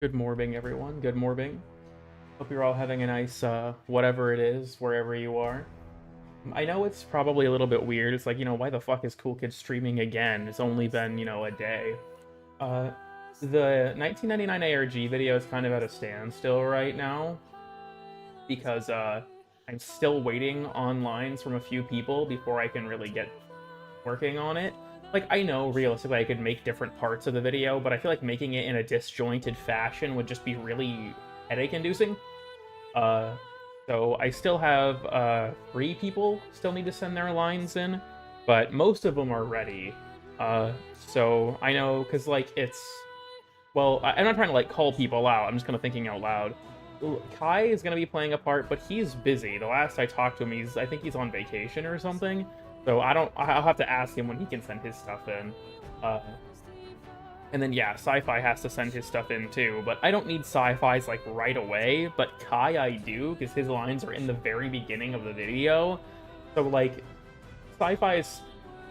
Good morbing, everyone. Good morbing. Hope you're all having a nice, whatever it is, wherever you are. I know it's probably a little bit weird. It's like, why the fuck is Cool Kid streaming again? It's only been, a day. The 1999 ARG video is kind of at a standstill right now because, I'm still waiting on lines from a few people before I can really get working on it. Like, I know, realistically, I could make different parts of the video, but I feel like making it in a disjointed fashion would just be really headache-inducing. So I still have 3 people still need to send their lines in, but most of them are ready. So I know, because, like, it's... Well, I'm not trying to, like, call people out, I'm just kind of thinking out loud. Kai is going to be playing a part, but he's busy. The last I talked to him, I think he's on vacation or something. So I'll have to ask him when he can send his stuff in. And then, yeah, Sci-Fi has to send his stuff in too, but I don't need Sci-Fi's, like, right away, but Kai I do, because his lines are in the very beginning of the video. So, like, Sci-Fi's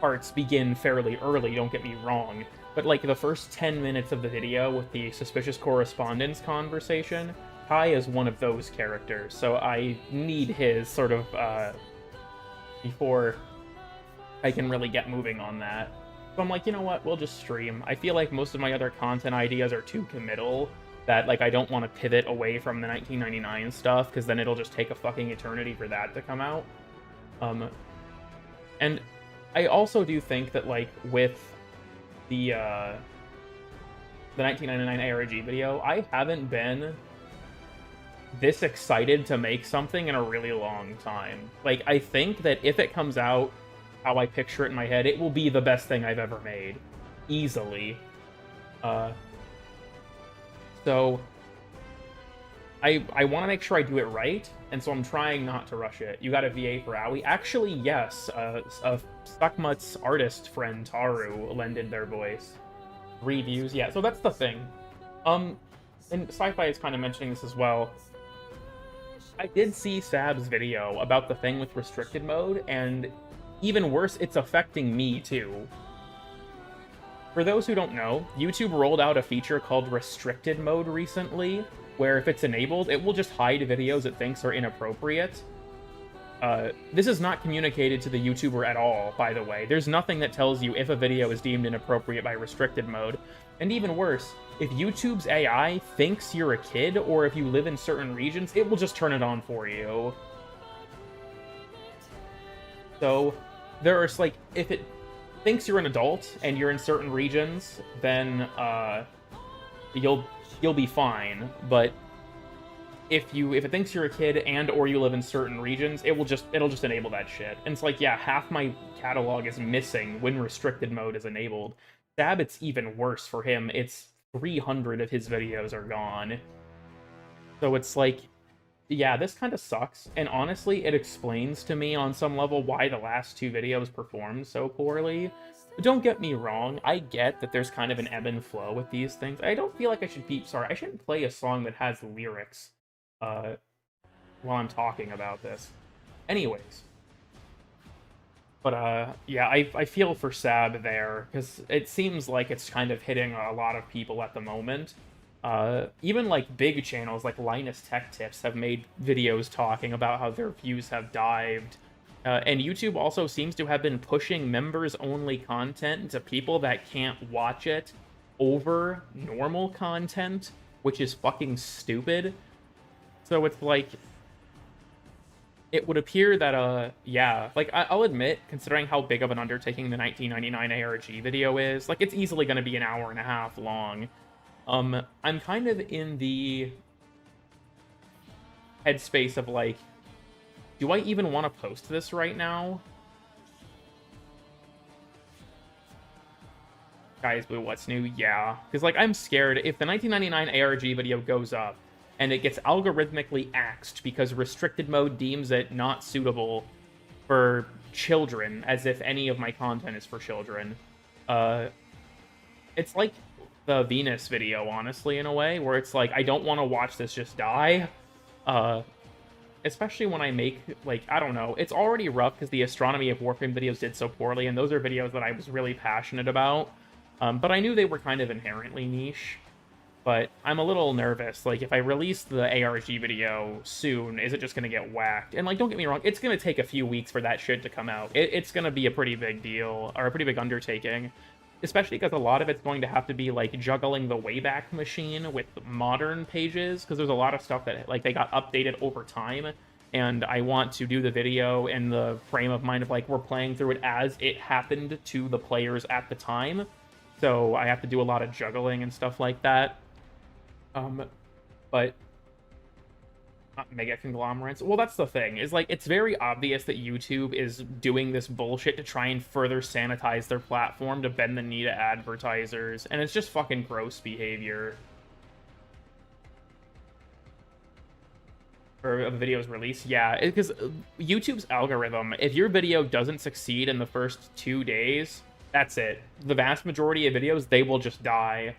parts begin fairly early, don't get me wrong, but, like, the first 10 minutes of the video with the suspicious correspondence conversation, Kai is one of those characters, so I need his sort of, before I can really get moving on that. So I'm like, you know what, we'll just stream. I feel like most of my other content ideas are too committal, that, like, I don't want to pivot away from the 1999 stuff, because then it'll just take a fucking eternity for that to come out. And I also do think that, like, with the 1999 ARG video, I haven't been this excited to make something in a really long time. Like, I think that if it comes out how I picture it in my head, it will be the best thing I've ever made. Easily. So, I want to make sure I do it right, and so I'm trying not to rush it. You got a VA for Aoi? Actually, yes. Stuckmutt's artist friend, Taru, lended their voice. Reviews, yeah, so that's the thing. And Sci-Fi is kind of mentioning this as well. I did see Sab's video about the thing with restricted mode, and even worse, it's affecting me too. For those who don't know, YouTube rolled out a feature called restricted mode recently, where if it's enabled, it will just hide videos it thinks are inappropriate. This is not communicated to the YouTuber at all, by the way. There's nothing that tells you if a video is deemed inappropriate by restricted mode. And even worse, if YouTube's AI thinks you're a kid, or if you live in certain regions, it will just turn it on for you. So, there's, like, if it thinks you're an adult and you're in certain regions, then you'll be fine. But if it thinks you're a kid and or you live in certain regions, it'll just enable that shit. And it's like, yeah, half my catalog is missing when restricted mode is enabled. Sab, it's even worse for him. It's 300 of his videos are gone. So it's like, yeah, this kind of sucks, and honestly, it explains to me on some level why the last 2 videos performed so poorly. But don't get me wrong, I get that there's kind of an ebb and flow with these things. I don't feel like I should be... Sorry, I shouldn't play a song that has lyrics while I'm talking about this. Anyways. But, yeah, I feel for Sab there, because it seems like it's kind of hitting a lot of people at the moment. Even, like, big channels like Linus Tech Tips have made videos talking about how their views have dived. And YouTube also seems to have been pushing members-only content to people that can't watch it over normal content, which is fucking stupid. So it's like, it would appear that, yeah, like, I'll admit, considering how big of an undertaking the 1999 ARG video is, like, it's easily going to be an hour and a half long. I'm kind of in the headspace of, like, do I even want to post this right now? Guys, Blue, what's new? Yeah. Because, like, I'm scared if the 1999 ARG video goes up and it gets algorithmically axed because restricted mode deems it not suitable for children, as if any of my content is for children. It's like the Venus video, honestly, in a way, where it's like, I don't want to watch this just die. Especially when I make, like, I don't know, it's already rough because the astronomy of Warframe videos did so poorly, and those are videos that I was really passionate about. But I knew they were kind of inherently niche. But I'm a little nervous. Like, if I release the ARG video soon, is it just going to get whacked? And, like, don't get me wrong, it's going to take a few weeks for that shit to come out. It's going to be a pretty big deal, or a pretty big undertaking. Especially because a lot of it's going to have to be, like, juggling the Wayback Machine with modern pages, because there's a lot of stuff that, like, they got updated over time, and I want to do the video in the frame of mind of, like, we're playing through it as it happened to the players at the time. So I have to do a lot of juggling and stuff like that. But not mega conglomerates. Well, that's the thing. Is like, it's very obvious that YouTube is doing this bullshit to try and further sanitize their platform to bend the knee to advertisers, and it's just fucking gross behavior. For a video's release, yeah, because YouTube's algorithm, if your video doesn't succeed in the first 2 days, that's it. The vast majority of videos, they will just die.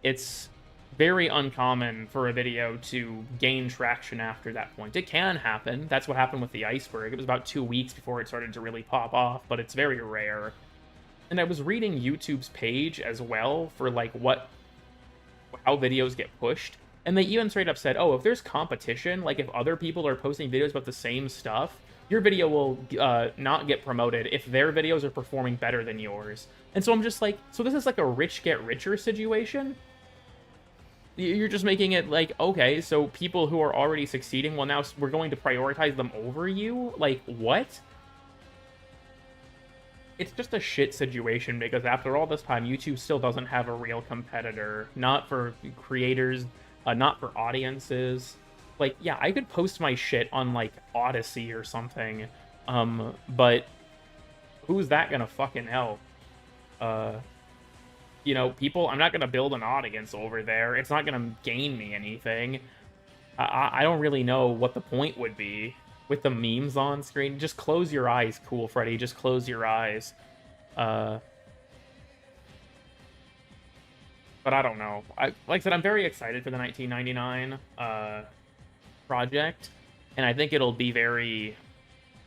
It's very uncommon for a video to gain traction after that point. It can happen. That's what happened with the iceberg. It was about 2 weeks before it started to really pop off, but it's very rare. And I was reading YouTube's page as well for, like, how videos get pushed. And they even straight up said, oh, if there's competition, like if other people are posting videos about the same stuff, your video will not get promoted if their videos are performing better than yours. And so I'm just like, so this is like a rich get richer situation? You're just making it like, okay, so people who are already succeeding, well, now we're going to prioritize them over you? Like, what? It's just a shit situation, because after all this time, YouTube still doesn't have a real competitor. Not for creators, not for audiences. Like, yeah, I could post my shit on, like, Odyssey or something, but who's that gonna fucking help? You know, people, I'm not gonna build an audience over there. It's not gonna gain me anything. I don't really know what the point would be with the memes on screen. Just close your eyes, Cool Freddy. Just close your eyes. But I don't know. Like I said, I'm very excited for the 1999 project, and I think it'll be very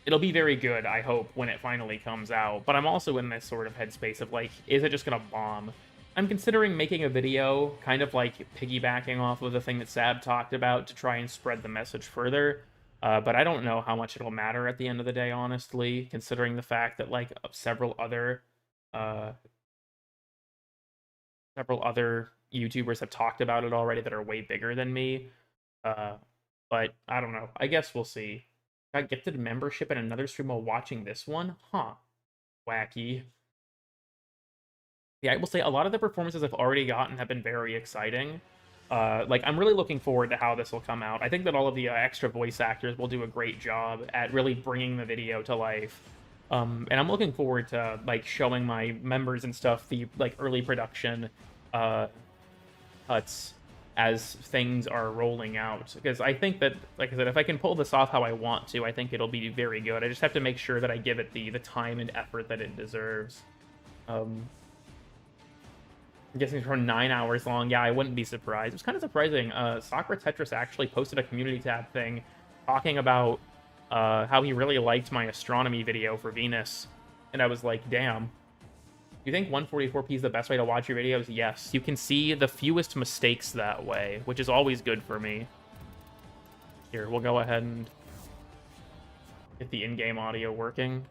good, I hope, when it finally comes out. But I'm also in this sort of headspace of, like, is it just gonna bomb? I'm considering making a video kind of like piggybacking off of the thing that Sab talked about to try and spread the message further. But I don't know how much it'll matter at the end of the day, honestly, considering the fact that, like, several other YouTubers have talked about it already that are way bigger than me. But I don't know. I guess we'll see. Got gifted membership in another stream while watching this one? Huh. Wacky. Yeah, I will say a lot of the performances I've already gotten have been very exciting. Like, I'm really looking forward to how this will come out. I think that all of the extra voice actors will do a great job at really bringing the video to life. And I'm looking forward to, like, showing my members and stuff the, like, early production cuts as things are rolling out. Because I think that, like I said, if I can pull this off how I want to, I think it'll be very good. I just have to make sure that I give it the time and effort that it deserves. I'm guessing it's around 9 hours long. Yeah, I wouldn't be surprised. It was kind of surprising. Sakura Tetris actually posted a community tab thing talking about how he really liked my astronomy video for Venus. And I was like, damn. You think 144p is the best way to watch your videos? Yes. You can see the fewest mistakes that way, which is always good for me. Here, we'll go ahead and get the in-game audio working.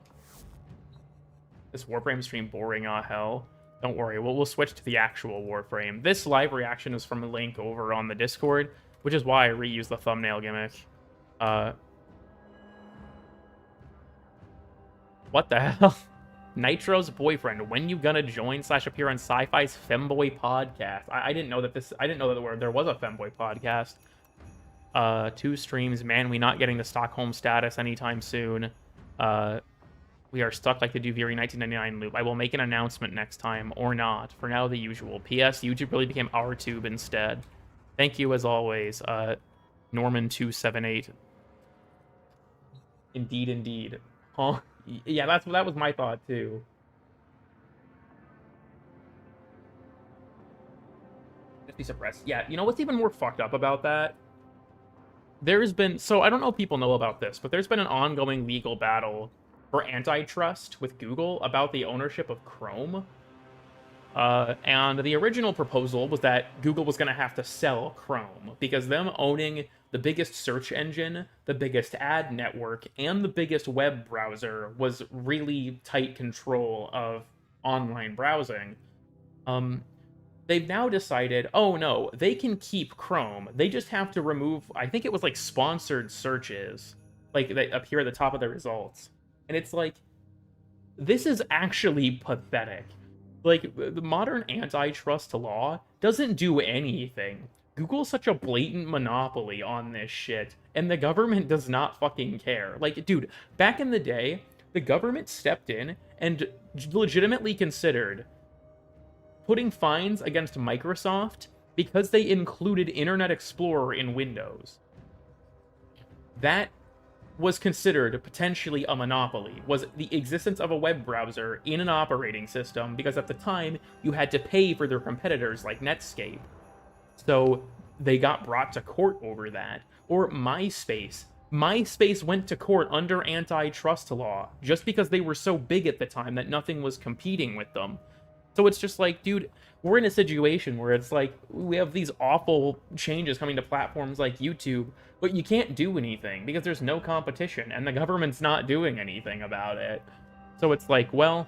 This Warframe stream boring, ah hell. Don't worry, we'll switch to the actual Warframe. This live reaction is from a link over on the Discord, which is why I reuse the thumbnail gimmick. What the hell? Nitro's boyfriend. When you gonna join / appear on Sci-Fi's Femboy podcast? I didn't know that there was a Femboy podcast. 2 streams. Man, we not getting the Stockholm status anytime soon. We are stuck like the Duviri 1999 loop. I will make an announcement next time, or not. For now, the usual. P.S. YouTube really became our tube instead. Thank you as always, Norman278. Indeed. Huh? Yeah, that was my thought too. Just be suppressed. Yeah, you know what's even more fucked up about that? There's been, so I don't know if people know about this, but there's been an ongoing legal battle for antitrust with Google about the ownership of Chrome. And the original proposal was that Google was going to have to sell Chrome because them owning the biggest search engine, the biggest ad network, and the biggest web browser was really tight control of online browsing. They've now decided, oh no, they can keep Chrome. They just have to remove, I think it was like sponsored searches, like they appear at the top of the results. And it's like, this is actually pathetic. Like, the modern antitrust law doesn't do anything. Google's such a blatant monopoly on this shit, and the government does not fucking care. Like, dude, back in the day, the government stepped in and legitimately considered putting fines against Microsoft because they included Internet Explorer in Windows. That was considered potentially a monopoly, was the existence of a web browser in an operating system, because at the time, you had to pay for their competitors like Netscape. So they got brought to court over that. Or MySpace. MySpace went to court under antitrust law, just because they were so big at the time that nothing was competing with them. So it's just like, dude, we're in a situation where it's like, we have these awful changes coming to platforms like YouTube, but you can't do anything because there's no competition and the government's not doing anything about it. So it's like, well,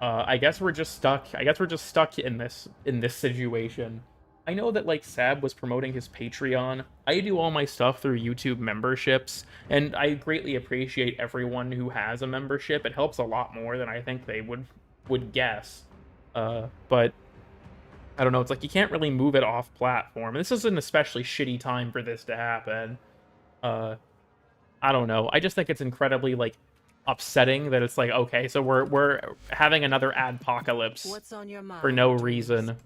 I guess we're just stuck. I guess we're just stuck in this situation. I know that like Sab was promoting his Patreon. I do all my stuff through YouTube memberships, and I greatly appreciate everyone who has a membership. It helps a lot more than I think they would guess. But I don't know, it's like you can't really move it off platform. This is an especially shitty time for this to happen. I don't know. I just think it's incredibly like upsetting that it's like, okay, so we're having another adpocalypse for no reason.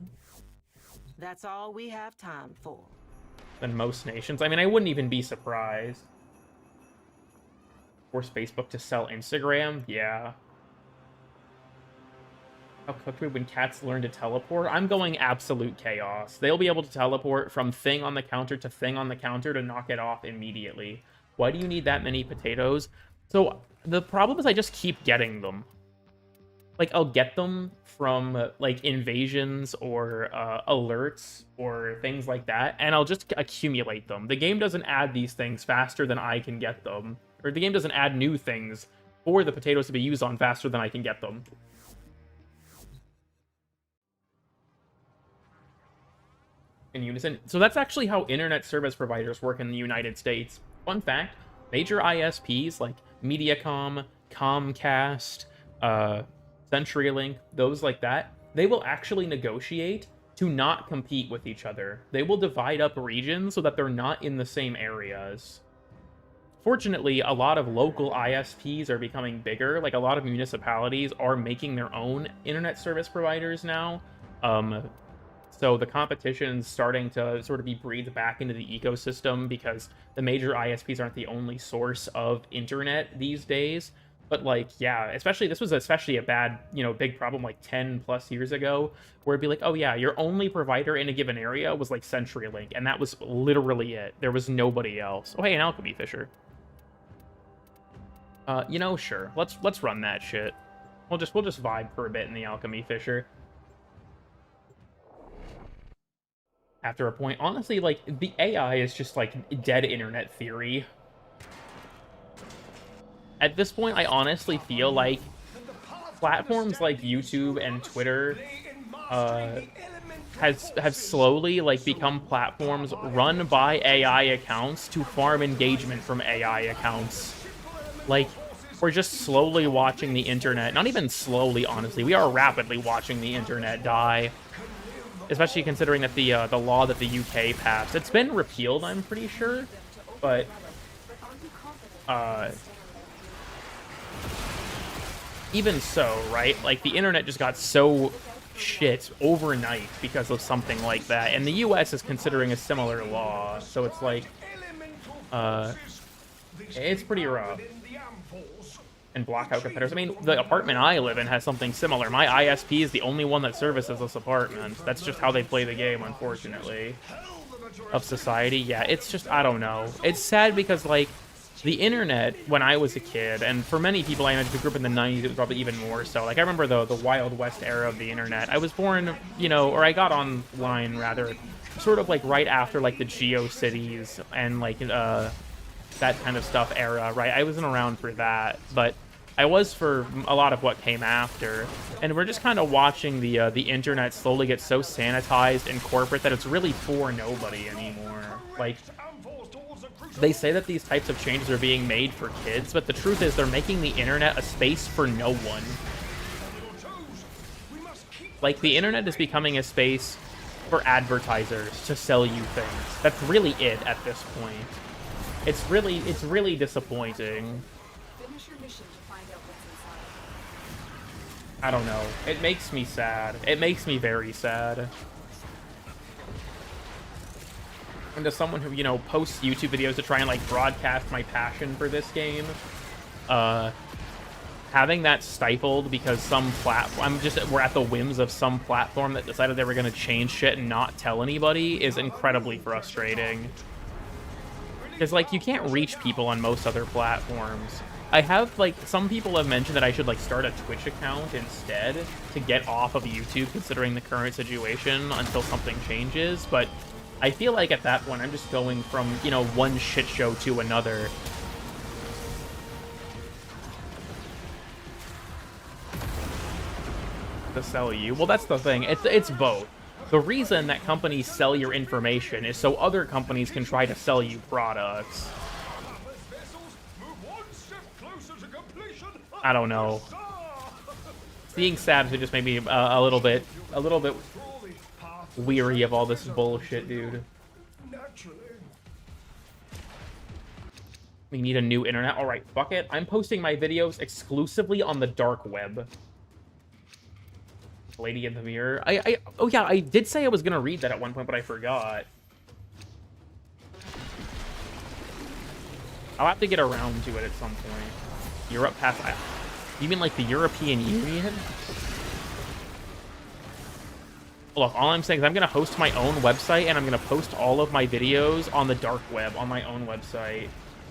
That's all we have time for. Than most nations. I mean, I wouldn't even be surprised. Force Facebook to sell Instagram? Yeah. How quickly when cats learn to teleport? I'm going absolute chaos. They'll be able to teleport from thing on the counter to thing on the counter to knock it off immediately. Why do you need that many potatoes? So the problem is I just keep getting them. Like, I'll get them from, like, invasions or alerts or things like that, and I'll just accumulate them. The game doesn't add these things faster than I can get them. Or the game doesn't add new things for the potatoes to be used on faster than I can get them. In unison. So that's actually how internet service providers work in the United States. Fun fact, major ISPs like Mediacom, Comcast, CenturyLink, those like that, they will actually negotiate to not compete with each other. They will divide up regions so that they're not in the same areas. Fortunately, a lot of local ISPs are becoming bigger. Like, a lot of municipalities are making their own internet service providers now. So the competition's starting to sort of be breathed back into the ecosystem because the major ISPs aren't the only source of internet these days. But, like, yeah, this was especially a bad, big problem like 10 plus years ago, where it'd be like, oh yeah, your only provider in a given area was like CenturyLink, and that was literally it. There was nobody else. Oh hey, an alchemy fisher. Sure. Let's run that shit. We'll just vibe for a bit in the alchemy fisher. After a point, honestly, like, the AI is just, like, dead internet theory. At this point, I honestly feel like platforms like YouTube and Twitter have slowly like become platforms run by AI accounts to farm engagement from AI accounts. Like, we're just slowly watching the internet. Not even slowly, honestly. We are rapidly watching the internet die. Especially considering that the law that the UK passed, it's been repealed, I'm pretty sure. But even so, right? Like, the internet just got so shit overnight because of something like that. And the US is considering a similar law. So it's like, it's pretty rough. And block out competitors. I mean, the apartment I live in has something similar. My ISP is the only one that services this apartment. That's just how they play the game, unfortunately. Of society. Yeah, it's just, I don't know. It's sad because, like, the internet, when I was a kid, and for many people I imagine who grew up in the 90s, it was probably even more so. Like, I remember the Wild West era of the internet. I was born, you know, or I got online, rather, sort of, like, right after, like, the GeoCities and, like, that kind of stuff era, right? I wasn't around for that, but I was for a lot of what came after. And we're just kind of watching the internet slowly get so sanitized and corporate that it's really for nobody anymore. Like, they say that these types of changes are being made for kids, but the truth is they're making the internet a space for no one. Like, the internet is becoming a space for advertisers to sell you things. That's really it at this point. It's really disappointing. I don't know. It makes me sad. It makes me very sad. And as someone who, you know, posts YouTube videos to try and, like, broadcast my passion for this game, having that stifled because some platform, we're at the whims of some platform that decided they were going to change shit and not tell anybody is incredibly frustrating. Because, like, you can't reach people on most other platforms. I have, like, some people have mentioned that I should, like, start a Twitch account instead to get off of YouTube, considering the current situation, until something changes, but I feel like at that point, I'm just going from, you know, one shit show to another. To sell you? Well, that's the thing. It's both. The reason that companies sell your information is so other companies can try to sell you products. I don't know. Being sad has just made me a little bit weary of all this bullshit, dude. We need a new internet. All right, fuck it. I'm posting my videos exclusively on the dark web. Lady in the Mirror. Oh yeah, I did say I was gonna read that at one point, but I forgot. I'll have to get around to it at some point. Europe past... You mean like the European Union? Look, all I'm saying is I'm gonna host my own website, and I'm gonna post all of my videos on the dark web on my own website.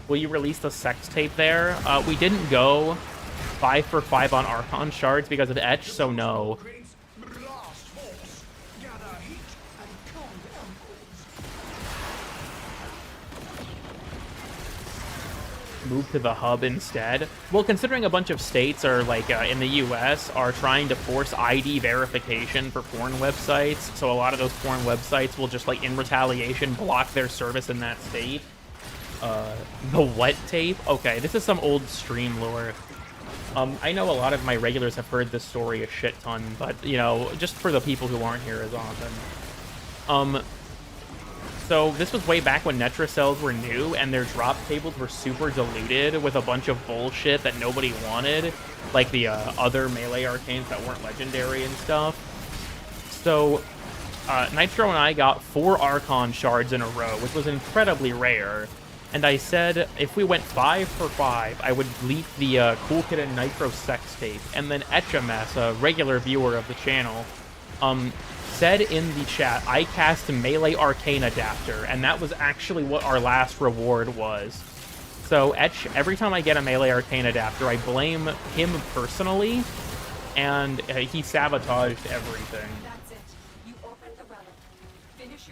Will you release the sex tape there? We didn't go 5 for 5 on Archon shards because of Etch, so no. Move to the hub instead. Well, considering a bunch of states are, like, in the US, are trying to force ID verification for porn websites, so a lot of those porn websites will just, like, in retaliation, block their service in that state. The what tape? Okay, this is some old stream lore. I know a lot of my regulars have heard this story a shit ton, but, you know, just for the people who aren't here as often. So this was way back when Netra cells were new, and their drop tables were super diluted with a bunch of bullshit that nobody wanted, like the other melee arcanes that weren't legendary and stuff. So Nitro and I got 4 Archon shards in a row, which was incredibly rare. And I said if we went 5 for 5, I would leak the Cool Kid and Nitro sex tape. And then HMS, a regular viewer of the channel, said in the chat, I cast a Melee Arcane Adapter, and that was actually what our last reward was. So, Etch, every time I get a Melee Arcane Adapter, I blame him personally, and he sabotaged everything.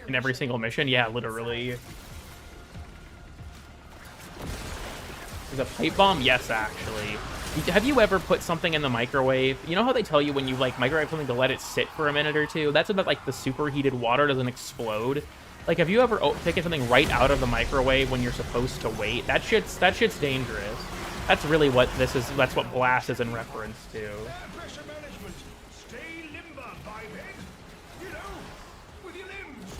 In every single mission? Yeah, literally. Is a pipe bomb? Yes, actually. Have you ever put something in the microwave? You know how they tell you when you, like, microwave something to let it sit for a minute or two? That's so that, like, the superheated water doesn't explode. Like, have you ever taken something right out of the microwave when you're supposed to wait? That shit's dangerous. That's really what this is. That's what blast is in reference to. Pressure management. Stay limber, biped. You know, with your limbs.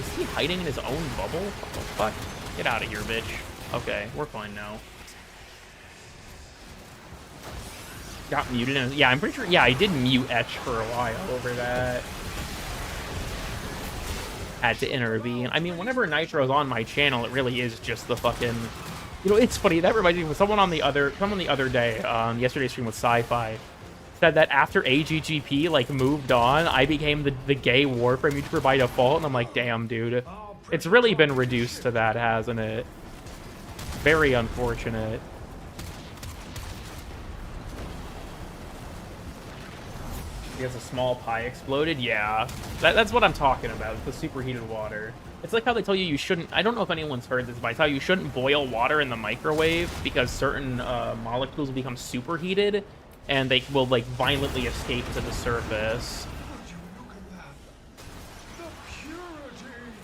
Is he hiding in his own bubble? What the fuck? Get out of here, bitch. Okay, we're fine now. Got muted. And, yeah, I'm pretty sure. Yeah, I did mute Etch for a while over that. Had to intervene. I mean, whenever Nitro's on my channel, it really is just the fucking... You know, it's funny. That reminds me of someone on the other day, yesterday's stream with Sci-Fi, said that after AGGP, like, moved on, I became the gay Warframe YouTuber by default, and I'm like, damn, dude. It's really been reduced to that, hasn't it? Very unfortunate. Because a small pie exploded? Yeah. That's what I'm talking about, the superheated water. It's like how they tell you shouldn't... I don't know if anyone's heard this, but I tell you shouldn't boil water in the microwave because certain molecules will become superheated and they will, like, violently escape to the surface.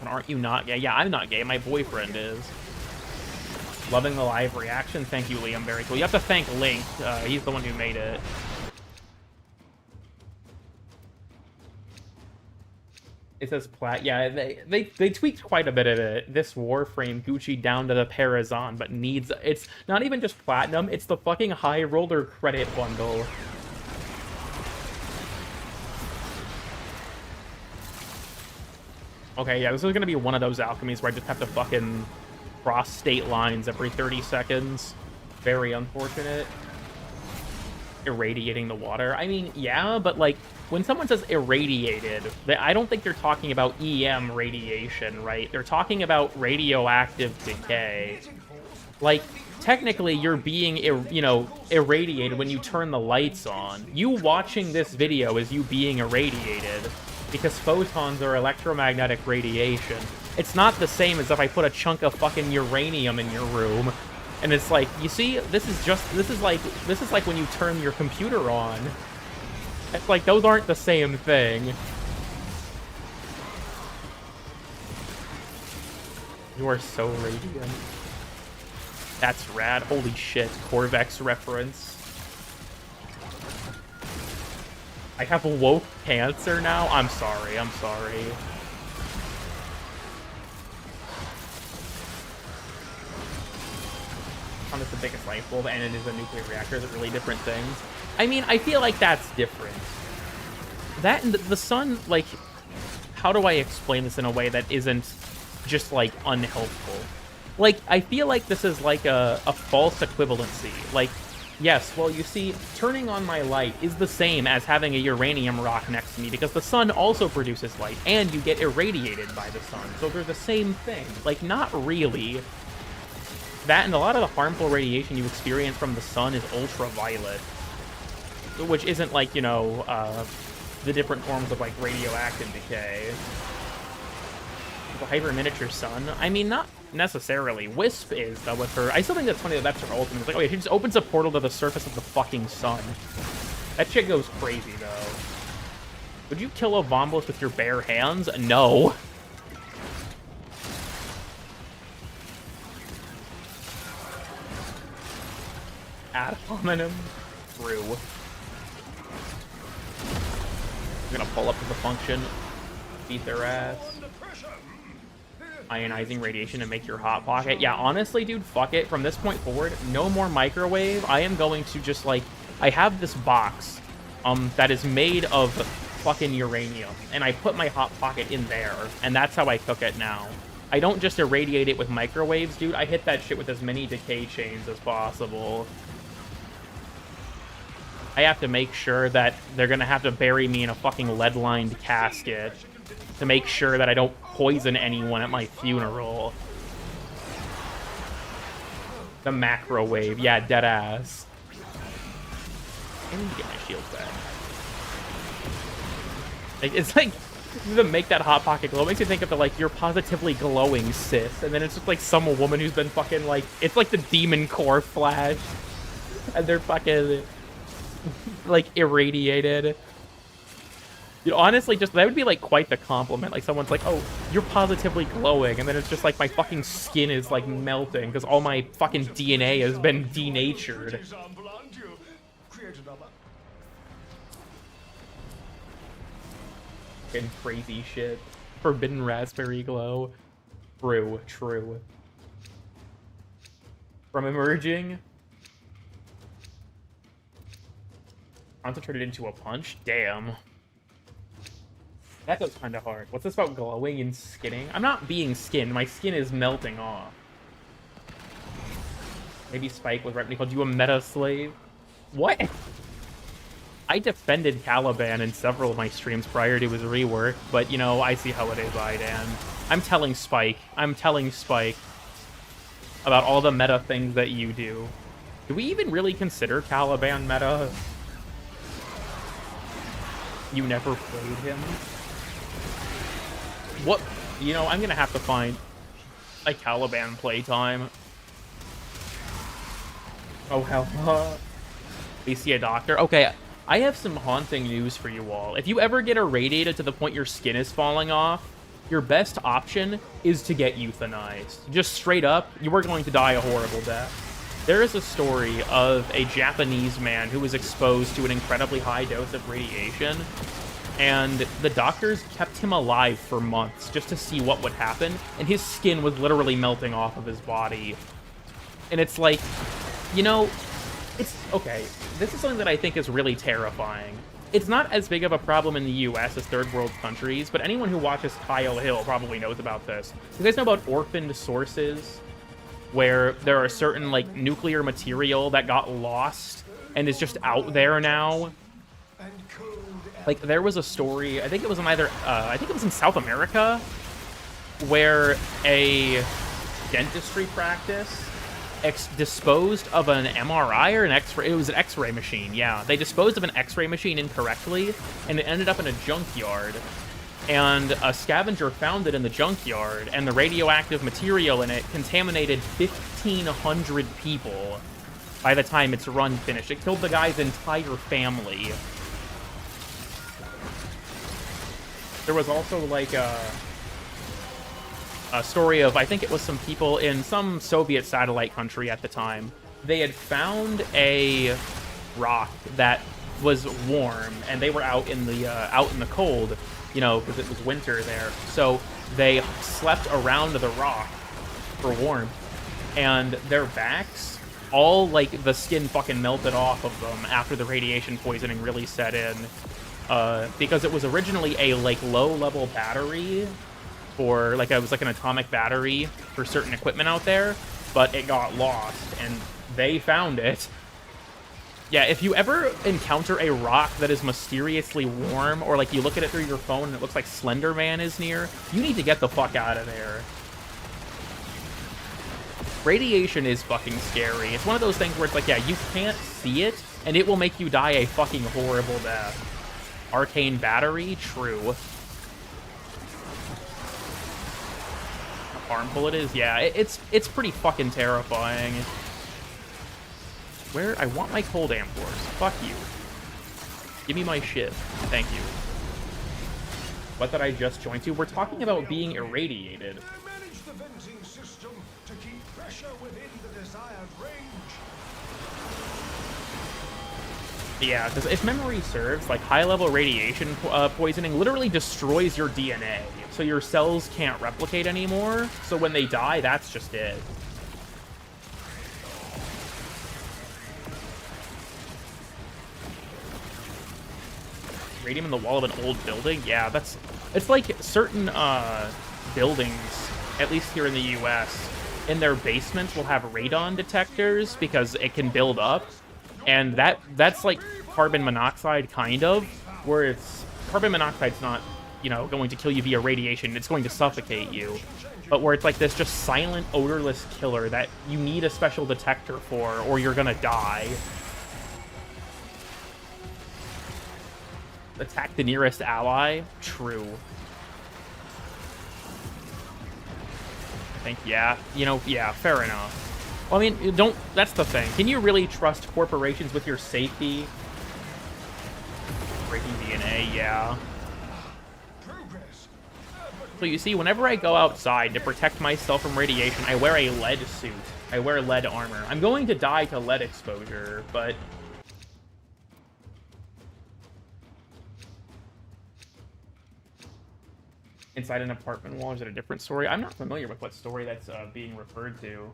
And aren't you not gay? Yeah, I'm not gay. My boyfriend is. Loving the live reaction. Thank you, Liam. Very cool. You have to thank Link. He's the one who made it. It says plat. Yeah, they tweaked quite a bit of it. This Warframe Gucci down to the Parazon, but needs... It's not even just platinum. It's the fucking high roller credit bundle. Okay, yeah, this is gonna be one of those alchemies where I just have to fucking cross state lines every 30 seconds. Very unfortunate. Irradiating the water. I mean, yeah, but, like, when someone says irradiated, I don't think they're talking about EM radiation, right? They're talking about radioactive decay. Like, technically, you're being, irradiated when you turn the lights on. You watching this video is you being irradiated, because photons are electromagnetic radiation. It's not the same as if I put a chunk of fucking uranium in your room. And it's like, you see, this is like when you turn your computer on. It's like, those aren't the same thing. You are so radiant. That's rad. Holy shit. Corvex reference. I have woke cancer now? I'm sorry. I'm sorry. Is the biggest light bulb and it is a nuclear reactor. Is it really different things? I mean, I feel like that's different. That and the sun, like, how do I explain this in a way that isn't just, like, unhelpful? Like, I feel like this is like a false equivalency. Like, yes, well, you see, turning on my light is the same as having a uranium rock next to me because the sun also produces light and you get irradiated by the sun. So they're the same thing. Like, not really. That and a lot of the harmful radiation you experience from the sun is ultraviolet, which isn't like, you know, the different forms of, like, radioactive decay. The hyper miniature sun? I mean, not necessarily. Wisp is, though, with her... I still think that's funny that that's her ultimate. It's like, oh yeah, she just opens a portal to the surface of the fucking sun. That shit goes crazy, though. Would you kill a Vombless with your bare hands? No. Ad hominem. True. I'm gonna pull up to the function, beat their ass. Ionizing radiation to make your hot pocket. Yeah, honestly, dude, fuck it. From this point forward, no more microwave. I am going to just, like, I have this box that is made of fucking uranium, and I put my hot pocket in there, and that's how I cook it now. I don't just irradiate it with microwaves, dude. I hit that shit with as many decay chains as possible. I have to make sure that they're gonna have to bury me in a fucking lead-lined casket to make sure that I don't poison anyone at my funeral. The macrowave, yeah, deadass. I need to get my shield back. Like, it's like, to make that hot pocket glow, it makes you think of the, like, you're positively glowing, sis. And then it's just like some woman who's been fucking, like, it's like the demon core flash. And they're fucking, like, irradiated. You know, honestly, just that would be like quite the compliment. Like someone's like, "Oh, you're positively glowing," and then it's just like my fucking skin is like melting because all my fucking DNA has been denatured. Fucking crazy shit. Forbidden raspberry glow. True, true. From emerging. Concentrated into a punch? Damn. That goes kind of hard. What's this about glowing and skinning? I'm not being skinned. My skin is melting off. Maybe Spike was right when he called you a meta slave. What? I defended Caliban in several of my streams prior to his rework, but, you know, I see how it is, Idan. I'm telling Spike about all the meta things that you do. Do we even really consider Caliban meta? You never played him? What? You know, I'm gonna have to find a Caliban playtime. Oh, hell. We see a doctor? Okay, I have some haunting news for you all. If you ever get irradiated to the point your skin is falling off, your best option is to get euthanized. Just straight up, you are going to die a horrible death. There is a story of a Japanese man who was exposed to an incredibly high dose of radiation, and the doctors kept him alive for months just to see what would happen, and his skin was literally melting off of his body. And it's like, you know, it's okay. This is something that I think is really terrifying. It's not as big of a problem in the US as third world countries, but anyone who watches Kyle Hill probably knows about this. You guys know about orphaned sources, where there are certain, like, nuclear material that got lost and is just out there now? Like, there was a story, I think it was in I think it was in South America, where a dentistry practice disposed of an MRI or an X-ray. It was an X-ray machine, yeah. They disposed of an X-ray machine incorrectly, and it ended up in a junkyard. And a scavenger found it in the junkyard, and the radioactive material in it contaminated 1,500 people by the time its run finished. It killed the guy's entire family. There was also, like, a story of, I think it was some people in some Soviet satellite country at the time. They had found a rock that was warm, and they were out in the cold, you know, because it was winter there. So they slept around the rock for warmth, and their backs, all, like, the skin fucking melted off of them after the radiation poisoning really set in. Because it was originally a, like, low-level battery for, like, it was like an atomic battery for certain equipment out there, but it got lost, and they found it. Yeah, if you ever encounter a rock that is mysteriously warm, or, like, you look at it through your phone and it looks like Slender Man is near, you need to get the fuck out of there. Radiation is fucking scary. It's one of those things where it's like, yeah, you can't see it, and it will make you die a fucking horrible death. Arcane battery? True. How harmful it is? Yeah, it's pretty fucking terrifying. Where? I want my cold amphors. Fuck you. Give me my shit. Thank you. What did I just join to? We're talking about being irradiated. Manage the venting system to keep pressure within the desired range. Yeah, because if memory serves, like, high-level radiation poisoning literally destroys your DNA, so your cells can't replicate anymore, so when they die, that's just it. Radium in the wall of an old building? Yeah, it's like certain buildings, at least here in the US, in their basements will have radon detectors because it can build up. And that's like carbon monoxide, kind of, where it's... Carbon monoxide's not, you know, going to kill you via radiation, it's going to suffocate you. But where it's like this just silent, odorless killer that you need a special detector for, or you're gonna die. Attack the nearest ally? True. I think, yeah. You know, yeah, fair enough. Well, I mean, don't... That's the thing. Can you really trust corporations with your safety? Breaking DNA, yeah. So you see, whenever I go outside to protect myself from radiation, I wear a lead suit. I wear lead armor. I'm going to die to lead exposure, but... Inside an apartment wall, is it a different story? I'm not familiar with what story that's being referred to.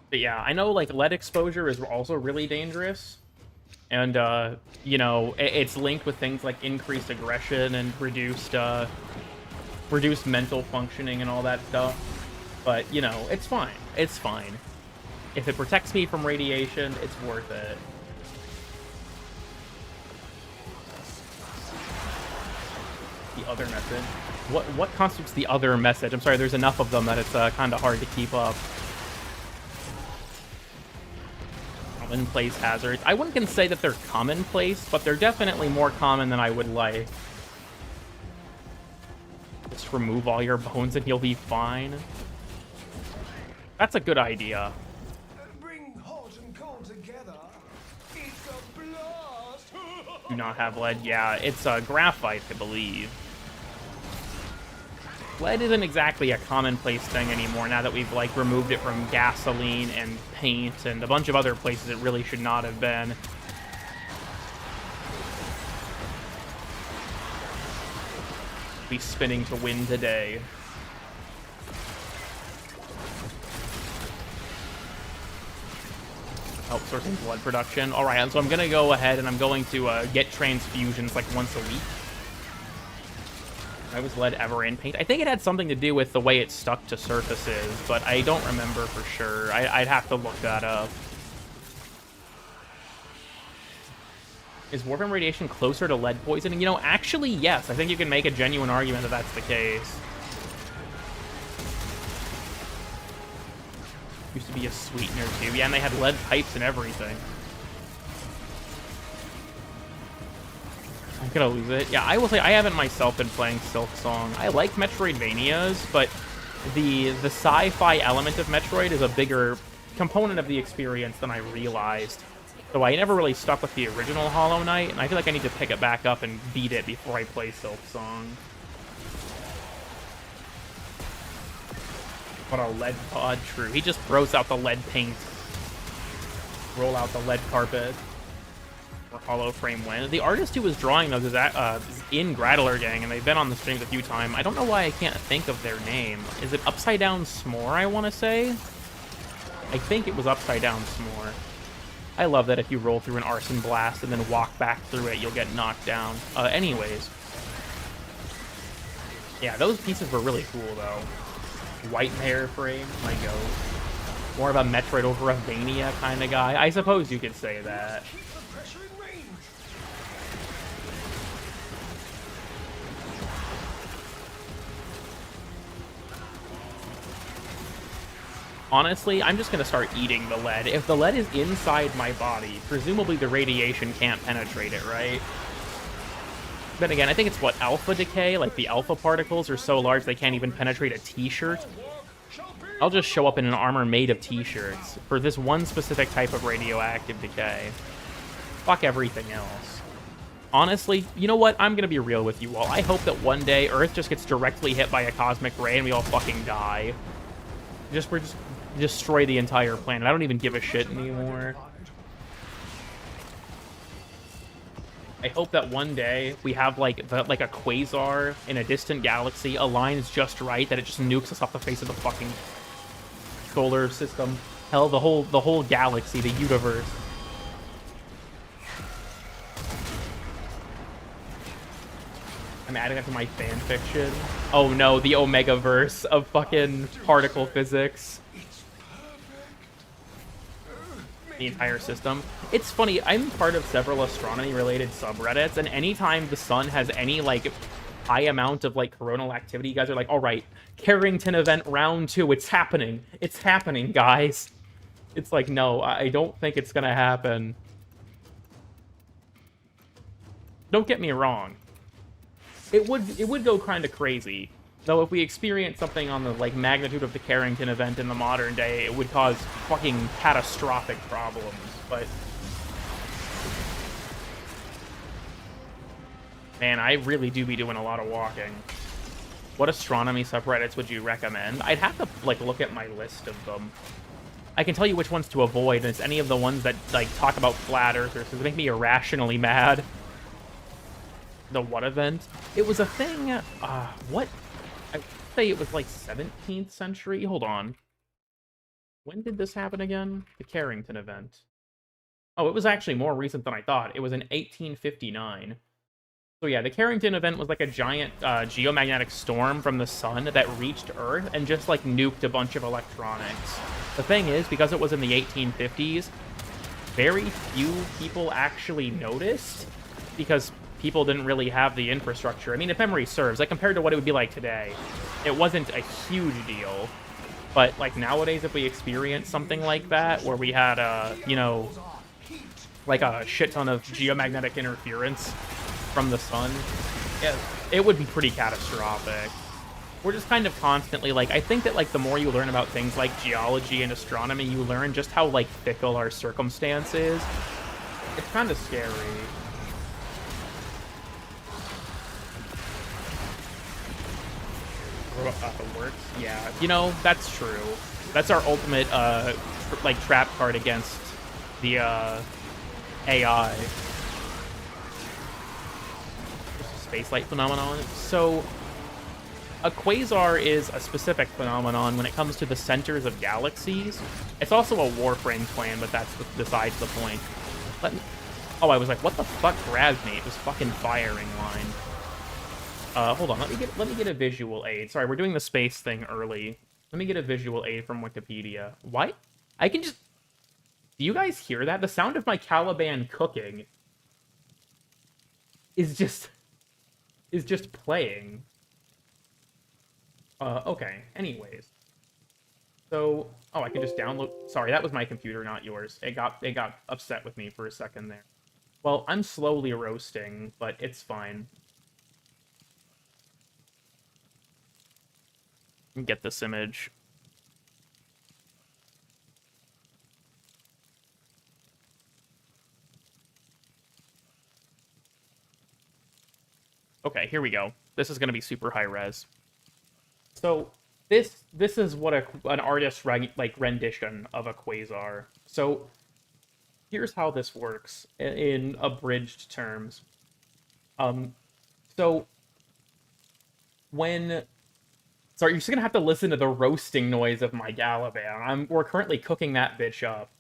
But yeah, I know, like, lead exposure is also really dangerous. And, you know, it's linked with things like increased aggression and reduced mental functioning and all that stuff. But, you know, it's fine. It's fine. If it protects me from radiation, it's worth it. The other message? What constitutes the other message? I'm sorry, there's enough of them that it's kind of hard to keep up. Commonplace hazards. I wouldn't say that they're commonplace, but they're definitely more common than I would like. Just remove all your bones and you'll be fine. That's a good idea. Bring hot and cold together. It's a blast. Do not have lead. Yeah, it's graphite, I believe. Lead isn't exactly a commonplace thing anymore now that we've, like, removed it from gasoline and paint and a bunch of other places it really should not have been. Be spinning to win today. Outsourcing blood production. Alright, so I'm gonna go ahead and I'm going to get transfusions, like, once a week. I was lead ever in paint. I think it had something to do with the way it stuck to surfaces, but I don't remember for sure. I'd have to look that up. Is Warframe radiation closer to lead poisoning? You know, actually, yes. I think you can make a genuine argument that that's the case. Used to be a sweetener, too. Yeah, and they had lead pipes and everything. I'm gonna lose it. Yeah, I will say I haven't myself been playing Silk Song. I like Metroidvanias, but the sci-fi element of Metroid is a bigger component of the experience than I realized. So I never really stuck with the original Hollow Knight, and I feel like I need to pick it back up and beat it before I play Silk Song. What a lead pod, true. He just throws out the lead paint. Roll out the lead carpet. Or Hollow Frame win. The artist who was drawing those is in Grattler Gang, and they've been on the streams a few times. I don't know why I can't think of their name. Is it Upside Down S'more, I want to say? I think it was Upside Down S'more. I love that if you roll through an arson blast and then walk back through it, you'll get knocked down. Anyways. Yeah, those pieces were really cool, though. White hair frame, my goat. More of a Metroid over a Vania kind of guy. I suppose you could say that. Honestly, I'm just going to start eating the lead. If the lead is inside my body, presumably the radiation can't penetrate it, right? Then again, I think it's, what, alpha decay? Like, the alpha particles are so large they can't even penetrate a t-shirt. I'll just show up in an armor made of t-shirts for this one specific type of radioactive decay. Fuck everything else. Honestly, you know what? I'm going to be real with you all. I hope that one day Earth just gets directly hit by a cosmic ray and we all fucking die. We're just destroy the entire planet. I don't even give a shit anymore. I hope that one day we have like a quasar in a distant galaxy aligns just right that it just nukes us off the face of the fucking solar system. Hell, the whole galaxy, the universe. I'm adding that to my fanfiction. Oh no, the Omega-verse of fucking particle physics. The entire system. It's funny, I'm part of several astronomy-related subreddits, and anytime the sun has any, like, high amount of, like, coronal activity, you guys are like, alright, Carrington event round 2, it's happening. It's happening, guys. It's like, no, I don't think it's gonna happen. Don't get me wrong. It would go kind of crazy, Though if we experience something on the, like, magnitude of the Carrington event in the modern day, it would cause fucking catastrophic problems, but... Man, I really do be doing a lot of walking. What astronomy subreddits would you recommend? I'd have to, like, look at my list of them. I can tell you which ones to avoid, and it's any of the ones that, like, talk about flat earthers, because they make me irrationally mad. The what event? It was a thing, what? I'd say it was, like, 17th century? Hold on. When did this happen again? The Carrington event. Oh, it was actually more recent than I thought. It was in 1859. So yeah, the Carrington event was like a giant geomagnetic storm from the sun that reached Earth and just like nuked a bunch of electronics. The thing is, because it was in the 1850s, very few people actually noticed because people didn't really have the infrastructure. I mean, if memory serves, like compared to what it would be like today, it wasn't a huge deal. But like nowadays, if we experience something like that, where we had you know, like a shit ton of geomagnetic interference from the sun, it would be pretty catastrophic. We're just kind of constantly, like, I think that, like, the more you learn about things like geology and astronomy, you learn just how, like, fickle our circumstance is. It's kind of scary. Works? Yeah, you know, that's true. That's our ultimate, like, trap card against the, AI. Spacelight phenomenon. So, a quasar is a specific phenomenon when it comes to the centers of galaxies. It's also a Warframe clan, but that's besides the point. Oh, I was like, what the fuck grabbed me? It was fucking firing line. Hold on, let me get a visual aid. Sorry, we're doing the space thing early. Let me get a visual aid from Wikipedia. What? I can just... Do you guys hear that? The sound of my Caliban cooking is just playing. Okay, anyways. So, oh, I can just download... Sorry, that was my computer, not yours. It got upset with me for a second there. Well, I'm slowly roasting, but it's fine. Get this image. Okay, here we go. This is going to be super high res. So this is what an artist's rendition of a quasar. So here's how this works in abridged terms. So when... Sorry, you're just gonna have to listen to the roasting noise of my Galaban. We're currently cooking that bitch up.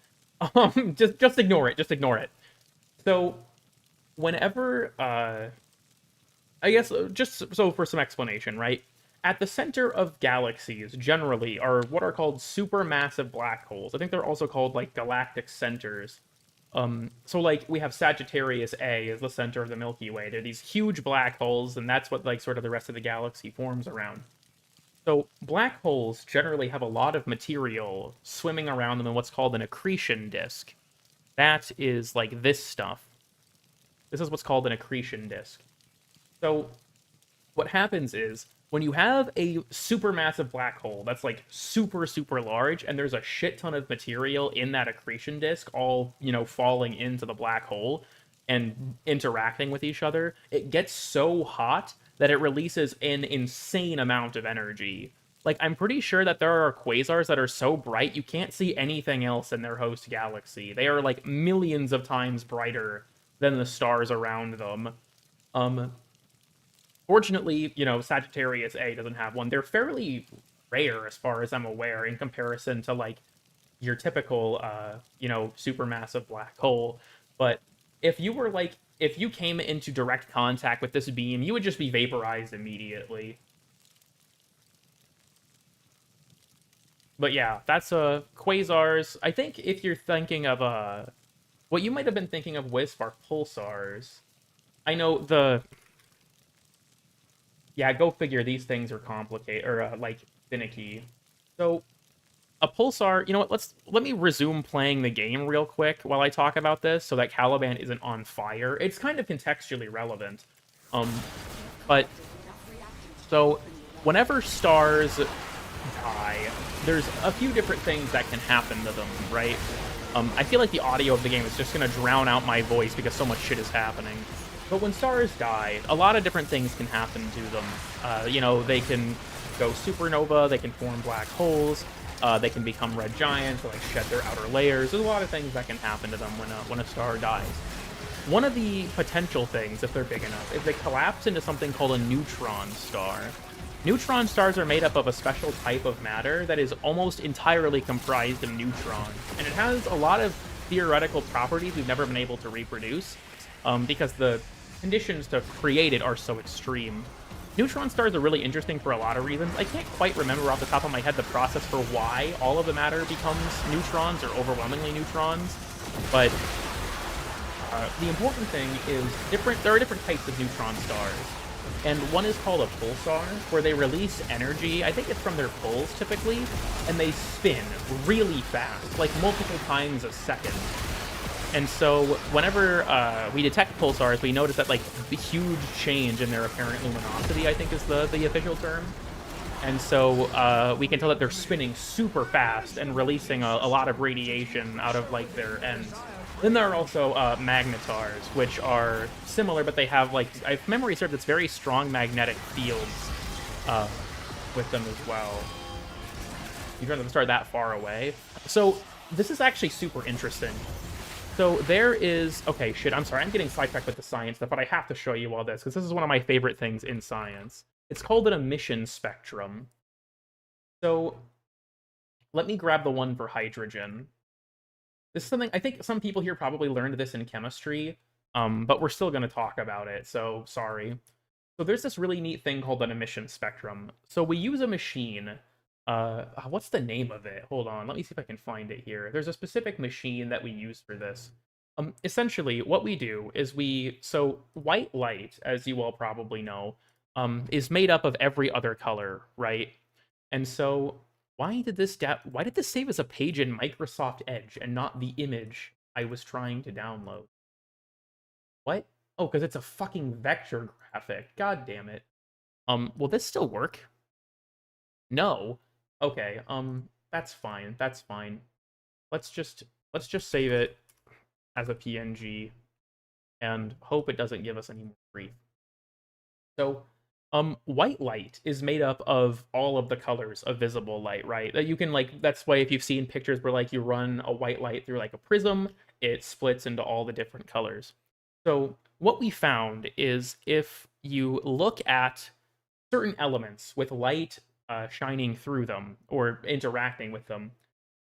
Just ignore it. Just ignore it. So whenever I guess, just so for some explanation, right? At the center of galaxies, generally, are what are called supermassive black holes. I think they're also called, like, galactic centers. So, like, we have Sagittarius A as the center of the Milky Way. They're these huge black holes, and that's what, like, sort of the rest of the galaxy forms around. So, black holes generally have a lot of material swimming around them in what's called an accretion disk. That is, like, this stuff. This is what's called an accretion disk. So, what happens is, when you have a supermassive black hole that's, like, super, super large, and there's a shit ton of material in that accretion disk, all, you know, falling into the black hole and interacting with each other, it gets so hot that it releases an insane amount of energy. Like, I'm pretty sure that there are quasars that are so bright you can't see anything else in their host galaxy. They are, like, millions of times brighter than the stars around them. Fortunately, you know, Sagittarius A doesn't have one. They're fairly rare, as far as I'm aware, in comparison to, like, your typical, you know, supermassive black hole. But if you were, like, if you came into direct contact with this beam, you would just be vaporized immediately. But yeah, that's, quasars. I think if you're thinking of, what you might have been thinking of, Wisp, are pulsars. I know the... Yeah, go figure, these things are complicated, or, like, finicky. So, a pulsar, you know what, let me resume playing the game real quick while I talk about this, so that Caliban isn't on fire. It's kind of contextually relevant. But, so, whenever stars die, there's a few different things that can happen to them, right? I feel like the audio of the game is just going to drown out my voice because so much shit is happening. But when stars die, a lot of different things can happen to them. You know, they can go supernova, they can form black holes, they can become red giants, or like shed their outer layers. There's a lot of things that can happen to them when a star dies. One of the potential things, if they're big enough, is they collapse into something called a neutron star. Neutron stars are made up of a special type of matter that is almost entirely comprised of neutrons, and it has a lot of theoretical properties we've never been able to reproduce, because the conditions to create it are so extreme. Neutron stars are really interesting for a lot of reasons. I can't quite remember off the top of my head the process for why all of the matter becomes neutrons, or overwhelmingly neutrons, but the important thing is there are different types of neutron stars. And one is called a pulsar, where they release energy, I think it's from their pulls typically, and they spin really fast, like multiple times a second. And so whenever we detect pulsars, we notice that like a huge change in their apparent luminosity, I think is the official term. And so we can tell that they're spinning super fast and releasing a lot of radiation out of like their ends. Then there are also magnetars, which are similar, but they have, like, if memory serves, it's very strong magnetic fields with them as well. You don't have to start that far away. So this is actually super interesting. So there is... Okay, shit, I'm sorry. I'm getting sidetracked with the science stuff, but I have to show you all this, because this is one of my favorite things in science. It's called an emission spectrum. So let me grab the one for hydrogen. This is something, I think some people here probably learned this in chemistry, but we're still going to talk about it, so sorry. So there's this really neat thing called an emission spectrum. So we use a machine. What's the name of it? Hold on, let me see if I can find it here. There's a specific machine that we use for this. Essentially, what we do is so white light, as you all probably know, is made up of every other color, right? And so why did this save as a page in Microsoft Edge and not the image I was trying to download? What? Oh, because it's a fucking vector graphic. God damn it. Will this still work? No. Okay, that's fine. That's fine. Let's just save it as a PNG and hope it doesn't give us any more grief. So, white light is made up of all of the colors of visible light, right? That you can, like, that's why if you've seen pictures where, like, you run a white light through, like, a prism, it splits into all the different colors. So what we found is if you look at certain elements with light shining through them or interacting with them,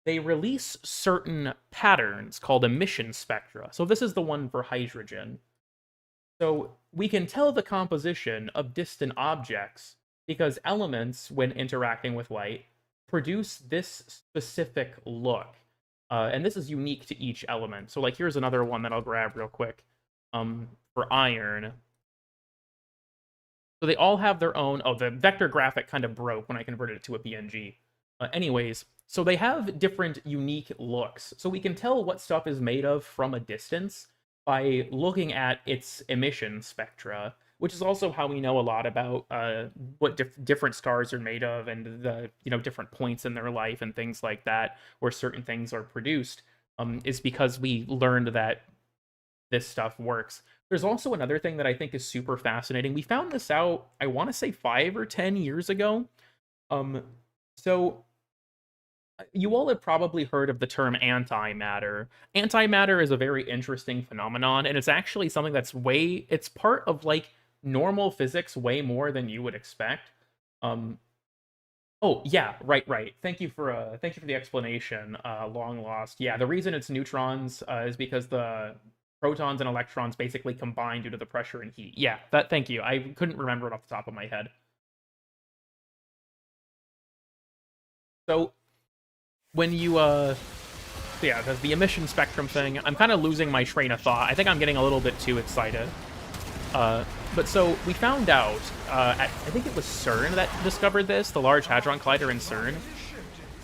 they release certain patterns called emission spectra. So this is the one for hydrogen. So we can tell the composition of distant objects because elements, when interacting with light, produce this specific look. And this is unique to each element. So, like, here's another one that I'll grab real quick for iron. So they all have their own... Oh, the vector graphic kind of broke when I converted it to a PNG. Anyways, so they have different unique looks. So we can tell what stuff is made of from a distance by looking at its emission spectra, which is also how we know a lot about what different stars are made of and the different points in their life and things like that, where certain things are produced, is because we learned that this stuff works. There's also another thing that I think is super fascinating. We found this out, I want to say 5 or 10 years ago. So you all have probably heard of the term antimatter. Antimatter is a very interesting phenomenon, and it's actually something that's it's part of, like, normal physics way more than you would expect. Oh, yeah, right. Thank you for the explanation, long lost. Yeah, the reason it's neutrons is because the protons and electrons basically combine due to the pressure and heat. Yeah, thank you. I couldn't remember it off the top of my head. So when you yeah, the emission spectrum thing, I'm kind of losing my train of thought. I think I'm getting a little bit too excited. But so we found out, I think it was CERN that discovered this, the Large Hadron Collider in CERN.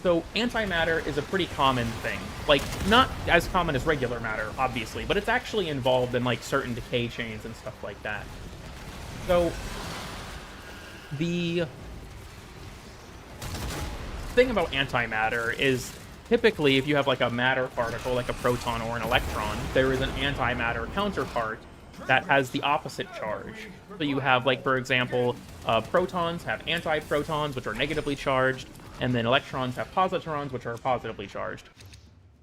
So antimatter is a pretty common thing. Like, not as common as regular matter, obviously, but it's actually involved in, like, certain decay chains and stuff like that. So thing about antimatter is typically if you have like a matter particle, like a proton or an electron, there is an antimatter counterpart that has the opposite charge. So you have, like, for example, protons have antiprotons, which are negatively charged, and then electrons have positrons, which are positively charged.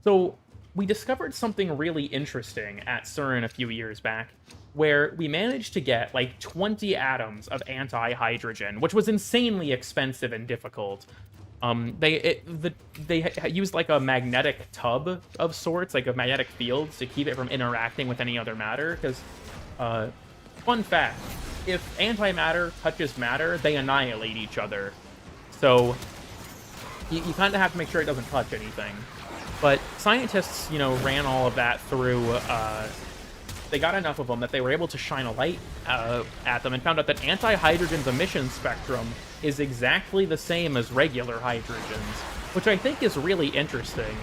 So we discovered something really interesting at CERN a few years back, where we managed to get like 20 atoms of anti-hydrogen, which was insanely expensive and difficult. They used like a magnetic tub of sorts, like a magnetic field, to keep it from interacting with any other matter. Because, fun fact, if antimatter touches matter, they annihilate each other. So you kind of have to make sure it doesn't touch anything. But scientists, you know, ran all of that through. They got enough of them that they were able to shine a light at them and found out that anti-hydrogen's emission spectrum is exactly the same as regular hydrogens, which I think is really interesting.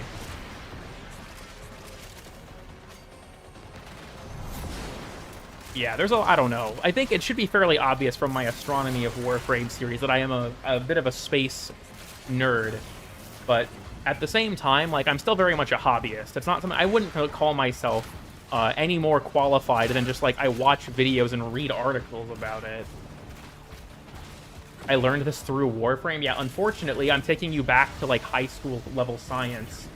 Yeah, I don't know. I think it should be fairly obvious from my Astronomy of Warframe series that I am a bit of a space nerd, but at the same time, like, I'm still very much a hobbyist. It's not something I wouldn't call myself any more qualified than just, like, I watch videos and read articles about it. I learned this through Warframe. Yeah, unfortunately, I'm taking you back to, like, high school level science.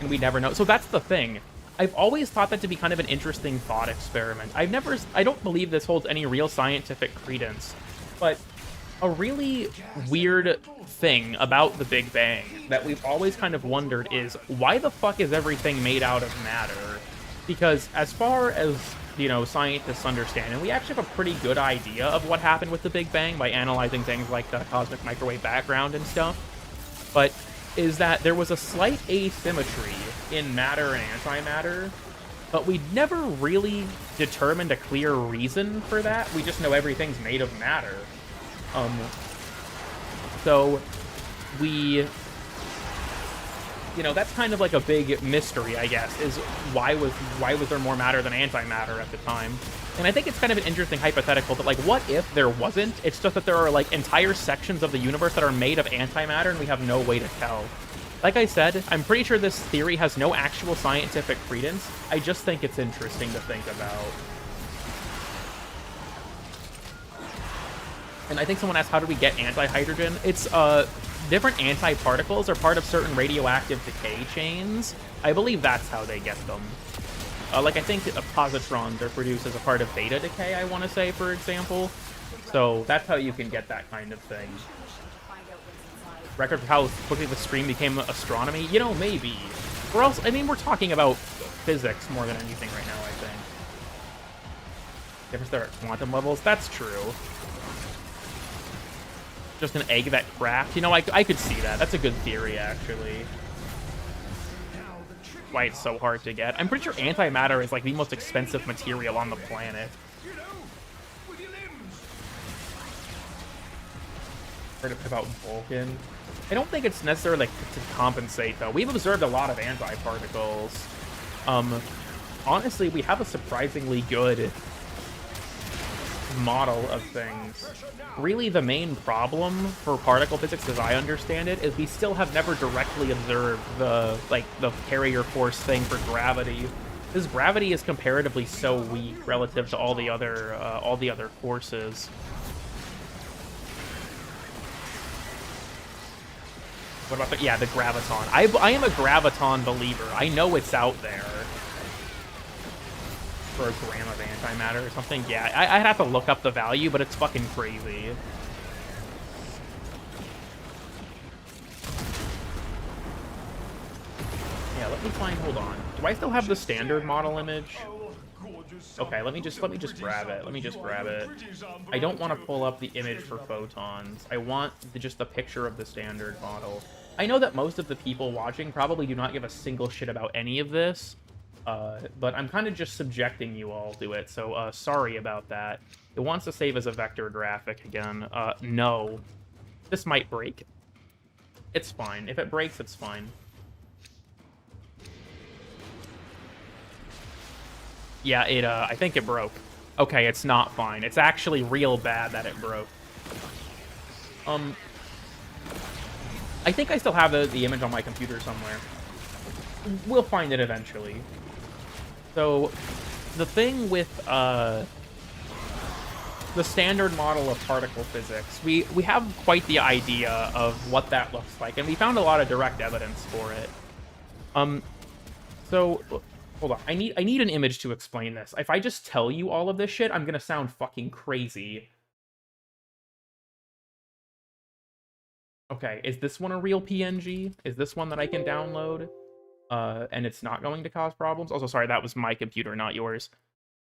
And we never know. So that's the thing. I've always thought that to be kind of an interesting thought experiment. I don't believe this holds any real scientific credence, but a really weird thing about the Big Bang that we've always kind of wondered is, why the fuck is everything made out of matter? Because as far as, you know, scientists understand, and we actually have a pretty good idea of what happened with the Big Bang by analyzing things like the cosmic microwave background and stuff, but is that there was a slight asymmetry in matter and antimatter, but we never really determined a clear reason for that. We just know everything's made of matter. So we, you know, that's kind of like a big mystery, I guess, is why was there more matter than antimatter at the time? And I think it's kind of an interesting hypothetical that, like, what if there wasn't? It's just that there are, like, entire sections of the universe that are made of antimatter and we have no way to tell. Like I said, I'm pretty sure this theory has no actual scientific credence. I just think it's interesting to think about. And I think someone asked, how do we get anti-hydrogen? It's, different antiparticles are part of certain radioactive decay chains. I believe that's how they get them. Like, I think positrons are produced as a part of beta decay, I want to say, for example. So that's how you can get that kind of thing. Record for how quickly the stream became astronomy? You know, maybe. Or else, I mean, we're talking about physics more than anything right now, I think. Difference there at quantum levels? That's true. Just an egg that cracked? You know, I could see that. That's a good theory, actually. Why it's so hard to get. I'm pretty sure antimatter is, like, the most expensive material on the planet. Heard about Vulcan. I don't think it's necessarily, like, to compensate, though. We've observed a lot of antiparticles. Honestly, we have a surprisingly good model of things. Really, the main problem for particle physics, as I understand it, is we still have never directly observed the carrier force thing for gravity. Because gravity is comparatively so weak relative to all the other forces. What about the graviton? I am a graviton believer. I know it's out there. For a gram of antimatter or something. Yeah, I'd have to look up the value, but it's fucking crazy. Yeah, let me find, hold on. Do I still have the standard model image? Okay, let me just grab it. Let me just grab it. I don't want to pull up the image for photons. I want just the picture of the standard model. I know that most of the people watching probably do not give a single shit about any of this, but I'm kind of just subjecting you all to it, so sorry about that. It wants to save as a vector graphic again. No. This might break. It's fine. If it breaks, it's fine. Yeah, I think it broke. Okay, it's not fine. It's actually real bad that it broke. I think I still have the image on my computer somewhere. We'll find it eventually. So, the thing with the standard model of particle physics, we have quite the idea of what that looks like, and we found a lot of direct evidence for it. So, hold on. I need an image to explain this. If I just tell you all of this shit, I'm gonna sound fucking crazy. Okay, is this one a real PNG? Is this one that I can download? And it's not going to cause problems? Also, sorry, that was my computer, not yours.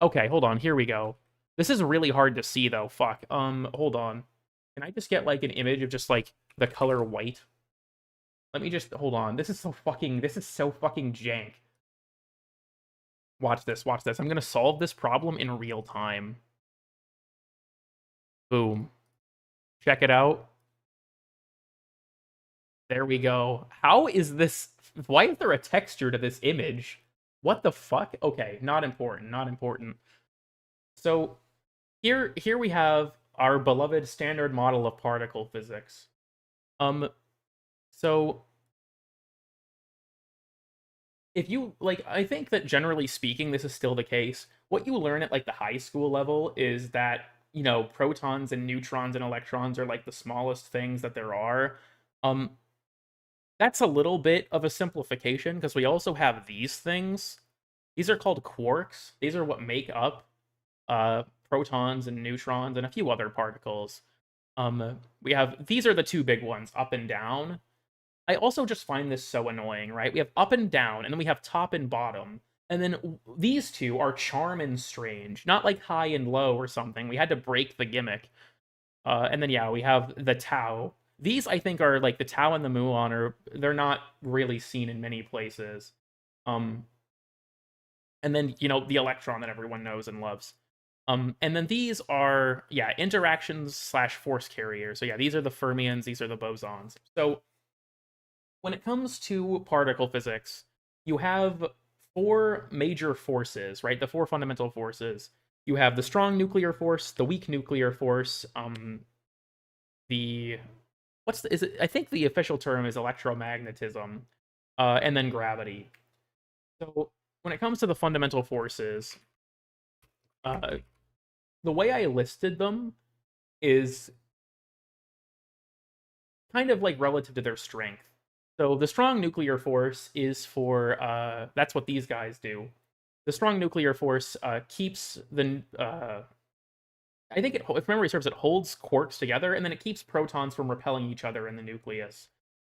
Okay, hold on, here we go. This is really hard to see, though, fuck. Hold on. Can I just get, like, an image of just, like, the color white? Let me just, hold on. This is so fucking jank. Watch this, watch this. I'm gonna solve this problem in real time. Boom. Check it out. There we go. How is this... Why is there a texture to this image? What the fuck? Okay, not important, not important. So, here we have our beloved standard model of particle physics. So... If you, like, I think that generally speaking, this is still the case. What you learn at, like, the high school level is that, you know, protons and neutrons and electrons are, like, the smallest things that there are. That's a little bit of a simplification, because we also have these things. These are called quarks. These are what make up protons and neutrons and a few other particles. We have, these are the two big ones, up and down. I also just find this so annoying, right? We have up and down, and then we have top and bottom. And then these two are charm and strange, not like high and low or something. We had to break the gimmick. And then, yeah, we have the tau. These, I think, are like the tau and the muon, they're not really seen in many places. And then, you know, the electron that everyone knows and loves. And then these are, yeah, interactions / force carriers. So yeah, these are the fermions, these are the bosons. So when it comes to particle physics, you have four major forces, right? The four fundamental forces. You have the strong nuclear force, the weak nuclear force, I think the official term is electromagnetism, and then gravity. So when it comes to the fundamental forces, the way I listed them is kind of like relative to their strength. So the strong nuclear force is for, that's what these guys do. The strong nuclear force keeps the, I think, if memory serves, it holds quarks together, and then it keeps protons from repelling each other in the nucleus.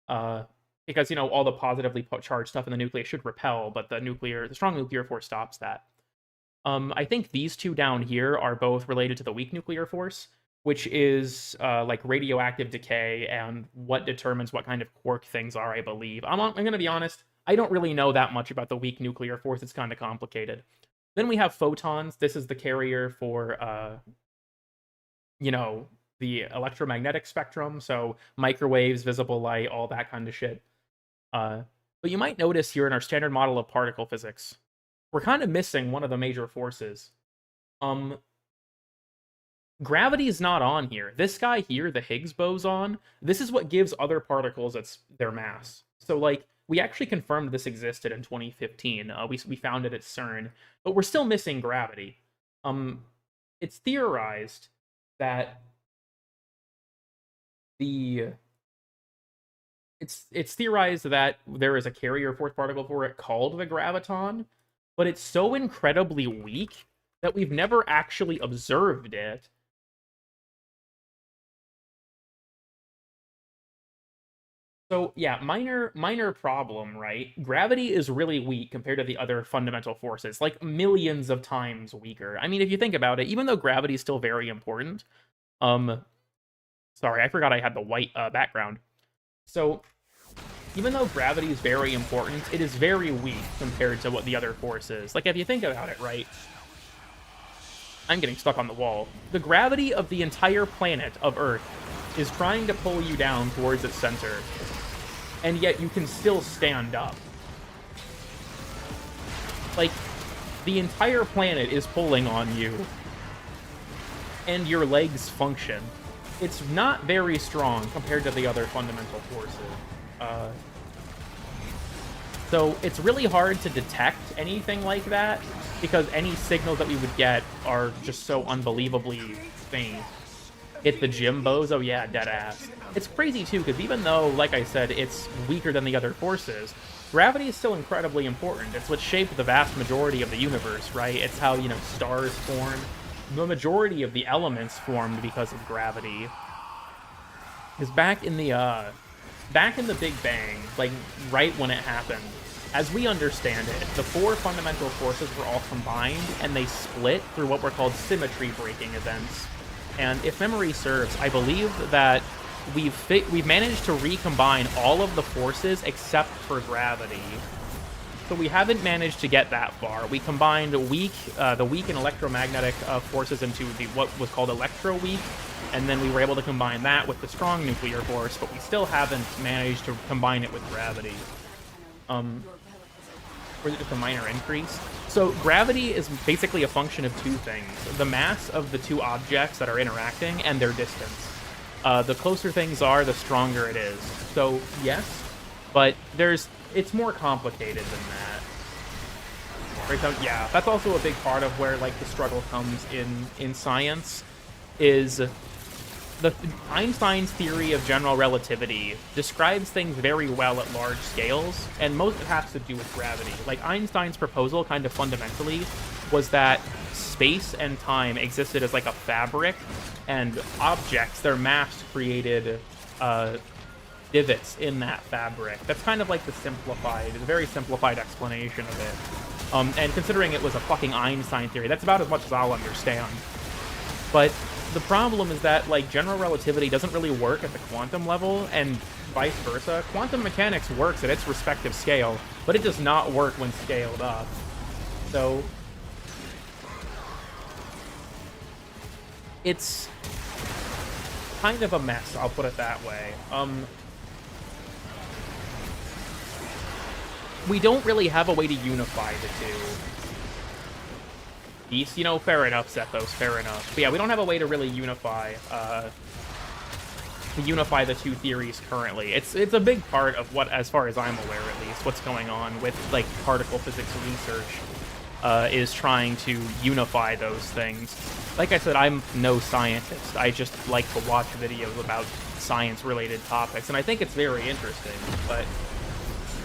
Because, you know, all the positively charged stuff in the nucleus should repel, but the strong nuclear force stops that. I think these two down here are both related to the weak nuclear force, which is like radioactive decay and what determines what kind of quark things are, I believe. I'm going to be honest, I don't really know that much about the weak nuclear force. It's kind of complicated. Then we have photons. This is the carrier for, you know, the electromagnetic spectrum, so microwaves, visible light, all that kind of shit. But you might notice here in our standard model of particle physics, we're kind of missing one of the major forces. Gravity is not on here. This guy here, the Higgs boson, this is what gives other particles their mass. So, like, we actually confirmed this existed in 2015. We found it at CERN, but we're still missing gravity. It's theorized that it's theorized that there is a carrier fourth particle for it called the graviton, but it's so incredibly weak that we've never actually observed it. So yeah, minor problem, right? Gravity is really weak compared to the other fundamental forces, like millions of times weaker. I mean, if you think about it, even though gravity is still very important, sorry, I forgot I had the white background. So even though gravity is very important, it is very weak compared to what the other force is. Like, if you think about it, right? I'm getting stuck on the wall. The gravity of the entire planet of Earth is trying to pull you down towards its center, and yet you can still stand up. Like, the entire planet is pulling on you, and your legs function. it's not very strong compared to the other fundamental forces. So it's really hard to detect anything like that, because any signals that we would get are just so unbelievably faint. Hit the Jimbos, oh yeah, deadass. It's crazy too, because even though, like I said, it's weaker than the other forces, gravity is still incredibly important. It's what shaped the vast majority of the universe, right? It's how, you know, stars form. The majority of the elements formed because of gravity. Because back in the Big Bang, like, right when it happened, as we understand it, the four fundamental forces were all combined, and they split through what were called symmetry-breaking events. And if memory serves, I believe that we've managed to recombine all of the forces except for gravity. So we haven't managed to get that far. We combined the weak and electromagnetic forces into what was called electro-weak, and then we were able to combine that with the strong nuclear force, but we still haven't managed to combine it with gravity. Or is it just a minor increase? So gravity is basically a function of two things: the mass of the two objects that are interacting and their distance. The closer things are, the stronger it is. So yes, but it's more complicated than that. Right? So, yeah, that's also a big part of where, like, the struggle comes in science, is Einstein's theory of general relativity describes things very well at large scales, and most of it has to do with gravity. Like, Einstein's proposal, kind of fundamentally, was that space and time existed as, like, a fabric, and objects, their mass created divots in that fabric. That's kind of like the very simplified explanation of it. And considering it was a fucking Einstein theory, that's about as much as I'll understand. But the problem is that, like, general relativity doesn't really work at the quantum level, and vice versa. Quantum mechanics works at its respective scale, but it does not work when scaled up. So it's kind of a mess, I'll put it that way. We don't really have a way to unify the two. Beast, you know, fair enough, Zethos, fair enough. But yeah, we don't have a way to really unify the two theories currently. It's a big part of what, as far as I'm aware at least, what's going on with, like, particle physics research, is trying to unify those things. Like I said, I'm no scientist. I just like to watch videos about science-related topics, and I think it's very interesting, but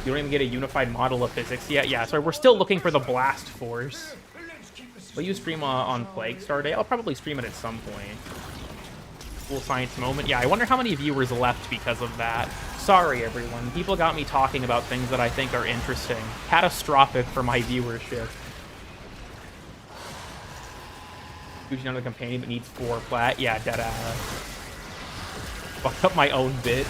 you don't even get a unified model of physics yet. Yeah, so we're still looking for the blast force. Will you stream on Plague Star Day? I'll probably stream it at some point. Cool science moment. Yeah, I wonder how many viewers left because of that. Sorry, everyone. People got me talking about things that I think are interesting. Catastrophic for my viewership. Choosing another companion but needs 4 plat. Yeah, deadass. Fucked up my own bit.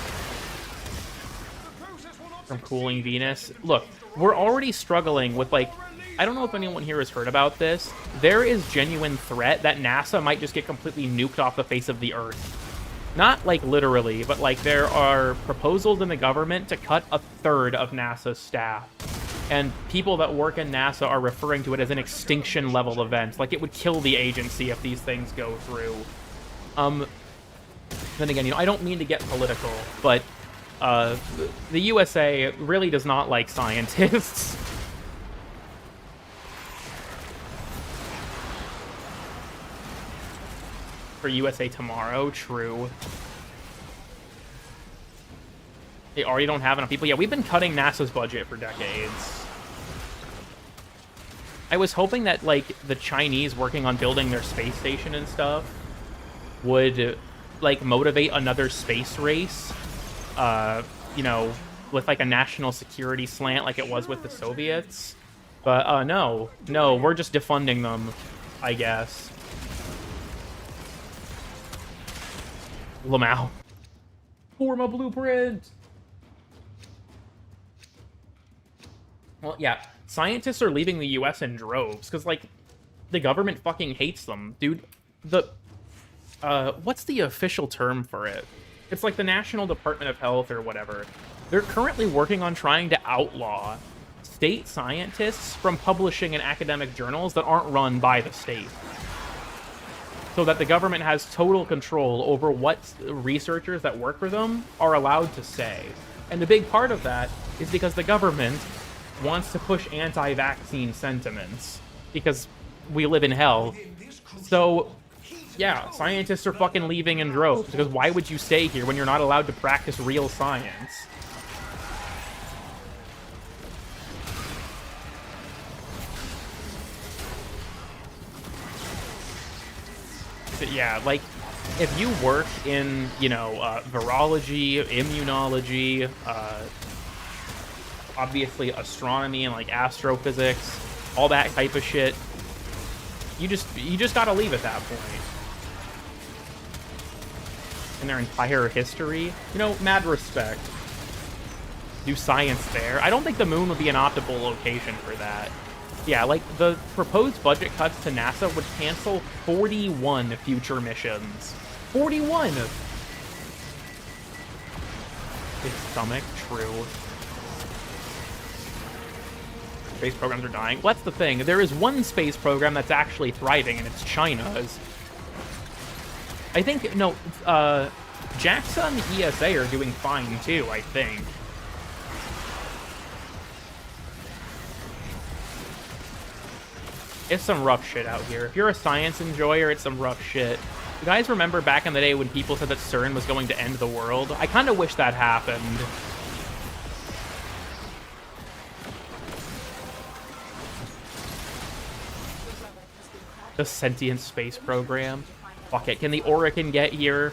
From cooling Venus. Look, we're already struggling with, like, I don't know if anyone here has heard about this. There is genuine threat that NASA might just get completely nuked off the face of the Earth. Not, like, literally, but, like, there are proposals in the government to cut 1/3 of NASA's staff. And people that work in NASA are referring to it as an extinction-level event. Like, it would kill the agency if these things go through. Then again, you know, I don't mean to get political, but the USA really does not like scientists. For USA Tomorrow, true. They already don't have enough people. Yeah, we've been cutting NASA's budget for decades. I was hoping that, like, the Chinese working on building their space station and stuff would, like, motivate another space race, you know, with, like, a national security slant like it was with the Soviets. But, no, we're just defunding them, I guess. Lamau. Forma blueprint! Well, yeah, scientists are leaving the US in droves, because, like, the government fucking hates them. Dude, what's the official term for it? It's like the National Department of Health or whatever. They're currently working on trying to outlaw state scientists from publishing in academic journals that aren't run by the state. so that the government has total control over what researchers that work for them are allowed to say. And a big part of that is because the government wants to push anti-vaccine sentiments, because we live in hell. So, yeah, scientists are fucking leaving in droves, because why would you stay here when you're not allowed to practice real science? But yeah, like, if you work in, you know, virology, immunology, obviously astronomy and like astrophysics, all that type of shit, you just gotta leave at that point. In their entire history, you know, mad respect. Do science there. I don't think the moon would be an optimal location for that. Yeah, like, the proposed budget cuts to NASA would cancel 41 future missions. 41! His stomach, true. Space programs are dying. Well, that's the thing. There is one space program that's actually thriving, and it's China's. I think, no, JAXA and the ESA are doing fine, too, I think. It's some rough shit out here. If you're a science enjoyer, it's some rough shit. You guys remember back in the day when people said that CERN was going to end the world? I kind of wish that happened. The Sentient space program. Fuck it. Can the Oracle get here?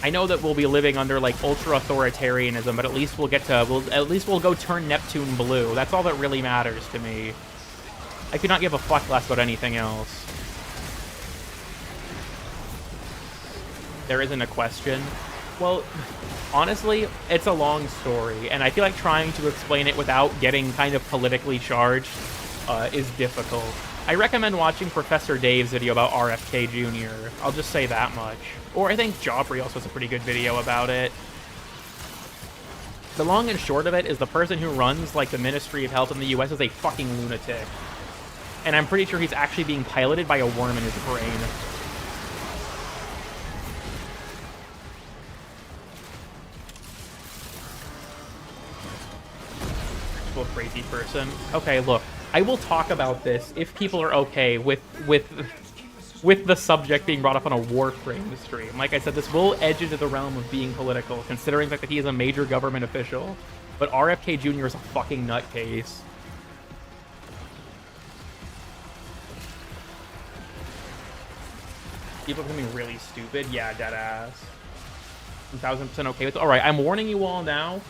I know that we'll be living under, like, ultra-authoritarianism, but at least we'll get to... at least we'll go turn Neptune blue. That's all that really matters to me. I could not give a fuck less about anything else. There isn't a question. Well, honestly, it's a long story, and I feel like trying to explain it without getting kind of politically charged is difficult. I recommend watching Professor Dave's video about RFK Jr. I'll just say that much. Or I think Joffrey also has a pretty good video about it. The long and short of it is the person who runs, like, the Ministry of Health in the US is a fucking lunatic. And I'm pretty sure he's actually being piloted by a worm in his brain. Actual crazy person. Okay, look. I will talk about this if people are okay with the subject being brought up on a Warframe stream. Like I said, this will edge into the realm of being political, considering the fact that he is a major government official. But RFK Jr. is a fucking nutcase. People are becoming really stupid. Yeah, deadass. 1000% okay with it. Alright, I'm warning you all now.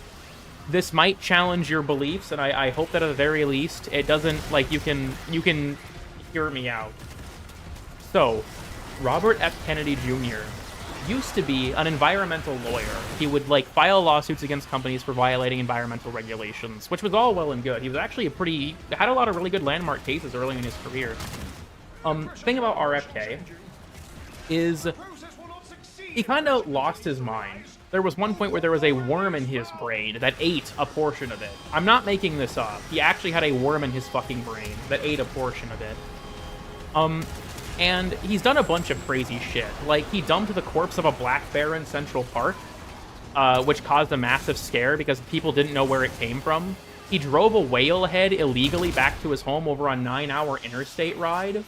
This might challenge your beliefs, and I hope that at the very least, it doesn't, like, you can hear me out. So, Robert F. Kennedy Jr. used to be an environmental lawyer. He would, like, file lawsuits against companies for violating environmental regulations, which was all well and good. He was actually had a lot of really good landmark cases early in his career. Thing about RFK is he kind of lost his mind. There was one point where there was a worm in his brain that ate a portion of it. I'm not making this up. He actually had a worm in his fucking brain that ate a portion of it. And he's done a bunch of crazy shit. Like, he dumped the corpse of a black bear in Central Park, which caused a massive scare because people didn't know where it came from. He drove a whale head illegally back to his home over a 9-hour interstate ride.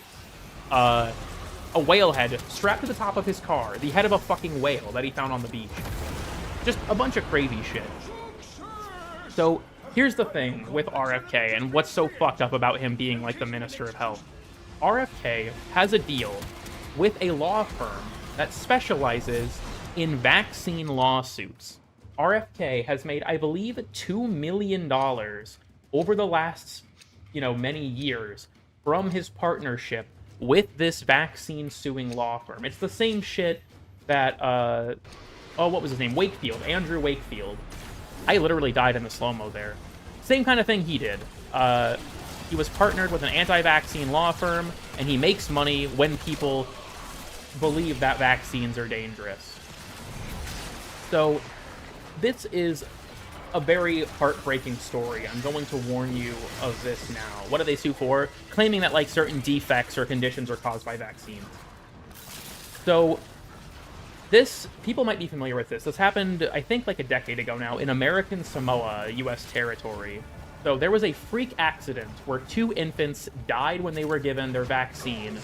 A whale head strapped to the top of his car, the head of a fucking whale that he found on the beach. Just a bunch of crazy shit. So, here's the thing with RFK and what's so fucked up about him being, like, the Minister of Health. RFK has a deal with a law firm that specializes in vaccine lawsuits. RFK has made, I believe, $2 million over the last, many years from his partnership with this vaccine suing law firm. It's the same shit that, what was his name? Wakefield, Andrew Wakefield. I literally died in the slow-mo there. Same kind of thing he did. He was partnered with an anti-vaccine law firm, and he makes money when people believe that vaccines are dangerous. So, this is a very heartbreaking story. I'm going to warn you of this now. What do they sue for? Claiming that, like, certain defects or conditions are caused by vaccines. So, people might be familiar with this. This happened, I think, like a decade ago now, in American Samoa, U.S. territory. So there was a freak accident where 2 infants died when they were given their vaccine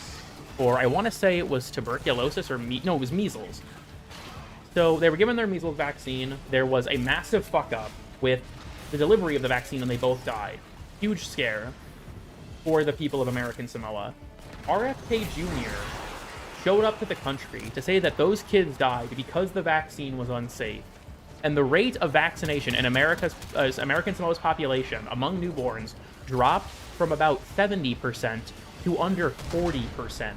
for, I want to say it was tuberculosis or no, it was measles. So they were given their measles vaccine. There was a massive fuck-up with the delivery of the vaccine, and they both died. Huge scare for the people of American Samoa. RFK Jr. showed up to the country to say that those kids died because the vaccine was unsafe. And the rate of vaccination in American Samoa's population among newborns dropped from about 70% to under 40%.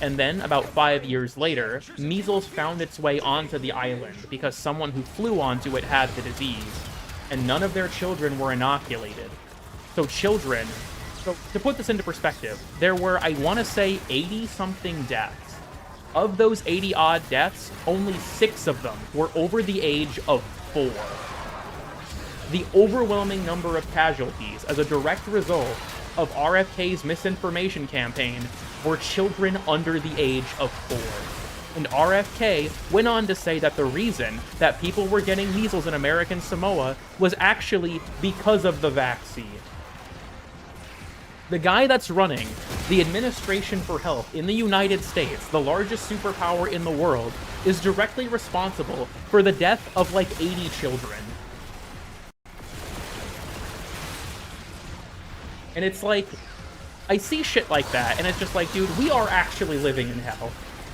And then, about 5 years later, measles found its way onto the island because someone who flew onto it had the disease, and none of their children were inoculated. So to put this into perspective, there were, I want to say, 80-something deaths. Of those 80-odd deaths, only 6 of them were over the age of 4. The overwhelming number of casualties as a direct result of RFK's misinformation campaign were children under the age of 4. And RFK went on to say that the reason that people were getting measles in American Samoa was actually because of the vaccine. The guy that's running the Administration for Health in the United States, the largest superpower in the world, is directly responsible for the death of like 80 children. And it's like, I see shit like that, and it's just like, dude, we are actually living in hell.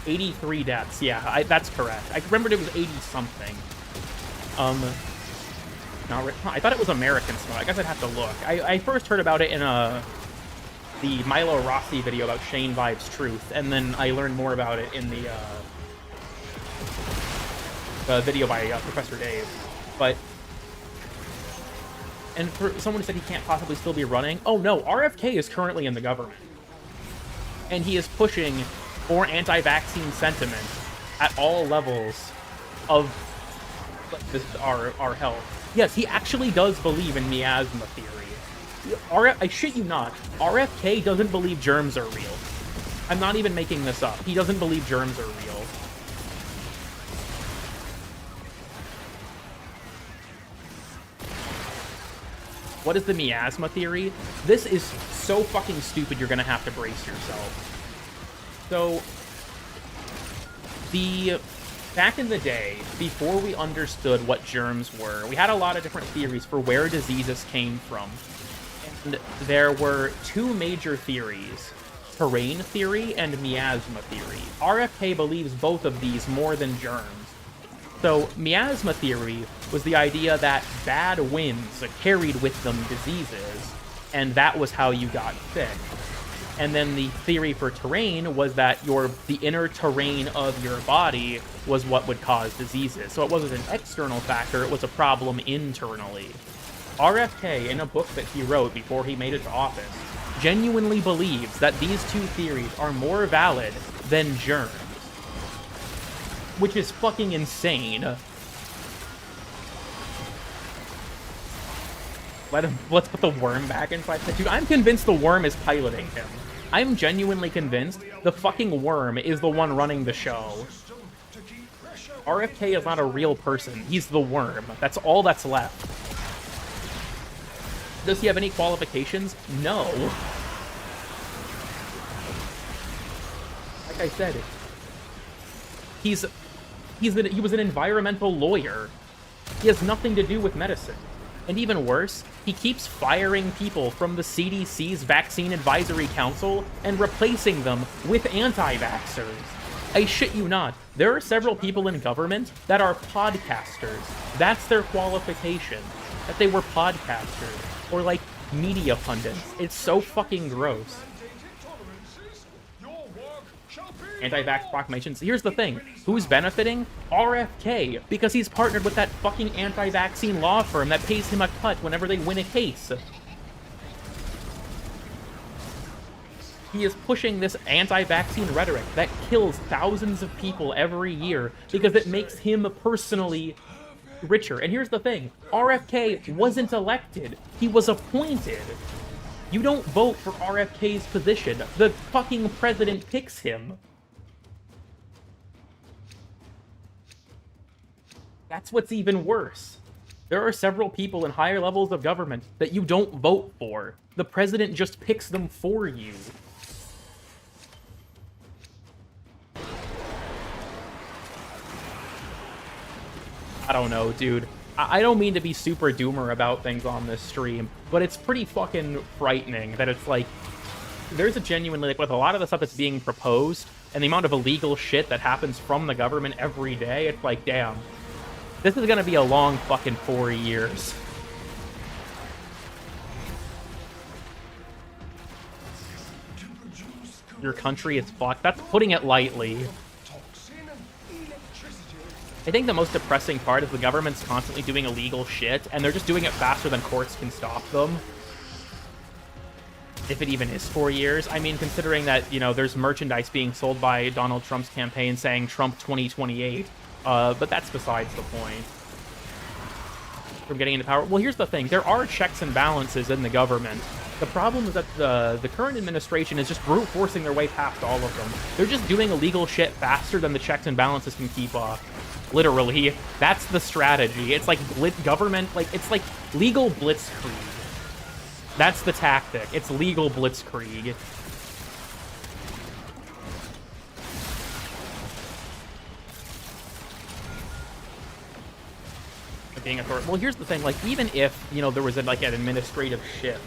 83 deaths, yeah, that's correct. I remembered it was 80-something. I thought it was American Samoa. I guess I'd have to look. I first heard about it in the Milo Rossi video about Shane Vibe's Truth, and then I learned more about it in the video by Professor Dave. And for someone who said he can't possibly still be running, oh no, RFK is currently in the government. And he is pushing for anti-vaccine sentiment at all levels of our health. Yes, he actually does believe in miasma theory. I shit you not, RFK doesn't believe germs are real. I'm not even making this up. He doesn't believe germs are real. What is the miasma theory? This is so fucking stupid, you're gonna have to brace yourself. So, back in the day, before we understood what germs were, we had a lot of different theories for where diseases came from. And there were 2 major theories, terrain theory and miasma theory. RFK believes both of these more than germs. So, miasma theory was the idea that bad winds carried with them diseases, and that was how you got sick. And then the theory for terrain was that the inner terrain of your body was what would cause diseases. So it wasn't an external factor, it was a problem internally. RFK, in a book that he wrote before he made it to office, genuinely believes that these 2 theories are more valid than germs. Which is fucking insane. Let's put the worm back inside. Dude, I'm convinced the worm is piloting him. I'm genuinely convinced the fucking worm is the one running the show. RFK is not a real person. He's the worm. That's all that's left. Does he have any qualifications? No. Like I said, he was an environmental lawyer. He has nothing to do with medicine. And even worse, he keeps firing people from the CDC's Vaccine Advisory Council and replacing them with anti-vaxxers. I shit you not, there are several people in government that are podcasters. That's their qualification, that they were podcasters, or like media pundits. It's so fucking gross. Anti-vax proclamations. Here's the thing. Who's benefiting? RFK, because he's partnered with that fucking anti-vaccine law firm that pays him a cut whenever they win a case. He is pushing this anti-vaccine rhetoric that kills thousands of people every year because it makes him personally richer. And here's the thing. RFK wasn't elected. He was appointed. You don't vote for RFK's position. The fucking president picks him. That's what's even worse. There are several people in higher levels of government that you don't vote for. The president just picks them for you. I don't know, dude. I don't mean to be super doomer about things on this stream, but it's pretty fucking frightening that it's like, there's a genuinely, like, with a lot of the stuff that's being proposed, and the amount of illegal shit that happens from the government every day, it's like, damn. This is gonna be a long fucking 4 years. Your country is fucked. That's putting it lightly. I think the most depressing part is the government's constantly doing illegal shit, and they're just doing it faster than courts can stop them. If it even is 4 years. I mean, considering that, you know, there's merchandise being sold by Donald Trump's campaign saying Trump 2028. But that's besides the point. From getting into power. Well, here's the thing. There are checks and balances in the government. The problem is that the current administration is just brute forcing their way past all of them. They're just doing illegal shit faster than the checks and balances can keep up. Literally, that's the strategy. It's like government, like, it's like legal blitzkrieg. That's the tactic. It's legal blitzkrieg. Being authoritative. Well, here's the thing. Like, even if, you know, there was an administrative shift,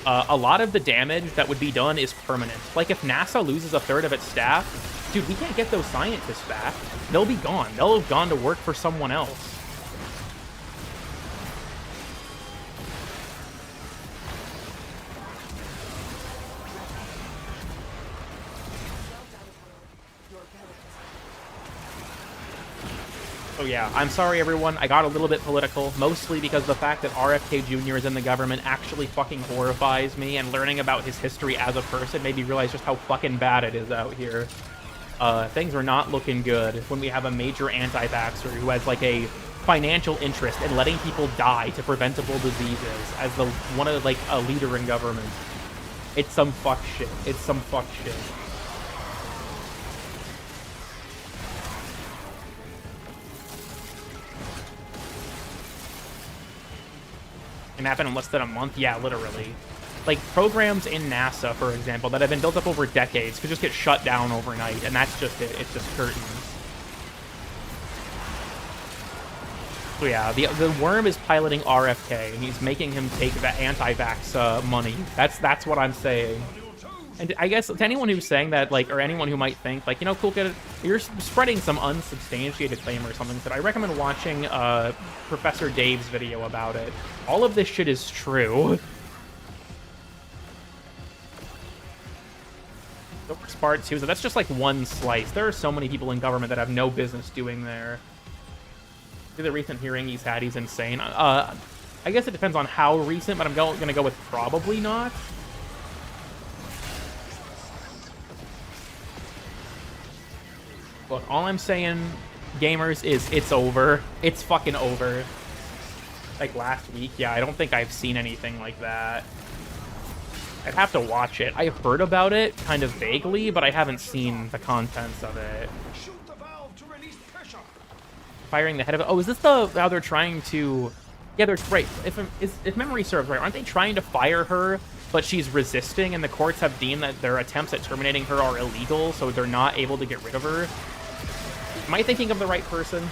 a lot of the damage that would be done is permanent. Like, if NASA loses a third of its staff, dude, we can't get those scientists back. They'll be gone. They'll have gone to work for someone else. So yeah, I'm sorry everyone, I got a little bit political, mostly because the fact that RFK Jr. is in the government actually fucking horrifies me, and learning about his history as a person made me realize just how fucking bad it is out here. Things are not looking good when we have a major anti-vaxxer who has, like, a financial interest in letting people die to preventable diseases as a leader in government. It's some fuck shit. It's some fuck shit. Can happen in less than a month? Yeah, literally. Like, programs in NASA, for example, that have been built up over decades could just get shut down overnight, and that's just it. It's just curtains. So yeah, the worm is piloting RFK, and he's making him take the anti-vax money. That's what I'm saying. And I guess to anyone who's saying that, like, or anyone who might think, like, you know, cool kid, you're spreading some unsubstantiated claim or something, that I recommend watching Professor Dave's video about it. All of this shit is true. The worst part, too, is that that's just, like, one slice. There are so many people in government that have no business doing there. The recent hearing he's had, he's insane. I guess it depends on how recent, but I'm going to go with probably not. Look, all I'm saying, gamers, is it's over. It's fucking over. Like last week, yeah, I don't think I've seen anything like that. I'd have to watch it. I heard about it, kind of vaguely, but I haven't seen the contents of it. Firing the head of it. Oh, is this how they're trying to... Yeah, there's... Right, if memory serves right, aren't they trying to fire her, but she's resisting, and the courts have deemed that their attempts at terminating her are illegal, so they're not able to get rid of her? Am I thinking of the right person?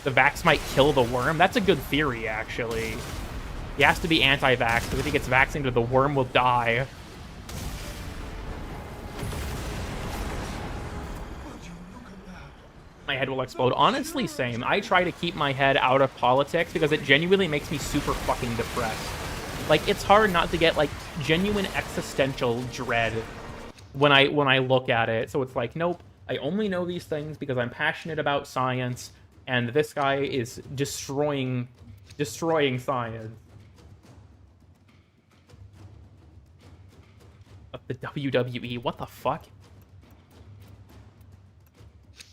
The vax might kill the worm? That's a good theory, actually. He has to be anti-vax, because if he gets vaccinated, the worm will die. My head will explode. Honestly, same. I try to keep my head out of politics because it genuinely makes me super fucking depressed. Like, it's hard not to get, like, genuine existential dread when I look at it. So it's like, nope, I only know these things because I'm passionate about science, and this guy is destroying science. The WWE, what the fuck?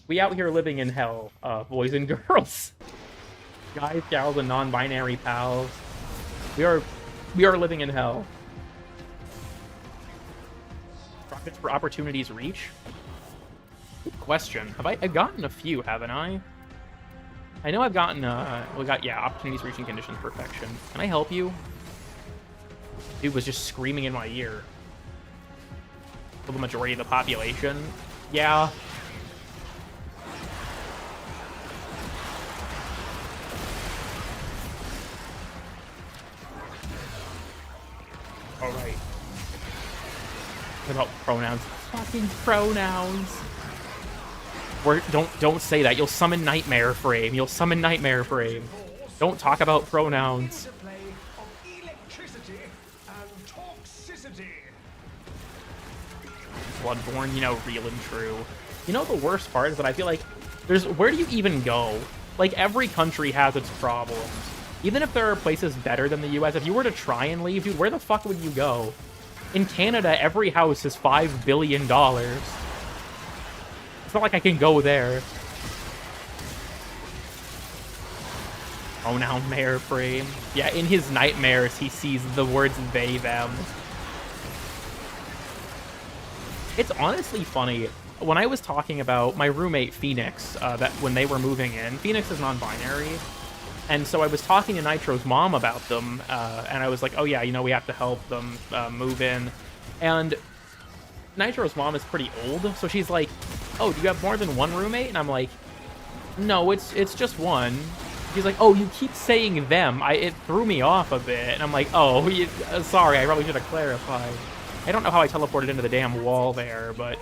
We out here living in hell, boys and girls. Guys, gals, and non-binary pals. We are living in hell. Rockets for Opportunities reach? Good question. I've gotten a few, haven't I? I know I've gotten, we got, yeah, opportunities reaching conditions perfection. Can I help you? Dude was just screaming in my ear. For the majority of the population. Yeah. All right. What about pronouns? Fucking pronouns. Don't say that. You'll summon Nightmare Frame. You'll summon Nightmare Frame. Don't talk about pronouns. Bloodborne, you know, real and true. You know, the worst part is that I feel like where do you even go? Like, every country has its problems. Even if there are places better than the US, if you were to try and leave, dude, where the fuck would you go? In Canada, every house is $5 billion. It's not like I can go there. Oh, now Mayor Frame. Yeah, in his nightmares, he sees the words they, them. It's honestly funny. When I was talking about my roommate, Phoenix, that when they were moving in, Phoenix is non-binary. And so I was talking to Nitro's mom about them, and I was like, oh yeah, you know, we have to help them move in. And Nitro's mom is pretty old, so she's like, oh, do you have more than one roommate? And I'm like, no, it's just one. He's like, oh, you keep saying them. It threw me off a bit. And I'm like, oh, sorry, I probably should have clarified. I don't know how I teleported into the damn wall there, but...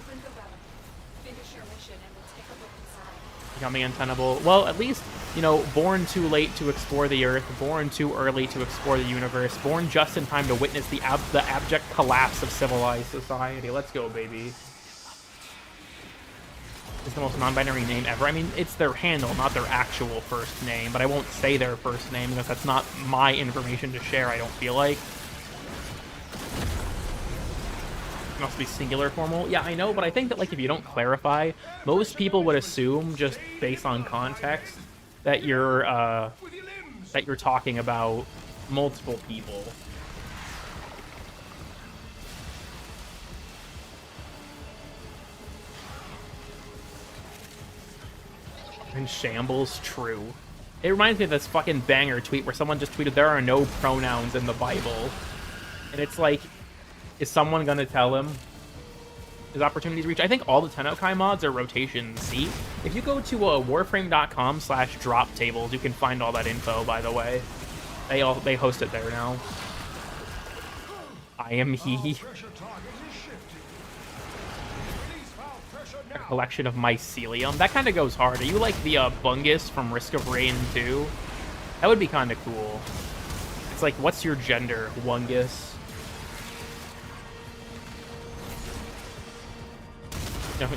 Becoming untenable. Well, at least, you know, born too late to explore the Earth, born too early to explore the universe, born just in time to witness the abject collapse of civilized society. Let's go, baby. It's the most non-binary name ever. I mean, it's their handle, not their actual first name, but I won't say their first name because that's not my information to share, I don't feel like. It must be singular formal. Yeah, I know, but I think that, like, if you don't clarify, most people would assume, just based on context, that you're talking about multiple people. In shambles, true. It reminds me of this fucking banger tweet where someone just tweeted, there are no pronouns in the Bible. And it's like, is someone gonna tell him his opportunities reach? I think all the Tennokai mods are rotation C. If you go to warframe.com/drop tables, you can find all that info, by the way. They host it there now. I am he. A collection of mycelium. That kind of goes hard. Are you like the Bungus from Risk of Rain 2? That would be kind of cool. It's like, what's your gender, Wungus?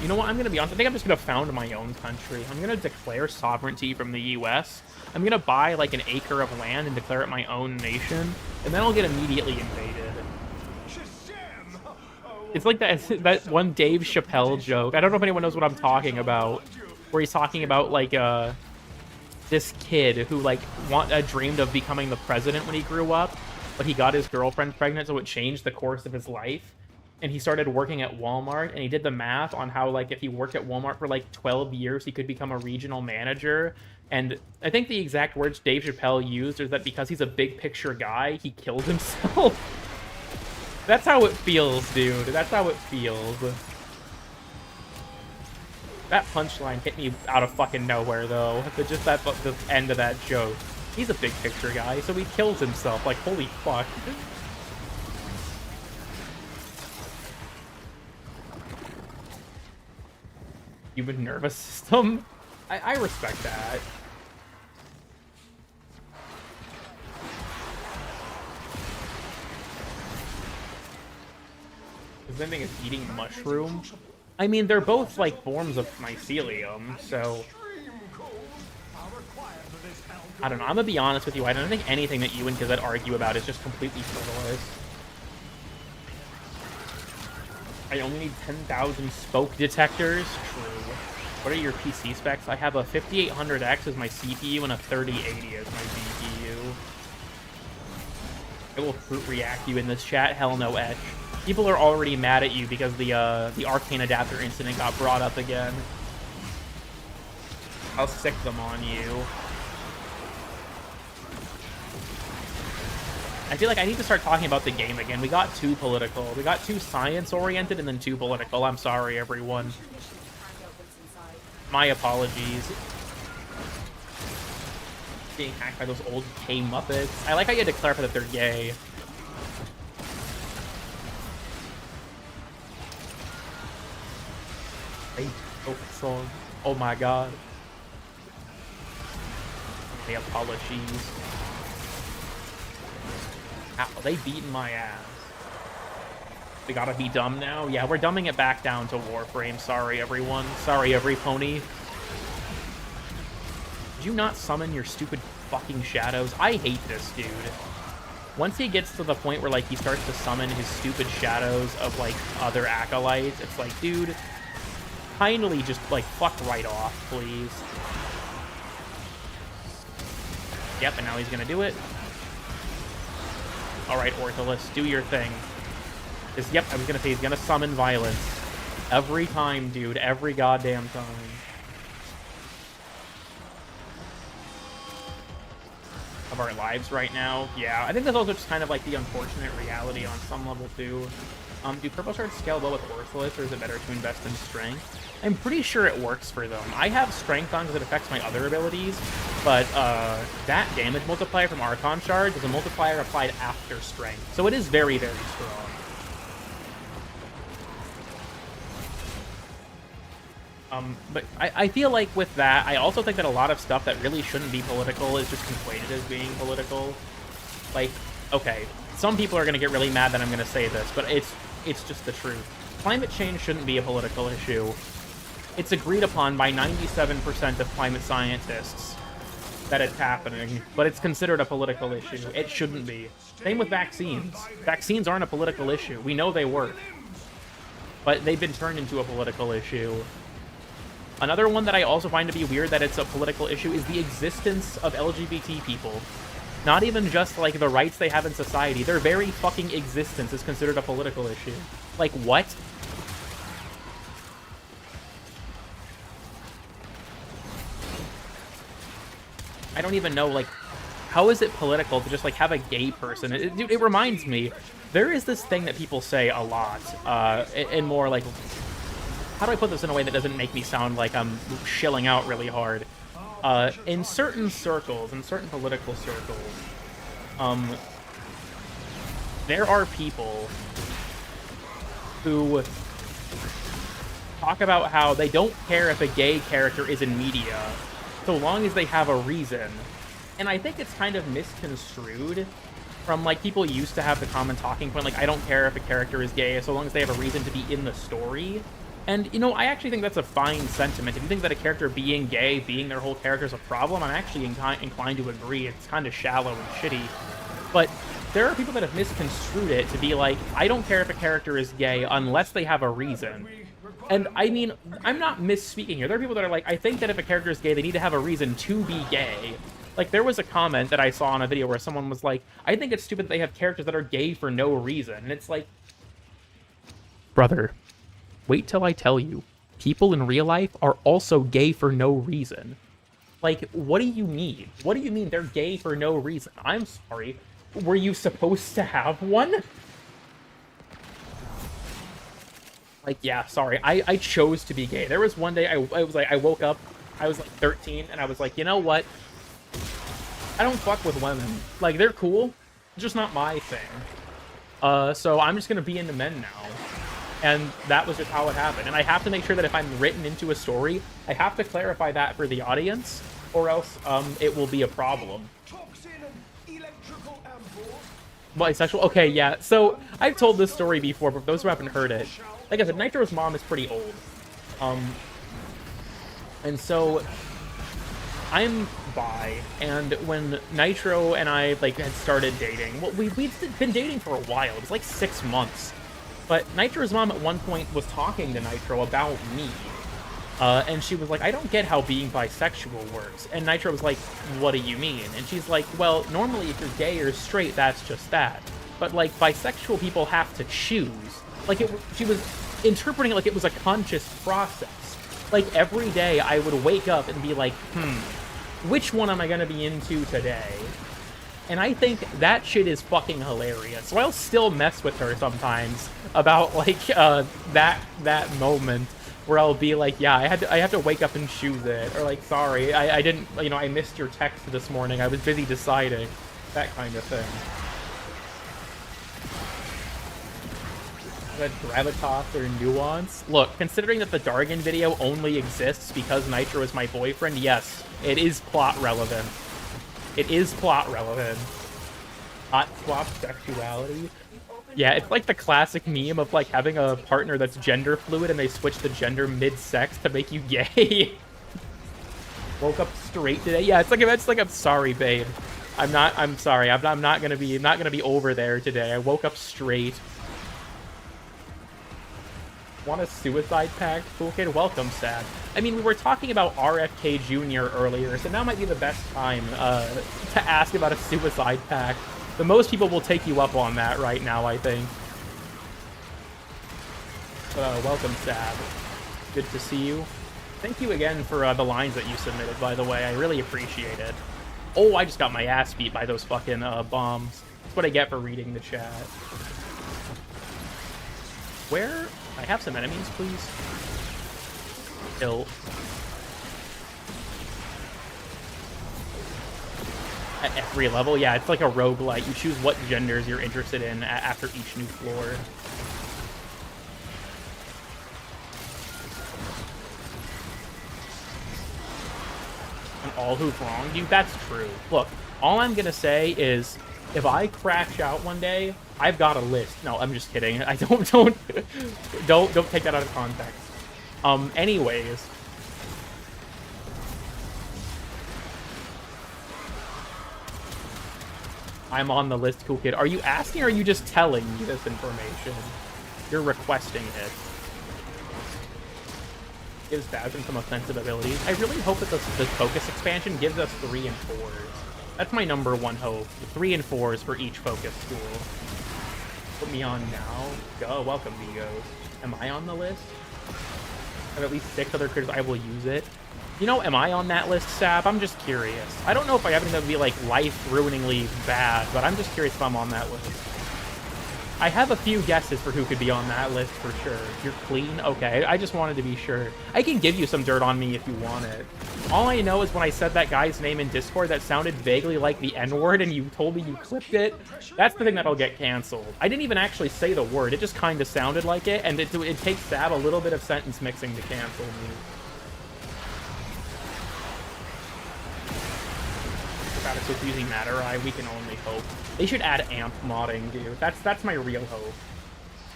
You know what? I'm going to be honest. I think I'm just going to found my own country. I'm going to declare sovereignty from the US. I'm going to buy like an acre of land and declare it my own nation. And then I'll get immediately invaded. It's like that one Dave Chappelle joke. I don't know if anyone knows what I'm talking about. Where he's talking about, like, this kid who, like, dreamed of becoming the president when he grew up. But he got his girlfriend pregnant, so it changed the course of his life. And he started working at Walmart, and he did the math on how, like, if he worked at Walmart for, like, 12 years, he could become a regional manager. And I think the exact words Dave Chappelle used is that because he's a big picture guy, he killed himself. That's how it feels, dude. That's how it feels. That punchline hit me out of fucking nowhere, though. But just the end of that joke. He's a big picture guy, so he kills himself. Like, holy fuck. Human nervous system? I respect that. The thing is eating mushroom. I mean, they're both like forms of mycelium, so I don't know. I'm gonna be honest with you. I don't think anything that you and Gazette argue about is just completely frivolous. I only need 10,000 spoke detectors. True. What are your PC specs? I have a 5800X as my CPU and a 3080 as my GPU. I will fruit react you in this chat. Hell no, Etch. People are already mad at you because the arcane adapter incident got brought up again. I'll sick them on you. I feel like I need to start talking about the game again. We got too political. We got too science-oriented and then too political. I'm sorry, everyone. My apologies. Being hacked by those old K-Muppets. I like how you had to clarify that they're gay. Great song. Oh my god. The apologies. Ow, they beating my ass. We gotta be dumb now? Yeah, we're dumbing it back down to Warframe. Sorry, everyone. Sorry, every pony. Did you not summon your stupid fucking shadows? I hate this dude. Once he gets to the point where, like, he starts to summon his stupid shadows of, like, other acolytes, it's like, dude, kindly just, like, fuck right off, please. Yep, and now he's gonna do it. Alright, Ortholis, do your thing. Yep, I was gonna say he's gonna summon violence. Every time, dude. Every goddamn time. Of our lives right now. Yeah, I think that's also just kind of like the unfortunate reality on some level, too. Do purple shards scale well with Ortholis, or is it better to invest in strength? I'm pretty sure it works for them. I have strength on because it affects my other abilities, but that damage multiplier from Archon Shards is a multiplier applied after strength. So it is very, very strong. But I feel like with that, I also think that a lot of stuff that really shouldn't be political is just conflated as being political. Like, okay, some people are going to get really mad that I'm going to say this, but it's just the truth. Climate change shouldn't be a political issue. It's agreed upon by 97% of climate scientists that it's happening, but it's considered a political issue. It shouldn't be. Same with vaccines. Vaccines aren't a political issue. We know they work, but they've been turned into a political issue. Another one that I also find to be weird that it's a political issue is the existence of LGBT people. Not even just, like, the rights they have in society. Their very fucking existence is considered a political issue. Like, what? I don't even know, like, how is it political to just, like, have a gay person? It reminds me, there is this thing that people say a lot, and more, like, how do I put this in a way that doesn't make me sound like I'm shilling out really hard? In certain circles, in certain political circles, there are people who talk about how they don't care if a gay character is in media, so long as they have a reason. And I think it's kind of misconstrued from, like, people used to have the common talking point, like, I don't care if a character is gay, so long as they have a reason to be in the story. And, you know, I actually think that's a fine sentiment. If you think that a character being gay, being their whole character is a problem, I'm actually inclined to agree. It's kind of shallow and shitty. But there are people that have misconstrued it to be like, I don't care if a character is gay unless they have a reason. And, I mean, I'm not misspeaking here. There are people that are like, I think that if a character is gay, they need to have a reason to be gay. Like, there was a comment that I saw on a video where someone was like, I think it's stupid that they have characters that are gay for no reason. And it's like, brother, wait till I tell you. People in real life are also gay for no reason. Like, what do you mean? What do you mean they're gay for no reason? I'm sorry. Were you supposed to have one? Like, yeah, sorry. I chose to be gay. There was one day I was like, I woke up, I was like 13, and I was like, you know what? I don't fuck with women. Like, they're cool, just not my thing. So I'm just gonna be into men now. And that was just how it happened. And I have to make sure that if I'm written into a story, I have to clarify that for the audience, or else it will be a problem. Bisexual? Okay, yeah. So, I've told this story before, but for those who haven't heard it, like I said, Nitro's mom is pretty old. And so, I'm bi, and when Nitro and I, like, had started dating, well, we'd been dating for a while. It was like 6 months. But Nitro's mom at one point was talking to Nitro about me. And she was like, I don't get how being bisexual works. And Nitro was like, what do you mean? And she's like, well, normally if you're gay or straight, that's just that. But, like, bisexual people have to choose. Like, she was interpreting it like it was a conscious process. Like, every day I would wake up and be like, which one am I going to be into today? And I think that shit is fucking hilarious. So I'll still mess with her sometimes about like that moment where I'll be like, yeah, I have to wake up and choose it, or like, sorry, I didn't, you know, I missed your text this morning. I was busy deciding, that kind of thing. That gravitas or nuance. Look, considering that the Dargan video only exists because Nitro is my boyfriend, yes, it is plot relevant. It is plot relevant. Hot swap sexuality. Yeah, it's like the classic meme of like having a partner that's gender fluid and they switch the gender mid-sex to make you gay. Woke up straight today. Yeah, it's like I'm sorry, babe. I'm sorry. I'm not gonna be over there today. I woke up straight. Want a suicide pact? Cool kid, welcome, sad. I mean, we were talking about RFK Jr. earlier, so now might be the best time to ask about a suicide pact. The most people will take you up on that right now, I think. Welcome, sad. Good to see you. Thank you again for the lines that you submitted, by the way. I really appreciate it. Oh, I just got my ass beat by those fucking bombs. That's what I get for reading the chat. Where? I have some enemies, please. Kill. At every level? Yeah, it's like a roguelite. You choose what genders you're interested in after each new floor. And all who've wronged you? That's true. Look, all I'm gonna say is, if I crash out one day, I've got a list. No, I'm just kidding. I don't take that out of context. Anyways. I'm on the list, cool kid. Are you asking or are you just telling me this information? You're requesting it. Gives Bastion some offensive abilities. I really hope that this focus expansion gives us 3 and 4s. That's my number one hope. 3 and 4s for each focus school. Put me on now. Go, welcome, Vigos. Am I on the list? I have at least 6 other critters. I will use it. You know, am I on that list, Sab? I'm just curious. I don't know if I have anything that would be, like, life-ruiningly bad, but I'm just curious if I'm on that list. I have a few guesses for who could be on that list for sure. You're clean? Okay, I just wanted to be sure. I can give you some dirt on me if you want it. All I know is when I said that guy's name in Discord that sounded vaguely like the N-word and you told me you clipped it, that's the thing that'll get canceled. I didn't even actually say the word, it just kind of sounded like it, and it takes Sab a little bit of sentence mixing to cancel me. About us with using Matter Eye, we can only hope. They should add amp modding, dude. That's my real hope.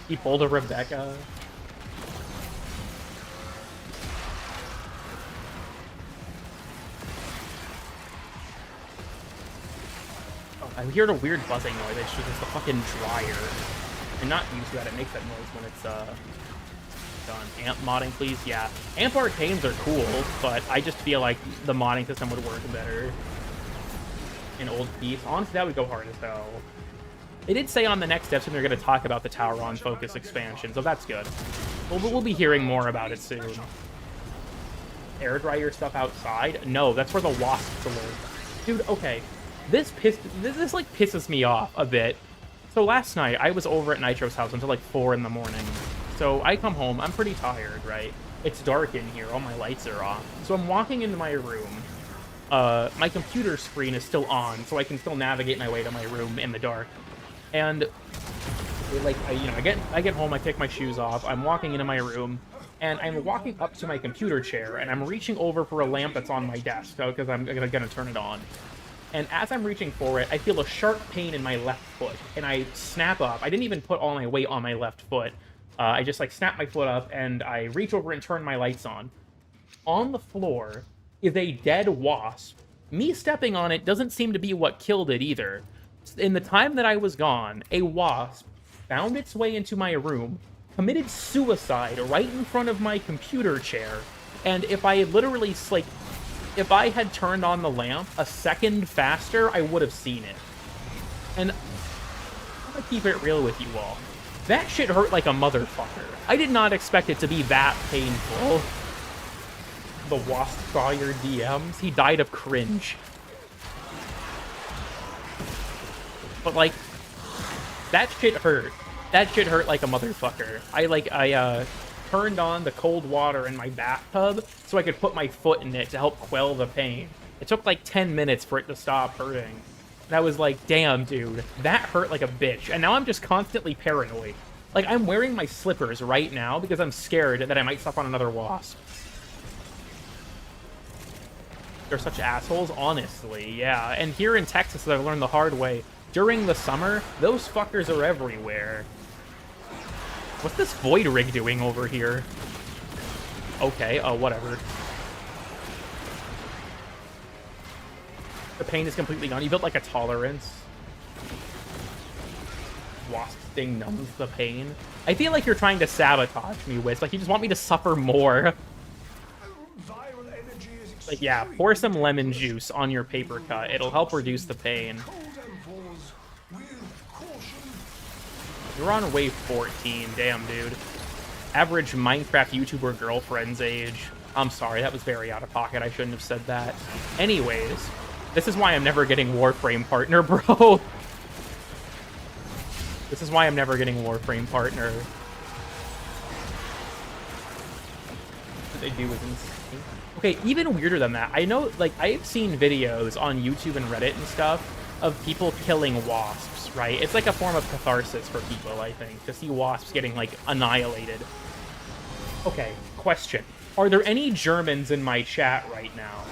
He pulled a Rebecca. Oh, I heard a weird buzzing noise. It's just the fucking dryer. I'm not used to that. It makes that noise when it's done. Amp modding, please. Yeah, amp arcanes are cool, but I just feel like the modding system would work better. An old piece. Honestly, that would go hard as hell. They did say on the next episode they're going to talk about the Tower-on focus expansion, so that's good. We'll be hearing more about it soon. Air dryer stuff outside? No, that's where the wasps live. Dude, okay. This like pisses me off a bit. So last night I was over at Nitro's house until like 4 in the morning. So I come home, I'm pretty tired, right? It's dark in here, all my lights are off. So I'm walking into my room. My computer screen is still on, so I can still navigate my way to my room in the dark. And like, I get home, I take my shoes off, I'm walking into my room, and I'm walking up to my computer chair, and I'm reaching over for a lamp that's on my desk, because I'm gonna turn it on. And as I'm reaching for it, I feel a sharp pain in my left foot, and I snap up. I didn't even put all my weight on my left foot. I just like snap my foot up, and I reach over and turn my lights on. On the floor is a dead wasp. Me stepping on it doesn't seem to be what killed it either. In the time that I was gone, a wasp found its way into my room, committed suicide right in front of my computer chair, and if I had literally, like, if I had turned on the lamp a second faster, I would have seen it. And I'm gonna keep it real with you all. That shit hurt like a motherfucker. I did not expect it to be that painful. The wasp saw your DMs. He died of cringe. But, like, that shit hurt. That shit hurt like a motherfucker. I turned on the cold water in my bathtub so I could put my foot in it to help quell the pain. It took like 10 minutes for it to stop hurting. And I was like, damn, dude, that hurt like a bitch. And now I'm just constantly paranoid. Like, I'm wearing my slippers right now because I'm scared that I might step on another wasp. They're such assholes, honestly, yeah. And here in Texas, I've learned the hard way. During the summer, those fuckers are everywhere. What's this void rig doing over here? Okay, whatever. The pain is completely gone. You built like a tolerance. Wasp sting numbs the pain. I feel like you're trying to sabotage me, Wiz. Like, you just want me to suffer more. Like, yeah, pour some lemon juice on your paper cut. It'll help reduce the pain. You're on wave 14. Damn, dude. Average Minecraft YouTuber girlfriend's age. I'm sorry, that was very out of pocket. I shouldn't have said that. Anyways, this is why I'm never getting Warframe partner, bro. This is why I'm never getting Warframe partner. What they do is insane. Okay, even weirder than that. I know, like, I've seen videos on YouTube and Reddit and stuff of people killing wasps, right? It's like a form of catharsis for people, I think, to see wasps getting, like, annihilated. Okay, question. Are there any Germans in my chat right now?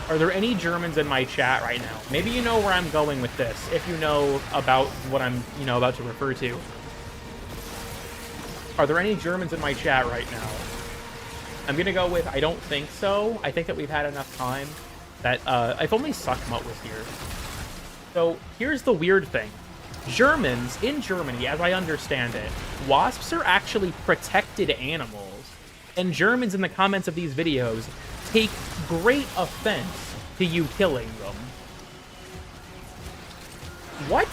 Are there any Germans in my chat right now? Maybe you know where I'm going with this, if you know about what I'm, about to refer to. Are there any Germans in my chat right now? I'm gonna go with I don't think so. I think that we've had enough time that, if only Suckmutt was here. So, here's the weird thing. Germans, in Germany, as I understand it, wasps are actually protected animals. And Germans in the comments of these videos take great offense to you killing them. What?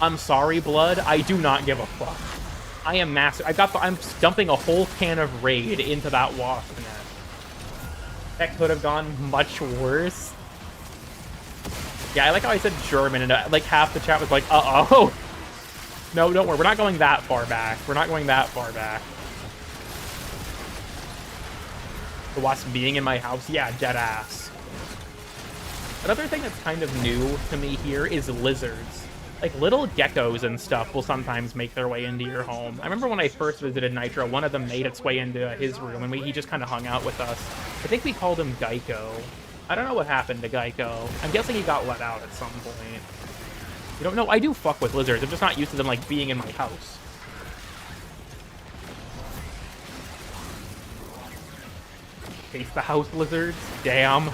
I'm sorry, Blood. I do not give a fuck. I am massive. I'm dumping a whole can of Raid into that wasp nest. That could have gone much worse. Yeah, I like how I said German, and like half the chat was like, uh-oh. No, don't worry. We're not going that far back. We're not going that far back. The wasp being in my house? Yeah, dead ass. Another thing that's kind of new to me here is lizards. Like, little geckos and stuff will sometimes make their way into your home. I remember when I first visited Nitro, one of them made its way into his room, and he just kind of hung out with us. I think we called him Geico. I don't know what happened to Geico. I'm guessing he got let out at some point. You don't know? I do fuck with lizards. I'm just not used to them, like, being in my house. Chase the house lizards? Damn.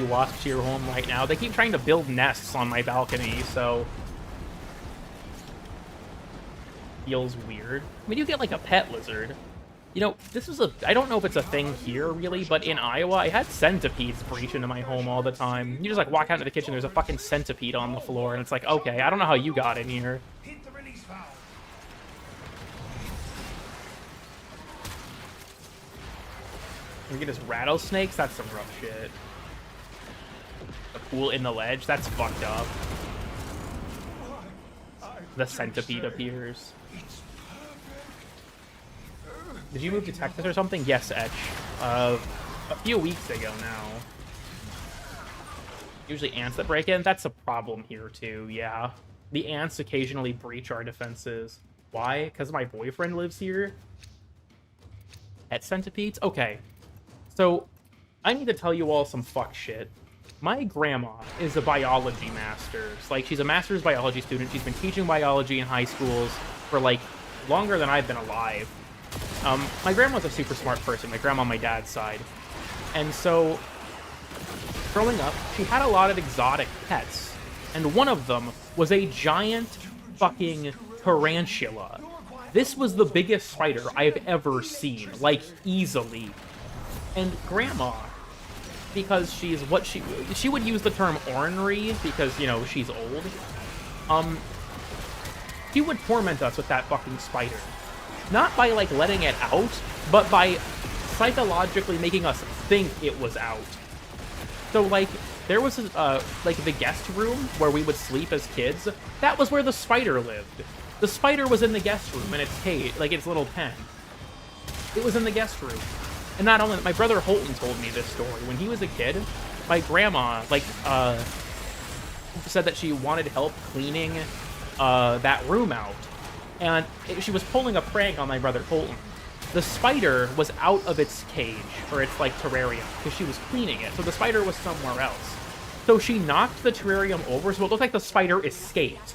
Wasps to your home right now. They keep trying to build nests on my balcony, so feels weird. I mean, you get like a pet lizard. This is I don't know if it's a thing here really, but in Iowa, I had centipedes breach into my home all the time. You just like walk out into the kitchen, there's a fucking centipede on the floor, and it's like, okay, I don't know how you got in here. Hit the release valve. We get his rattlesnakes. That's some rough shit. The pool in the ledge. That's fucked up. The centipede appears. Did you move to Texas or something? Yes, Etch. A few weeks ago now. Usually ants that break in. That's a problem here too. Yeah, the ants occasionally breach our defenses. Why? Because my boyfriend lives here. Pet centipedes. Okay. So, I need to tell you all some fuck shit. My grandma is a biology master's. Like, she's a master's biology student. She's been teaching biology in high schools for, like, longer than I've been alive. My grandma's a super smart person. My grandma on my dad's side. And so, growing up, she had a lot of exotic pets. And one of them was a giant fucking tarantula. This was the biggest spider I've ever seen. Like, easily. And grandma, because she's what she would use the term ornery because, she's old. She would torment us with that fucking spider. Not by, like, letting it out, but by psychologically making us think it was out. So, like, there was, like, the guest room where we would sleep as kids. That was where the spider lived. The spider was in the guest room in its cage, like, its little pen. It was in the guest room. And not only, my brother Holton told me this story. When he was a kid, my grandma, like, said that she wanted help cleaning, that room out. And she was pulling a prank on my brother Holton. The spider was out of its cage, or its, like, terrarium, because she was cleaning it. So the spider was somewhere else. So she knocked the terrarium over, so it looked like the spider escaped.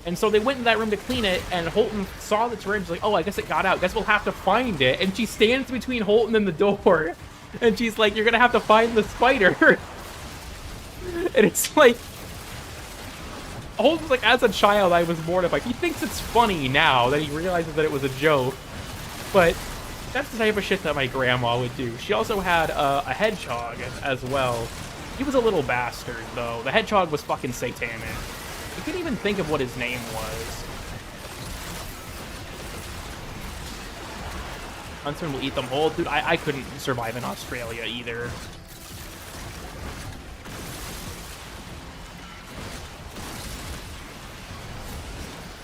And so they went in that room to clean it, and Holton saw the terrarium. She's like, oh, I guess it got out. Guess we'll have to find it. And she stands between Holton and the door. And she's like, you're going to have to find the spider. And it's like... Holton's like, as a child, I was mortified. He thinks it's funny now that he realizes that it was a joke. But that's the type of shit that my grandma would do. She also had a hedgehog as well. He was a little bastard, though. The hedgehog was fucking satanic. I couldn't even think of what his name was. Huntsman will eat them whole. Dude, I couldn't survive in Australia either.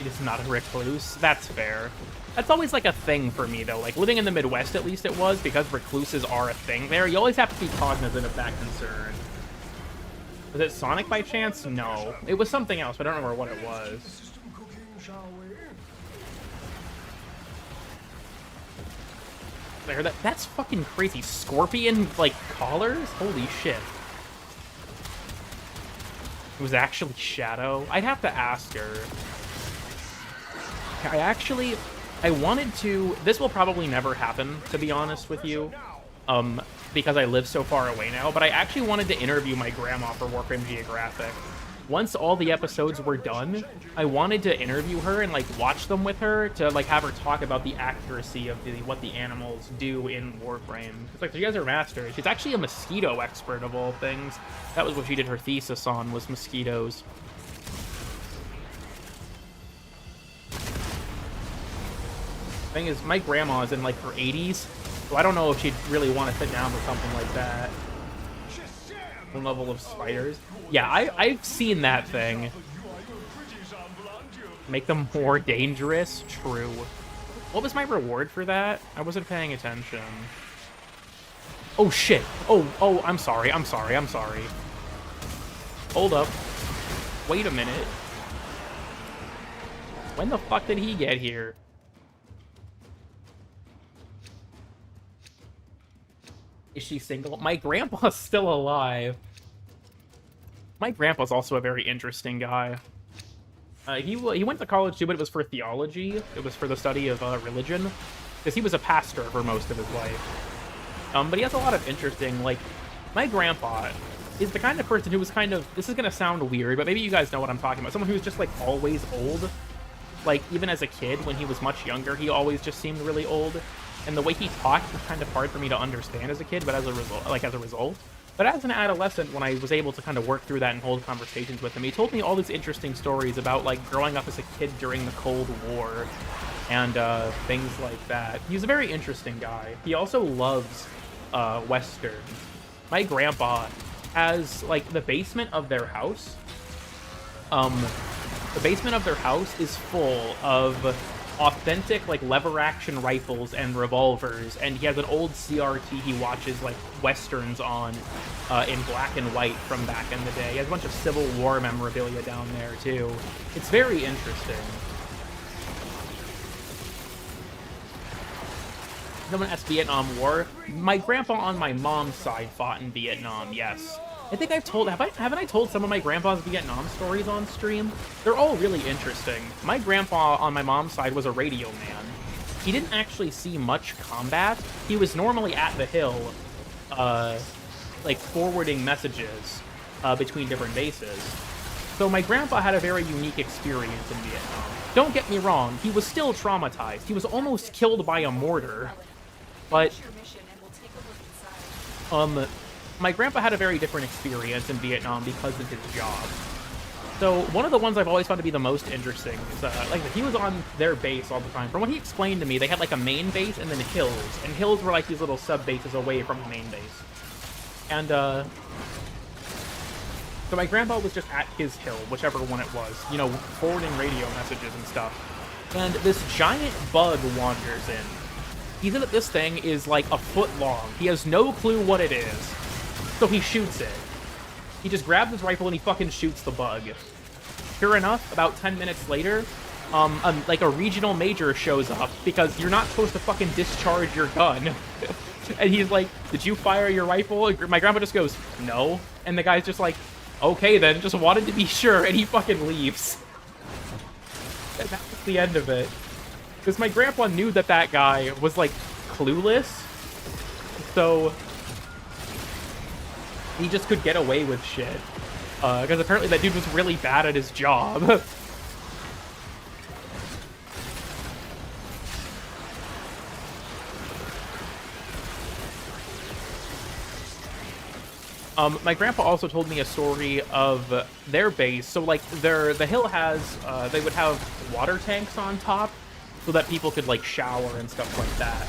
He is not a recluse. That's fair. That's always, like, a thing for me, though. Like, living in the Midwest, at least it was, because recluses are a thing there. You always have to be cognizant of that concern. Was it Sonic by chance? No. It was something else, but I don't remember what it was. I heard that. That's fucking crazy. Scorpion, like, collars? Holy shit. It was actually Shadow? I'd have to ask her. I wanted to... This will probably never happen, to be honest with you. Because I live so far away now. But I actually wanted to interview my grandma for Warframe Geographic. Once all the episodes were done, I wanted to interview her and, like, watch them with her to, like, have her talk about the accuracy of what the animals do in Warframe. It's like, you guys are masters. She's actually a mosquito expert, of all things. That was what she did her thesis on, was mosquitoes. Thing is, my grandma is in, like, her 80s, so I don't know if she'd really want to sit down with something like that. The level of spiders. Yeah, I've seen that thing. Make them more dangerous? True. What was my reward for that? I wasn't paying attention. Oh, shit. Oh, I'm sorry. Hold up. Wait a minute. When the fuck did he get here? Is she single? My grandpa's still alive. My grandpa's also a very interesting guy. He went to college too, but it was for theology. It was for the study of religion. Because he was a pastor for most of his life. But he has a lot of interesting, like... My grandpa is the kind of person who was kind of... This is going to sound weird, but maybe you guys know what I'm talking about. Someone who's just, like, always old. Like, even as a kid, when he was much younger, he always just seemed really old. And the way he talked was kind of hard for me to understand as a kid, but as a result. But as an adolescent, when I was able to kind of work through that and hold conversations with him, he told me all these interesting stories about, like, growing up as a kid during the Cold War and things like that. He's a very interesting guy. He also loves Westerns. My grandpa has, like, the basement of their house. The basement of their house is full of authentic, like, lever-action rifles and revolvers, and he has an old CRT he watches, like, Westerns on in black and white from back in the day. He has a bunch of Civil War memorabilia down there, too. It's very interesting. Someone asked Vietnam War. My grandpa on my mom's side fought in Vietnam, yes. I think I've told... Haven't I told some of my grandpa's Vietnam stories on stream? They're all really interesting. My grandpa on my mom's side was a radio man. He didn't actually see much combat. He was normally at the hill, like, forwarding messages between different bases. So my grandpa had a very unique experience in Vietnam. Don't get me wrong, he was still traumatized. He was almost killed by a mortar. But... my grandpa had a very different experience in Vietnam because of his job. So one of the ones I've always found to be the most interesting is, like, he was on their base all the time. From what he explained to me, they had, like, a main base and then hills. And hills were, like, these little sub-bases away from the main base. And, so my grandpa was just at his hill, whichever one it was, you know, forwarding radio messages and stuff. And this giant bug wanders in. He said that this thing is, like, a foot long. He has no clue what it is. So he shoots it. He just grabs his rifle and he fucking shoots the bug. Sure enough, about 10 minutes later, like a regional major shows up because you're not supposed to fucking discharge your gun. And he's like, did you fire your rifle? And my grandpa just goes, no. And the guy's just like, okay then, just wanted to be sure, and he fucking leaves. And that was the end of it. Because my grandpa knew that that guy was, like, clueless. So he just could get away with shit. Because apparently that dude was really bad at his job. My grandpa also told me a story of their base. So, like, the hill has, they would have water tanks on top so that people could, like, shower and stuff like that.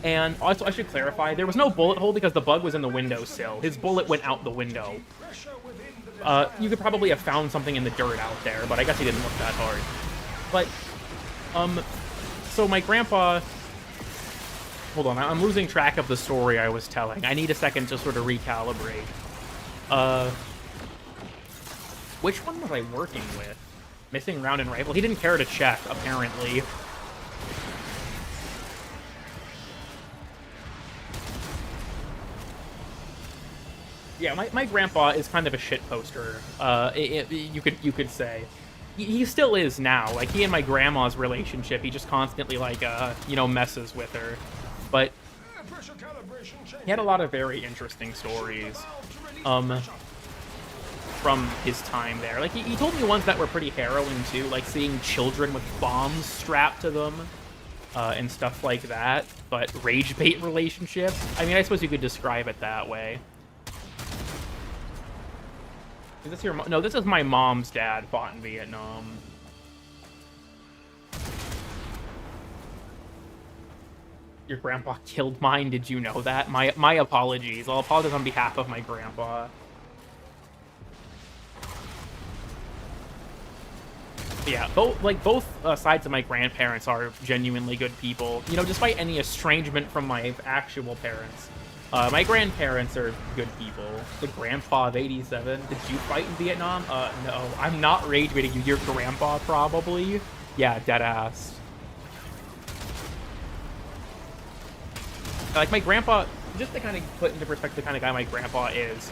And also, I should clarify, there was no bullet hole because the bug was in the windowsill. His bullet went out the window. You could probably have found something in the dirt out there, but I guess he didn't look that hard. But, so my grandpa... Hold on, I'm losing track of the story I was telling. I need a second to sort of recalibrate. Which one was I working with? Missing round and rifle? He didn't care to check, apparently. Yeah, my grandpa is kind of a shit poster. You could say. He still is now. Like, he and my grandma's relationship, he just constantly, like, you know, messes with her. But he had a lot of very interesting stories from his time there. Like, he told me ones that were pretty harrowing, too, like seeing children with bombs strapped to them and stuff like that. But rage bait relationships? I mean, I suppose you could describe it that way. Is this your mom? No, this is my mom's dad fought in Vietnam. Your grandpa killed mine, did you know that? My apologies. I'll apologize on behalf of my grandpa. But yeah, both sides of my grandparents are genuinely good people. You know, despite any estrangement from my actual parents. My grandparents are good people. The grandpa of 87. Did you fight in Vietnam? No. I'm not rage baiting you. Your grandpa, probably. Yeah, deadass. Like, my grandpa, just to kind of put into perspective the kind of guy my grandpa is,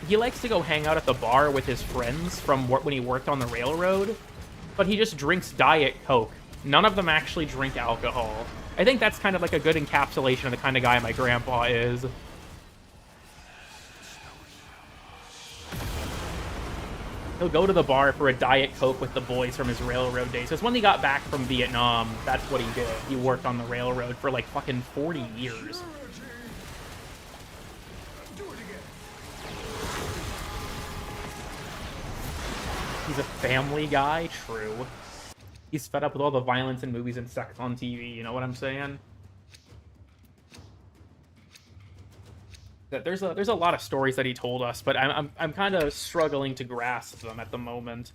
he likes to go hang out at the bar with his friends from when he worked on the railroad, but he just drinks Diet Coke. None of them actually drink alcohol. I think that's kind of like a good encapsulation of the kind of guy my grandpa is. He'll go to the bar for a Diet Coke with the boys from his railroad days. Because when he got back from Vietnam, that's what he did. He worked on the railroad for like fucking 40 years. He's a family guy? True. He's fed up with all the violence in movies and sex on TV, you know what I'm saying? There's a lot of stories that he told us, but I'm kind of struggling to grasp them at the moment.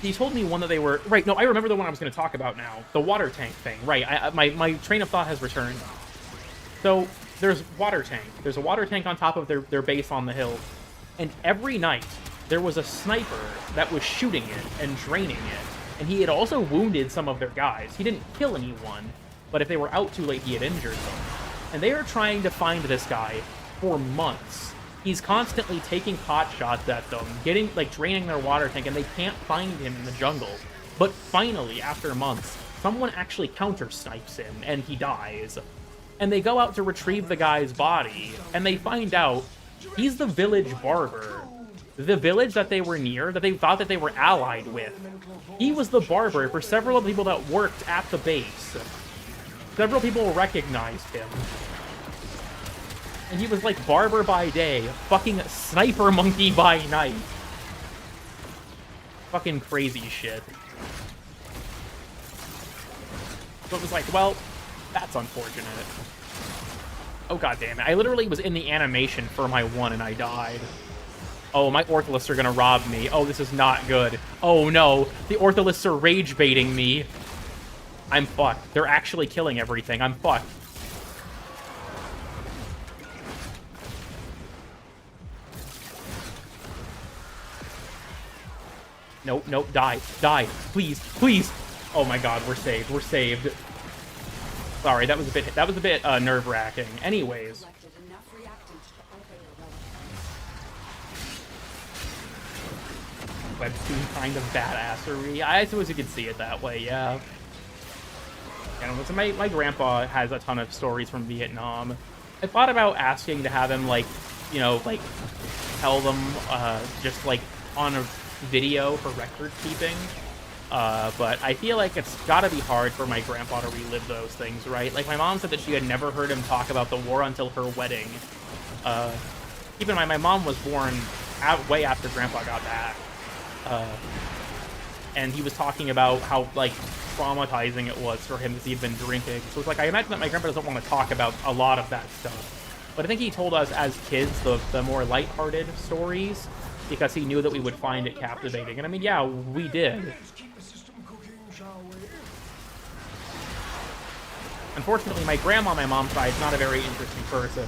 He told me one that they were... Right, no, I remember the one I was going to talk about now. The water tank thing. Right, my train of thought has returned. So, there's water tank. There's a water tank on top of their base on the hill. And every night, there was a sniper that was shooting it and draining it. And he had also wounded some of their guys. He didn't kill anyone, but if they were out too late, he had injured them. And they are trying to find this guy for months. He's constantly taking pot shots at them, draining their water tank, and they can't find him in the jungle. But finally, after months, someone actually counter-snipes him, and he dies. And they go out to retrieve the guy's body, and they find out he's the village barber. The village that they were near, that they thought that they were allied with. He was the barber for several of the people that worked at the base. Several people recognized him. And he was like barber by day, fucking sniper monkey by night. Fucking crazy shit. So it was like, well, that's unfortunate. Oh, god damn it. I literally was in the animation for my one and I died. Oh, my Ortholists are gonna rob me. Oh, this is not good. Oh no, the Ortholists are rage baiting me. I'm fucked. They're actually killing everything. I'm fucked. Nope, nope, die. Die. Please, please. Oh my god, we're saved. We're saved. Sorry, that was a bit nerve-wracking. Anyways. Webtoon kind of badassery. I suppose you could see it that way, yeah. And so my grandpa has a ton of stories from Vietnam. I thought about asking to have him, like, you know, like, tell them just, like, on a video for record keeping. But I feel like it's gotta be hard for my grandpa to relive those things, right? Like, my mom said that she had never heard him talk about the war until her wedding. Keep in mind, my mom was born way after grandpa got back. And he was talking about how, like, traumatizing it was for him because he'd been drinking. So it's like, I imagine that my grandpa doesn't want to talk about a lot of that stuff. But I think he told us as kids the more lighthearted stories because he knew that we would find it captivating. And I mean, yeah, we did. Let's keep the system cooking, shall we? Unfortunately, my grandma on my mom's side is not a very interesting person.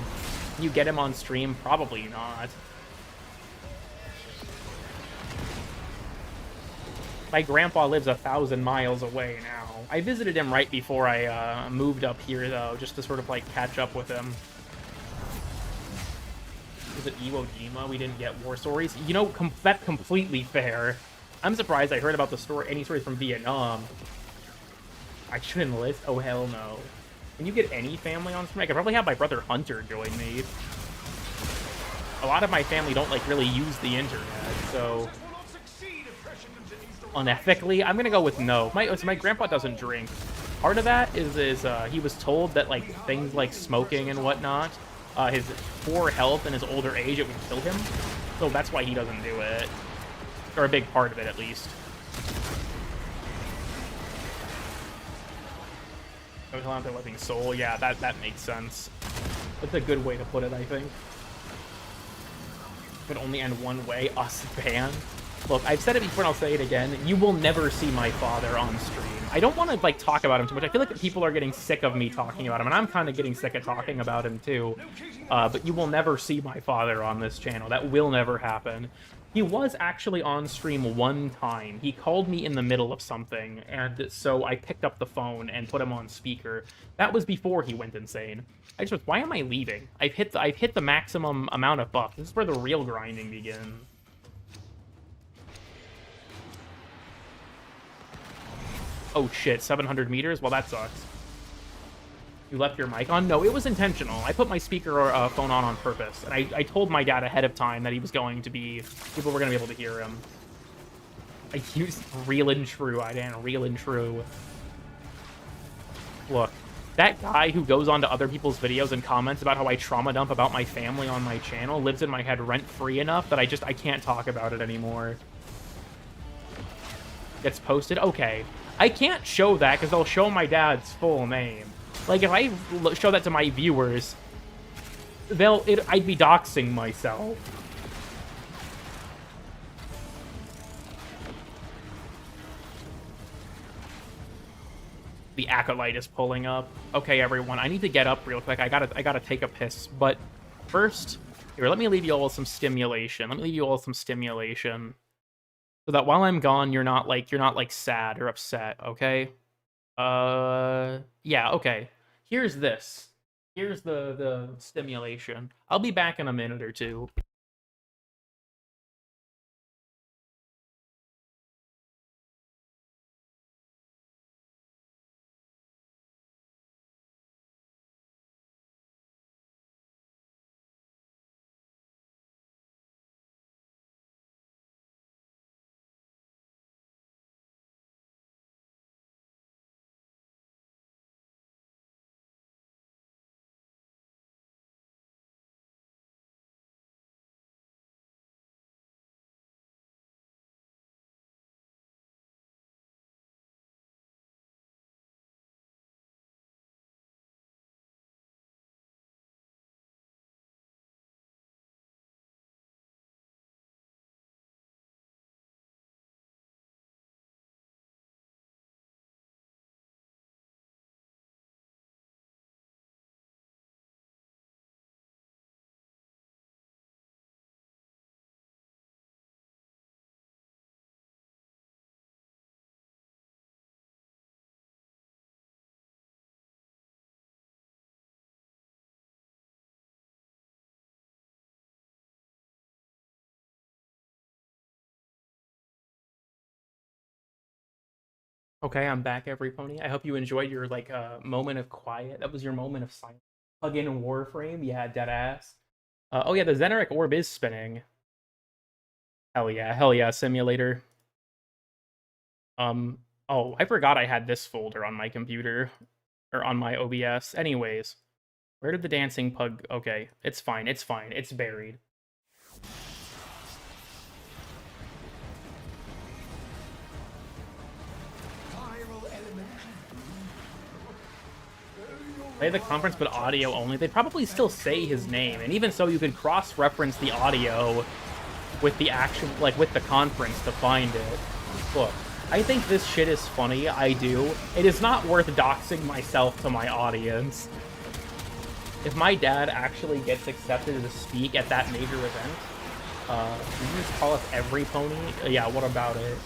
Can you get him on stream? Probably not. My grandpa lives 1,000 miles away now. I visited him right before I moved up here, though, just to sort of, like, catch up with him. Was it Iwo Jima? We didn't get war stories? You know, that's completely fair. I'm surprised I heard about the story, any stories from Vietnam. I shouldn't list? Oh, hell no. Can you get any family on stream? I could probably have my brother Hunter join me. A lot of my family don't, like, really use the internet, so... Unethically, I'm gonna go with no. My grandpa doesn't drink. Part of that is he was told that, like, things like smoking and whatnot, his poor health and his older age, it would kill him. So that's why he doesn't do it. Or a big part of it, at least. Hell out their living soul. Yeah, that makes sense. That's a good way to put it, I think. It only end one way, us ban. Look, I've said it before and I'll say it again. You will never see my father on stream. I don't want to, like, talk about him too much. I feel like people are getting sick of me talking about him, and I'm kind of getting sick of talking about him too. But you will never see my father on this channel. That will never happen. He was actually on stream one time. He called me in the middle of something, and so I picked up the phone and put him on speaker. That was before he went insane. I just was, why am I leaving? I've hit the maximum amount of buff. This is where the real grinding begins. Oh shit, 700 meters? Well, that sucks. You left your mic on? No, it was intentional. I put my speaker or phone on purpose. And I told my dad ahead of time that he was going to be... people were going to be able to hear him. I used real and true. I didn't real and true. Look, that guy who goes onto other people's videos and comments about how I trauma dump about my family on my channel lives in my head rent-free enough that I can't talk about it anymore. Gets posted? Okay. I can't show that because they'll show my dad's full name. Like, if I show that to my viewers, I'd be doxing myself. The acolyte is pulling up. Okay, everyone, I need to get up real quick. I gotta take a piss. But first, here, let me leave you all with some stimulation. So that while I'm gone, you're not like sad or upset, okay? Yeah, okay. Here's this. Here's the stimulation. I'll be back in a minute or two. Okay, I'm back, every pony. I hope you enjoyed your like moment of quiet. That was your moment of silence. Plug in Warframe, yeah, dead ass. Oh yeah, the Zeneric orb is spinning. Hell yeah, simulator. Oh, I forgot I had this folder on my computer or on my OBS. Anyways, where did the dancing pug? Okay, it's fine. It's fine. It's buried. Play the conference, but audio only. They'd probably still say his name, and even so, you could cross-reference the audio with the action, like with the conference, to find it. Look, I think this shit is funny. I do. It is not worth doxing myself to my audience. If my dad actually gets accepted to speak at that major event, can you just call us every pony? Yeah, what about it?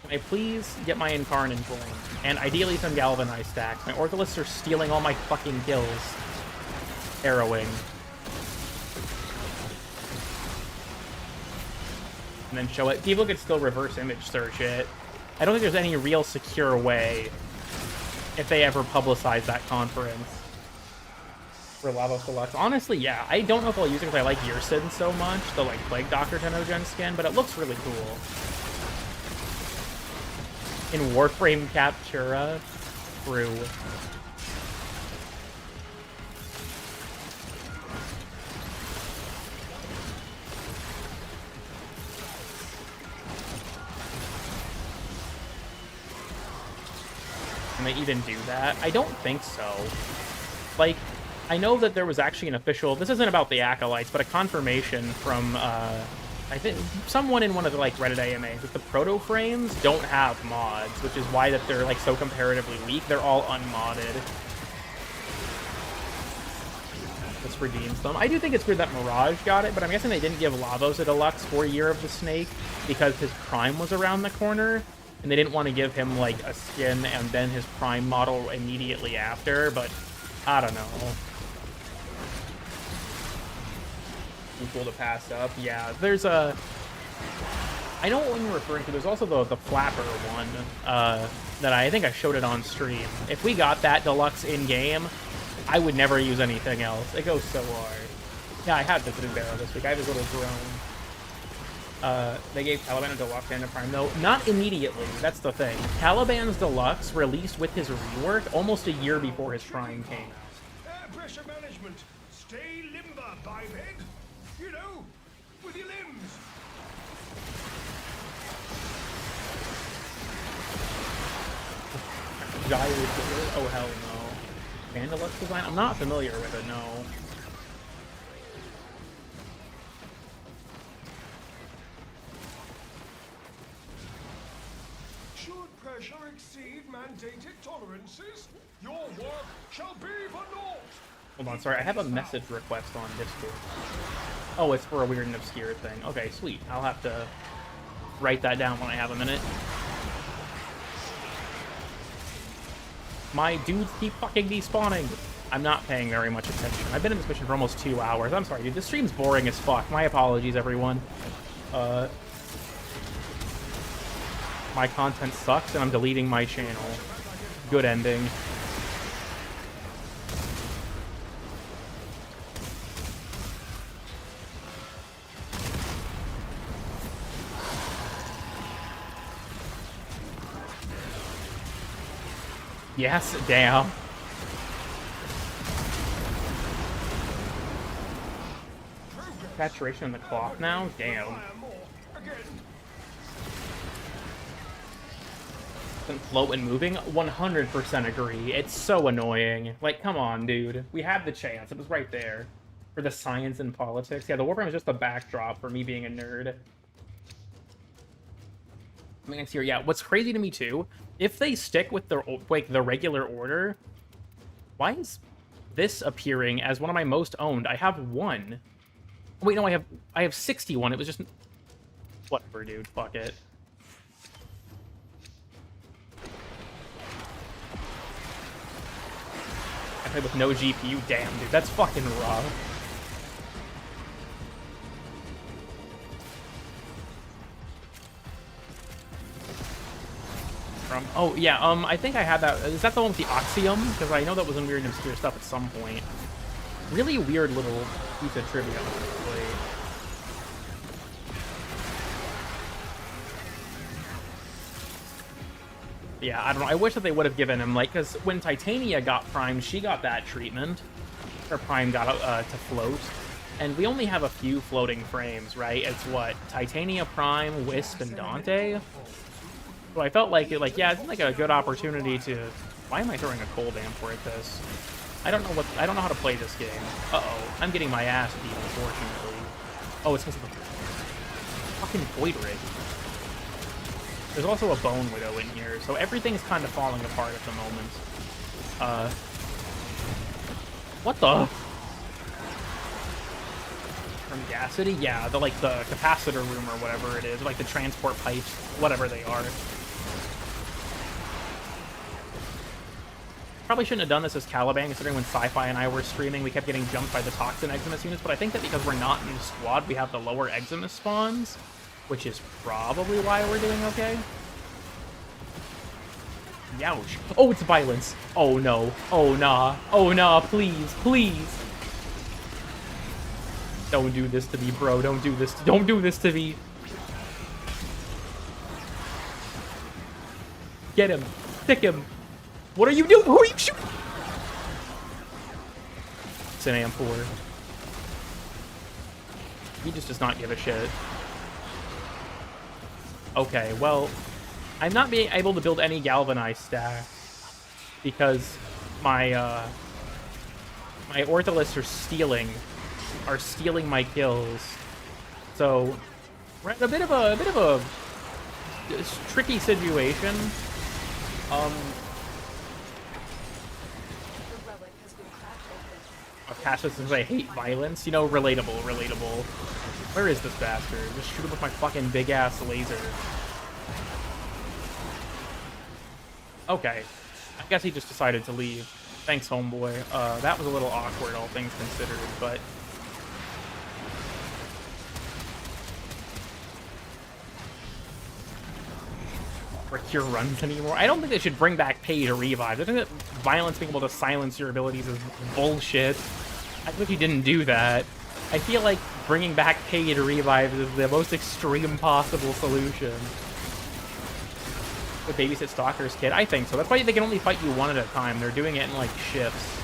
Can I please get my Incarnate going? And ideally some Galvanized stacks. My Ortholists are stealing all my fucking kills. Harrowing. And then show it. People could still reverse image search it. I don't think there's any real secure way if they ever publicize that conference. For Lavos Deluxe. Honestly, yeah. I don't know if I'll use it because I like Yersin so much, the like Plague Doctor Tenogen skin, but it looks really cool. In Warframe Captura, true. Can they even do that? I don't think so. Like, I know that there was actually an official, this isn't about the Acolytes, but a confirmation from, I think, someone in one of the, like, Reddit AMAs, that the proto-frames don't have mods, which is why that they're, like, so comparatively weak. They're all unmodded. This redeems them. I do think it's weird that Mirage got it, but I'm guessing they didn't give Lavos a deluxe for Year of the Snake because his Prime was around the corner, and they didn't want to give him, like, a skin and then his Prime model immediately after, but I don't know. Cool to pass up. Yeah, there's a... I know what one you're referring to. There's also the Flapper one that I think I showed it on stream. If we got that deluxe in-game, I would never use anything else. It goes so hard. Yeah, I had visited Barrow this week. I have his little drone. They gave Caliban a deluxe and a Prime. No, not immediately. That's the thing. Caliban's deluxe released with his rework almost a year before his Prime came out. Air pressure management. Stay limber, biped. You know, with your limbs. Gyro. Oh, hell no. Vandalux design? I'm not familiar with it, no. Should pressure exceed mandated tolerances, your work shall be for naught. Hold on, sorry, I have a message request on Discord. Oh, it's for a weird and obscure thing. Okay, sweet. I'll have to write that down when I have a minute. My dudes keep fucking despawning. I'm not paying very much attention. I've been in this mission for almost 2 hours. I'm sorry, dude. This stream's boring as fuck. My apologies, everyone. My content sucks, and I'm deleting my channel. Good ending. Yes, damn. Saturation in the cloth now? Damn. Float and moving? 100% agree. It's so annoying. Like, come on, dude. We had the chance. It was right there. For the science and politics. Yeah, the Warframe is just the backdrop for me being a nerd. Next year, yeah. What's crazy to me too, if they stick with the like the regular order, why is this appearing as one of my most owned? I have one. Wait, no, I have 61. It was just whatever, dude. Fuck it. I played with no GPU. Damn, dude, that's fucking rough. from? Oh, yeah, I think I had that. Is that the one with the Oxium? Because I know that was in Weird and Obscure Stuff at some point. Really weird little piece of trivia, honestly. Yeah, I don't know. I wish that they would have given him, like, because when Titania got primed, she got that treatment. Her prime got to float. And we only have a few floating frames, right? It's what? Titania, Prime, Wisp, and Dante? So I felt like yeah, it's like a good opportunity to... Why am I throwing a cold amper at this? I don't know how to play this game. Uh-oh. I'm getting my ass beat, unfortunately. Oh, it's because of the fucking Void Rig. There's also a Bone Widow in here, so everything's kind of falling apart at the moment. What the? From Gasity? Yeah, the capacitor room or whatever it is, like the transport pipes, whatever they are. Probably shouldn't have done this as Caliban, considering when Sci-Fi and I were streaming, we kept getting jumped by the Toxin Eximus units, but I think that because we're not in the squad, we have the lower Eximus spawns, which is probably why we're doing okay. Youch. Oh, it's violence. Oh, no. Oh, nah. Oh, nah. Please. Please. Don't do this to me, bro. Don't do this. Don't do this to me. Get him. Stick him. What are you doing? Who are you shooting? It's an AM4. He just does not give a shit. Okay, well, I'm not being able to build any galvanized stacks because my my Ortholists are stealing my kills. So we're at a bit of a tricky situation. Cassius says I hate violence. You know, relatable. Where is this bastard? Just shoot him with my fucking big ass laser. Okay. I guess he just decided to leave. Thanks, homeboy. That was a little awkward, all things considered, but... Procure runs anymore. I don't think they should bring back pay to revive. I think that violence being able to silence your abilities is bullshit. I wish you didn't do that. I feel like bringing back pay to revive is the most extreme possible solution. The babysit stalkers kid? I think so. That's why they can only fight you one at a time. They're doing it in, like, shifts.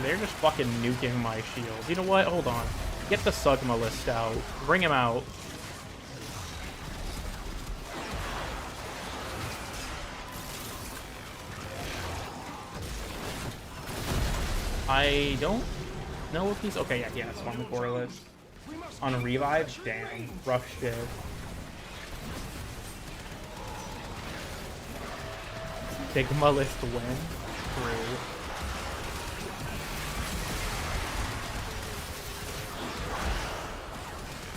They're just fucking nuking my shield. You know what? Hold on. Get the Sugma list out. Bring him out. I don't know if he's... Okay, yeah, it's on the core list. On a revive? Damn. Rough shit. Sigma list win. Through.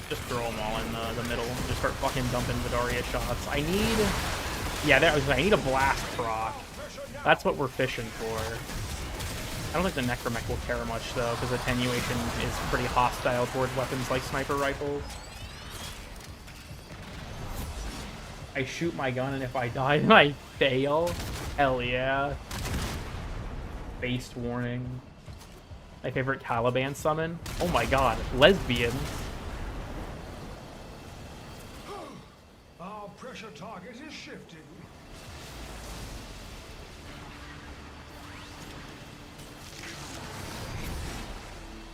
Just throw them all in the middle. Just start fucking dumping Vidaria shots. I need... Yeah, I need a blast proc. That's what we're fishing for. I don't think the Necromech will care much, though, because attenuation is pretty hostile towards weapons like sniper rifles. I shoot my gun, and if I die, then I fail? Hell yeah. Based warning. My favorite Caliban summon? Oh my god, lesbian. Our pressure target is shifting.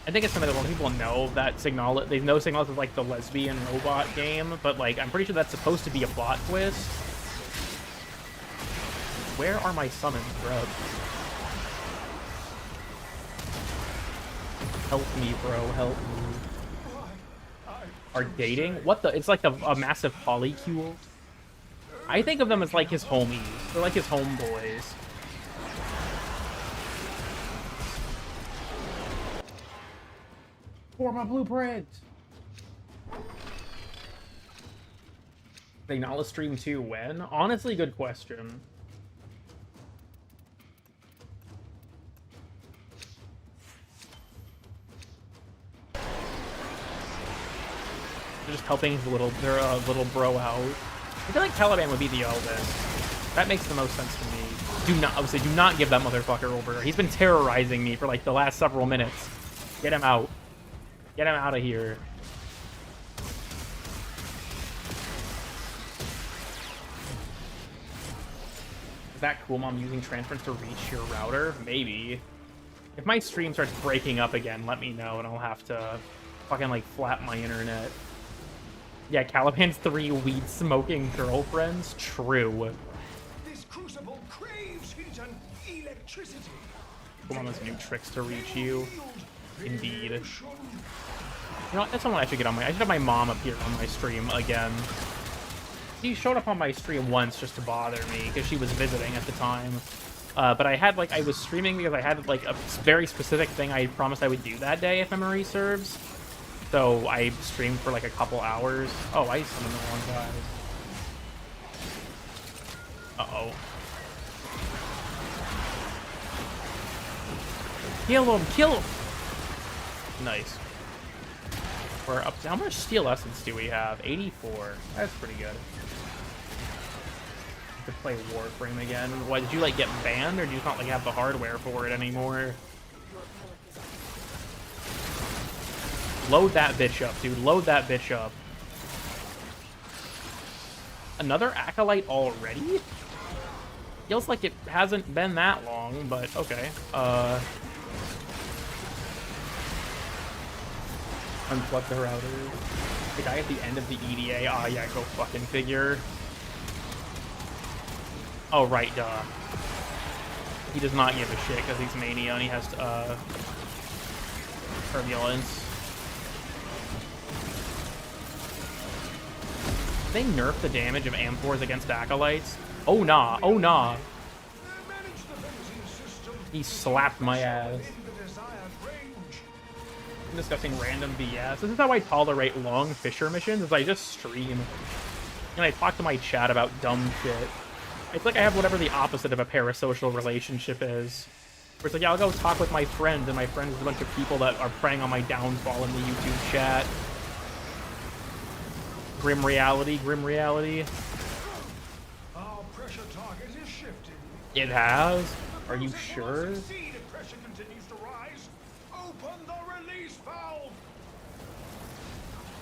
I think it's something that a lot of people know that Signal. They know Signal is like the lesbian robot game, but like I'm pretty sure that's supposed to be a plot twist. Where are my summons, bro? Help me, bro. Help me. Are dating? What the? It's like a massive polycule. I think of them as like his homies. They're like his homeboys. For my blueprint. They not stream 2 when? Honestly, good question. They're just helping their little bro out. I feel like Caliban would be the eldest. That makes the most sense to me. I would say, do not give that motherfucker over. He's been terrorizing me for like the last several minutes. Get him out. Get him out of here. Is that cool, Mom, using transference to reach your router? Maybe. If my stream starts breaking up again, let me know, and I'll have to fucking, like, flap my internet. Yeah, Caliban's 3 weed-smoking girlfriends? True. This crucible craves heat and electricity. Come on, there's new tricks to reach you. Indeed. You know what? That's someone I should get on my... I should have my mom appear on my stream again. She showed up on my stream once just to bother me, because she was visiting at the time. But I was streaming because I had, like, a very specific thing I promised I would do that day, if memory serves. So I streamed for, like, a couple hours. Oh, I summoned the wrong guy. Uh-oh. Kill him! Kill him! Nice. We're up to... How much steel essence do we have? 84. That's pretty good. To play Warframe again. Why did you like get banned, or do you not like have the hardware for it anymore? Load that bitch up, dude. Load that bitch up. Another acolyte already? Feels like it hasn't been that long, but okay. Unplug the router. The guy at the end of the EDA. Ah, yeah, go fucking figure. Oh, right, duh. He does not give a shit because he's Mania and he has, Turbulence. Did they nerf the damage of Amphors against Acolytes? Oh, nah. Oh, nah. He slapped my ass. I'm discussing random BS. This is how I tolerate long Fisher missions, is I just stream. And I talk to my chat about dumb shit. It's like I have whatever the opposite of a parasocial relationship is. Where it's like, yeah, I'll go talk with my friend, and my friend is a bunch of people that are preying on my downfall in the YouTube chat. Grim reality, grim reality. Our pressure target is shifting. It has? Are you sure? If pressure continues to rise, open the release valve.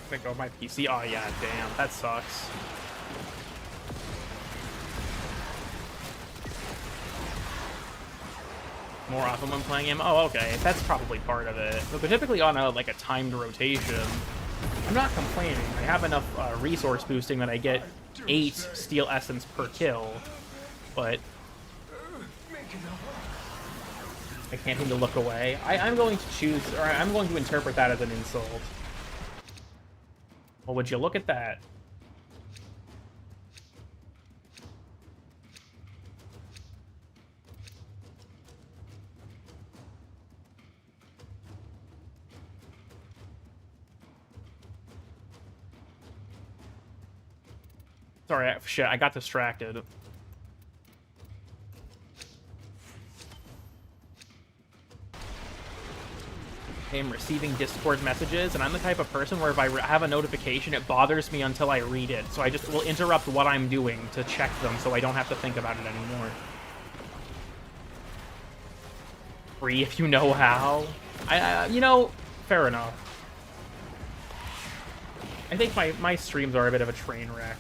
Let me go my PC. Oh yeah, damn, that sucks. More often when playing him. Oh, okay, that's probably part of it. But typically on a like a timed rotation, I'm not complaining. I have enough resource boosting that I get 8 steel essence per kill, but I can't seem to look away. I'm going to choose, or I'm going to interpret that as an insult. Well, would you look at that? Sorry, shit, I got distracted. I'm receiving Discord messages, and I'm the type of person where if I have a notification, it bothers me until I read it. So I just will interrupt what I'm doing to check them so I don't have to think about it anymore. Free if you know how. You know, fair enough. I think my streams are a bit of a train wreck.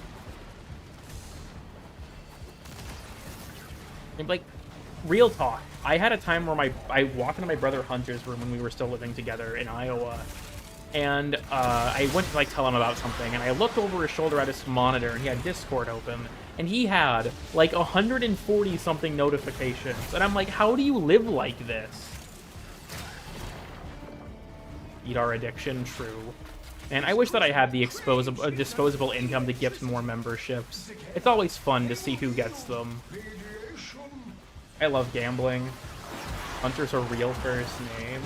Like, real talk. I had a time where I walked into my brother Hunter's room when we were still living together in Iowa, and I went to like tell him about something, and I looked over his shoulder at his monitor, and he had Discord open, and he had like 140 something notifications, and I'm like, how do you live like this? Eat our addiction, true. And I wish that I had the disposable income to gift more memberships. It's always fun to see who gets them. I love gambling. Hunter's a real first name.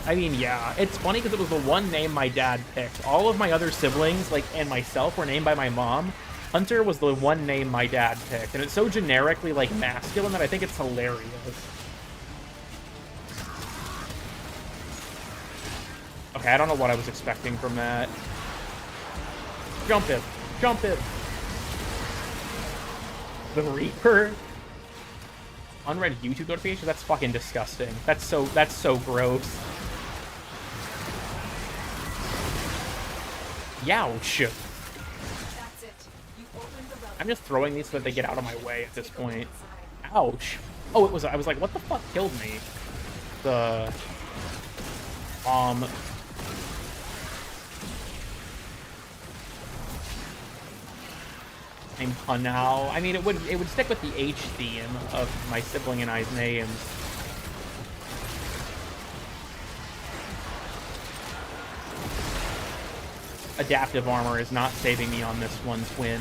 I mean, yeah, it's funny because it was the one name my dad picked. All of my other siblings, like, and myself were named by my mom. Hunter was the one name my dad picked, and it's so generically, like, masculine that I think it's hilarious. Okay, I don't know what I was expecting from that. Jump him. Jump him. The Reaper. Unread YouTube notifications? That's fucking disgusting. That's so gross. Youch. I'm just throwing these so that they get out of my way at this point. Ouch. Oh, I was like, what the fuck killed me? The named Hanao. I mean, it would stick with the H theme of my sibling and I's names. Adaptive armor is not saving me on this one twin.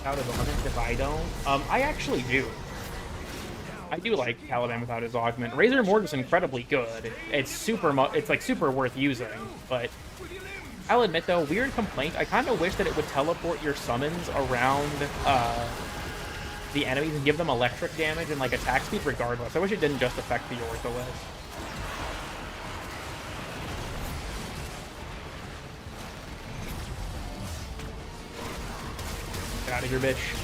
Out of augment if I don't. I actually do. I do like Caliban without his augment. Razor Morgue is incredibly good. It's super worth using, but I'll admit though, weird complaint. I kind of wish that it would teleport your summons around the enemies and give them electric damage and like attack speed regardless. I wish it didn't just affect the Ortholis. Get out of here, bitch.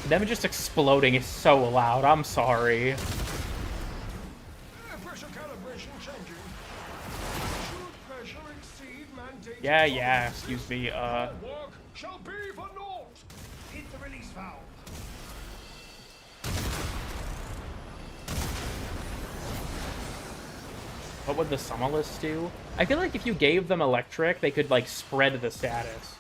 Them just exploding is so loud. I'm sorry. Pressure calibration changing. Should pressure exceed mandated Yeah, excuse me, work shall be for naught. Hit the release valve. What would the Summonless do? I feel like if you gave them electric, they could, like, spread the status.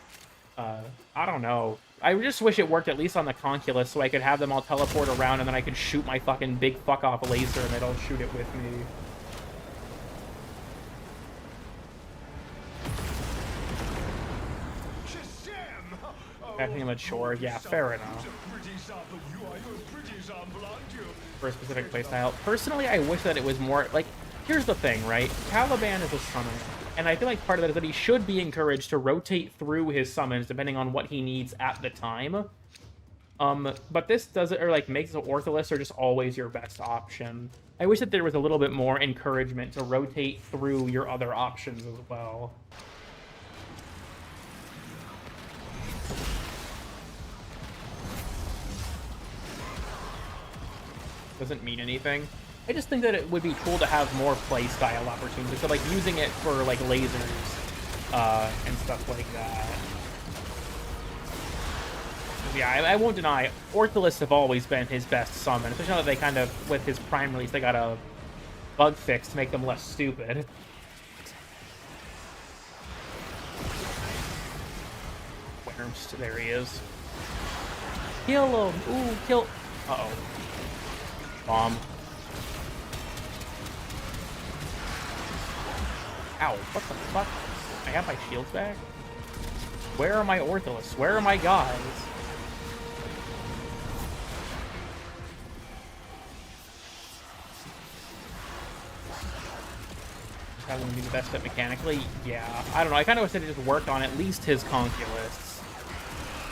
I don't know. I just wish it worked at least on the Conculus so I could have them all teleport around and then I could shoot my fucking big fuck-off laser and they'll shoot it with me. Acting mature, yeah, fair enough. For a specific playstyle. Personally, I wish that it was more, like, here's the thing, right? Caliban is a summoner, and I feel like part of that is that he should be encouraged to rotate through his summons depending on what he needs at the time. But this doesn't, or like makes the Ortholis or just always your best option. I wish that there was a little bit more encouragement to rotate through your other options as well. Doesn't mean anything. I just think that it would be cool to have more playstyle opportunities, so like using it for like lasers and stuff like that. Yeah, I won't deny, Ortholis have always been his best summon, especially now that they kind of, with his Prime release, they got a bug fix to make them less stupid. Worms, there he is. Kill him! Ooh, kill... Uh-oh. Bomb. Ow, what the fuck? I have my shields back? Where are my Ortholis? Where are my guys? That wouldn't be the best fit mechanically? Yeah. I don't know, I kind of wish that it just worked on at least his Conculus.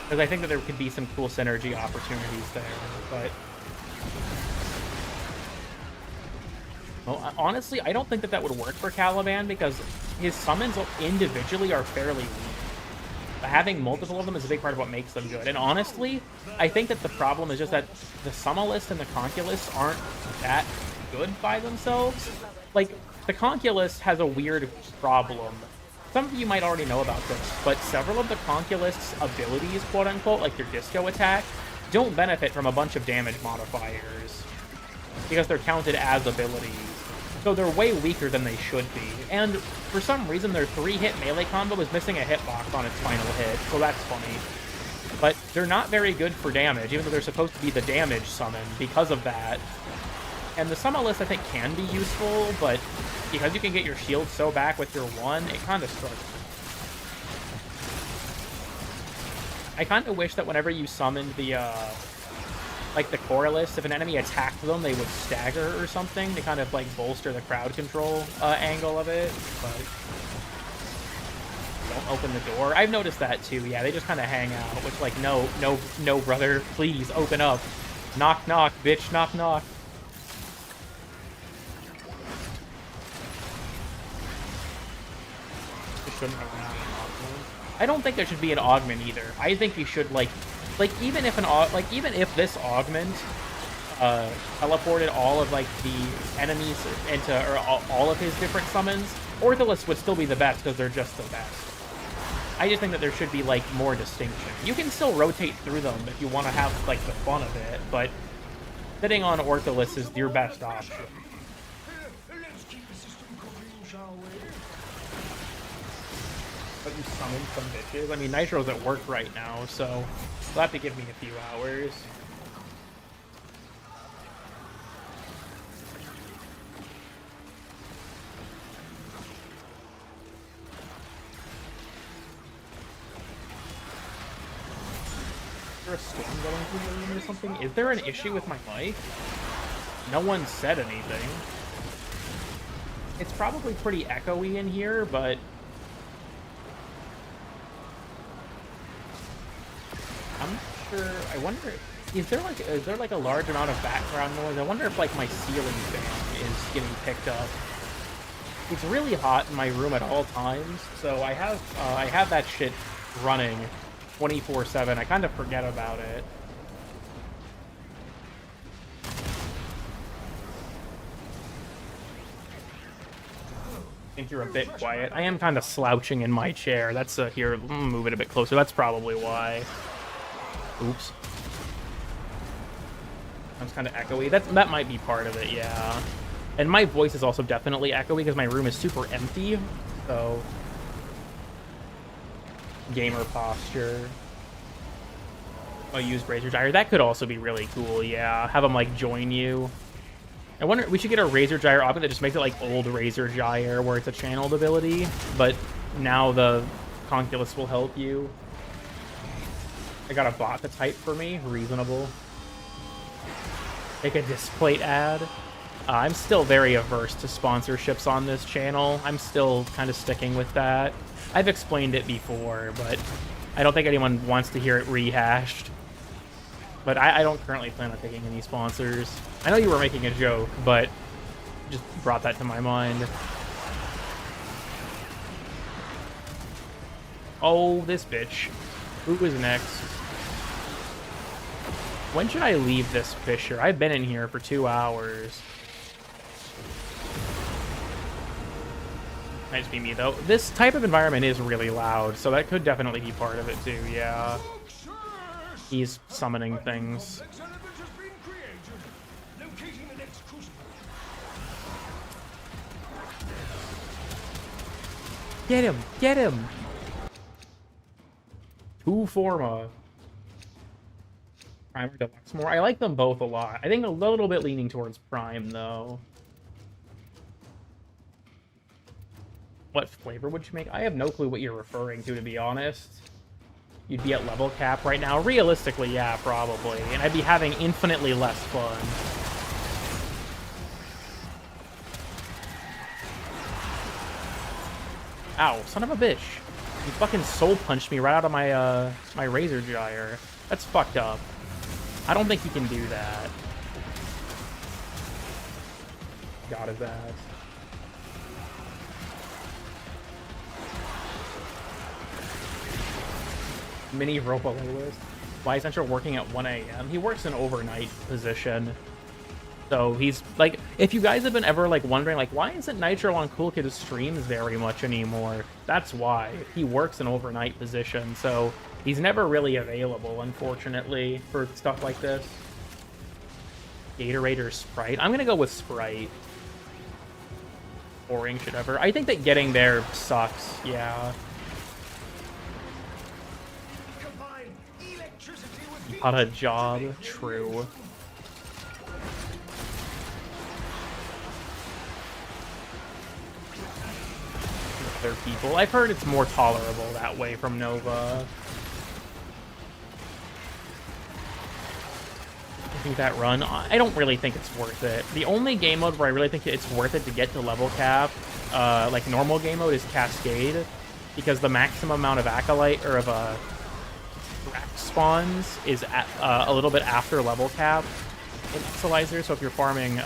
Because I think that there could be some cool synergy opportunities there, but... Well, honestly, I don't think that that would work for Caliban because his summons individually are fairly weak. But having multiple of them is a big part of what makes them good. And honestly, I think that the problem is just that the Summonless and the Conculus aren't that good by themselves. Like, the Conculus has a weird problem. Some of you might already know about this, but several of the Conculus' abilities, quote-unquote, like their Disco attack, don't benefit from a bunch of damage modifiers because they're counted as abilities. So they're way weaker than they should be. And for some reason, their 3-hit melee combo is missing a hitbox on its final hit, so that's funny. But they're not very good for damage, even though they're supposed to be the damage summon because of that. And the Summonless, I think, can be useful, but because you can get your shield so back with your 1, it kind of sucks. I kind of wish that whenever you summoned the, like the Corylus, if an enemy attacked them, they would stagger or something to kind of, like, bolster the crowd control angle of it, but don't open the door. I've noticed that, too. Yeah, they just kind of hang out, which, like, no, brother, please, open up. Knock, knock, bitch, knock, knock. I don't think there should be an augment either. I think you should like even if this augment teleported all of like the enemies into all of his different summons, Ortholis would still be the best because they're just the best. I just think that there should be like more distinction. You can still rotate through them if you want to have like the fun of it, but sitting on Ortholis is your best option. Let's keep the system cooking, shall we? But you summoned some bitches. I mean, Nitro's at work right now, so you'll have to give me a few hours. Is there a storm going through your room or something? Is there an issue with my mic? No one said anything. It's probably pretty echoey in here, but I'm not sure. I wonder, is there like a large amount of background noise? I wonder if like my ceiling fan is getting picked up. It's really hot in my room at all times, so I have that shit running 24/7. I kind of forget about it. I think you're a bit quiet. I am kind of slouching in my chair. That's here. Move it a bit closer. That's probably why. Oops. That's kind of echoey. That might be part of it, yeah. And my voice is also definitely echoey because my room is super empty. So, gamer posture. Oh, use Razor Gyre. That could also be really cool, yeah. Have them like join you. I wonder, we should get a Razor Gyre option that just makes it like old Razor Gyre, where it's a channeled ability, but now the Conculus will help you. I got a bot to type for me. Reasonable. Make a Displate ad. I'm still very averse to sponsorships on this channel. I'm still kind of sticking with that. I've explained it before, but I don't think anyone wants to hear it rehashed. But I don't currently plan on taking any sponsors. I know you were making a joke, but just brought that to my mind. Oh, this bitch. Who is next? When should I leave this fissure? I've been in here for 2 hours. Might just be me, though. This type of environment is really loud, so that could definitely be part of it, too, yeah. He's summoning things. Get him! Get him! 2 Forma. Prime or Deluxe more. I like them both a lot. I think a little bit leaning towards Prime, though. What flavor would you make? I have no clue what you're referring to be honest. You'd be at level cap right now? Realistically, yeah, probably. And I'd be having infinitely less fun. Ow, son of a bitch. You fucking soul punched me right out of my, my Razor Gyre. That's fucked up. I don't think he can do that. Got his ass. Mini Ropa Playlist. Why is Central working at 1 a.m.? He works an overnight position. So he's like, if you guys have been ever like wondering like why isn't Nitro on Cool Kid's streams very much anymore, that's why. He works an overnight position, so he's never really available, unfortunately, for stuff like this. Gatorade or Sprite? I'm gonna go with Sprite. Boring shit ever. I think that getting there sucks, yeah. Got a job, true. Other people. I've heard it's more tolerable that way from Nova. do that run. I don't really think it's worth it. The only game mode where I really think it's worth it to get to level cap, like normal game mode, is Cascade, because the maximum amount of Acolyte, or of rack spawns is at, a little bit after level cap in Exilizer, so if you're farming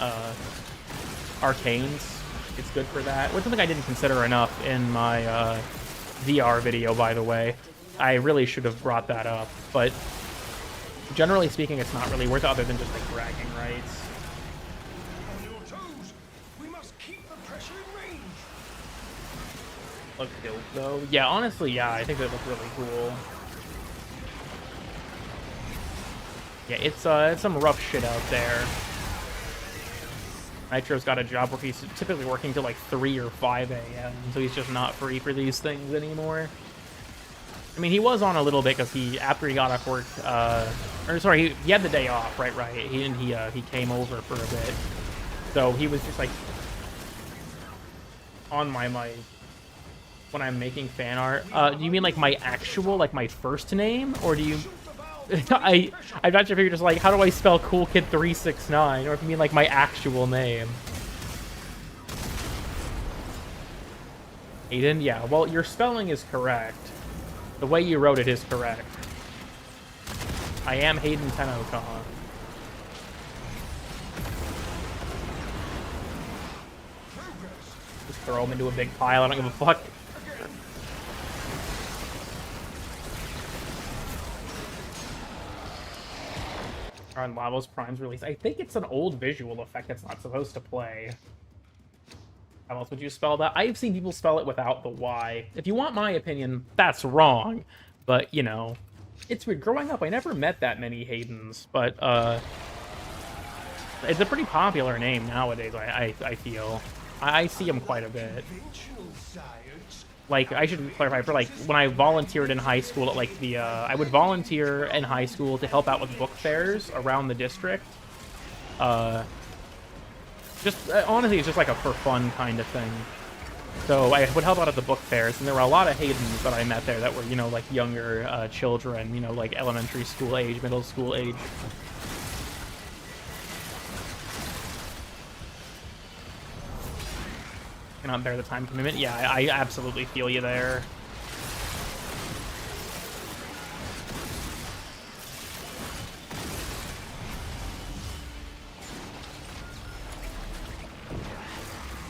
Arcanes, it's good for that. Which is something I didn't consider enough in my VR video, by the way. I really should have brought that up, but generally speaking, it's not really worth it other than just like bragging rights. On your toes. We must keep the pressure in range. Look dope, though. Yeah, honestly, yeah, I think that looks really cool. Yeah, it's some rough shit out there. Nitro's got a job where he's typically working till like 3 or 5 a.m., so he's just not free for these things anymore. I mean, he was on a little bit because after he got off work, or sorry, he had the day off, right? He came over for a bit, so he was just like on my mic when I'm making fan art. Do you mean like my actual, like my first name, or do you? I'm not sure if you're just like, how do I spell Cool Kid 369, or if you mean like my actual name. Aiden, yeah. Well, your spelling is correct. The way you wrote it is correct. I am Hayden Tenoka. Just throw him into a big pile. I don't give a fuck. On Lavos Prime's release. I think it's an old visual effect that's not supposed to play. How else would you spell that? I've seen people spell it without the Y. If you want my opinion, that's wrong. But, you know, it's weird. Growing up, I never met that many Haydens, but it's a pretty popular name nowadays, I feel. I see them quite a bit. Like, I should clarify, for like, when I volunteered in high school at like the, I would volunteer in high school to help out with book fairs around the district. Honestly, it's just like a for fun kind of thing. So I would help out at the book fairs, and there were a lot of Haydens that I met there that were, you know, like younger children, you know, like elementary school age, middle school age. Cannot bear the time commitment. Yeah, I absolutely feel you there.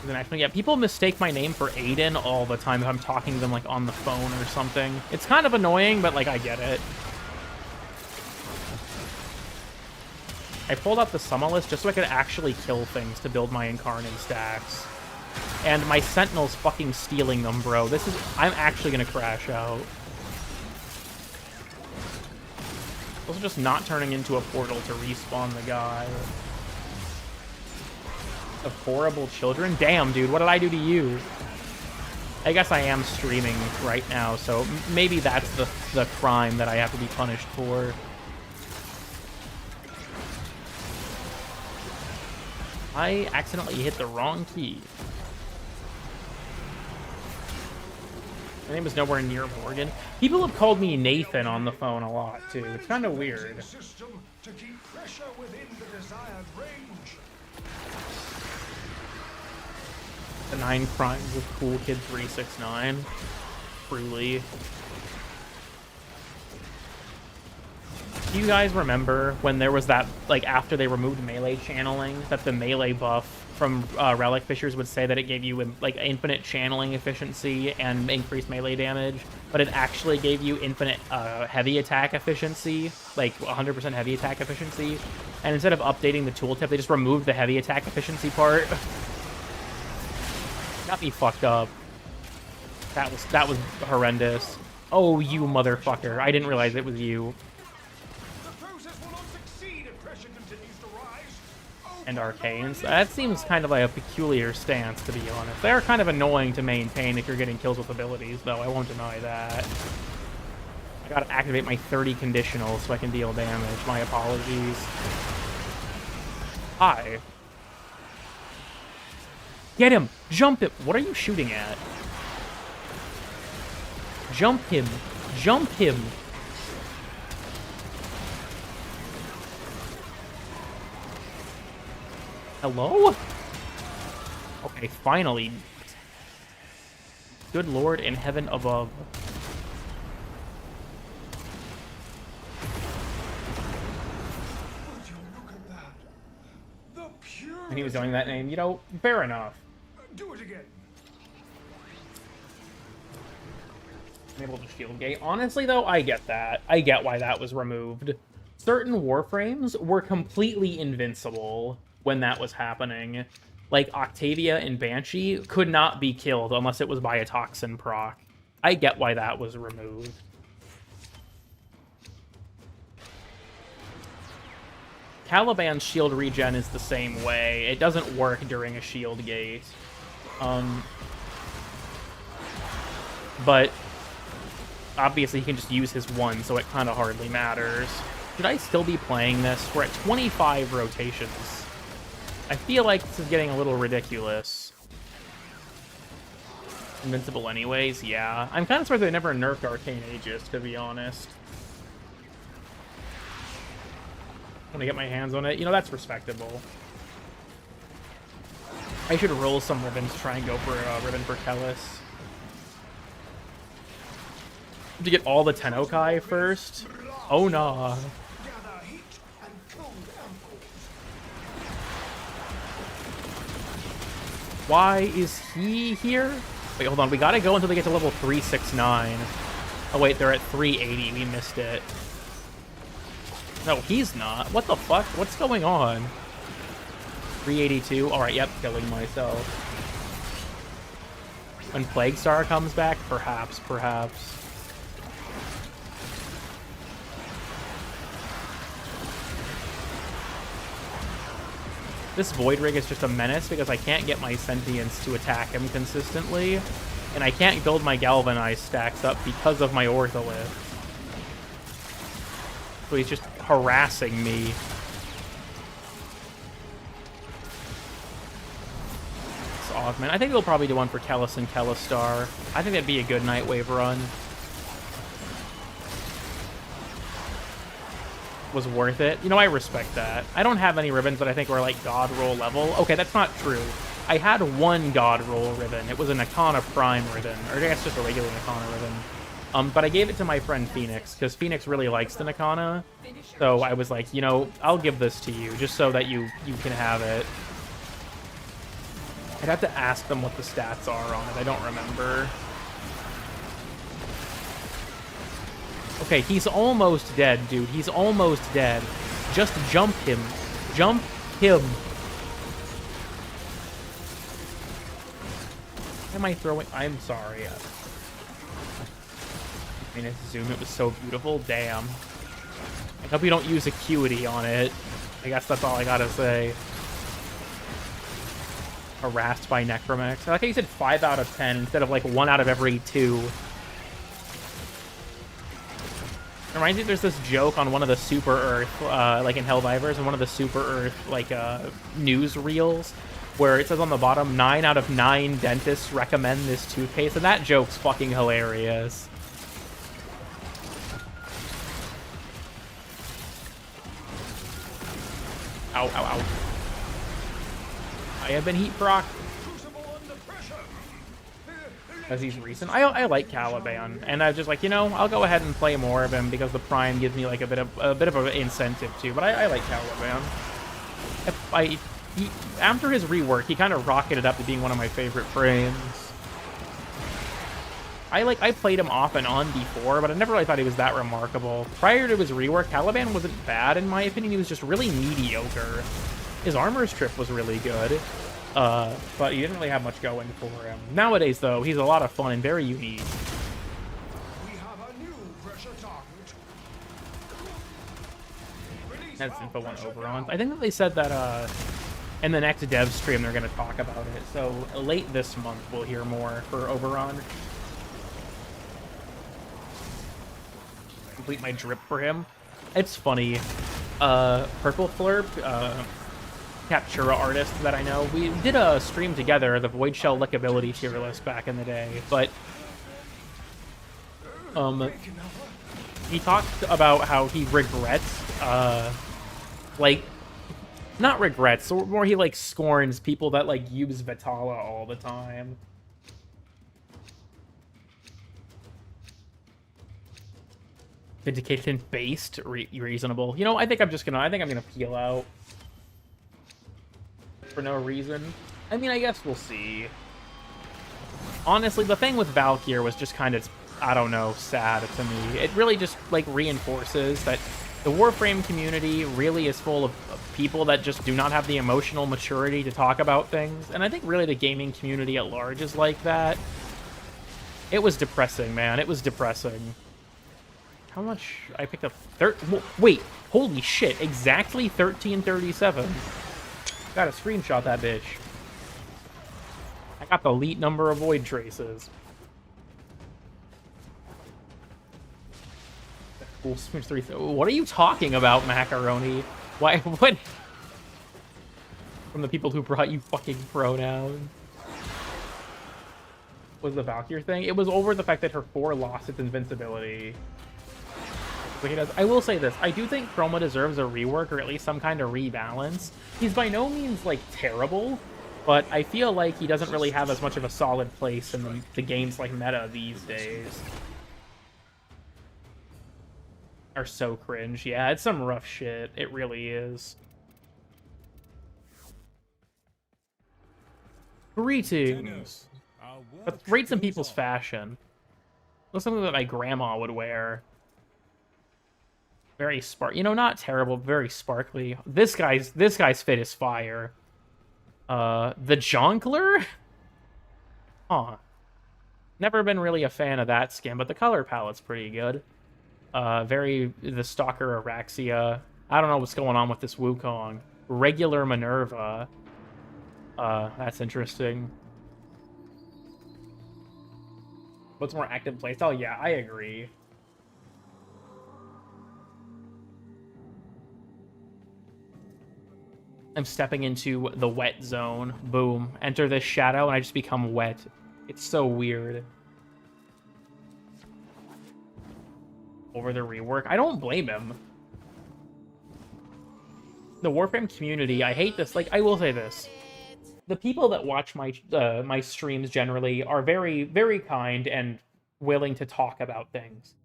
The next one, yeah, people mistake my name for Aiden all the time if I'm talking to them like on the phone or something. It's kind of annoying, but like I get it. I pulled out the summon list just so I could actually kill things to build my Incarnate stacks. And my Sentinel's fucking stealing them, bro. I'm actually gonna crash out. Also just not turning into a portal to respawn the guy. Of horrible children? Damn, dude, what did I do to you? I guess I am streaming right now, so maybe that's the crime that I have to be punished for. I accidentally hit the wrong key. My name is nowhere near Morgan. People have called me Nathan on the phone a lot, too. It's kind of weird. To keep pressure within the desired range. The 9 crimes of Cool Kid 369. Truly. Do you guys remember when there was that, like, after they removed melee channeling, that the melee buff from Relic Fishers would say that it gave you, like, infinite channeling efficiency and increased melee damage, but it actually gave you infinite heavy attack efficiency, like 100% heavy attack efficiency, and instead of updating the tooltip, they just removed the heavy attack efficiency part. Got me fucked up. That was horrendous. Oh, you motherfucker. I didn't realize it was you. And arcanes. That seems kind of like a peculiar stance, to be honest. They're kind of annoying to maintain if you're getting kills with abilities, though. I won't deny that. I gotta activate my 30 conditionals so I can deal damage. My apologies. Hi. Get him! Jump him! What are you shooting at? Jump him! Jump him! Hello? Okay, finally. Good Lord in heaven above. Would you look at that? The pure. And he was doing that name, you know, fair enough. Do it again. Able to shield gate. Honestly, though, I get that. I get why that was removed. Certain Warframes were completely invincible when that was happening. Like, Octavia and Banshee could not be killed unless it was by a Toxin proc. I get why that was removed. Caliban's shield regen is the same way. It doesn't work during a shield gate. But obviously he can just use his one, so it kind of hardly matters. Should I still be playing this? We're at 25 rotations. I feel like this is getting a little ridiculous. Invincible anyways, yeah. I'm kind of surprised they never nerfed Arcane Aegis, to be honest. I'm gonna get my hands on it. You know, that's respectable. I should roll some ribbons to try and go for a ribbon for Kellis. To get all the Tennokai first? Oh, nah. Gather heat and cold amples. Why is he here? Wait, hold on. We gotta go until they get to level 369. Oh, wait, they're at 380. We missed it. No, he's not. What the fuck? What's going on? 382. Alright, yep, killing myself. When Plague Star comes back? Perhaps, perhaps. This Void Rig is just a menace because I can't get my Sentients to attack him consistently, and I can't build my Galvanize stacks up because of my Ortholith. So he's just harassing me. It's Augment. I think they'll probably do one for Kellis and Kellistar. I think that'd be a good Nightwave run. Was worth it. You know, I respect that. I don't have any ribbons that I think were like God Roll level. Okay, that's not true. I had one God Roll ribbon. It was an Akana Prime ribbon, or I guess just a regular Akana ribbon. But I gave it to my friend Phoenix, because Phoenix really likes the Nakana. So I was like, you know, I'll give this to you, just so that you can have it. I'd have to ask them what the stats are on it. I don't remember. Okay, he's almost dead, dude. He's almost dead. Just jump him. Jump him. Why am I throwing? I'm sorry. I mean, zoom. It was so beautiful. Damn. I hope you don't use Acuity on it. I guess that's all I gotta say. Harassed by Necromex. I like how you said 5 out of 10 instead of like 1 out of every 2. It reminds me, there's this joke on one of the Super Earth, like in Helldivers, and one of the Super Earth, like, news reels, where it says on the bottom, 9 out of 9 dentists recommend this toothpaste, and that joke's fucking hilarious. Ow, ow, ow. I have been heat proc. As he's recent. I like Caliban, and I was just like, you know, I'll go ahead and play more of him because the Prime gives me like a bit of an incentive too. But I like Caliban. After his rework, he kind of rocketed up to being one of my favorite frames. I played him off and on before, but I never really thought he was that remarkable. Prior to his rework, Caliban wasn't bad in my opinion. He was just really mediocre. His armor strip was really good. But he didn't really have much going for him. Nowadays, though, he's a lot of fun and very unique. We have a new pressure target. That's info on Oberon. I think that they said that in the next dev stream they're going to talk about it. So late this month we'll hear more for Oberon. Complete my drip for him. It's funny. Purple Flurp, Captura artist that I know. We did a stream together, the Void Shell Lickability tier list back in the day, but he talked about how he regrets like Not regrets, or more he, like, scorns people that, like, use Vitala all the time. Vindication-based, reasonable. You know, I think I'm gonna peel out. For no reason. I mean, I guess we'll see. Honestly, the thing with Valkyr was just kind of, I don't know, sad to me. It really just, like, reinforces that the Warframe community really is full of people that just do not have the emotional maturity to talk about things. And I think really the gaming community at large is like that. It was depressing, man. It was depressing. How much? I picked up... Wait, holy shit. Exactly 1337. Gotta screenshot that bitch. I got the elite number of void traces. Cool, switch 3. What are you talking about, Macaroni? Why? What? From the people who brought you fucking pronouns. Was the Valkyr thing? It was over the fact that her 4 lost its invincibility. I will say this. I do think Chroma deserves a rework, or at least some kind of rebalance. He's by no means, like, terrible, but I feel like he doesn't really have as much of a solid place in the game's, like, meta these days. Are so cringe. Yeah, it's some rough shit. It really is. Greetings. But rate some people's fashion. What's something that my grandma would wear? Very you know, not terrible, very sparkly. This guy's fit is fire. The Jonkler? Huh. Never been really a fan of that skin, but the color palette's pretty good. The Stalker Araxia. I don't know what's going on with this Wukong. Regular Minerva. That's interesting. What's more active playstyle? Yeah, I agree. I'm stepping into the wet zone. Boom. Enter this shadow, and I just become wet. It's so weird. Over the rework. I don't blame him. The Warframe community, I hate this. Like, I will say this. The people that watch my my streams generally are very, very kind and willing to talk about things.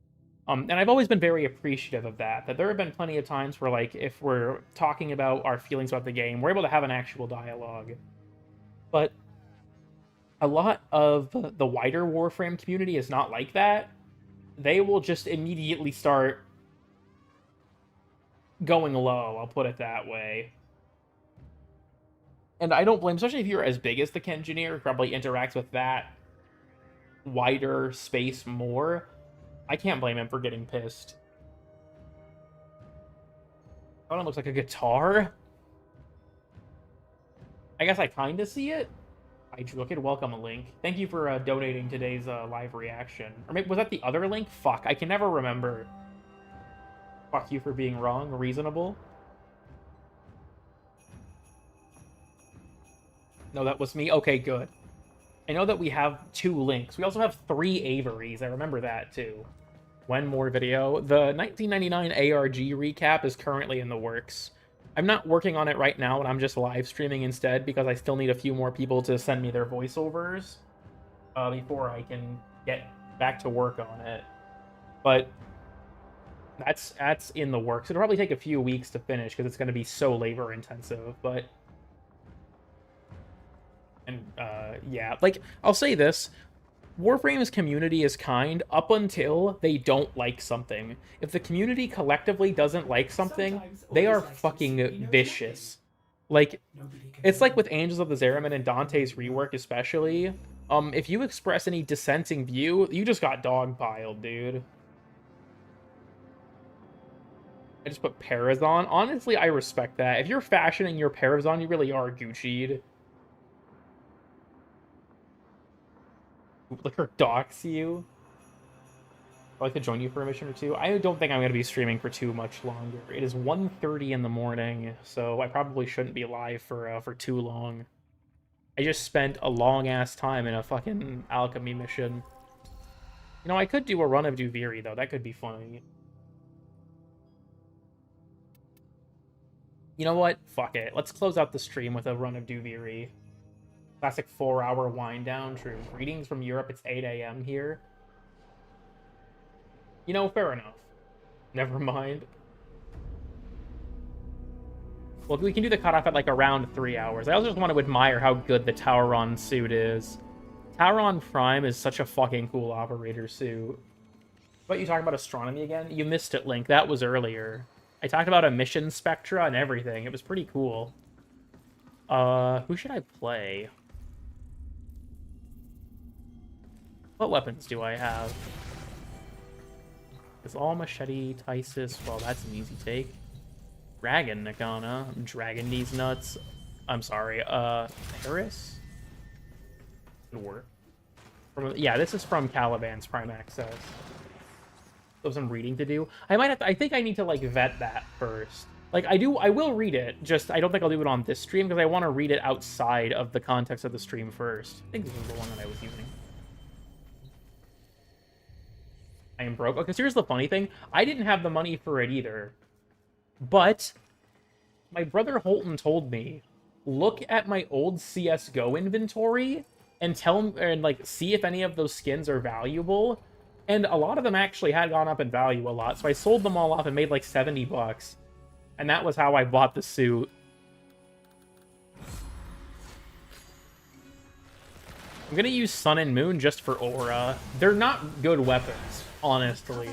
And I've always been very appreciative of that. That there have been plenty of times where, like, if we're talking about our feelings about the game, we're able to have an actual dialogue. But a lot of the wider Warframe community is not like that. They will just immediately start going low, I'll put it that way. And I don't blame, especially if you're as big as the Kengineer, who probably interacts with that wider space more. I can't blame him for getting pissed. Oh, it looks like a guitar. I guess I kind of see it. I look at welcome a link. Thank you for donating today's live reaction. Or maybe was that the other link? Fuck, I can never remember. Fuck you for being wrong. Reasonable. No, that was me. Okay, good. I know that we have 2 links. We also have 3 Averys. I remember that, too. One more video. The 1999 ARG recap is currently in the works. I'm not working on it right now, and I'm just live streaming instead because I still need a few more people to send me their voiceovers before I can get back to work on it. But that's in the works. It'll probably take a few weeks to finish because it's going to be so labor intensive, but... And, yeah, like, I'll say this. Warframe's community is kind up until they don't like something. If the community collectively doesn't like something, they are fucking vicious. Like, it's like with Angels of the Zeraman and Dante's rework especially. If you express any dissenting view, you just got dogpiled, dude. I just put Parazon. Honestly, I respect that. If you're fashioning your Parazon, you really are Gucci'd. Like her docs you. I'd like to join you for a mission or 2. I don't think I'm going to be streaming for too much longer. It is 1:30 in the morning, so I probably shouldn't be live for too long. I just spent a long-ass time in a fucking alchemy mission. You know, I could do a run of Duviri, though. That could be funny. You know what? Fuck it. Let's close out the stream with a run of Duviri. Classic 4-hour wind down. True. Greetings from Europe. It's 8 a.m. here. You know, fair enough. Never mind. Well, we can do the cutoff at like around 3 hours. I also just want to admire how good the Tauron suit is. Tauron Prime is such a fucking cool operator suit. But you talking about astronomy again? You missed it, Link. That was earlier. I talked about emission spectra and everything. It was pretty cool. Who should I play? What weapons do I have? It's all machete, Tysis. Well, that's an easy take. Dragon Nagana. I'm dragging these nuts. I'm sorry. Paris? Good work. Yeah, this is from Caliban's Prime Access. So some reading to do. I might have to, I think I need to like vet that first. Like I will read it, just I don't think I'll do it on this stream because I want to read it outside of the context of the stream first. I think this is the one that I was using. I am broke. Okay, so here's the funny thing. I didn't have the money for it either. But my brother Holton told me, look at my old CS:GO inventory and see if any of those skins are valuable. And a lot of them actually had gone up in value a lot, so I sold them all off and made like 70 bucks. And that was how I bought the suit. I'm gonna use Sun and Moon just for aura. They're not good weapons, honestly.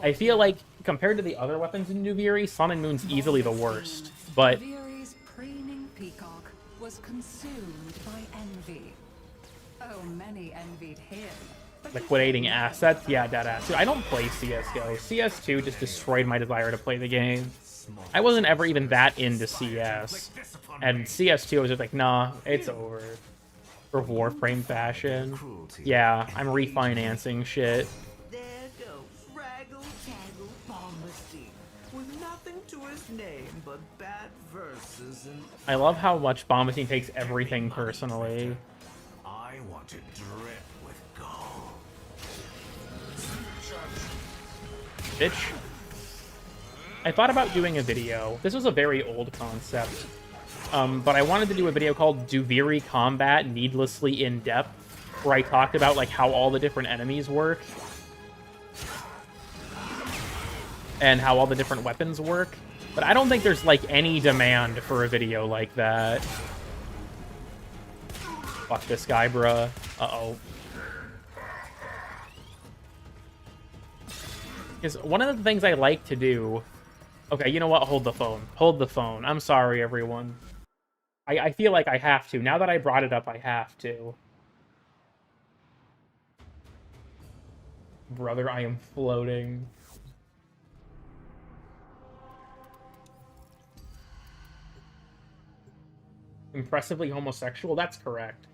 I feel like, compared to the other weapons in Duviri, Sun and Moon's easily the worst. But Duviri's preening peacock was consumed by envy. Oh, many envied him. liquidating assets, yeah, deadass. Dude, I don't play CSGO. CS2 just destroyed my desire to play the game. I wasn't ever even that into CS. And CS2 was just like, nah, it's over. For Warframe fashion. Yeah, I'm refinancing shit. There goes Raggle Taggle Bombasty, with nothing to his name but bad verses and... I love how much Bombasine takes everything personally. I want to drip with gold. Bitch. I thought about doing a video. This was a very old concept. But I wanted to do a video called Duviri Combat Needlessly In-Depth, where I talked about like how all the different enemies work. And how all the different weapons work. But I don't think there's like any demand for a video like that. Fuck this guy, bruh. Uh-oh. Because one of the things I like to do... Okay, you know what? Hold the phone. Hold the phone. I'm sorry, everyone. I feel like I have to. Now that I brought it up, I have to. Brother, I am floating. Impressively homosexual? That's correct.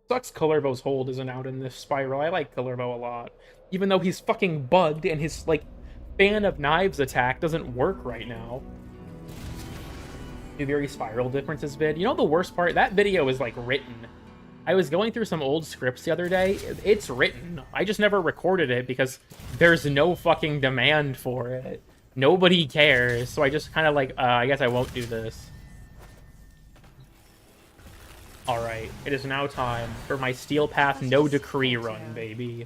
Sucks Kullervo's hold isn't out in this spiral. I like Kullervo a lot. Even though he's fucking bugged and his, like, fan of knives attack doesn't work right now. Duviri spiral differences vid. You know the worst part? That video is, like, written. I was going through some old scripts the other day. It's written. I just never recorded it because there's no fucking demand for it. Nobody cares. So I just kind of like, I guess I won't do this. Alright. It is now time for my Steel Path No Decree run, baby.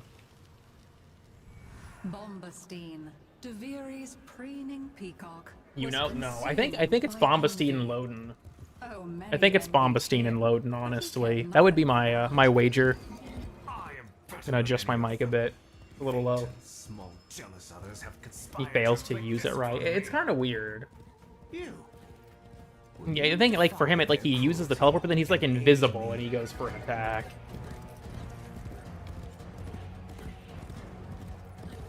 Bombastine, Duviri's preening peacock. You know, no. I think it's Bombastine and Loden. Oh, I think it's Bombastine and Loden, honestly. That would be my my wager. Gonna adjust my mic a bit. A little low. He fails to use it right. It's kind of weird. Yeah, I think like for him, it like he uses the teleport, but then he's like invisible and he goes for an attack.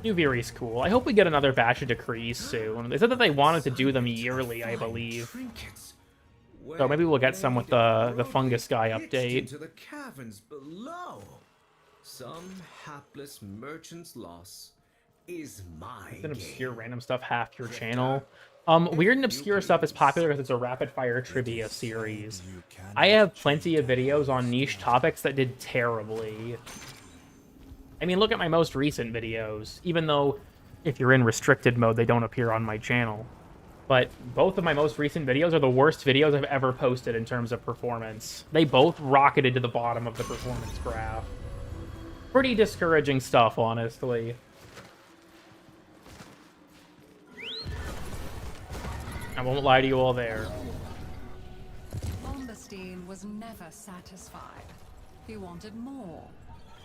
Duviri's cool. I hope we get another batch of decrees soon. They said that they wanted to do them yearly, I believe. So maybe we'll get some with the fungus guy update. Into the caverns below. Some hapless merchant's loss is my An obscure random stuff half your channel. Weird and obscure stuff is popular because it's a rapid fire trivia series. I have plenty of videos on niche topics that did terribly. I mean, look at my most recent videos, even though if you're in restricted mode, they don't appear on my channel. But both of my most recent videos are the worst videos I've ever posted in terms of performance. They both rocketed to the bottom of the performance graph. Pretty discouraging stuff, honestly. I won't lie to you all there. Bombastine was never satisfied. He wanted more.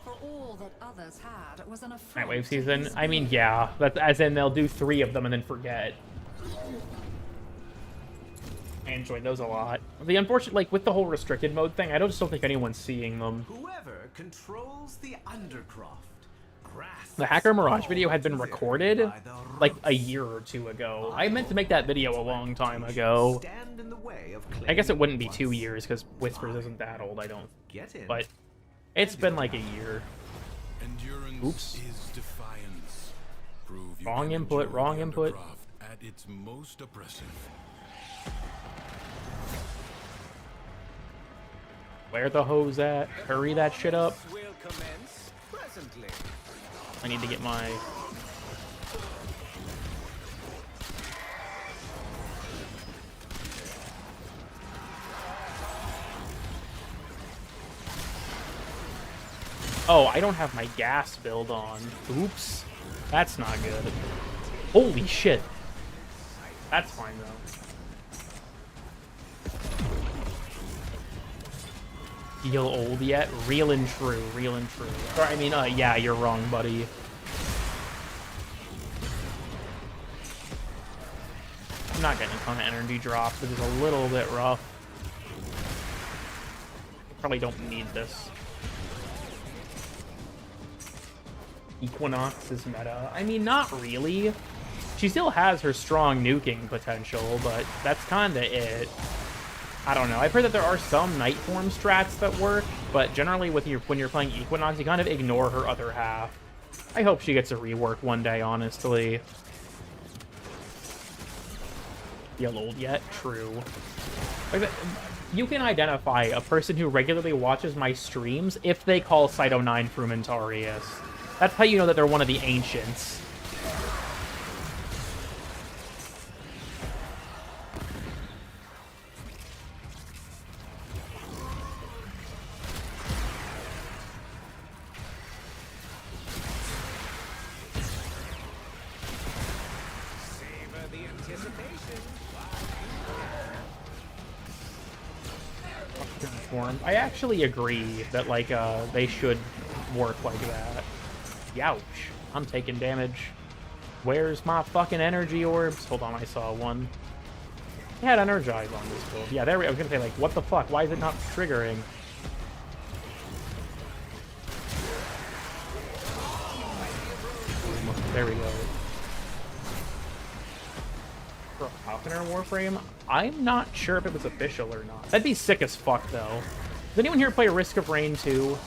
For all that others had was an affront Nightwave to season? his I mean, being. yeah. That's, as in, they'll do 3 of them and then forget. I enjoyed those a lot. The unfortunate, like, with the whole restricted mode thing, I just don't think anyone's seeing them. Whoever controls the Undercroft. The Hacker Mirage video had been recorded, like, a year or 2 ago. I meant to make that video a long time ago. I guess it wouldn't be 2 years, because Whispers isn't that old, I don't. But it's been like a year. Endurance Oops. is defiance. Prove you Wrong can input, endure wrong the input. Undercroft at its most oppressive. Where the hose at? Hurry that shit up. Will commence presently. I need to get my... Oh, I don't have my gas build on. Oops. That's not good. Holy shit. That's fine, though. Feel old yet? Real and true, real and true. Or, I mean, yeah, you're wrong, buddy. I'm not getting a ton of energy drops. It is a little bit rough. Probably don't need this. Equinox is meta. I mean, not really. She still has her strong nuking potential, but that's kind of it. I don't know. I've heard that there are some night form strats that work, but generally with when you're playing Equinox, you kind of ignore her other half. I hope she gets a rework one day, honestly. Feel old yet? True. Like, you can identify a person who regularly watches my streams if they call Cyto 9 Frumentarius. That's how you know that they're one of the ancients. Savor the anticipation. Form. I actually agree that, like, they should work like that. Youch. I'm taking damage. Where's my fucking energy orbs? Hold on, I saw one. I had Energize on this build. Yeah, there we go. I was gonna say, like, what the fuck? Why is it not triggering? There we go. For a Falconer Warframe? I'm not sure if it was official or not. That'd be sick as fuck, though. Does anyone here play Risk of Rain 2?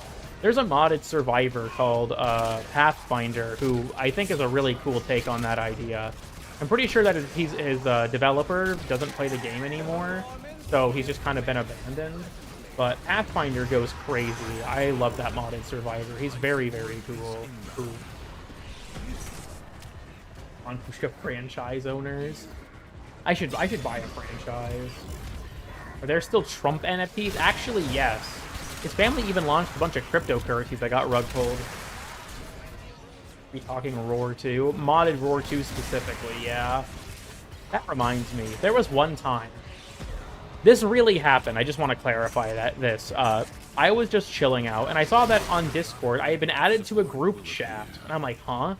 There's a modded survivor called Pathfinder, who I think is a really cool take on that idea. I'm pretty sure that his developer doesn't play the game anymore, so he's just kind of been abandoned. But Pathfinder goes crazy. I love that modded survivor. He's very, very cool. Ooh. On franchise owners. I should buy a franchise. Are there still Trump NFTs? Actually, yes. His family even launched a bunch of cryptocurrencies that got rug pulled. We talking Roar 2? Modded Roar 2 specifically, yeah. That reminds me, there was one time. This really happened. I just want to clarify this. I was just chilling out, and I saw that on Discord I had been added to a group chat. And I'm like, huh?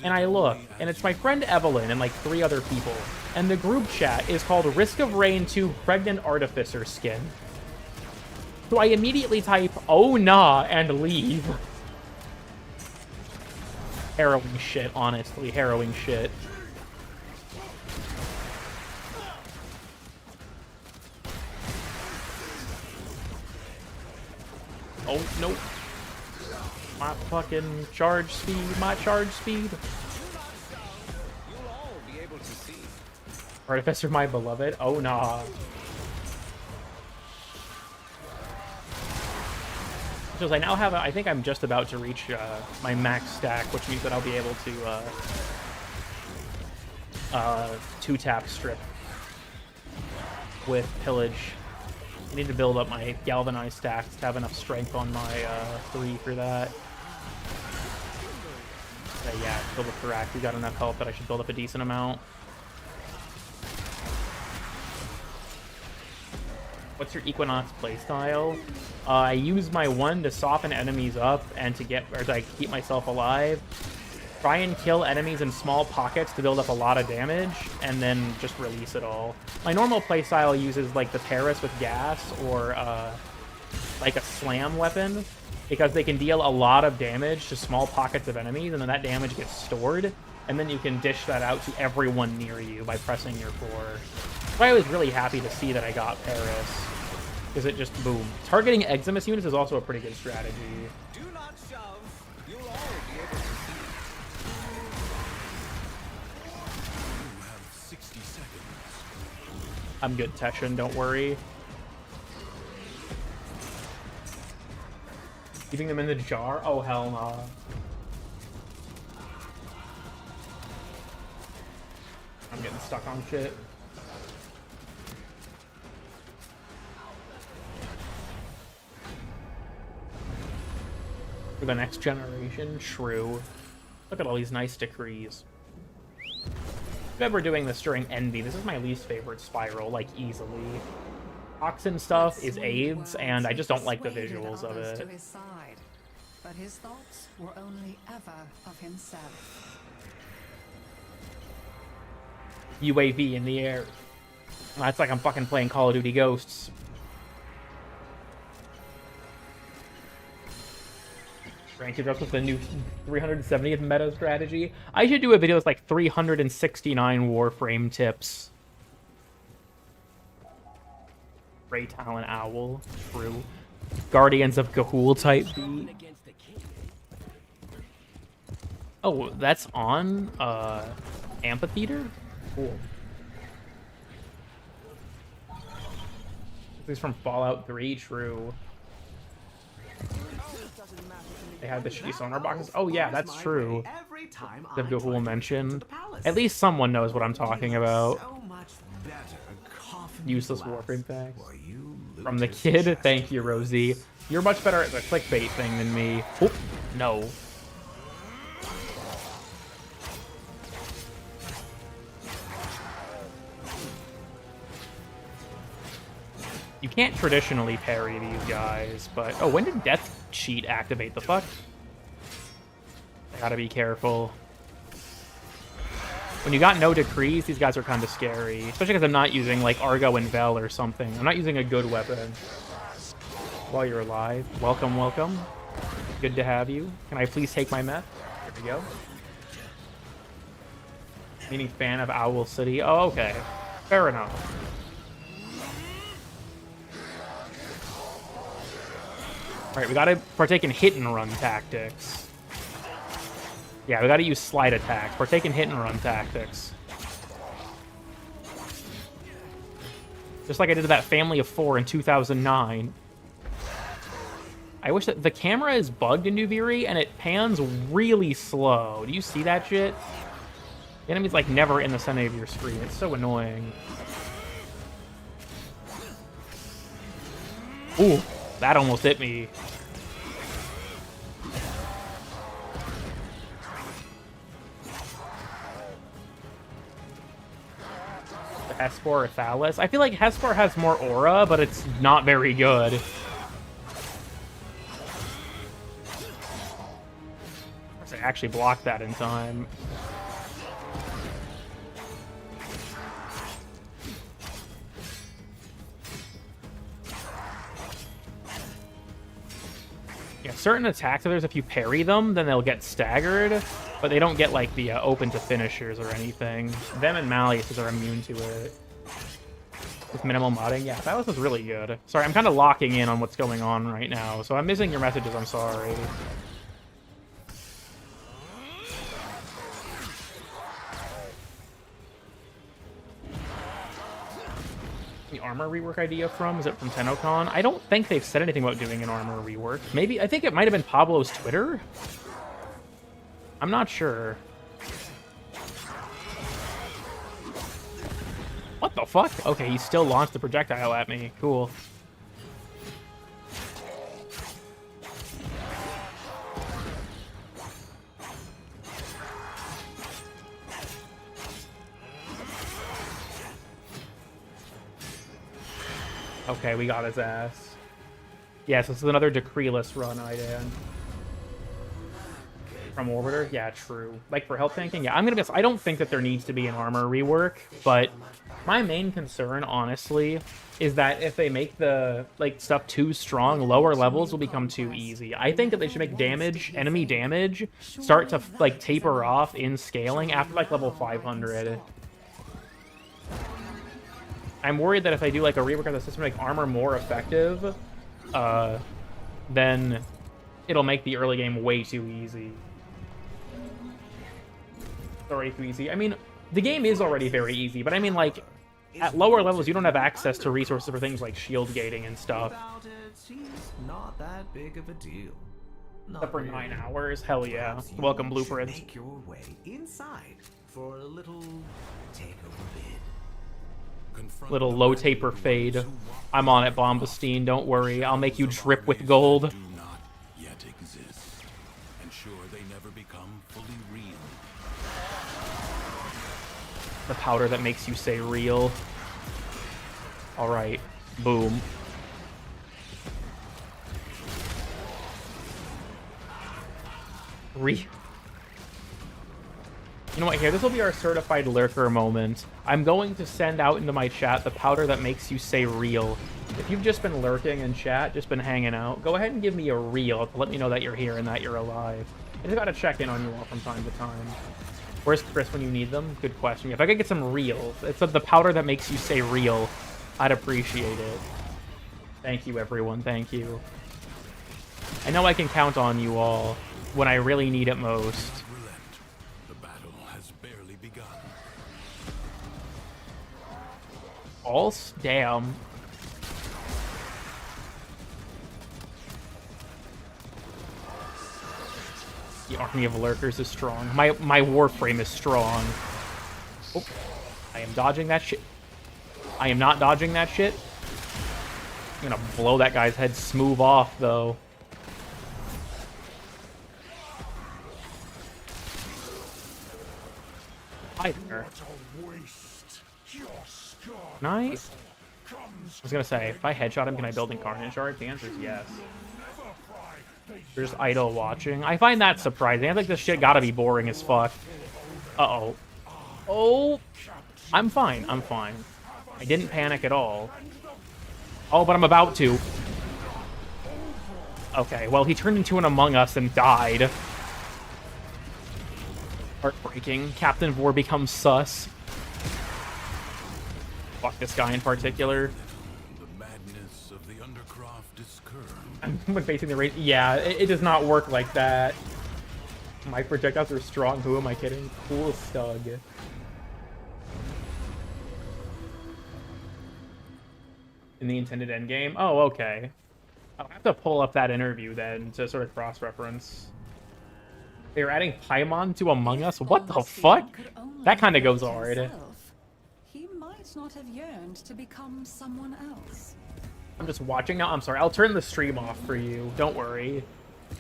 And I look, and it's my friend Evelyn and like 3 other people. And the group chat is called Risk of Rain 2 Pregnant Artificer Skin. So I immediately type, oh nah, and leave. Harrowing shit, honestly. Harrowing shit. Oh, nope. My fucking charge speed, my charge speed. You'll all be able to see. Artificer, my beloved. Oh, nah. Because I now have, I think I'm just about to reach my max stack, which means that I'll be able to 2-tap strip with pillage. I need to build up my galvanized stacks to have enough strength on my 3 for that. Yeah, build up the rack. We got enough health that I should build up a decent amount. What's your Equinox playstyle? I use my 1 to soften enemies up and to keep myself alive. Try and kill enemies in small pockets to build up a lot of damage, and then just release it all. My normal playstyle uses like the Paris with gas or like a slam weapon, because they can deal a lot of damage to small pockets of enemies, and then that damage gets stored, and then you can dish that out to everyone near you by pressing your 4. So I was really happy to see that I got Paris, because it just, boom. Targeting Eximus units is also a pretty good strategy. Do not shove. You'll all be able to see. You have 60 seconds. I'm good, Teshin, don't worry. Keeping them in the jar? Oh, hell no. I'm getting stuck on shit. For the next generation, true. Look at all these nice decrees. If ever doing this during Envy, this is my least favorite spiral, like, easily. Toxin stuff is AIDS, and I just don't like the visuals of it. To his side, but his thoughts were only ever of himself. UAV in the air. That's like I'm fucking playing Call of Duty Ghosts. Rank drops with the new 370th meta strategy. I should do a video with like 369 Warframe tips. Ray Talon Owl, true. Guardians of Ga'Hoole type B. Oh, that's on Amphitheater? Cool. This is from Fallout 3, true. They had the shitty sonar boxes. Oh yeah, that's true. The Ga'Hoole mentioned. At least someone knows what I'm talking about. Useless Warframe facts. From the kid, thank you, Rosie. You're much better at the clickbait thing than me. Oop, no. You can't traditionally parry these guys, but... Oh, when did Death Cheat activate? The fuck? I gotta be careful. When you got no decrees, these guys are kind of scary. Especially because I'm not using, like, Argo and Vel or something. I'm not using a good weapon. While you're alive. Welcome, welcome. Good to have you. Can I please take my meth? Here we go. Meaning fan of Owl City. Oh, okay. Fair enough. Alright, we gotta partake in hit-and-run tactics. Yeah, we gotta use slide attacks. Partake in hit-and-run tactics. Just like I did that family of 4 in 2009. I wish that the camera is bugged in Nuviri, and it pans really slow. Do you see that shit? The enemy's, like, never in the center of your screen. It's so annoying. Ooh. That almost hit me. The Hespor or Thalas? I feel like Hespor has more aura, but it's not very good. I actually blocked that in time. Yeah, certain attacks, if you parry them, then they'll get staggered, but they don't get, like, the open to finishers or anything. Them and Malleus are immune to it. With minimal modding, yeah, that was really good. Sorry, I'm kind of locking in on what's going on right now, so I'm missing your messages, I'm sorry. The armor rework idea from? Is it from TennoCon? I don't think they've said anything about doing an armor rework. Maybe, I think it might have been Pablo's Twitter? I'm not sure. What the fuck? Okay, he still launched the projectile at me. Cool. Okay, we got his ass. Yes, this is another decreeless run I did. From Orbiter? Yeah, true. Like, for health tanking? Yeah, I'm gonna guess. I don't think that there needs to be an armor rework, but my main concern, honestly, is that if they make the, like, stuff too strong, lower levels will become too easy. I think that they should make damage, enemy damage, start to, like, taper off in scaling after, like, level 500. I'm worried that if I do, like, a rework of the system to make armor more effective, then it'll make the early game way too easy. Already too easy. I mean, the game is already very easy, but I mean, like, at lower levels, you don't have access to resources for things like shield gating and stuff. About it, he's not that big of a deal. Except for 9 hours? Hell yeah. Welcome, Blueprint. Make your way inside for a little takeover bid. Confront Little the low mighty taper ones fade. who walk I'm on it, Bombastine. Don't worry. I'll make you drip with gold. do not yet exist. Ensure they never become fully real. The powder that makes you say real. Alright. Boom. You know what, here, this will be our certified lurker moment. I'm going to send out into my chat the powder that makes you say real. If you've just been lurking in chat, just been hanging out, go ahead and give me a real to let me know that you're here and that you're alive. I just gotta check in on you all from time to time. Where's Chris when you need them? Good question. If I could get some real, it's the powder that makes you say real, I'd appreciate it. Thank you, everyone. Thank you. I know I can count on you all when I really need it most. Relent. The battle has barely begun. Damn. The army of lurkers is strong. My Warframe is strong. Oh, I am dodging that shit. I am not dodging that shit. I'm gonna blow that guy's head smooth off, though. Hi there. Can I was gonna say, if I headshot him, can I build Incarnate Shard? The answer is yes. They're just idle watching. I find that surprising. I think this shit gotta be boring as fuck. Uh-oh. Oh! I'm fine. I'm fine. I didn't panic at all. Oh, but I'm about to. Okay, well, he turned into an Among Us and died. Heartbreaking. Captain Vor becomes sus. Fuck this guy in particular. The madness of the Undercroft is curbed. I'm facing the range. Yeah, it does not work like that. My projectiles are strong. Who am I kidding? Cool Stug. In the intended endgame? Oh, okay. I'll have to pull up that interview then to sort of cross-reference. They're adding Paimon to Among Us? What the fuck? That kind of goes hard. He might not have yearned to become someone else. I'm just watching now. I'm sorry. I'll turn the stream off for you. Don't worry.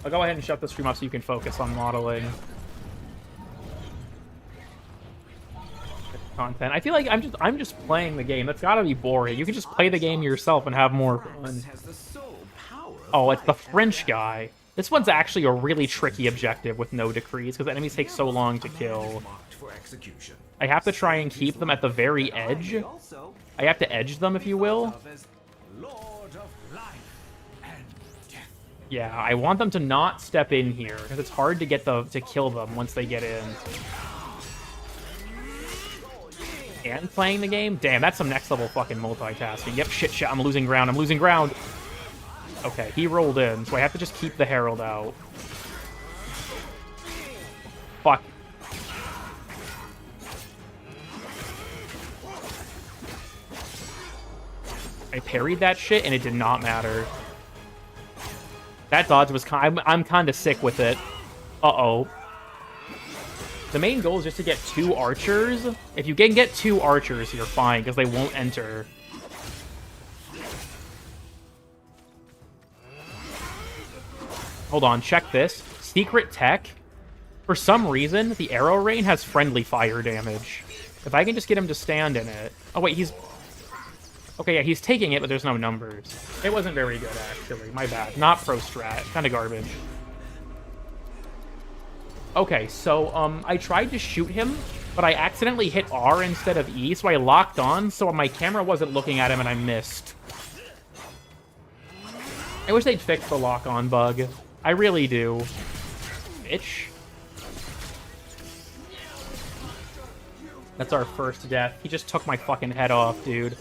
I'll go ahead and shut the stream off so you can focus on modeling. Content. I feel like I'm just playing the game. That's gotta be boring. You can just play the game yourself and have more fun. Oh, it's the French guy. This one's actually a really tricky objective with no decrees because enemies take so long to kill. I have to try and keep them at the very edge. I have to edge them, if you will. Yeah, I want them to not step in here because it's hard to get to kill them once they get in. And playing the game? Damn, that's some next level fucking multitasking. Yep, shit, I'm losing ground, I'm losing ground. Okay, he rolled in, so I have to just keep the Herald out. Fuck. I parried that shit, and it did not matter. That dodge was I'm kind of sick with it. Uh-oh. The main goal is just to get 2 archers. If you can get 2 archers, you're fine, because they won't enter. Hold on, check this. Secret tech. For some reason, the arrow rain has friendly fire damage. If I can just get him to stand in it... Oh, wait, he's... Okay, yeah, he's taking it, but there's no numbers. It wasn't very good, actually. My bad. Not pro strat. Kind of garbage. Okay, so, I tried to shoot him, but I accidentally hit R instead of E, so I locked on, so my camera wasn't looking at him and I missed. I wish they'd fix the lock-on bug. I really do. Bitch. That's our first death. He just took my fucking head off, dude.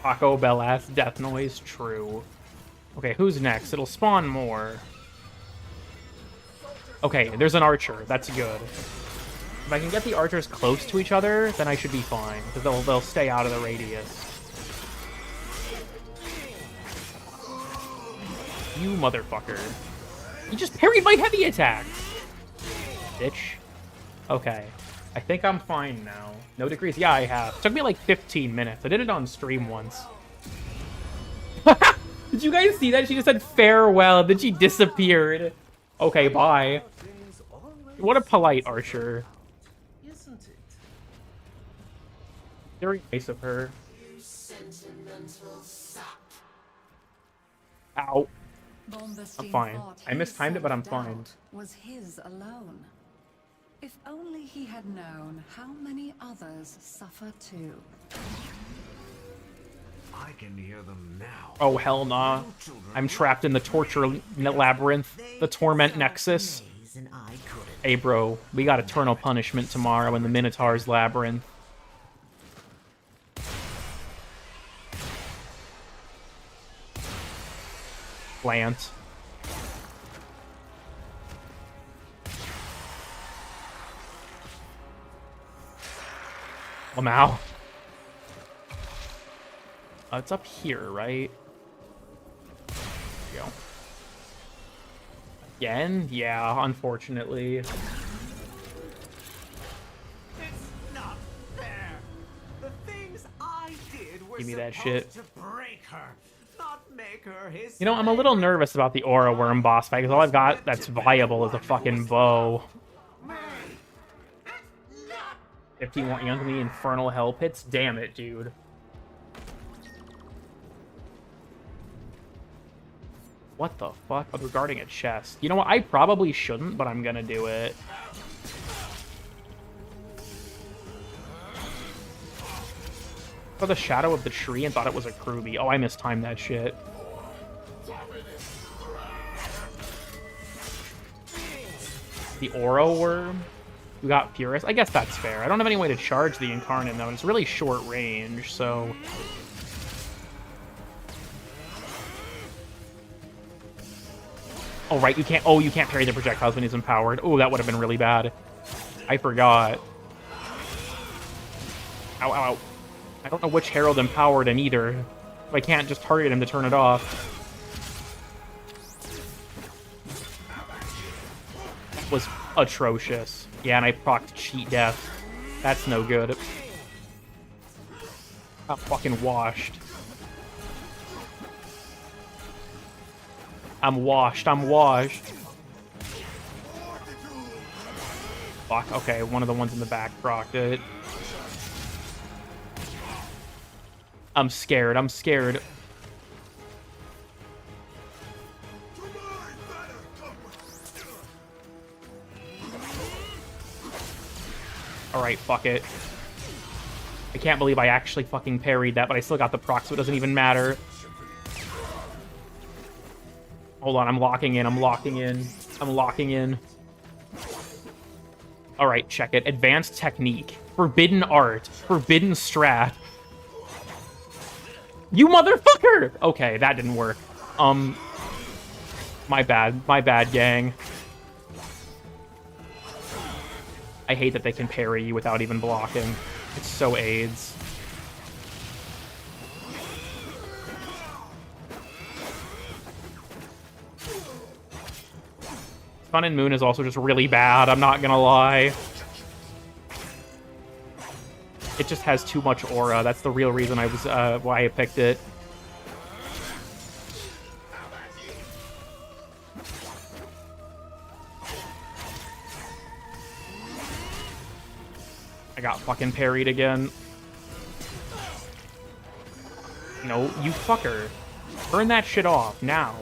Taco Bell ass death noise, true. Okay, who's next? It'll spawn more. Okay, there's an archer. That's good. If I can get the archers close to each other, then I should be fine, because they'll stay out of the radius. You motherfucker. You just parried my heavy attack! Bitch. Okay. I think I'm fine now. No degrees? Yeah, I have. It took me like 15 minutes. I did it on stream once. Did you guys see that? She just said farewell, then she disappeared. Okay, bye. What a polite archer. Isn't it? Very nice of her. Ow. I'm fine. I mistimed it, but I'm fine. Was his alone. If only he had known how many others suffer too. I can hear them now. Oh, hell nah. I'm trapped in the torture labyrinth, the torment nexus. Hey, bro, we got eternal punishment tomorrow in the Minotaur's labyrinth. Plant. I'm out. It's up here, right? There we go. Again? Yeah, unfortunately. It's not fair. The things I did were Give me that supposed shit. to break her, not make her his. You know, I'm a little nervous about the Aura Worm boss fight, because all I've got that's viable is a fucking bow. 51 young me infernal hell pits? Damn it, dude. What the fuck? Oh, they're guarding a chest. You know what? I probably shouldn't, but I'm gonna do it. For the shadow of the tree and thought it was a Kruby. Oh, I mistimed that shit. The Oro Worm? We got Purist. I guess that's fair. I don't have any way to charge the Incarnate, though, and it's really short range, so... Oh, right, you can't... Oh, you can't parry the projectiles when he's empowered. Oh, that would have been really bad. I forgot. Ow, ow, ow. I don't know which Herald empowered in either. I can't just target him to turn it off. That was atrocious. Yeah, and I procced cheat death. That's no good. I'm fucking washed. I'm washed. I'm washed. Fuck. Okay, one of the ones in the back procced it. I'm scared. I'm scared. Alright, fuck it. I can't believe I actually fucking parried that, but I still got the proc, so it doesn't even matter. Hold on, I'm locking in, I'm locking in. I'm locking in. Alright, check it. Advanced technique. Forbidden art. Forbidden strat. You motherfucker! Okay, that didn't work. My bad, gang. I hate that they can parry you without even blocking. It's so AIDS. Sun and Moon is also just really bad, I'm not gonna lie. It just has too much aura. That's the real reason I was why I picked it. I got fucking parried again. No, you fucker. Turn that shit off, now.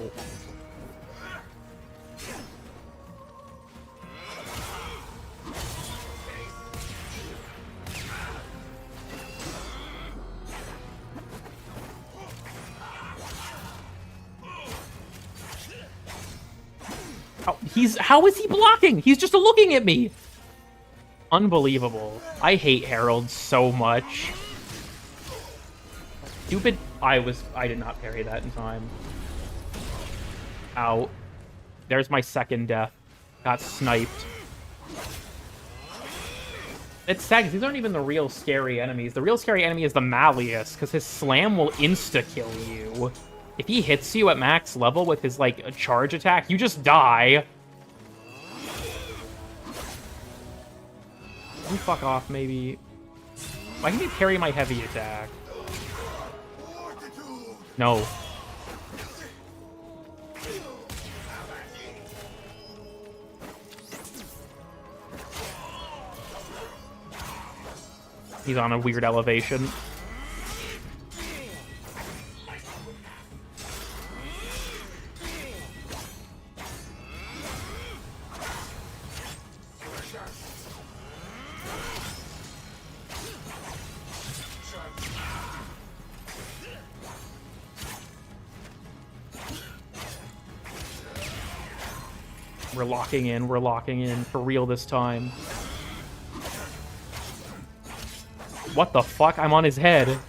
How is he blocking? He's just looking at me. Unbelievable. I hate Herald so much. Stupid. I did not parry that in time. Ow. There's my second death. Got sniped. It's sad because these aren't even the real scary enemies. The real scary enemy is the Malleus, because his slam will insta-kill you. If he hits you at max level with his, like, a charge attack, you just die. You fuck off, maybe. Why can't he parry my heavy attack? No. He's on a weird elevation. We're locking in for real this time. What the fuck? I'm on his head.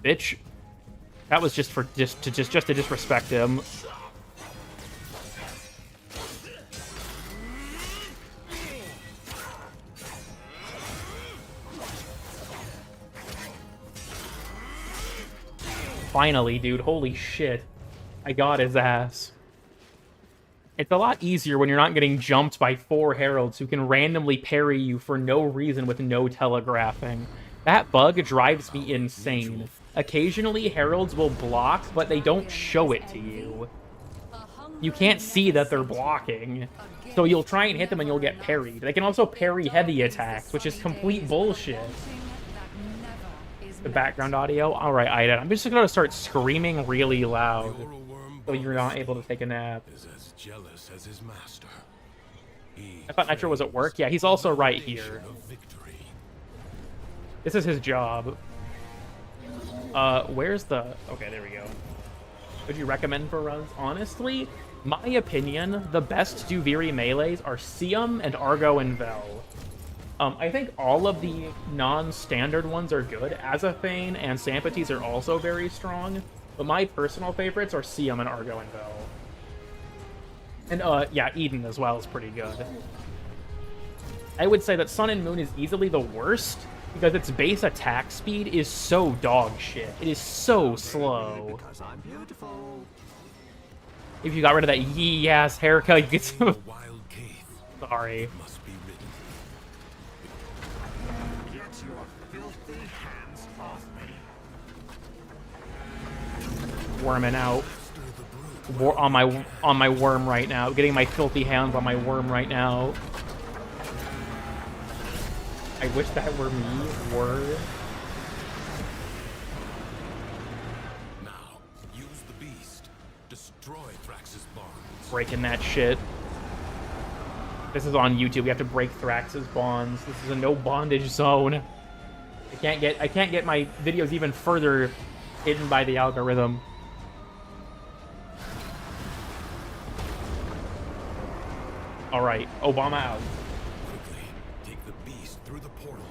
Bitch. That was just for just to disrespect him. Finally, dude. Holy shit. I got his ass. It's a lot easier when you're not getting jumped by 4 heralds who can randomly parry you for no reason with no telegraphing. That bug drives me insane. Occasionally, heralds will block, but they don't show it to you. You can't see that they're blocking. So you'll try and hit them and you'll get parried. They can also parry heavy attacks, which is complete bullshit. The background audio? Alright, Ida. I'm just gonna start screaming really loud so you're not able to take a nap. Is as jealous as his master. I thought Nitro was at work. Yeah, he's also right here. This is his job. Where's the... Okay, there we go. Would you recommend for runs? Honestly, my opinion, the best Duviri melees are Siam and Argo and Vel. I think all of the non-standard ones are good. Azathane and Sampites are also very strong. But my personal favorites are Siam and Argo and Vel. And, yeah, Eden as well is pretty good. I would say that Sun and Moon is easily the worst, because its base attack speed is so dog shit. It is so slow. Because I'm beautiful. If you got rid of that yee-ass haircut, you could... Sorry. Must be ridden. Get your filthy hands off me. Worming out. On my worm right now. Getting my filthy hands on my worm right now. I wish that were me. Word. Now, use the beast. Destroy Thrax's bonds. Breaking that shit. This is on YouTube. We have to break Thrax's bonds. This is a no bondage zone. I can't get my videos even further hidden by the algorithm. All right, Obama out. Quickly, take the beast through the portal.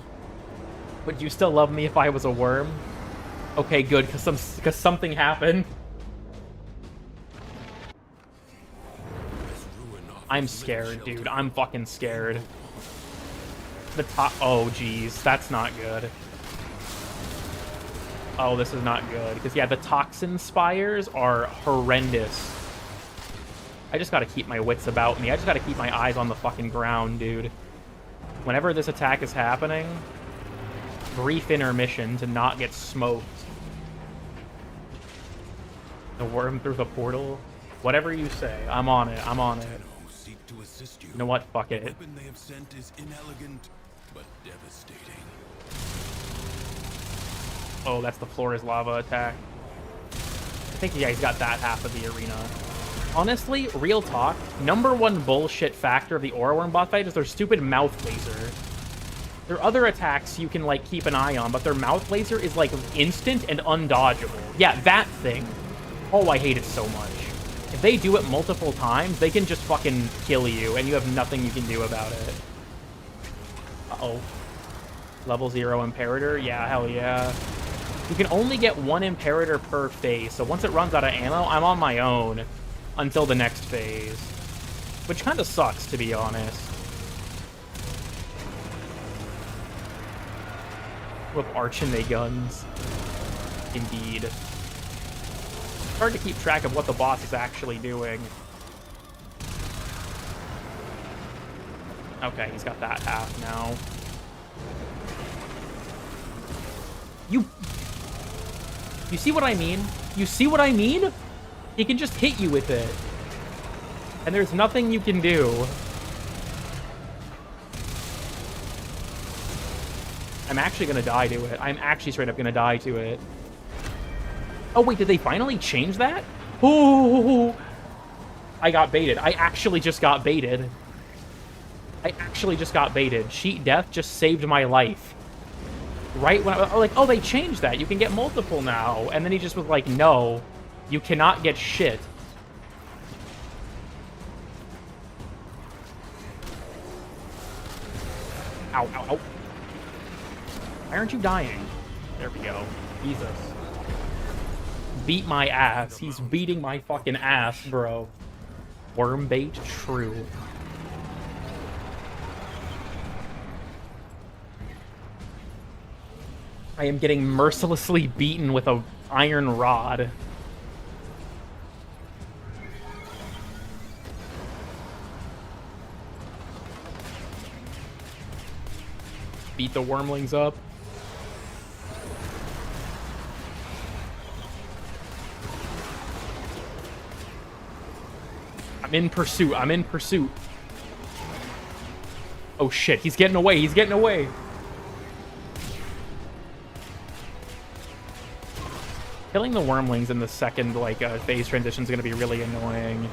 Would you still love me if I was a worm? Okay, good, because something happened. This ruin off I'm scared, dude. I'm fucking scared. The top... Oh, geez. That's not good. Oh, this is not good. Because, yeah, the toxin spires are horrendous. I just gotta keep my wits about me. I just gotta keep my eyes on the fucking ground, dude. Whenever this attack is happening, brief intermission to not get smoked. The worm through the portal. Whatever you say, I'm on it. I'm on it. Seek to assist you. You know what? Fuck The it. weapon they have sent is inelegant, but devastating. Oh, that's the floor is lava attack. I think yeah, he's got that half of the arena. Honestly, real talk, #1 bullshit factor of the Aura Worm boss fight is their stupid mouth laser. Their other attacks you can, like, keep an eye on, but their mouth laser is, like, instant and undodgeable. Yeah, that thing. Oh, I hate it so much. If they do it multiple times, they can just fucking kill you, and you have nothing you can do about it. Uh-oh. Level 0 Imperator? Yeah, hell yeah. You can only get 1 Imperator per phase, so once it runs out of ammo, I'm on my own until the next phase. Which kind of sucks, to be honest. With Archene guns. Indeed. It's hard to keep track of what the boss is actually doing. Okay, he's got that half now. You see what I mean? You see what I mean? He can just hit you with it. And there's nothing you can do. I'm actually gonna die to it. I'm actually straight up gonna die to it. Oh, wait, did they finally change that? Ooh! I got baited. I actually just got baited. I actually just got baited. Cheat death just saved my life. Right when I was like, oh, they changed that. You can get multiple now. And then he just was like, no, you cannot get shit. Ow, ow, ow. Why aren't you dying? There we go. Jesus. Beat my ass. He's beating my fucking ass, bro. Worm bait? True. I am getting mercilessly beaten with a iron rod. Beat the wormlings up. I'm in pursuit. I'm in pursuit. Oh shit, he's getting away. He's getting away. Killing the wormlings in the second, like, phase transition is going to be really annoying.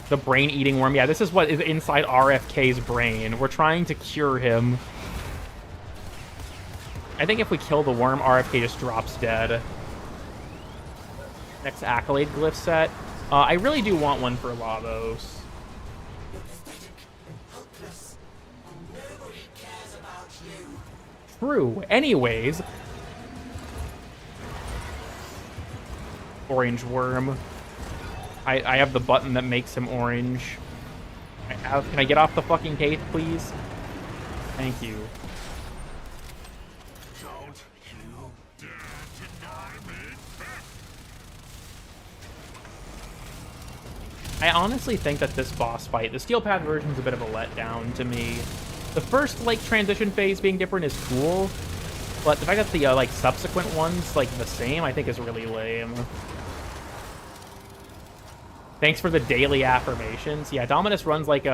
The brain-eating worm. Yeah, this is what is inside RFK's brain. We're trying to cure him. I think if we kill the worm, RFK just drops dead. Next Accolade glyph set. I really do want one for Lavos. True. Anyways. Orange worm. I have the button that makes him orange. Can I get off the fucking case, please? Thank you. Don't you dare deny me. I honestly think that this boss fight, the Steel Path version, is a bit of a letdown to me. The first, like, transition phase being different is cool, but the fact that the, like, subsequent ones, like, the same, I think is really lame. Thanks for the daily affirmations. Yeah, Dominus runs, like,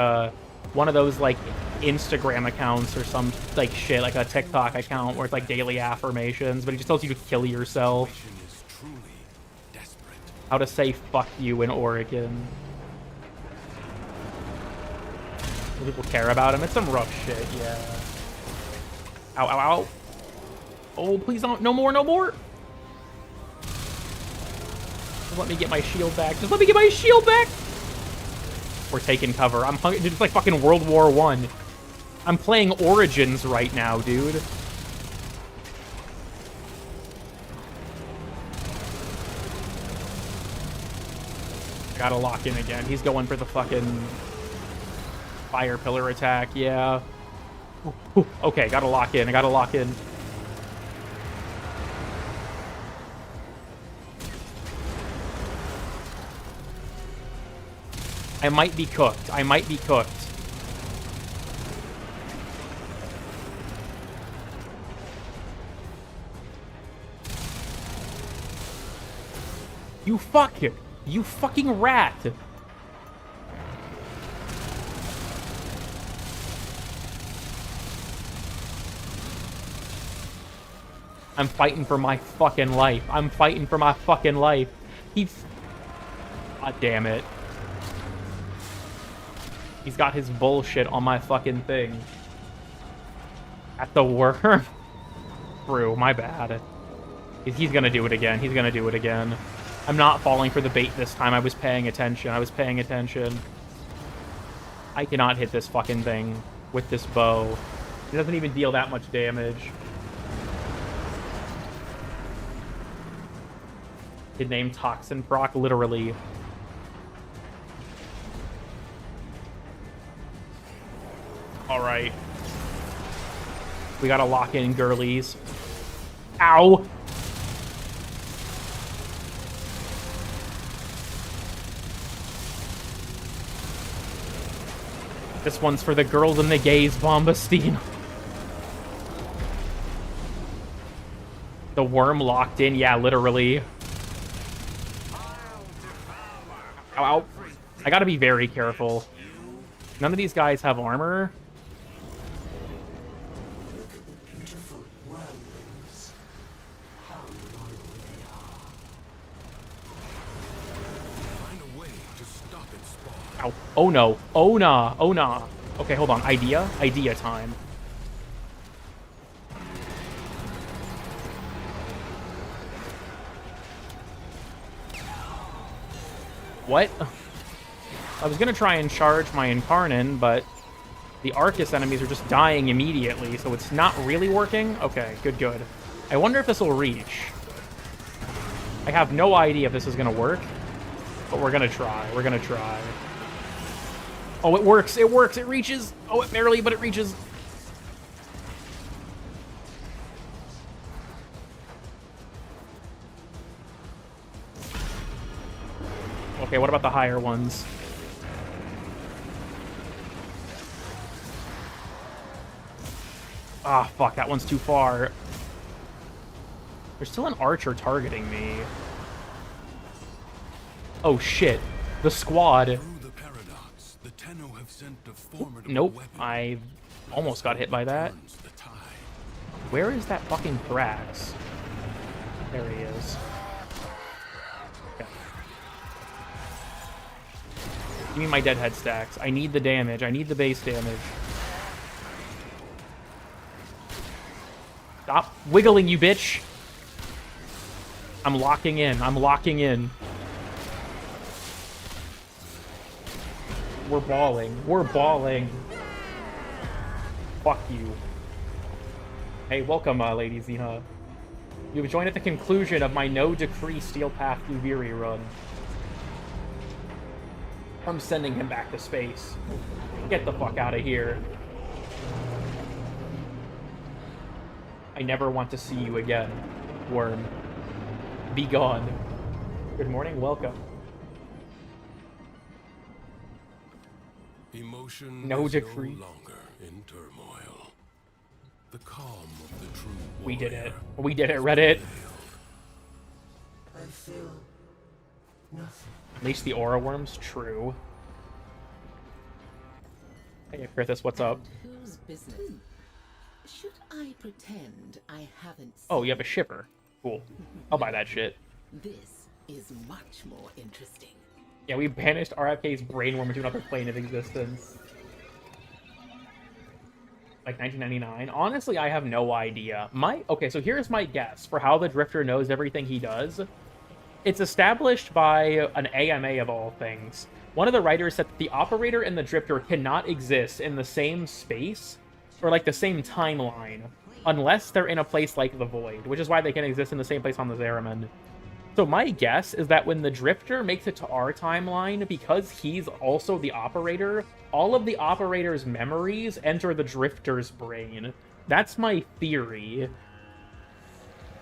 one of those, like, Instagram accounts or some, like, shit, like a TikTok account where it's, like, daily affirmations, but he just tells you to kill yourself. Is truly desperate. How to say fuck you in Oregon. Do people care about him? It's some rough shit, yeah. Ow, ow, ow. Oh, please don't. No more, no more. Just let me get my shield back. Just let me get my shield back. We're taking cover. I'm hungry. It's like fucking World War I. I'm playing Origins right now, dude. Gotta lock in again. He's going for the fucking fire pillar attack. Yeah. Ooh, okay, gotta lock in. I gotta lock in. I might be cooked. I might be cooked. You fuck! You fucking rat! I'm fighting for my fucking life. I'm fighting for my fucking life. He's... God damn it. He's got his bullshit on my fucking thing. At the worm? True, my bad. He's gonna do it again. He's gonna do it again. I'm not falling for the bait this time. I was paying attention. I was paying attention. I cannot hit this fucking thing with this bow. It doesn't even deal that much damage. His name Toxin proc, literally. Alright. We gotta lock in girlies. Ow! This one's for the girls and the gays, Bombastine. The worm locked in, yeah, literally. Ow, ow. I gotta be very careful. None of these guys have armor. Ow. Oh no. Oh nah. Oh nah. Okay, hold on. Idea? Idea time. What? I was gonna try and charge my Incarnon, but the Arcus enemies are just dying immediately, so it's not really working. Okay, good, good. I wonder if this will reach. I have no idea if this is gonna work, but we're gonna try. We're gonna try. Oh, it works. It works. It reaches. Oh, it barely, but it reaches. Okay, what about the higher ones? Ah, fuck, that one's too far. There's still an archer targeting me. Oh, shit. The squad. Nope, I almost got hit by that. Where is that fucking Thrax? There he is. Okay. Give me my deadhead stacks. I need the damage. I need the base damage. Stop wiggling, you bitch! I'm locking in. I'm locking in. We're balling. We're balling. Fuck you. Hey, welcome, Lady Xena. You have joined at the conclusion of my No Decree Steel Path Uviri run. I'm sending him back to space. Get the fuck out of here. I never want to see you again, worm. Be gone. Good morning, welcome. Emotion No is decree. no longer in turmoil. The calm of the true We did it. warrior We did it, Reddit. I feel nothing. At least the aura worm's true. Hey, Krithis, what's up? Whose business? Should I pretend I haven't seen Oh, you have a shipper. Cool. I'll buy that shit. this is much more interesting. Yeah, we banished RFK's brainworm into another plane of existence. Like 1999. Honestly, I have no idea. Okay, so here's my guess for how the Drifter knows everything he does. It's established by an AMA of all things. One of the writers said that the Operator and the Drifter cannot exist in the same space or like the same timeline unless they're in a place like the Void, which is why they can exist in the same place on the Zeraman. So my guess is that when the Drifter makes it to our timeline, because he's also the operator, all of the operator's memories enter the Drifter's brain. That's my theory.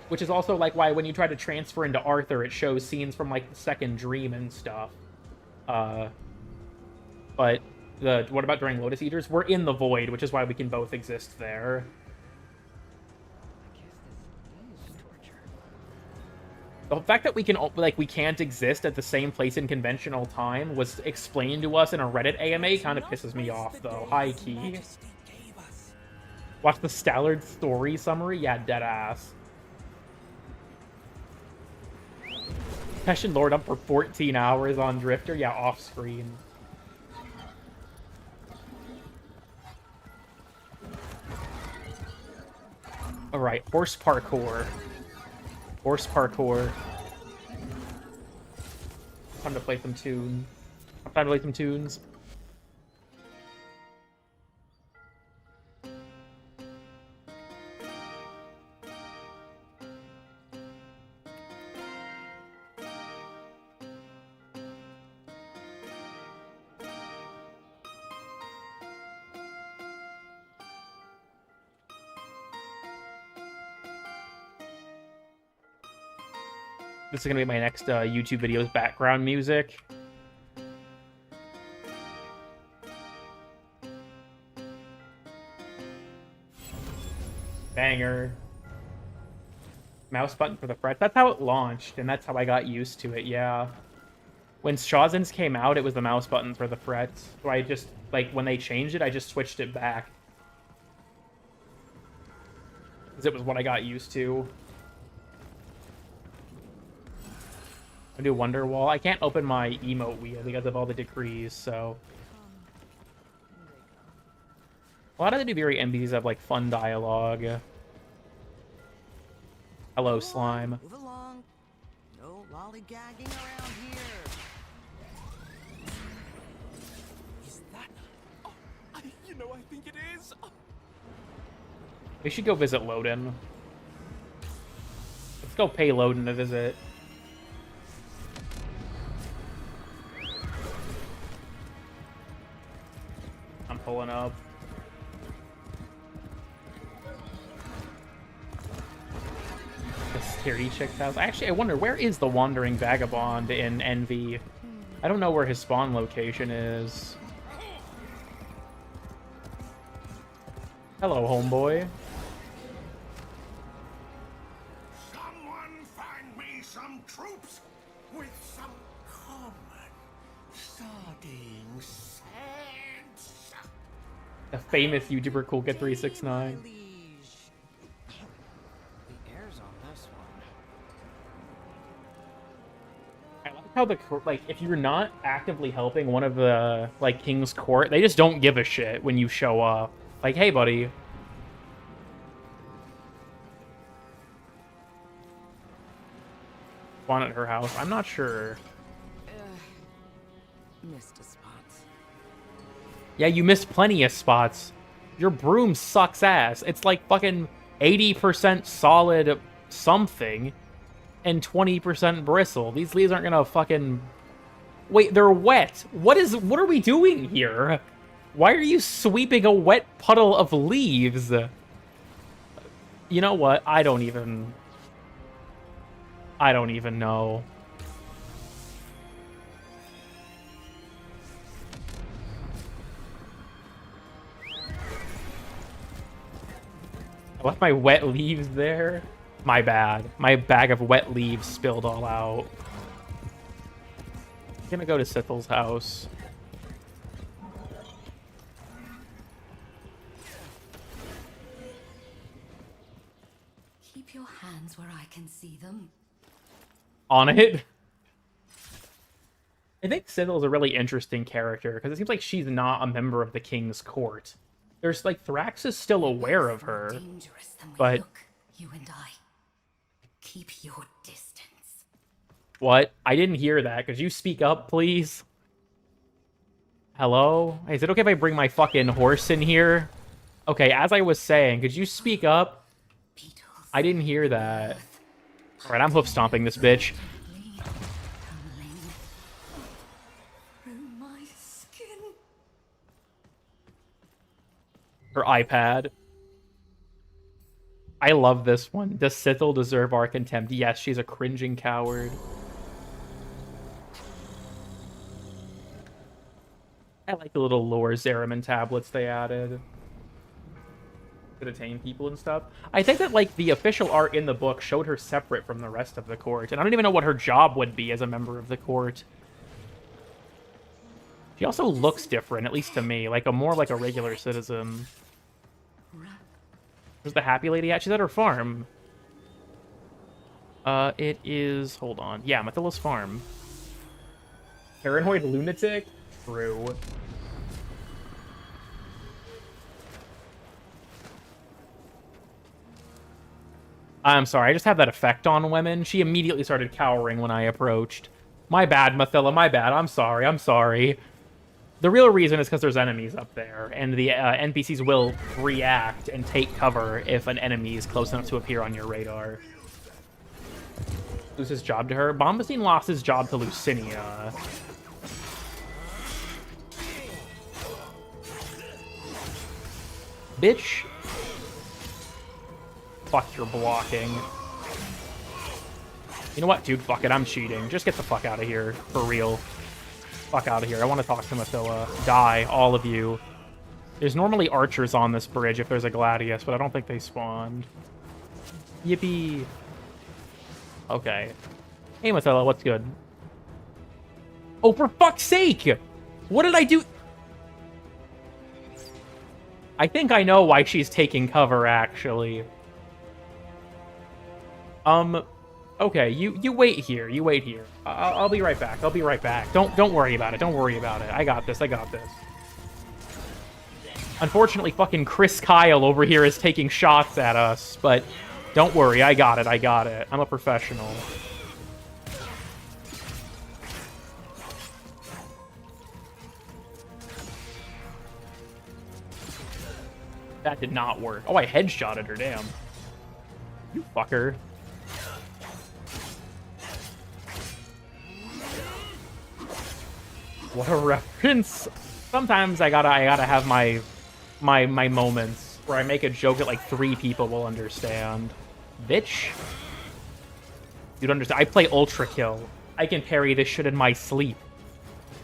Which is also, like, why when you try to transfer into Arthur, it shows scenes from, like, the second dream and stuff. But what about during Lotus Eaters? We're in the Void, which is why we can both exist there. The fact that we can't exist at the same place in conventional time was explained to us in a Reddit AMA kind of pisses me off, though. High key. Watch the Stallard story summary? Yeah, deadass. Session Lord up for 14 hours on Drifter? Yeah, off screen. Alright, horse parkour. Horse parkour. Time to play some tunes. Time to play some tunes. This is going to be my next YouTube video's background music. Banger. Mouse button for the frets. That's how it launched, and that's how I got used to it, yeah. When Shawzins came out, it was the mouse button for the frets. So I just, like, when they changed it, I just switched it back. Because it was what I got used to. I do Wonderwall. I can't open my emote wheel because of all the decrees, so... A lot of the very NPCs have, like, fun dialogue. Hello, slime. Move along. No lollygagging around here. Is that... Oh, I think it is. We should go visit Loden. Let's go pay Loden a visit. I'm pulling up. The security chick's house. Actually, I wonder, where is the Wandering Vagabond in Envy? I don't know where his spawn location is. Hello, homeboy. Someone find me some troops with some common sardine sense. The famous YouTuber CoolKid369. The air's on this one. I like how if you're not actively helping one of the, like, King's Court, they just don't give a shit when you show up. Like, hey, buddy. Spawn at her house. I'm not sure. Missed a spot. Yeah, you missed plenty of spots. Your broom sucks ass. It's like fucking 80% solid something and 20% bristle. These leaves aren't gonna fucking... Wait, they're wet. What are we doing here? Why are you sweeping a wet puddle of leaves? You know what? I don't even know. I left my wet leaves there. My bad. My bag of wet leaves spilled all out. I'm gonna go to Sithel's house. Keep your hands where I can see them. On it. I think Sithel's a really interesting character, because it seems like she's not a member of the King's Court. There's, like, Thrax is still aware of her, Dangerous than we but... look, you and I. Keep your distance. What? I didn't hear that. Could you speak up, please? Hello? Is it okay if I bring my fucking horse in here? Okay, as I was saying, could you speak up? Beetles. I didn't hear that. Alright, I'm hoof stomping this bitch. Her iPad. I love this one. Does Sithil deserve our contempt? Yes, she's a cringing coward. I like the little lore Zeraman tablets they added. To detain people and stuff. I think that, like, the official art in the book showed her separate from the rest of the court, and I don't even know what her job would be as a member of the court. She also looks different, at least to me, like more like a regular citizen. Where's the happy lady at? She's at her farm. It is... Hold on. Yeah, Mathilla's farm. Paranoid lunatic? True. I'm sorry, I just have that effect on women. She immediately started cowering when I approached. My bad, Mathilla, my bad. I'm sorry, I'm sorry. The real reason is because there's enemies up there, and the NPCs will react and take cover if an enemy is close enough to appear on your radar. Lose his job to her? Bombastine lost his job to Lucinia. Bitch. Fuck, you're blocking. You know what, dude? Fuck it, I'm cheating. Just get the fuck out of here. For real. Fuck out of here. I want to talk to Mathilla. Die, all of you. There's normally archers on this bridge if there's a Gladius, but I don't think they spawned. Yippee. Okay. Hey, Mathilla, what's good? Oh, for fuck's sake! What did I do? I think I know why she's taking cover, actually. Okay, you wait here. You wait here. I'll be right back. I'll be right back. Don't worry about it. Don't worry about it. I got this. I got this. Unfortunately, fucking Chris Kyle over here is taking shots at us, but don't worry. I got it. I got it. I'm a professional. That did not work. Oh, I headshotted her. Damn. You fucker. What a reference. Sometimes I gotta have my moments where I make a joke that like 3 people will understand. Bitch. You'd understand. I play Ultra Kill. I can parry this shit in my sleep.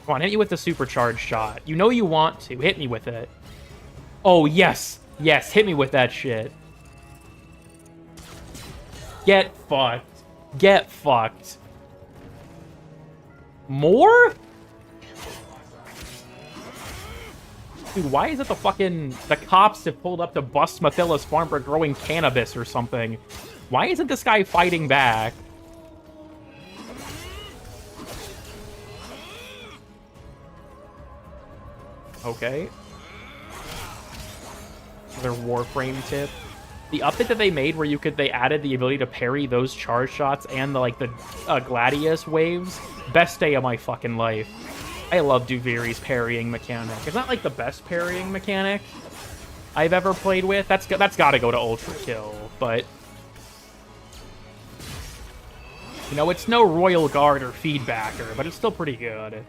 Come on, hit me with the supercharged shot. You know you want to. Hit me with it. Oh, yes. Yes, hit me with that shit. Get fucked. Get fucked. More? Dude, why is it the cops have pulled up to bust Mathilla's farm for growing cannabis or something? Why isn't this guy fighting back? Okay. Another Warframe tip. The update that they made where they added the ability to parry those charge shots and the Gladius waves. Best day of my fucking life. I love Duviri's parrying mechanic. It's not like the best parrying mechanic I've ever played with. That's got to go to Ultra Kill, but you know, it's no Royal Guard or Feedbacker, but it's still pretty good.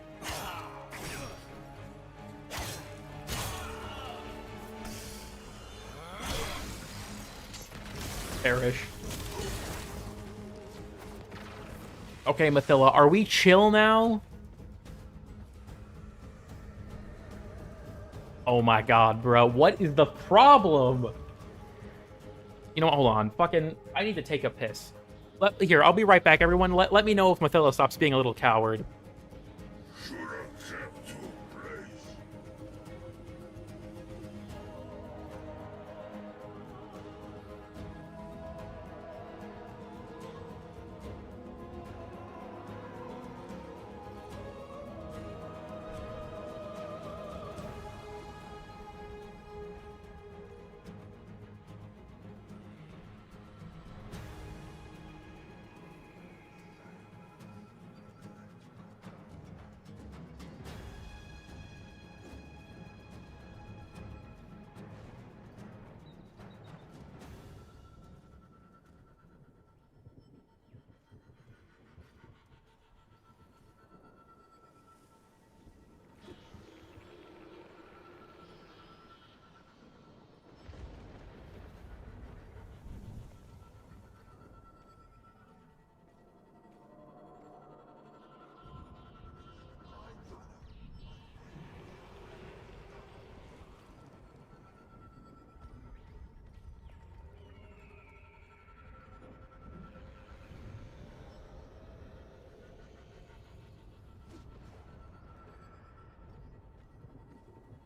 Perish. Okay, Mathilla, are we chill now? Oh my god, bro. What is the problem? You know what? Hold on. Fucking, I need to take a piss. Here, I'll be right back, everyone. Let me know if Mathilla stops being a little coward.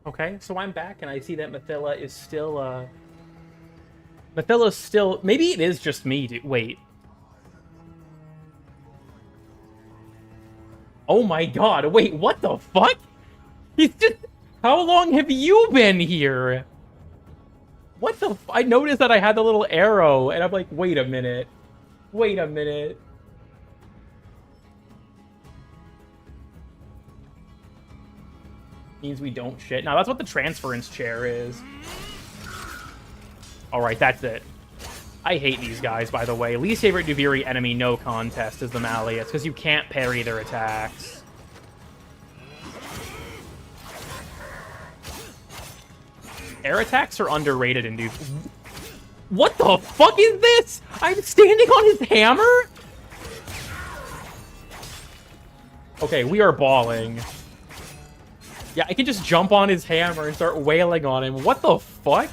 Okay, so I'm back, and I see that Mathila is still, Mathila's still... Maybe it is just me, dude. Wait. Oh my god, wait, what the fuck? He's just... How long have you been here? What the I noticed that I had the little arrow, and I'm like, wait a minute. Wait a minute. Means we don't shit. Now, that's what the transference chair is. Alright, that's it. I hate these guys, by the way. Least favorite Duviri enemy, no contest, is the Malleus, because you can't parry their attacks. Air attacks are underrated in Duve. What the fuck is this? I'm standing on his hammer? Okay, we are balling. Yeah, I can just jump on his hammer and start wailing on him. What the fuck?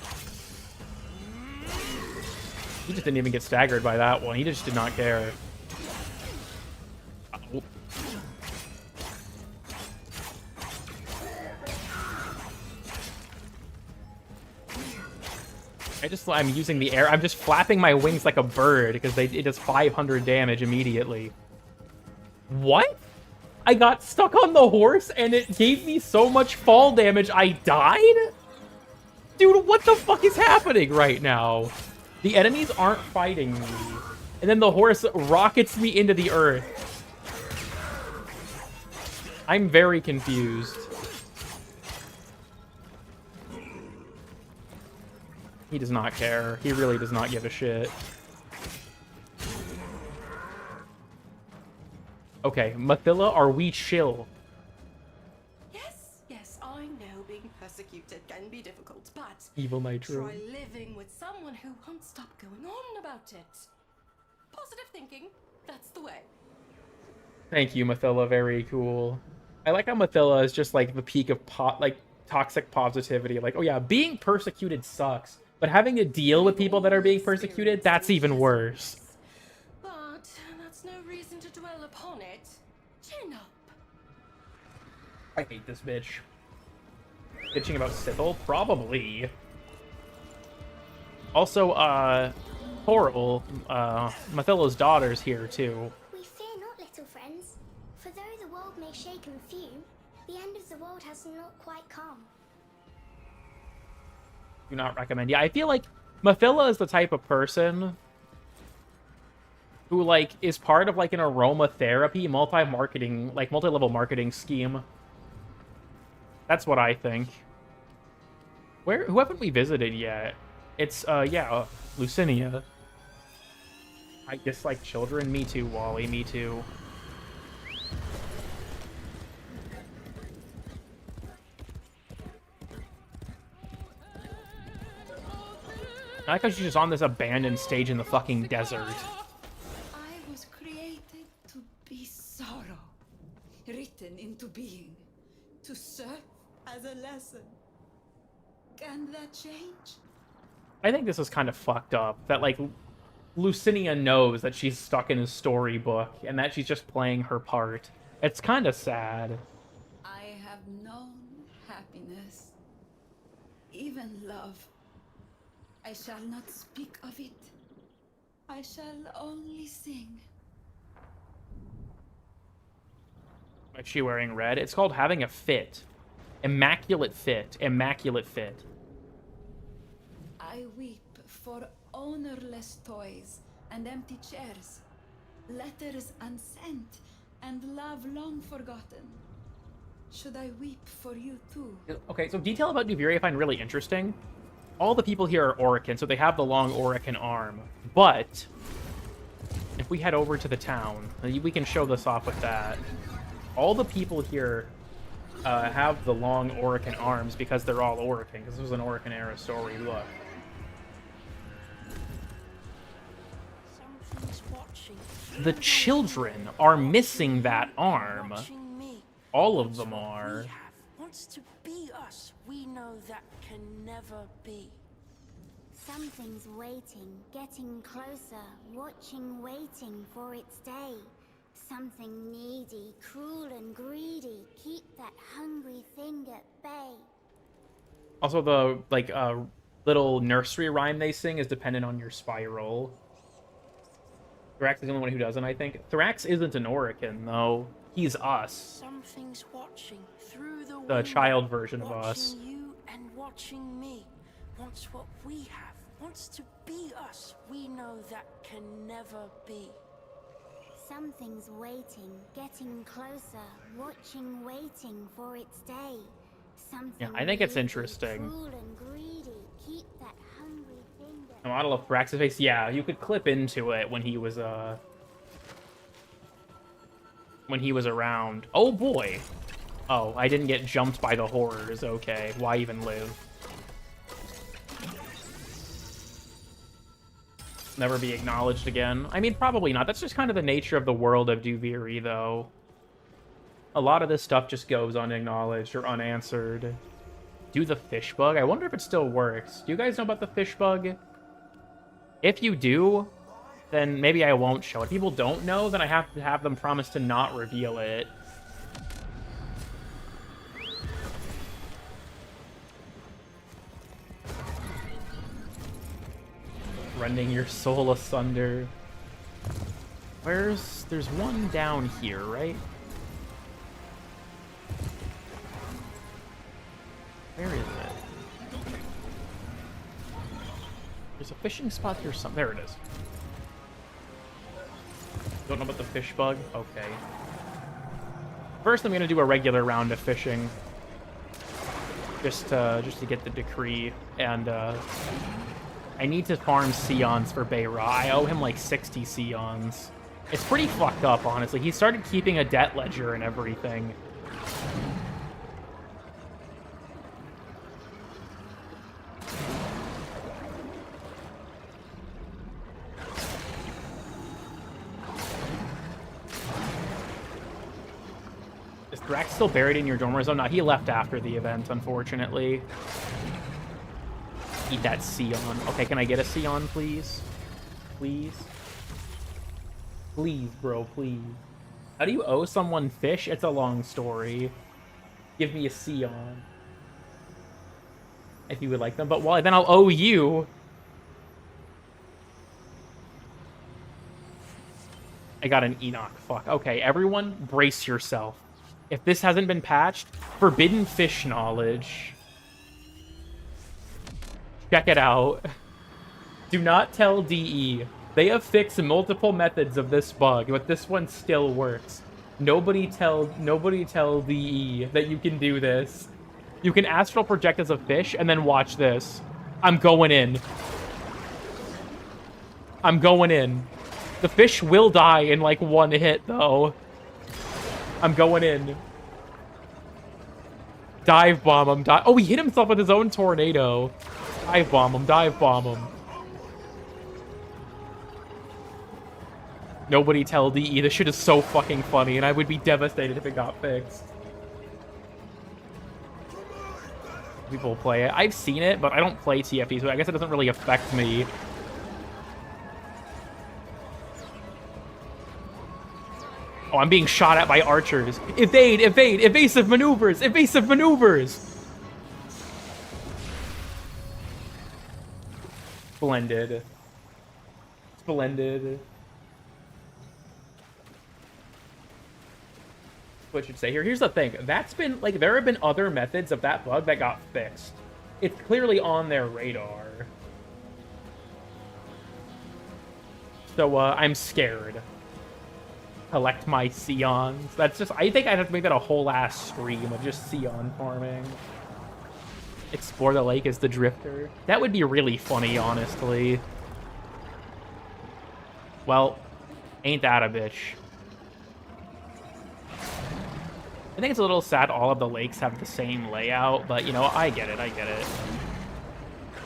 He just didn't even get staggered by that one. He just did not care. Oh. I'm using the air. I'm just flapping my wings like a bird because it does 500 damage immediately. What? I got stuck on the horse and it gave me so much fall damage I died? Dude, what the fuck is happening right now? The enemies aren't fighting me. And then the horse rockets me into the earth. I'm very confused. He does not care. He really does not give a shit. Okay, Mathila, are we chill? Yes, I know being persecuted can be difficult, but Evil Nitro. try living with someone who won't stop going on about it. Positive thinking, that's the way. Thank you, Mathila. Very cool. I like how Mathila is just like the peak of toxic positivity. Like, oh yeah, being persecuted sucks, but having to deal with people that are being persecuted, that's even worse. But that's no reason to dwell upon it. Chin up. I hate this bitch. Bitching about Sithel? Probably. Also, Horrible, Mathila's daughter's here, too. We fear not, little friends, for though the world may shake and fume, the end of the world has not quite come. Do not recommend. Yeah, I feel like Mathila is the type of person who, like, is part of, like, an aromatherapy multi-level marketing scheme. That's what I think. Who haven't we visited yet? It's, yeah, Lucinia. I dislike children. Me too, Wally. Me too. I like how she's just on this abandoned stage in the fucking desert. I was created to be sorrow, written into being, to serve as a lesson. Can that change? I think this is kind of fucked up. That, like, Lucinia knows that she's stuck in a storybook and that she's just playing her part. It's kind of sad. I have known happiness, even love. I shall not speak of it. I shall only sing. Is she wearing red? It's called having a fit. Immaculate fit. Immaculate fit. I weep for ownerless toys and empty chairs, letters unsent, and love long forgotten. Should I weep for you too? Okay, so detail about Duviri I find really interesting. All the people here are Orican, so they have the long Orican arm. But if we head over to the town, we can show this off with that. All the people here have the long Orican arms because they're all Orican, because this was an Orican era story. Look. The children are missing that arm. All of them are. Wants to be us. We know that can never be. Something's waiting, getting closer, watching, waiting for its day. Something needy, cruel and greedy, keep that hungry thing at bay. Also, the like little nursery rhyme they sing is dependent on your spiral. Thrax is the only one who doesn't, I think. Thrax isn't an Orican, though. He's us. Something's watching through the The window, child version of us. watching you and watching me. Wants what we have, wants to be us. We know that can never be. Something's waiting, getting closer, watching, waiting for its day. Something Yeah, I think it's greedy, interesting. cruel and greedy. Keep that hungry finger. A model of Thrax's face, yeah, you could clip into it when he was around. Oh boy. Oh, I didn't get jumped by the horrors. Okay, why even live? Never be acknowledged again. I mean, probably not. That's just kind of the nature of the world of Duviri, though. A lot of this stuff just goes unacknowledged or unanswered. Do the fish bug? I wonder if it still works. Do you guys know about the fish bug? If you do, then maybe I won't show it. If people don't know, then I have to have them promise to not reveal it. Rending your soul asunder. There's one down here, right? Where is it? There's a fishing spot here somewhere. There it is. Don't know about the fish bug? Okay. First, I'm gonna do a regular round of fishing. Just to get the decree, and I need to farm Seons for Bayra. I owe him like 60 Seons. It's pretty fucked up, honestly. He started keeping a debt ledger and everything. Is Thrax still buried in your dormer zone? No, he left after the event, unfortunately. Eat that Seon. Okay, can I get a Seon, please? Please? Please, bro, please. How do you owe someone fish? It's a long story. Give me a Seon. If you would like them. But well, then I'll owe you. I got an Enoch. Fuck. Okay, everyone, brace yourself. If this hasn't been patched, forbidden fish knowledge. Check it out. Do not tell DE. They have fixed multiple methods of this bug, but this one still works. Nobody tell DE that you can do this. You can astral project as a fish and then watch this. I'm going in. I'm going in. The fish will die in like one hit though. I'm going in. Dive bomb him. Oh, he hit himself with his own tornado. Dive bomb him. Dive bomb him. Nobody tell DE. This shit is so fucking funny, and I would be devastated if it got fixed. People play it. I've seen it, but I don't play TFT, so I guess it doesn't really affect me. Oh, I'm being shot at by archers. Evade, evade, evasive maneuvers, evasive maneuvers! Splendid. Splendid. What I should say here. Here's the thing. That's been, like, there have been other methods of that bug that got fixed. It's clearly on their radar. So, I'm scared. Collect my Seons. That's just, I think I'd have to make that a whole ass stream of just Seon farming. Explore the lake as the drifter. That would be really funny, honestly. Well, ain't that a bitch. I think it's a little sad all of the lakes have the same layout, but, you know, I get it, I get it.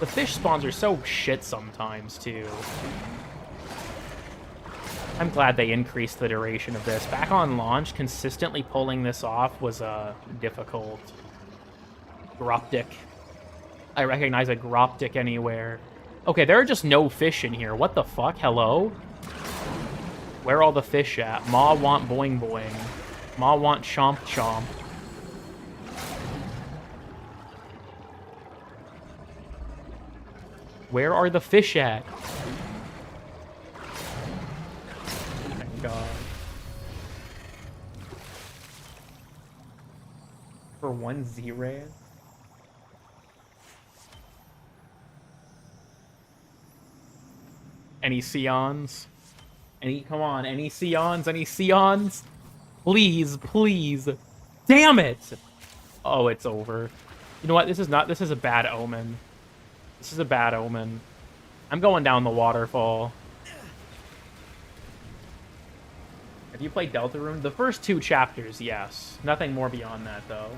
The fish spawns are so shit sometimes, too. I'm glad they increased the duration of this. Back on launch, consistently pulling this off was difficult. Groptic. I recognize a Groptic anywhere. Okay, there are just no fish in here. What the fuck? Hello? Where are all the fish at? Ma want boing boing. Ma want chomp chomp. Where are the fish at? Thank God. For 1-0. Any Sions? Come on, any Sions? Any Sions? Please, please. Damn it! Oh, it's over. You know what? This is a bad omen. This is a bad omen. I'm going down the waterfall. Have you played Deltarune? The first 2 chapters, yes. Nothing more beyond that, though.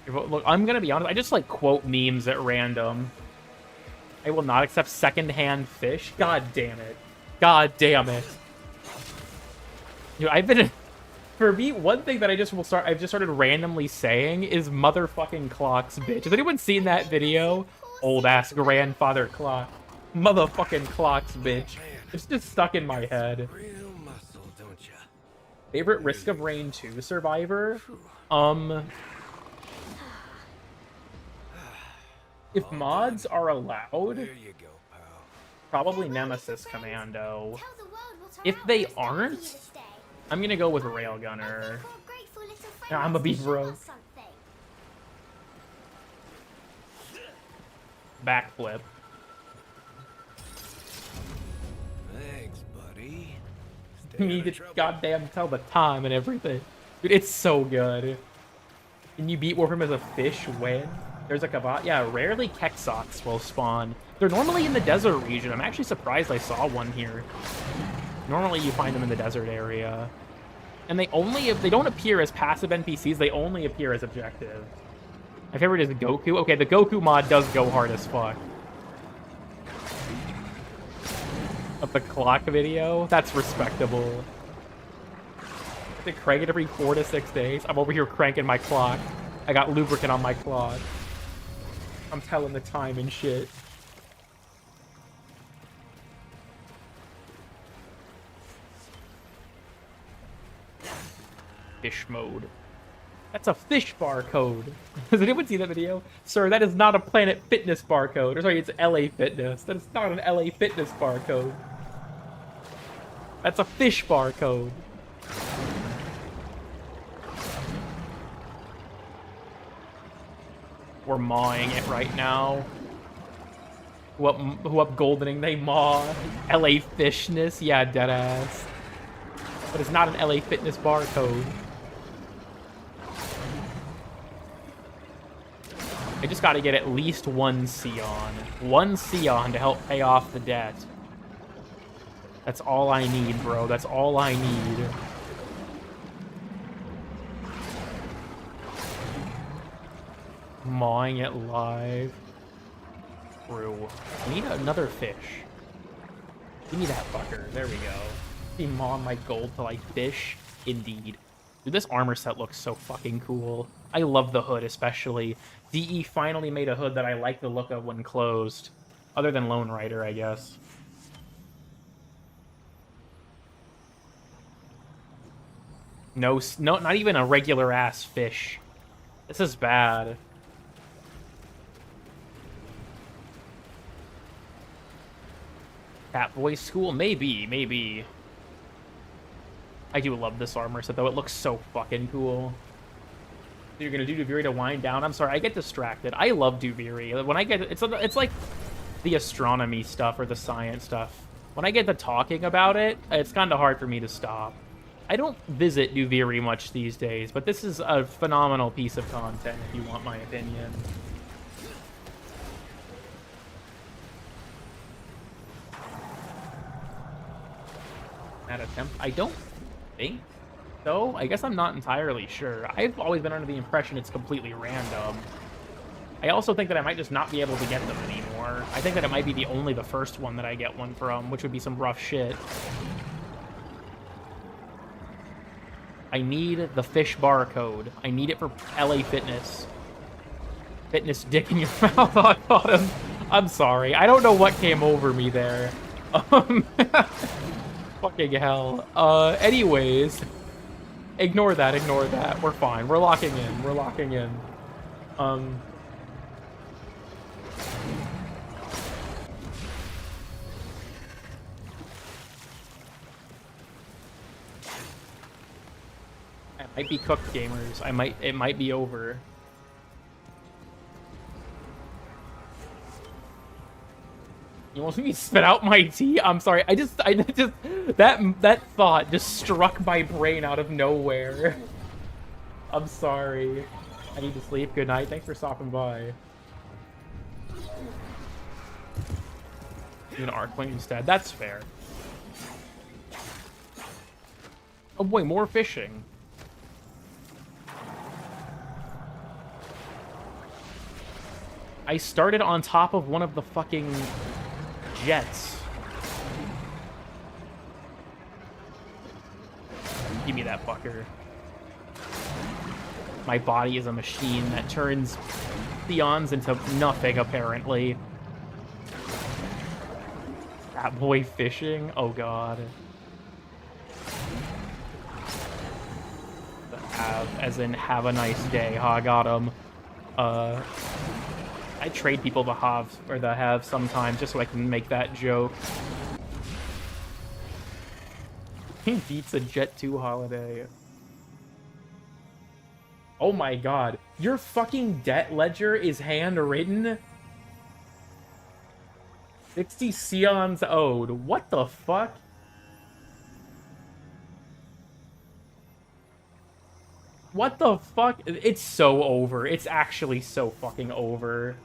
Look, I'm gonna be honest. I just, like, quote memes at random. I will not accept secondhand fish. God damn it. God damn it. Dude, I've been... For me, one thing that I've just started randomly saying is motherfucking clocks, bitch. Has anyone seen that video? Old-ass grandfather clock. Motherfucking clocks, bitch. It's just stuck in my head. Favorite Risk of Rain 2 survivor? If mods are allowed, probably Nemesis Commando. If they aren't, I'm gonna go with Railgunner. Nah, I'm a beat bro. Backflip. Thanks, buddy. You need to goddamn tell the time and everything. Dude, it's so good. Can you beat Warframe as a fish when? There's a Kavat. Yeah, rarely Kexox will spawn. They're normally in the desert region. I'm actually surprised I saw one here. Normally you find them in the desert area. And they don't appear as passive NPCs, they only appear as objectives. My favorite is Goku. Okay, the Goku mod does go hard as fuck. Of the clock video? That's respectable. I crank it every 4 to 6 days. I'm over here cranking my clock. I got lubricant on my clock. I'm telling the time and shit. Fish mode. That's a fish barcode. Has anyone seen that video? Sir, that is not a Planet Fitness barcode. Or sorry, it's LA Fitness. That is not an LA Fitness barcode. That's a fish barcode. We're mawing it right now. Who up goldening? They maw. LA Fishness? Yeah, deadass. But it's not an LA Fitness barcode. I just gotta get at least 1 Sion. 1 Sion to help pay off the debt. That's all I need, bro. That's all I need. Mawing it live. True. I need another fish. Give me that fucker. There we go. Be mawing my gold till I fish. Indeed. Dude, this armor set looks so fucking cool. I love the hood, especially. DE finally made a hood that I like the look of when closed. Other than Lone Rider, I guess. No, not even a regular-ass fish. This is bad. Cat Boy School? Maybe. I do love this armor set, though. It looks so fucking cool. You're gonna do Duviri to wind down? I'm sorry, I get distracted. I love Duviri. When I get... It's like the astronomy stuff or the science stuff. When I get to talking about it, it's kind of hard for me to stop. I don't visit Duviri much these days, but this is a phenomenal piece of content, if you want my opinion. That attempt? I don't think so. I guess I'm not entirely sure. I've always been under the impression it's completely random. I also think that I might just not be able to get them anymore. I think that it might be only the first one that I get one from, which would be some rough shit. I need the fish barcode. I need it for LA Fitness. Fitness dick in your mouth on bottom. I'm sorry. I don't know what came over me there. Fucking hell. Anyways. Ignore that, ignore that. We're fine. We're locking in. We're locking in. I might be cooked, gamers. It might be over. You want me to spit out my tea? I'm sorry. I just that thought just struck my brain out of nowhere. I'm sorry. I need to sleep. Good night. Thanks for stopping by. Do an Arcling instead. That's fair. Oh boy, more fishing. I started on top of one of the fucking jets. Give me that fucker. My body is a machine that turns Theons into nothing, apparently. That boy fishing? Oh god. Have, as in, have a nice day. Ha, got him. I trade people the halves or the have sometimes just so I can make that joke. He beats a Jet 2 holiday. Oh my god. Your fucking debt ledger is handwritten? 60 Sions owed. What the fuck? What the fuck? It's so over. It's actually so fucking over.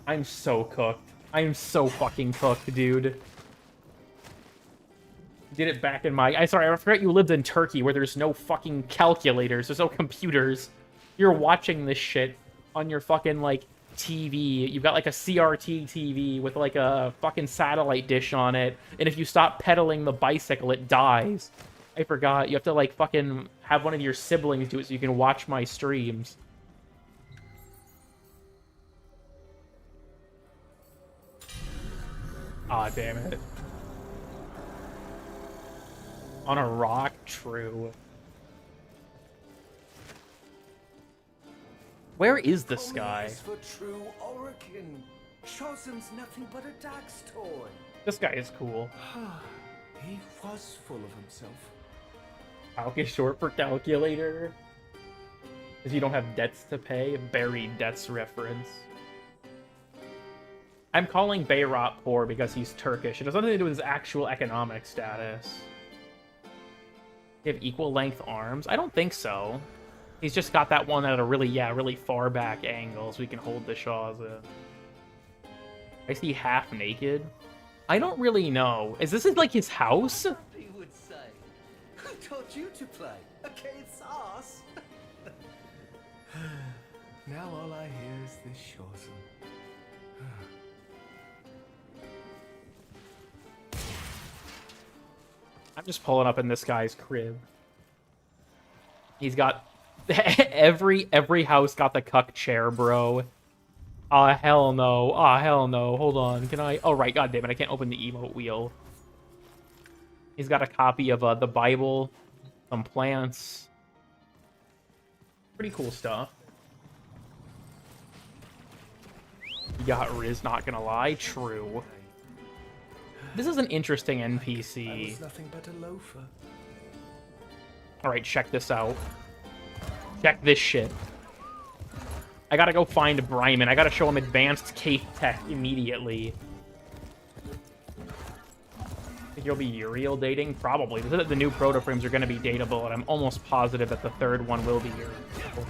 I'm so cooked. I'm so fucking cooked, dude. Did it back in my... sorry, I forgot you lived in Turkey where there's no fucking calculators. There's no computers. You're watching this shit on your fucking, like, TV. You've got, like, a CRT TV with, like, a fucking satellite dish on it. And if you stop pedaling the bicycle, it dies. I forgot. You have to, like, fucking have one of your siblings do it so you can watch my streams. Aw, damn it. On a rock? True. Where is this guy? For true Orokin. Chosen's nothing but a dog's toy. This guy is cool. He was full of himself. Calc is short for calculator. Because you don't have debts to pay. Buried debts reference. I'm calling Bayrat poor because he's Turkish. It has nothing to do with his actual economic status. You have equal length arms? I don't think so. He's just got that one at a really far back angle so we can hold the Shaws in. I see half naked. I don't really know. Is this like his house? He would say, who taught you to play? Okay, it's us. Now all I hear is this Chosen. I'm just pulling up in this guy's crib. He's got every house got the cuck chair, bro. Ah, hell no. Ah, hell no. Hold on. Can I? Oh, right. God damn it. I can't open the emote wheel. He's got a copy of the Bible, some plants. Pretty cool stuff. You got Riz, not gonna lie. True. This is an interesting NPC. I was nothing but a loafer. Alright, check this out. Check this shit. I gotta go find Bryman. I gotta show him advanced cave tech immediately. Think you'll be Uriel dating? Probably. This is that the new proto-frames are gonna be dateable, and I'm almost positive that the third one will be Uriel.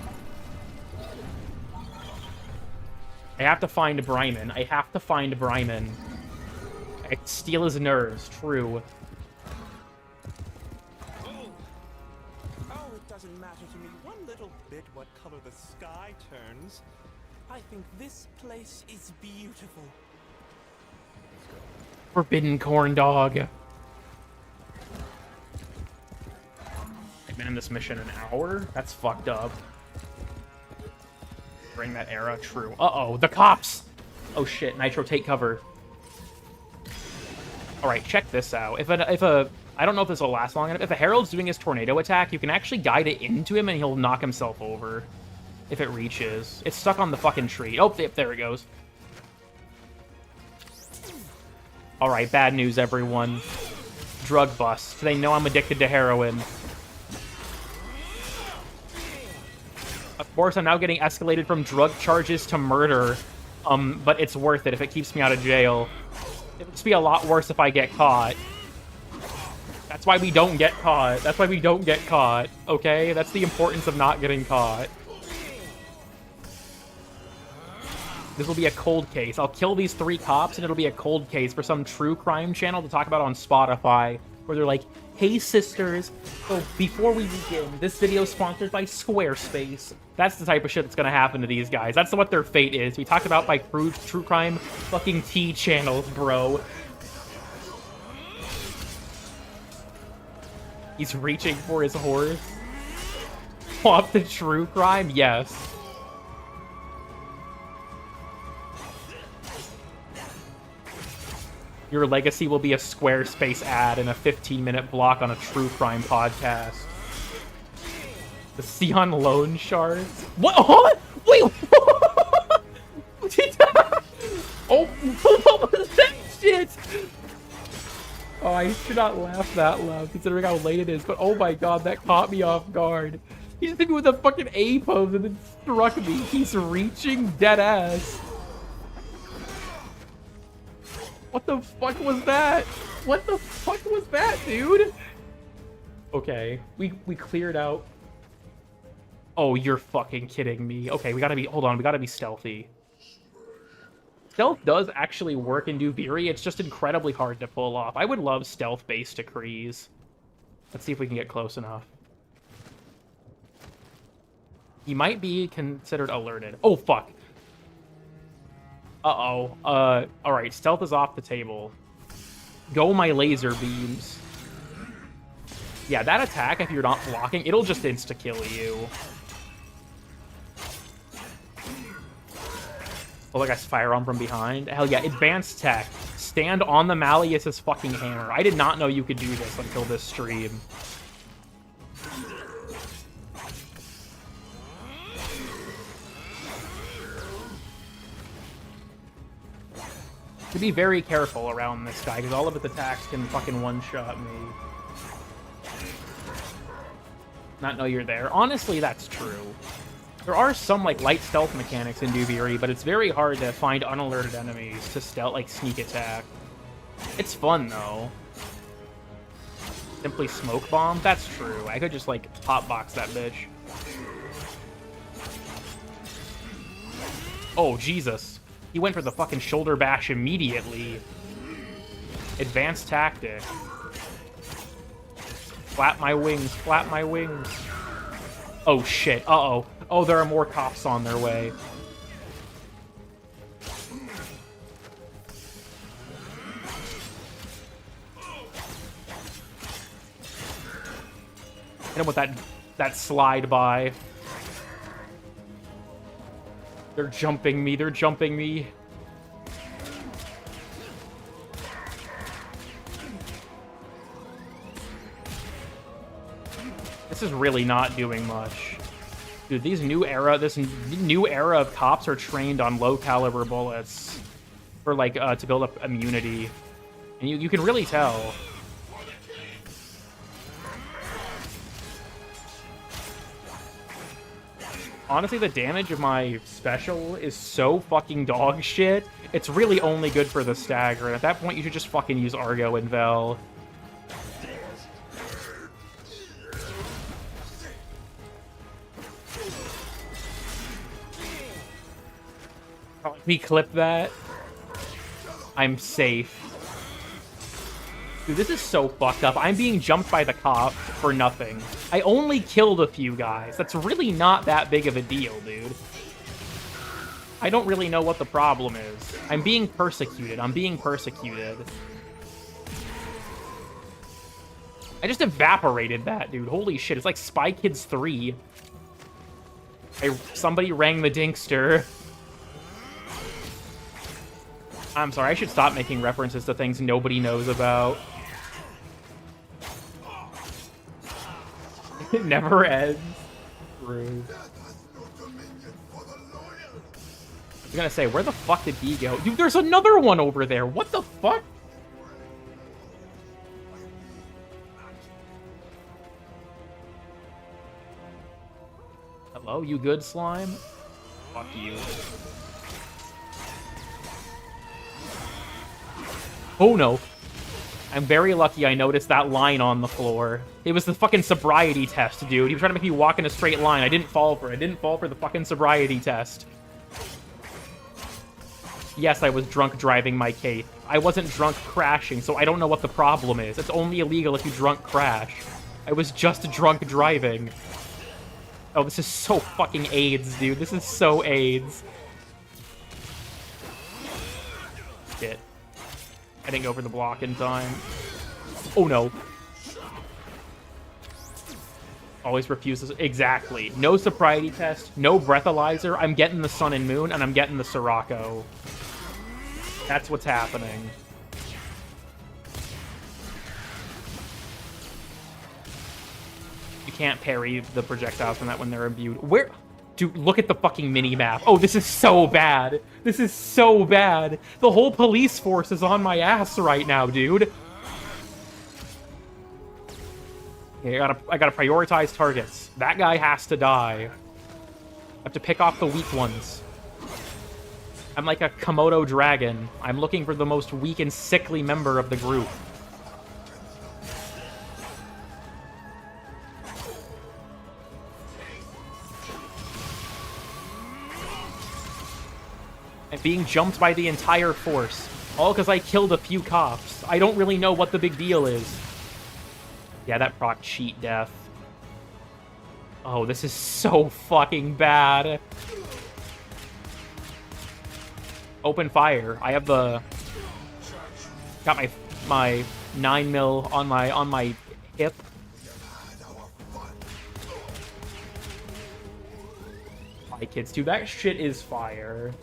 I have to find Bryman. I have to find Bryman. I steal his nerves, true. Oh, it doesn't matter to me one little bit what color the sky turns. I think this place is beautiful. Forbidden corn dog. I've been in this mission an hour? That's fucked up. Bring that era, true. Uh-oh, the cops! Oh shit, Nitro, take cover. Alright, check this out. If a I don't know if this will last long enough. If a Herald's doing his tornado attack, you can actually guide it into him and he'll knock himself over. If it reaches. It's stuck on the fucking tree. Oh, there it goes. Alright, bad news, everyone. Drug bust. They know I'm addicted to heroin. Of course, I'm now getting escalated from drug charges to murder. But it's worth it if it keeps me out of jail. It would be a lot worse if I get caught. That's why we don't get caught. That's why we don't get caught, okay? That's the importance of not getting caught. This will be a cold case. I'll kill these 3 cops, and it'll be a cold case for some true crime channel to talk about on Spotify, where they're like, hey, sisters, so before we begin, this video is sponsored by Squarespace. That's the type of shit that's gonna happen to these guys. That's what their fate is. We talked about by true crime fucking T channels, bro. He's reaching for his horse. Off the true crime? Yes. Your legacy will be a Squarespace ad and a 15-minute block on a true crime podcast. The Sion loan shards? What? Huh? Wait! Oh, what was that shit? Oh, I should not laugh that loud, considering how late it is, but oh my god, that caught me off guard. He just hit me with a fucking A pose and then struck me. He's reaching dead ass. What the fuck was that? What the fuck was that, dude? Okay, we cleared out. Oh, you're fucking kidding me. Okay, we gotta be, hold on, we gotta be stealthy. Stealth does actually work in Duviri, it's just incredibly hard to pull off. I would love stealth-based decrees. Let's see if we can get close enough. He might be considered alerted. Oh, fuck. Uh-oh. Alright, stealth is off the table. Go my laser beams. Yeah, that attack, if you're not blocking, it'll just insta-kill you. Oh, like I fire on from behind. Hell yeah, advanced tech. Stand on the Malleus's fucking hammer. I did not know you could do this until this stream. To be very careful around this guy, because all of his attacks can fucking one-shot me. Not know you're there. Honestly, that's true. There are some, like, light stealth mechanics in Duviri, but it's very hard to find unalerted enemies to stealth, like, sneak attack. It's fun, though. Simply smoke bomb? That's true. I could just, like, hotbox that bitch. Oh, Jesus. He went for the fucking shoulder bash immediately. Advanced tactic. Flap my wings, flap my wings. Oh, shit. Uh-oh. Oh, there are more cops on their way. Hit him with that slide by. They're jumping me, they're jumping me. This is really not doing much. Dude, this new era of cops are trained on low caliber bullets for like to build up immunity. And you can really tell. Honestly, the damage of my special is so fucking dog shit. It's really only good for the stagger. And at that point, you should just fucking use Argo and Vel. We clip that. I'm safe. Dude, this is so fucked up. I'm being jumped by the cop for nothing. I only killed a few guys. That's really not that big of a deal, dude. I don't really know what the problem is. I'm being persecuted. I'm being persecuted. I just evaporated that, dude. Holy shit. It's like Spy Kids 3. Somebody rang the Dinkster. I'm sorry, I should stop making references to things nobody knows about. It never ends. Rude. I was gonna say, where the fuck did he go? Dude, there's another one over there. What the fuck? Hello, you good, slime? Fuck you. Oh no. I'm very lucky I noticed that line on the floor. It was the fucking sobriety test, dude. He was trying to make me walk in a straight line. I didn't fall for it. I didn't fall for the fucking sobriety test. Yes, I was drunk driving my cape. I wasn't drunk crashing, so I don't know what the problem is. It's only illegal if you drunk crash. I was just drunk driving. Oh, this is so fucking AIDS, dude. This is so AIDS. Shit. I didn't go for the block in time. Oh, no. Always refuses. Exactly. No sobriety test, no breathalyzer. I'm getting the Sun and Moon, and I'm getting the Sirocco. That's what's happening. You can't parry the projectiles from that when they're imbued. Where? Dude, look at the fucking mini-map. Oh, this is so bad. This is so bad. The whole police force is on my ass right now, dude. Okay, I gotta prioritize targets. That guy has to die. I have to pick off the weak ones. I'm like a Komodo dragon. I'm looking for the most weak and sickly member of the group. And being jumped by the entire force. All because I killed a few cops. I don't really know what the big deal is. Yeah, that proc cheat death. Oh, this is so fucking bad. Open fire. I have the... Got my 9mm on my hip. My kids too. That shit is fire.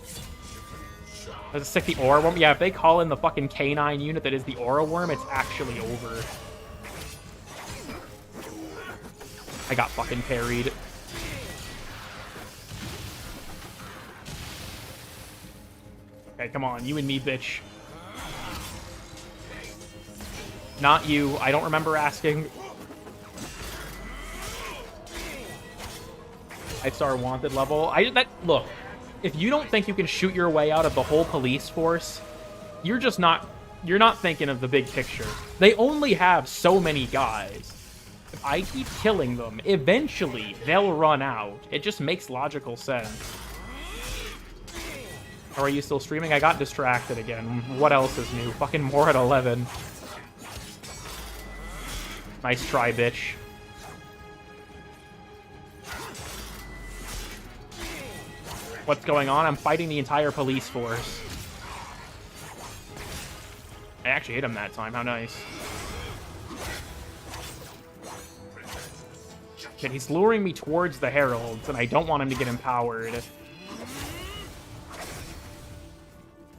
Does it stick the aura worm? Yeah, if they call in the fucking K9 unit that is the aura worm, it's actually over. I got fucking parried. Okay, come on, you and me, bitch. Not you. I don't remember asking. 5-star wanted level. Look, if you don't think you can shoot your way out of the whole police force, you're not thinking of the big picture. They only have so many guys. If I keep killing them, eventually they'll run out. It just makes logical sense. Or are you still streaming? I got distracted again. What else is new? Fucking more at 11. Nice try, bitch. What's going on? I'm fighting the entire police force. I actually hit him that time. How nice. Okay, he's luring me towards the heralds, and I don't want him to get empowered.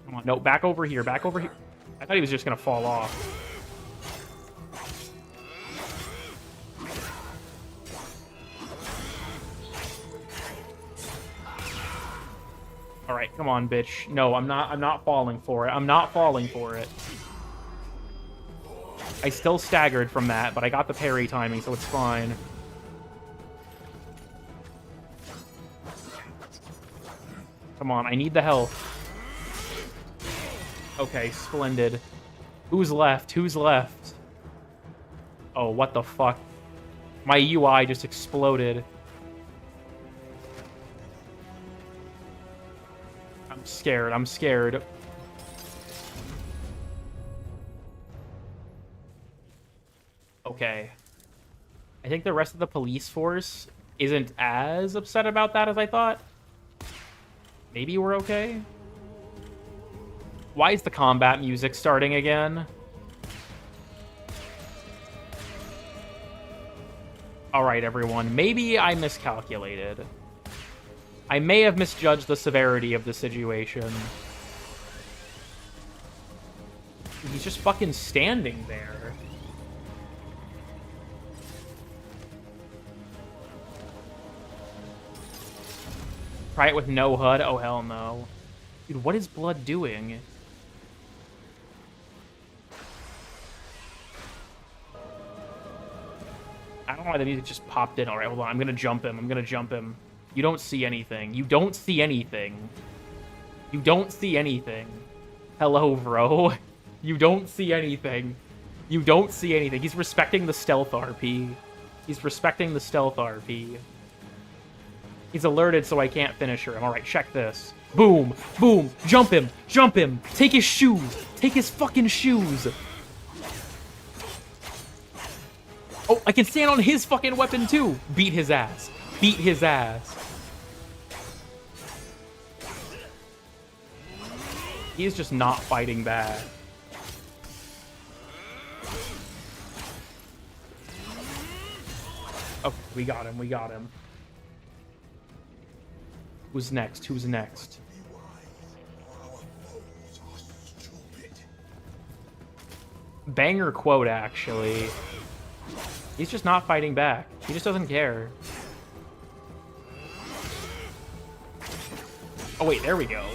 Come on, no, back over here, back over here. I thought he was just gonna fall off. All right, come on, bitch. No, I'm not falling for it. I'm not falling for it. I still staggered from that, but I got the parry timing, so it's fine. Come on, I need the health. Okay, splendid. Who's left? Who's left? Oh, what the fuck? My UI just exploded. I'm scared. I'm scared. Okay. I think the rest of the police force isn't as upset about that as I thought. Maybe we're okay? Why is the combat music starting again? Alright, everyone. Maybe I miscalculated. I may have misjudged the severity of the situation. He's just fucking standing there. Try it with no HUD? Oh, hell no. Dude, what is blood doing? I don't know why the music just popped in. Alright, hold on. I'm gonna jump him. I'm gonna jump him. You don't see anything. You don't see anything. You don't see anything. Hello, bro. You don't see anything. You don't see anything. He's respecting the stealth RP. He's respecting the stealth RP. He's alerted so I can't finish her. Alright, check this. Boom! Boom! Jump him! Jump him! Take his shoes! Take his fucking shoes! Oh, I can stand on his fucking weapon too! Beat his ass. Beat his ass. He is just not fighting back. Oh, we got him. We got him. Who's next? Who's next? Banger quote, actually. He's just not fighting back. He just doesn't care. Oh, wait, there we go.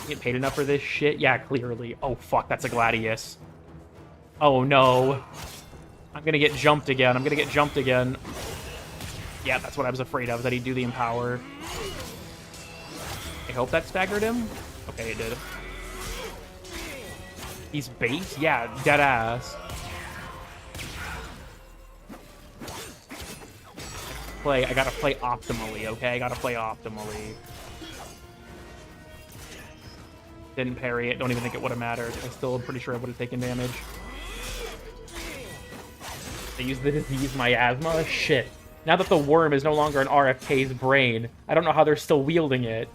You get paid enough for this shit? Yeah, clearly. Oh, fuck, that's a Gladius. Oh, no. I'm gonna get jumped again. I'm gonna get jumped again. Yeah, that's what I was afraid of, that he'd do the Empower. I hope that staggered him. Okay, it did. He's bait? Yeah, dead ass. I gotta play optimally, okay? I gotta play optimally. Didn't parry it. Don't even think it would have mattered. I still am pretty sure I would have taken damage. They used the disease miasma? Shit. Now that the worm is no longer in RFK's brain, I don't know how they're still wielding it.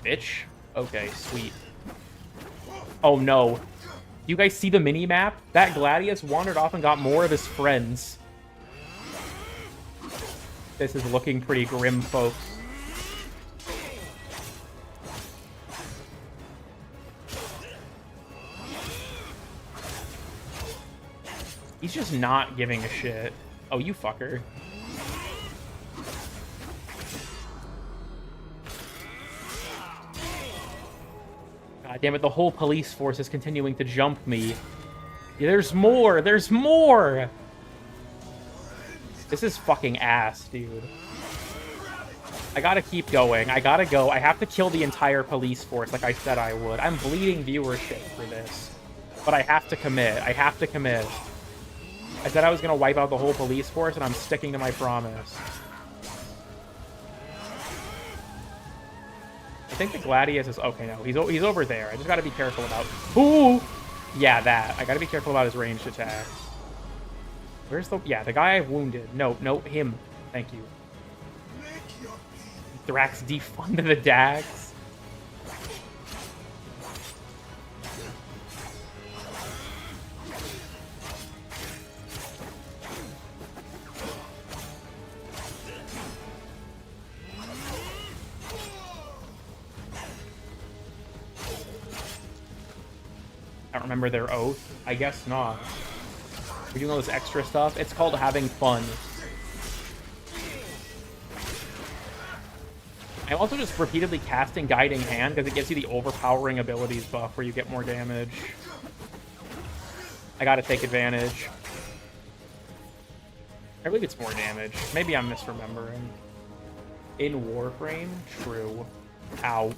Bitch. Okay, sweet. Oh no. You guys see the mini-map? That Gladius wandered off and got more of his friends. This is looking pretty grim, folks. He's just not giving a shit. Oh, you fucker. God damn it, the whole police force is continuing to jump me. Yeah, there's more! There's more! This is fucking ass, dude. I gotta keep going. I gotta go. I have to kill the entire police force like I said I would. I'm bleeding viewership for this. But I have to commit. I have to commit. I said I was gonna wipe out the whole police force, and I'm sticking to my promise. I think the Gladius is... Okay, no. He's over there. I just gotta be careful about... Ooh! Yeah, that. I gotta be careful about his ranged attacks. Where's the... Yeah, the guy I've wounded. No, him. Thank you. Thrax defunded the Dags. I don't remember their oath. I guess not. We're doing all this extra stuff. It's called having fun. I'm also just repeatedly casting Guiding Hand because it gives you the overpowering abilities buff where you get more damage. I gotta take advantage. I believe it's more damage. Maybe I'm misremembering. In Warframe? True. Ow.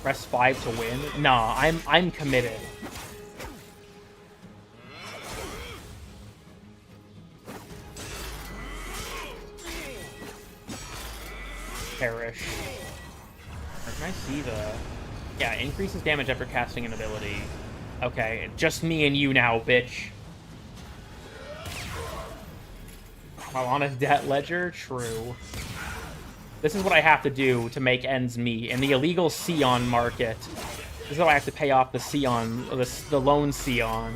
Press 5 to win? Nah, I'm committed. Perish. Where can I see the... Yeah, increases damage after casting an ability. Okay, just me and you now, bitch. While on a debt ledger? True. This is what I have to do to make ends meet. In the illegal Sion market, this is how I have to pay off the Sion, the lone Sion.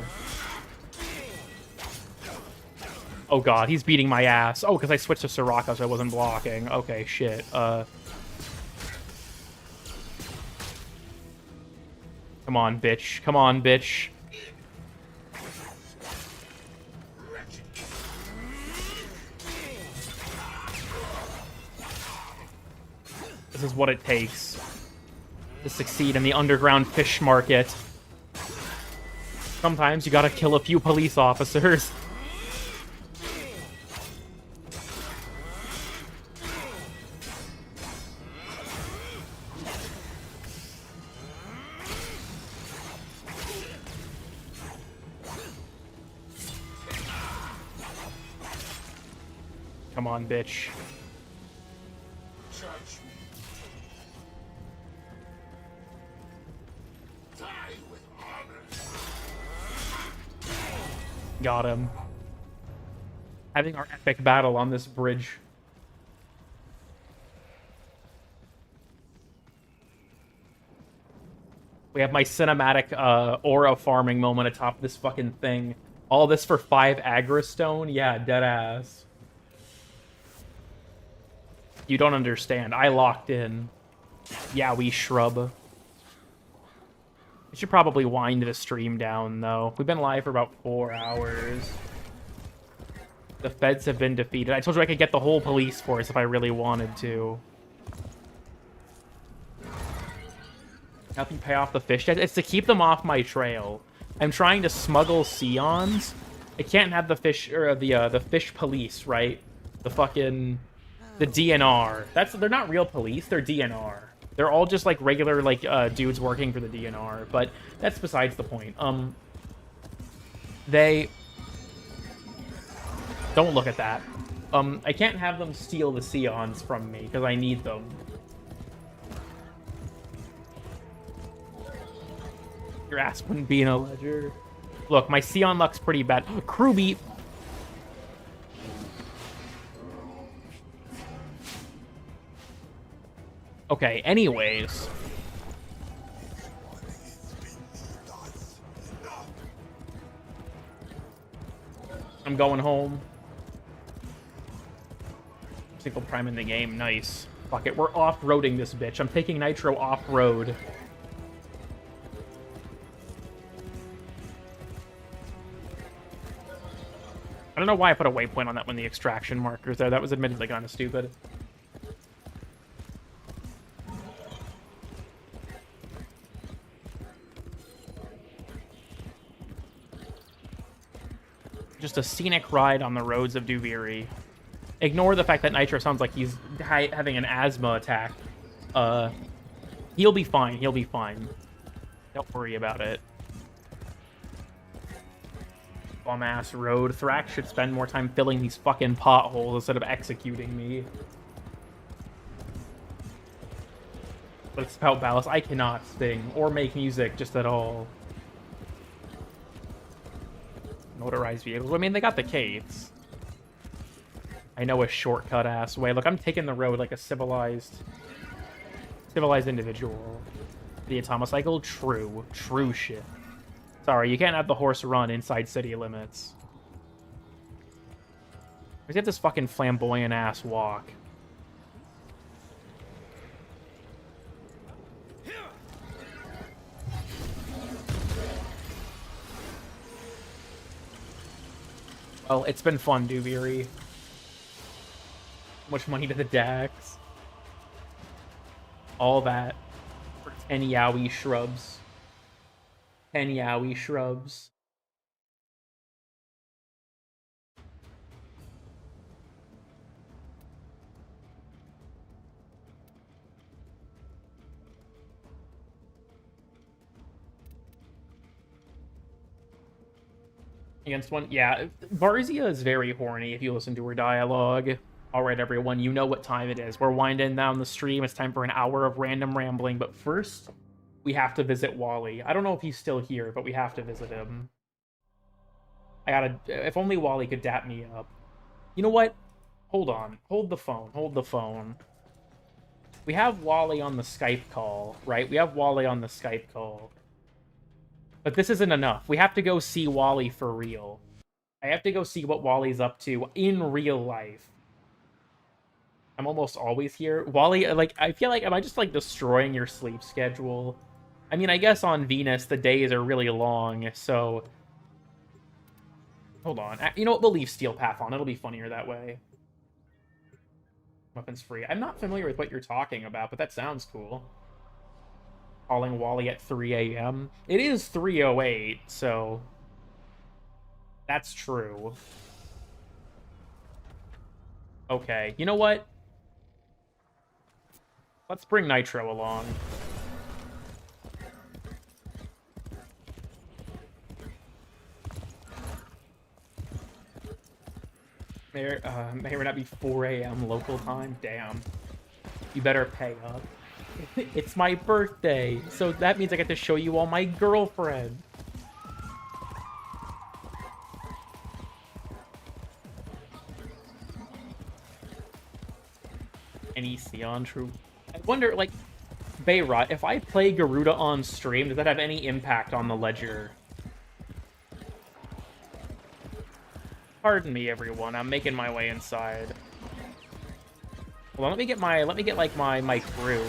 Oh god, he's beating my ass. Oh, because I switched to Soraka so I wasn't blocking. Okay, shit. Come on, bitch. Come on, bitch. This is what it takes to succeed in the underground fish market. Sometimes you gotta kill a few police officers. Come on, bitch. Got him. Having our epic battle on this bridge. We have my cinematic aura farming moment atop this fucking thing. All this for 5 Agristone? Yeah, deadass. You don't understand. I locked in. Yeah, we shrub. We should probably wind the stream down, though. We've been live for about 4 hours. The feds have been defeated. I told you I could get the whole police force if I really wanted to. Help you pay off the fish debt? It's to keep them off my trail. I'm trying to smuggle Seons. I can't have the fish, or the fish police, right? The fucking... the DNR. They're not real police, they're DNR. They're all just, like, regular, like, dudes working for the DNR, but that's besides the point. They... Don't look at that. I can't have them steal the Seons from me, because I need them. Your ass wouldn't be in a ledger. Look, my Seon luck's pretty bad. Crew beat! Okay, anyways. I'm going home. Single prime in the game, nice. Fuck it, we're off-roading this bitch. I'm taking Nitro off-road. I don't know why I put a waypoint on that when the extraction marker's there. That was admittedly kind of stupid. Just a scenic ride on the roads of Duviri. Ignore the fact that Nitro sounds like he's having an asthma attack. He'll be fine. He'll be fine. Don't worry about it. Bum-ass road. Thrax should spend more time filling these fucking potholes instead of executing me. But it's about ballast. I cannot sing or make music just at all. Motorized vehicles. I mean, they got the Kates. I know a shortcut-ass way. Look, I'm taking the road like a civilized individual. The Atomocycle? True. True shit. Sorry, you can't have the horse run inside city limits. We get this fucking flamboyant-ass walk. Well, it's been fun, Duviri. Much money to the Dax. All that for 10 yaoi shrubs. 10 yaoi shrubs. Against one? Yeah, Varzia is very horny if you listen to her dialogue. Alright, everyone, you know what time it is. We're winding down the stream. It's time for an hour of random rambling, but first, we have to visit Wally. I don't know if he's still here, but we have to visit him. If only Wally could dap me up. You know what? Hold on. Hold the phone. Hold the phone. We have Wally on the Skype call, right? We have Wally on the Skype call. But this isn't enough. We have to go see Wally for real. I have to go see what Wally's up to in real life. I'm almost always here. Wally, like, I feel like, am I just, like, destroying your sleep schedule? I mean, I guess on Venus, the days are really long, so... Hold on. You know what? We'll leave Steel Path on. It'll be funnier that way. Weapons free. I'm not familiar with what you're talking about, but that sounds cool. Calling Wally at 3 a.m. It is 3:08, so... That's true. Okay, you know what? Let's bring Nitro along. May or not be 4 a.m. local time? Damn. You better pay up. It's my birthday, so that means I get to show you all my girlfriend. Any Sion true. I wonder, like, Beirut, if I play Garuda on stream, does that have any impact on the ledger? Pardon me, everyone. I'm making my way inside. Hold on, let me get like my crew.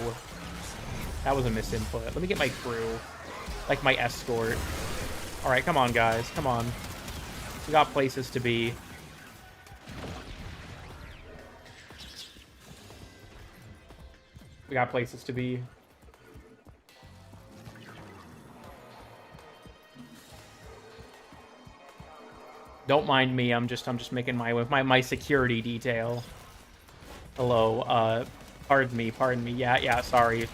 That was a misinput. Let me get my crew, like my escort. All right, come on, guys, come on. We got places to be. We got places to be. Don't mind me. I'm just making my security detail. Hello. Pardon me. Yeah. Sorry.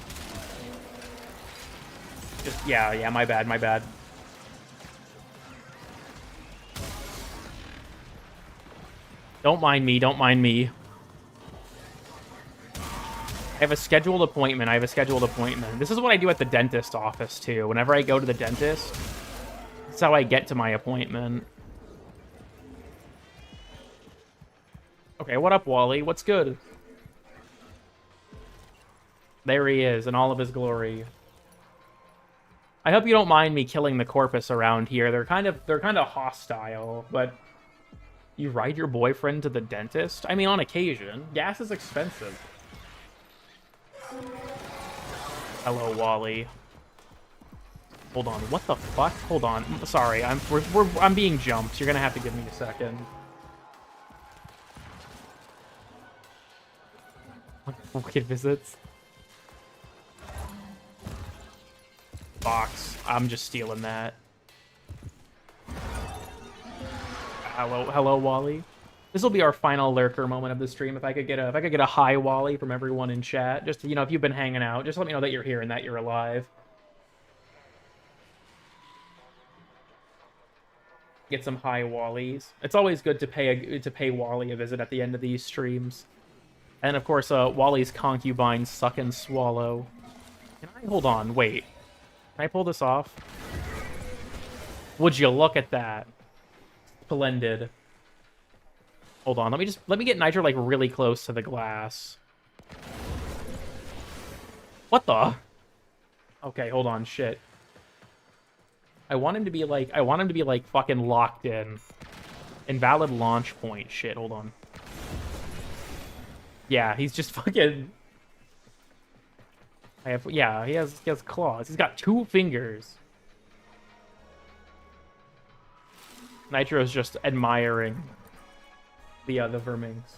Just yeah. My bad. Don't mind me. I have a scheduled appointment. This is what I do at the dentist office, too. Whenever I go to the dentist, that's how I get to my appointment. Okay, what up, Wally? What's good? There he is, in all of his glory. I hope you don't mind me killing the corpus around here. They're kind of hostile, but... You ride your boyfriend to the dentist? I mean, on occasion. Gas is expensive. Hello, Wally. Hold on, what the fuck? Hold on. Sorry, I'm being jumped. You're gonna have to give me a second. Wicked visits. Box. I'm just stealing that. Hello, Wally. This will be our final lurker moment of the stream. If I could get a hi, Wally, from everyone in chat, just, you know, if you've been hanging out, just let me know that you're here and that you're alive. Get some hi, Wallies. It's always good to pay Wally a visit at the end of these streams. And of course, Wally's concubine, Suck and Swallow. Can I hold on? Wait. Can I pull this off? Would you look at that? Splendid. Hold on, let me get Nitro like really close to the glass. What the? Okay, hold on, shit. I want him to be like fucking locked in. Invalid launch point. Shit, hold on. Yeah, he's just fucking... Yeah, he has claws. He's got 2 fingers. Nitro's just admiring the vermings.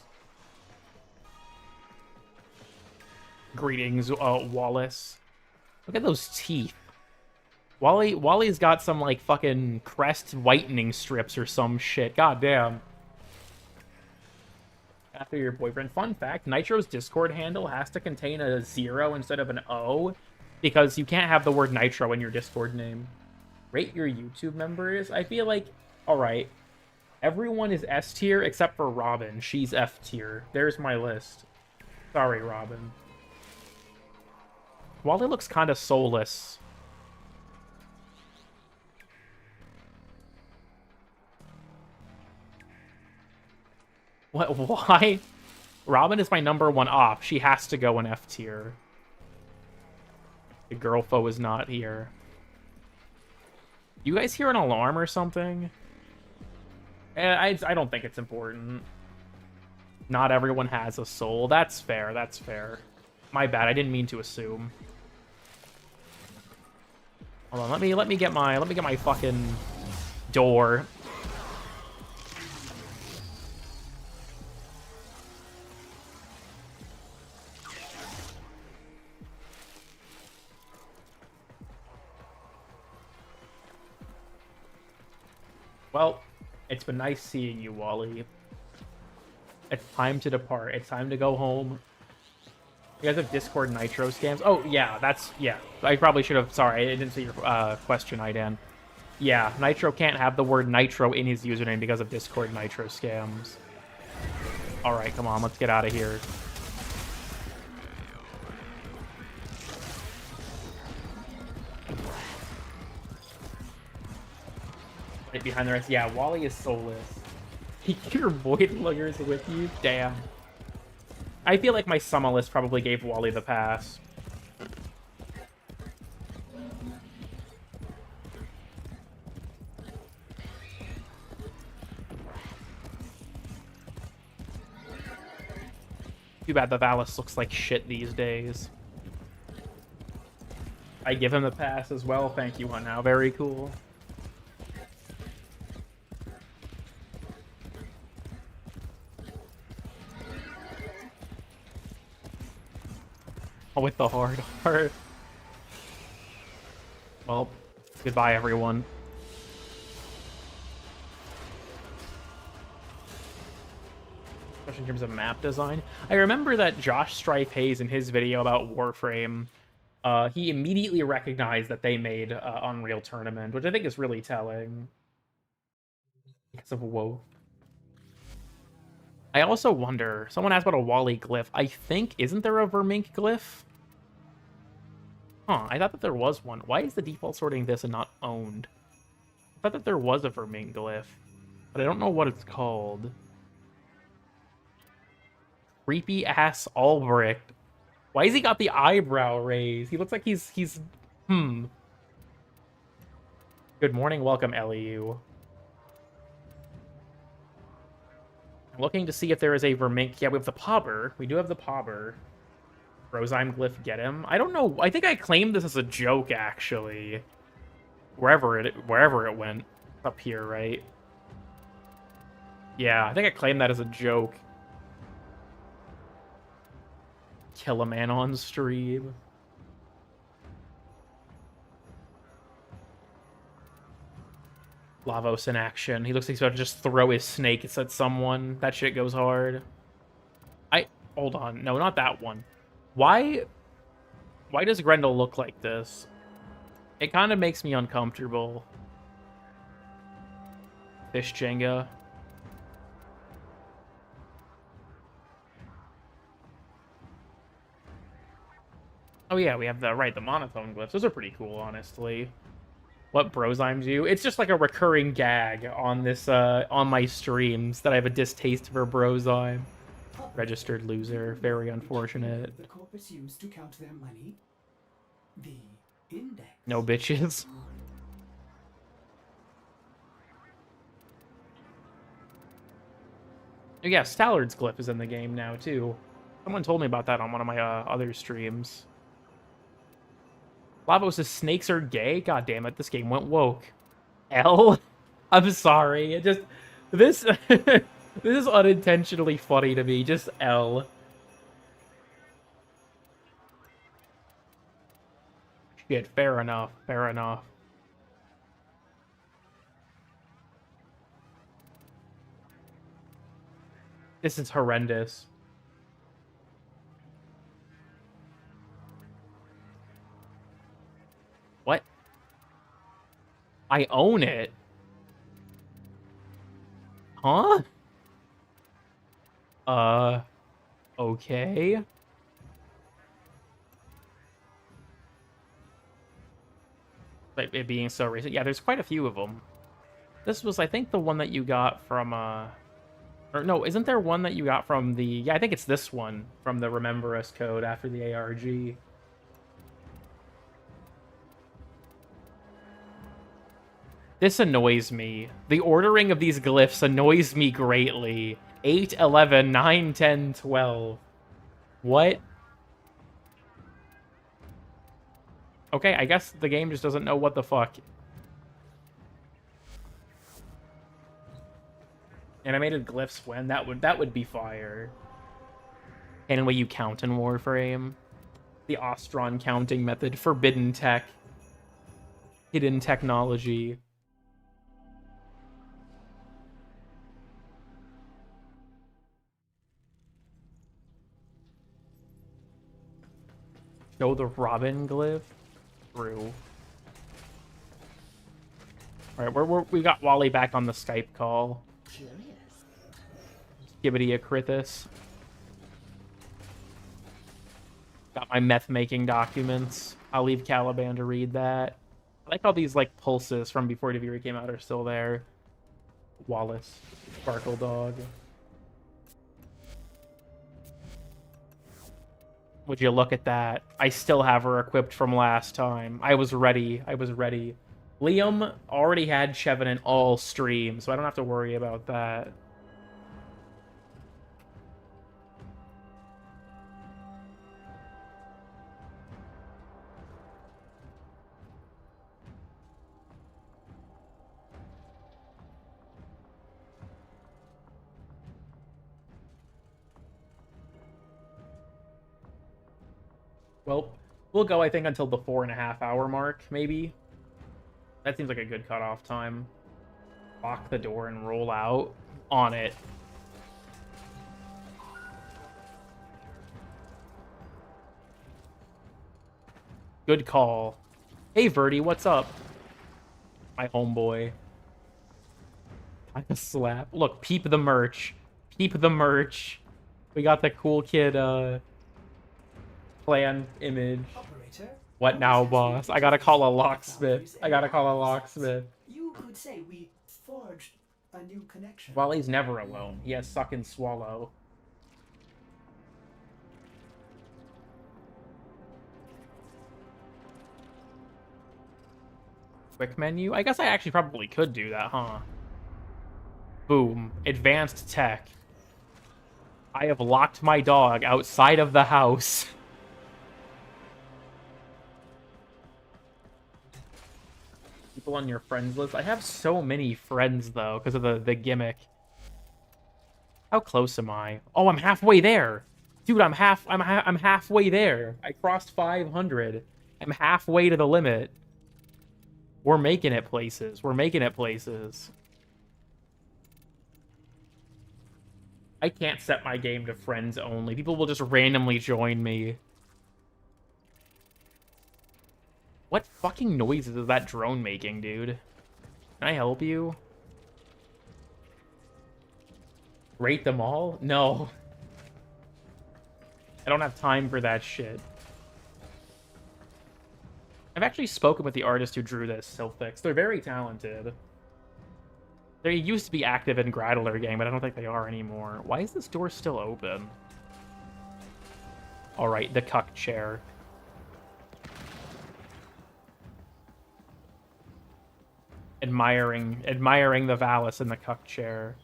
Greetings, Wallace. Look at those teeth. Wally's got some, like, fucking crest whitening strips or some shit. God damn. After your boyfriend. Fun fact, Nitro's Discord handle has to contain a 0 instead of an O, because you can't have the word Nitro in your Discord name. Rate your YouTube members. I feel like, alright, everyone is S tier except for Robin. She's F tier. There's my list. Sorry, Robin. Wally looks kind of soulless. What? Why? Robin is my #1 op. She has to go in F tier. The girl foe is not here. You guys hear an alarm or something? I don't think it's important. Not everyone has a soul. That's fair. That's fair. My bad. I didn't mean to assume. Hold on, let me get my fucking door. Well, it's been nice seeing you, Wally. It's time to depart. It's time to go home. You guys have Discord Nitro scams? Oh, yeah, yeah. I probably should have... Sorry, I didn't see your question, Idan. Yeah, Nitro can't have the word Nitro in his username because of Discord Nitro scams. Alright, come on, let's get out of here. Right behind the rest. Yeah, Wally is soulless. Your Void Luggers with you? Damn. I feel like my Summonless probably gave Wally the pass. Too bad the Valis looks like shit these days. I give him the pass as well. Thank you, now. Very cool. Oh, with the hard heart. Well, goodbye, everyone. Especially in terms of map design. I remember that Josh Strife Hayes in his video about Warframe, he immediately recognized that they made Unreal Tournament, which I think is really telling. Because of WoW. I also wonder, someone asked about a Wally glyph. I think, isn't there a Vermink glyph? Huh, I thought that there was one. Why is the default sorting this and not owned? I thought that there was a Vermink glyph, but I don't know what it's called. Creepy ass Albrecht. Why has he got the eyebrow raised? He looks like he's Good morning, welcome, LEU. I'm looking to see if there is a Vermink. Yeah, we have the Pobber. We do have the Pobber. Roseheim glyph, get him. I don't know. I think I claimed this as a joke, actually. Wherever it went. Up here, right? Yeah, I think I claimed that as a joke. Kill a man on stream. Lavos in action. He looks like he's about to just throw his snakes at someone. That shit goes hard. Hold on. No, not that one. Why does Grendel look like this? It kind of makes me uncomfortable. Fish Jenga. Oh yeah, we have the monotone glyphs. Those are pretty cool, honestly. What Brozyme do? It's just like a recurring gag on this on my streams that I have a distaste for Brozyme. Registered loser. Very unfortunate. The corpus used to count their money. The index. No bitches. Oh yeah, Stallard's glyph is in the game now too. Someone told me about that on one of my other streams. Lavos' snakes are gay? God damn it, this game went woke. L? I'm sorry. It just... This... This is unintentionally funny to me. Just L. Shit, fair enough. Fair enough. This is horrendous. What? I own it. Huh? Okay. Like it being so recent. Yeah, there's quite a few of them. This was, I think, the one that you got from, or no, isn't there one that you got from the... Yeah, I think it's this one from the Remember Us code after the ARG. This annoys me. The ordering of these glyphs annoys me greatly. 8, 11, 9, 10, 12. What? Okay, I guess the game just doesn't know what the fuck. Animated glyphs when? That would be fire. And the way you count in Warframe. The Ostron counting method. Forbidden tech. Hidden technology. Show the Robin glyph? True. Alright, we got Wally back on the Skype call. Curious. Skibbity Acrithis. Got my meth-making documents. I'll leave Caliban to read that. I like how these, like, pulses from before Deviri came out are still there. Wallace. Sparkle Dog. Would you look at that? I still have her equipped from last time. I was ready. I was ready. Liam already had Chevenant all stream, so I don't have to worry about that. Well, we'll go, I think, until the 4.5 hour mark, maybe. That seems like a good cutoff time. Lock the door and roll out on it. Good call. Hey, Verdi, what's up? My homeboy. A slap. Look, peep the merch. Peep the merch. We got the cool kid, plan image. Operator, What now, boss? I gotta call a locksmith. I gotta call a locksmith. you could say we forged a new connection. Wally's never alone. He has suck and swallow. Quick menu? I guess I actually probably could do that, huh? Boom. Advanced tech. I have locked my dog outside of the house. People on your friends list? I have so many friends, though, because of the gimmick. How close am I? Oh, I'm halfway there. Dude, I'm halfway there. I crossed 500. I'm halfway to the limit. We're making it places. We're making it places. I can't set my game to friends only. People will just randomly join me. What fucking noises is that drone making, dude? Can I help you? Rate them all? No. I don't have time for that shit. I've actually spoken with the artist who drew this, Silfix. They're very talented. They used to be active in Gradler Gang, but I don't think they are anymore. Why is this door still open? Alright, the cuck chair. Admiring the Valis in the cuck chair.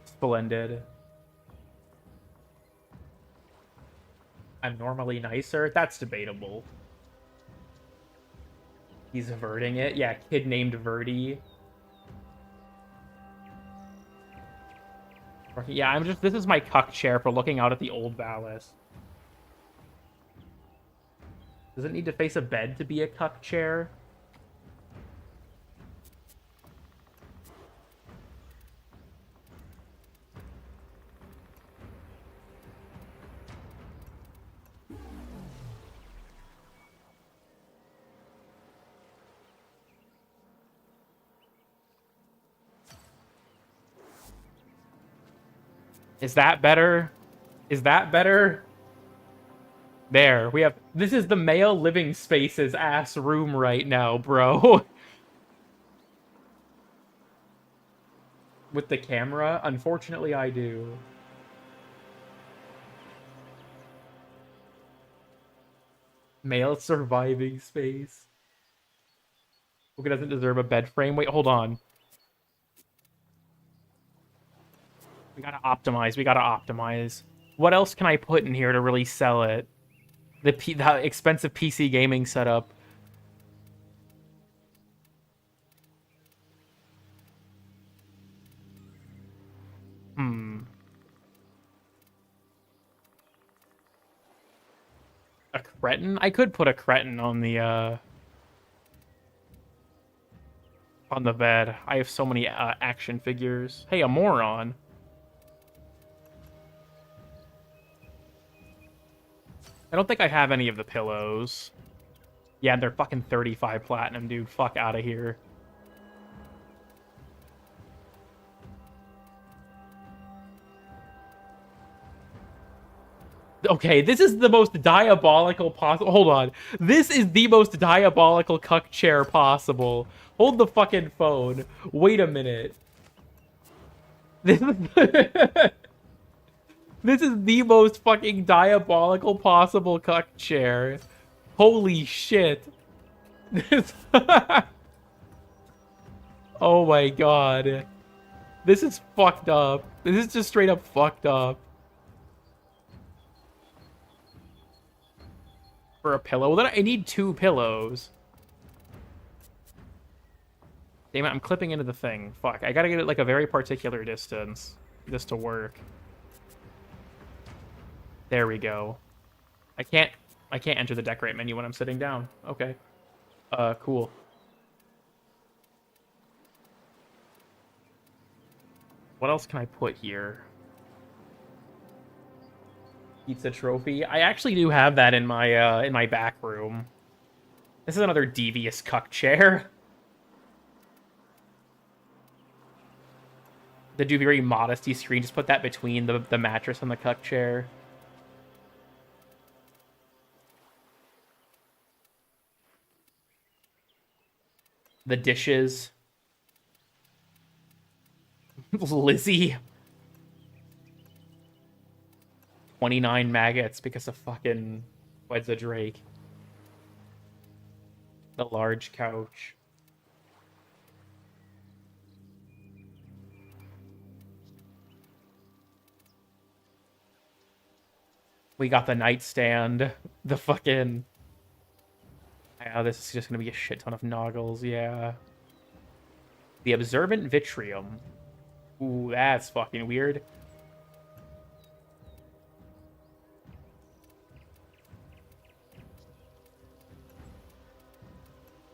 Splendid. I'm normally nicer? That's debatable. He's averting it. Yeah, kid named Verdi. Yeah, this is my cuck chair for looking out at the old Valis. Does it need to face a bed to be a cuck chair? Is that better? Is that better? There, we have... This is the male living space's ass room right now, bro. With the camera? Unfortunately, I do. Male surviving space. Who doesn't deserve a bed frame? Wait, hold on. We gotta optimize. We gotta optimize. What else can I put in here to really sell it? the expensive PC gaming setup. A cretin? I could put a cretin on the bed. I have so many action figures. Hey, a moron. I don't think I have any of the pillows. Yeah, they're fucking 35 platinum, dude. Fuck out of here. Okay, this is the most diabolical possible. Hold on. This is the most diabolical cuck chair possible. Hold the fucking phone. Wait a minute. This is this is the most fucking diabolical possible cuck chair. Holy shit. Oh my god. This is fucked up. This is just straight up fucked up. For a pillow? Well, then I need 2 pillows. Damn it, I'm clipping into the thing. Fuck, I gotta get it like a very particular distance for this to work. There we go. I can't enter the decorate menu when I'm sitting down. Okay. Cool. What else can I put here? Pizza trophy. I actually do have that in my back room. This is another devious cuck chair. The do very modesty screen. Just put that between the mattress and the cuck chair. The dishes. Lizzie. 29 maggots because of fucking Wed's a Drake. The large couch. We got the nightstand. The fucking... Oh, this is just gonna be a shit ton of noggles, yeah. The observant vitrium. Ooh, that's fucking weird.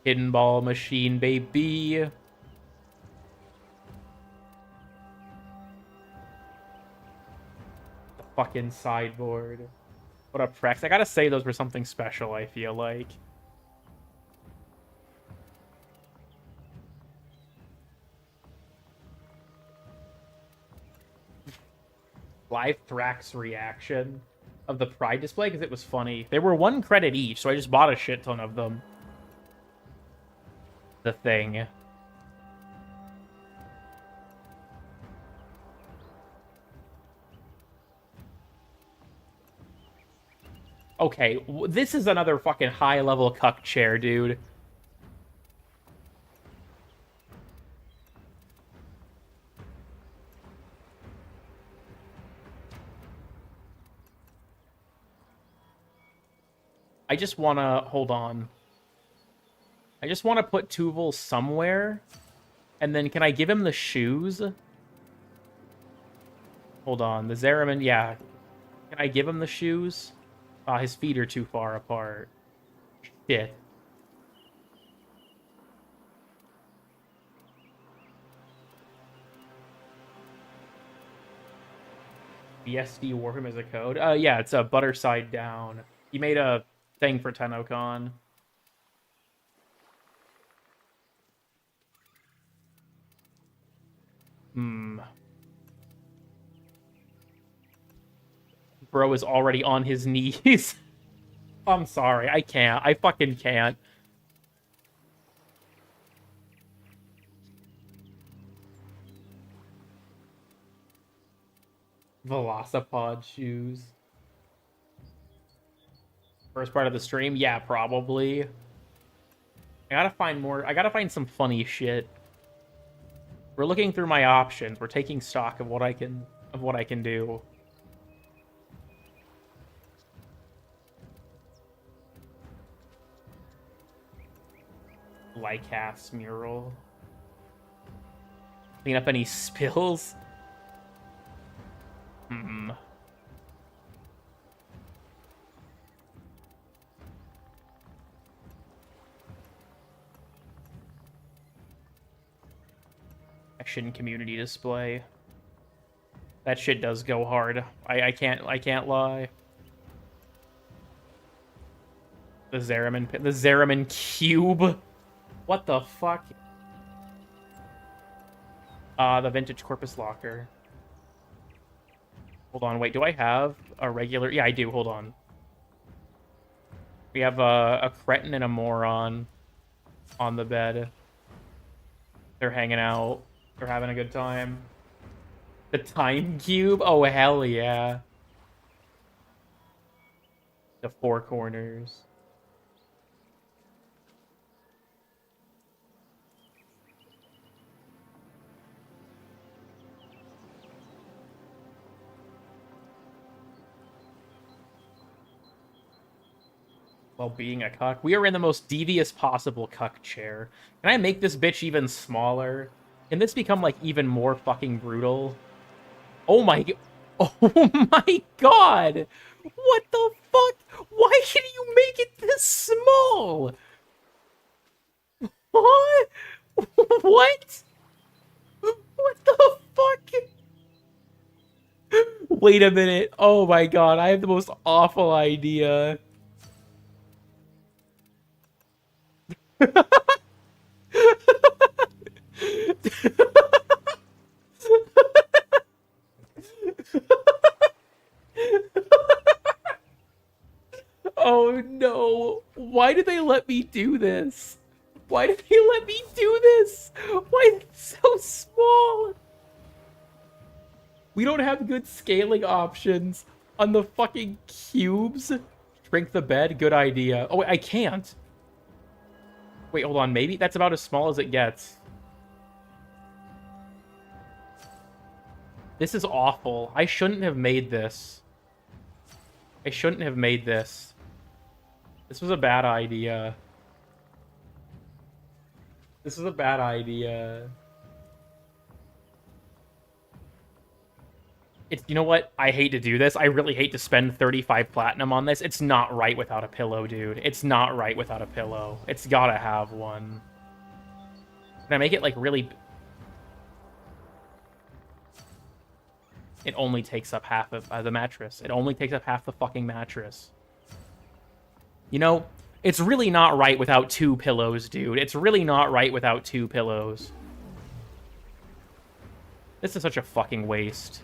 Hidden ball machine, baby. The fucking sideboard. What up, Prex? I gotta say those were something special, I feel like. Live Thrax reaction of the Pride display because it was funny. They were 1 credit each, so I just bought a shit ton of them. The thing. Okay, this is another fucking high-level cuck chair, dude. I just wanna... Hold on. I just want to put Tuval somewhere. And then can I give him the shoes? Hold on. The Zeraman, yeah. Can I give him the shoes? His feet are too far apart. Shit. BSD Warframe as a code? Yeah, it's a butter side down. He made a thing for TennoCon. Bro is already on his knees. I'm sorry, I can't. I fucking can't. Velocipod shoes. First part of the stream? Yeah, probably. I gotta find more. I gotta find some funny shit. We're looking through my options. We're taking stock of what I can do. Lycas mural. Clean up any spills? Hmm. Action community display. That shit does go hard. I can't lie. The Zeraman cube. What the fuck? The vintage corpus locker. Hold on, wait, do I have a regular? Yeah, I do, hold on. We have a cretin and a moron on the bed. They're hanging out. They're having a good time. The time cube? Oh, hell yeah. The four corners. While being a cuck. We are in the most devious possible cuck chair. Can I make this bitch even smaller? Can this become, like, even more fucking brutal? Oh my... Oh my god! What the fuck? Why can you make it this small? What? What? What the fuck? Wait a minute. Oh my god, I have the most awful idea. Oh no. Why did they let me do this? Why did they let me do this? Why is it so small? We don't have good scaling options on the fucking cubes. Shrink the bed, good idea. Oh, wait, I can't. Wait, hold on. Maybe that's about as small as it gets. This is awful. I shouldn't have made this. I shouldn't have made this. This was a bad idea. This is a bad idea. It's, you know what? I hate to do this. I really hate to spend 35 platinum on this. It's not right without a pillow, dude. It's not right without a pillow. It's gotta have one. Can I make it, like, really... It only takes up half of the mattress. It only takes up half the fucking mattress. You know, it's really not right without two pillows, dude. It's really not right without two pillows. This is such a fucking waste.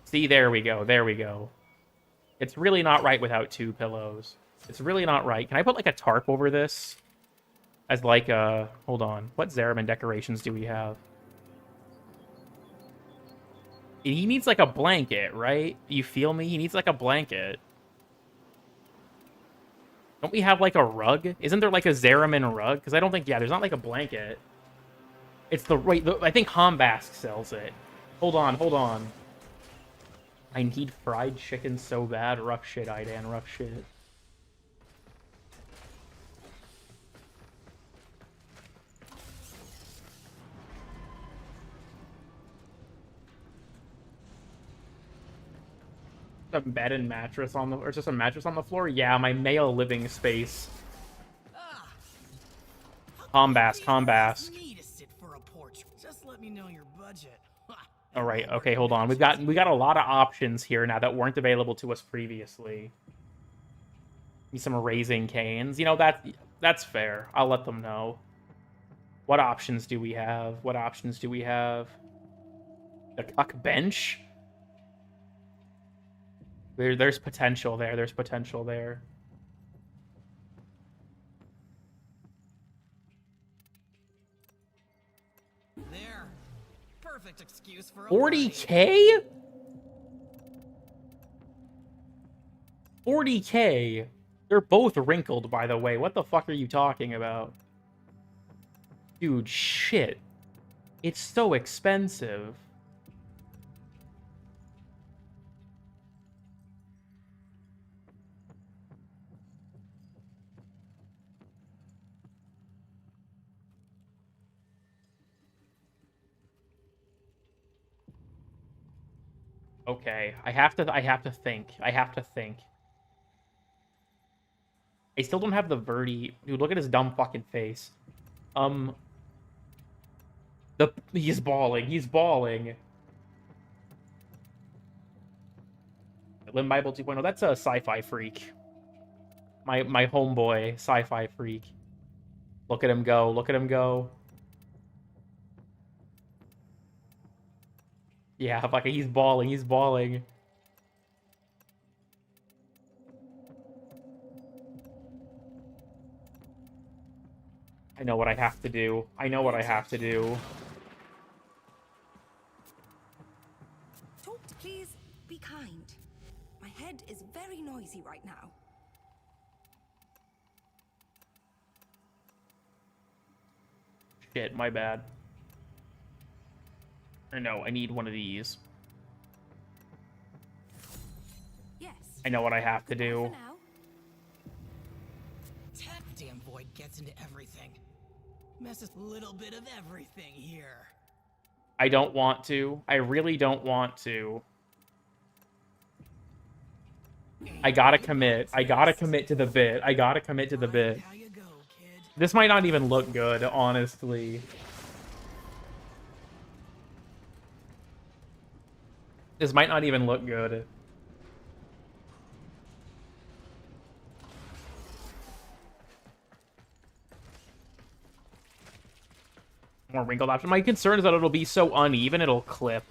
See, there we go. There we go. It's really not right without two pillows. It's really not right. Can I put, like, a tarp over this? As, like, a... Hold on. What Zeraman decorations do we have? He needs, like, a blanket, right? You feel me? He needs, like, a blanket. Don't we have, like, a rug? Isn't there, like, a Zeraman rug? Because I don't think... Yeah, there's not, like, a blanket. It's the... Wait, I think Hombask sells it. Hold on, hold on. I need fried chicken so bad. Rough shit, Idan. Rough shit. A bed and mattress on the... Or just a mattress on the floor? Yeah, my male living space. Hombask, Hombask. Just let me know your budget. All right, okay, hold on. We got a lot of options here now that weren't available to us previously. Need some raising canes. You know, that's fair. I'll let them know. What options do we have? What options do we have? The cuck bench? There's potential there. There's potential there. There. Perfect excuse for 40K? 40K? They're both wrinkled, by the way. What the fuck are you talking about? Dude, shit. It's so expensive. Okay, I have to think. I have to think. I still don't have the Verdi. Dude, look at his dumb fucking face. He's bawling. He's bawling. Limb Bible 2.0. That's a sci-fi freak. My homeboy, sci-fi freak. Look at him go. Look at him go. Yeah, fucking he's bawling. He's bawling. I know what I have to do. I know what I have to do. Talk, please. Be kind. My head is very noisy right now. Shit, my bad. Or no, I need one of these. Yes. I know what I have to do. That damn void gets into everything. Messes a little bit of everything here. I don't want to. I really don't want to. I gotta commit. I gotta commit to the bit. I gotta commit to the bit. This might not even look good, honestly. This might not even look good. More wrinkled option. My concern is that it'll be so uneven, it'll clip.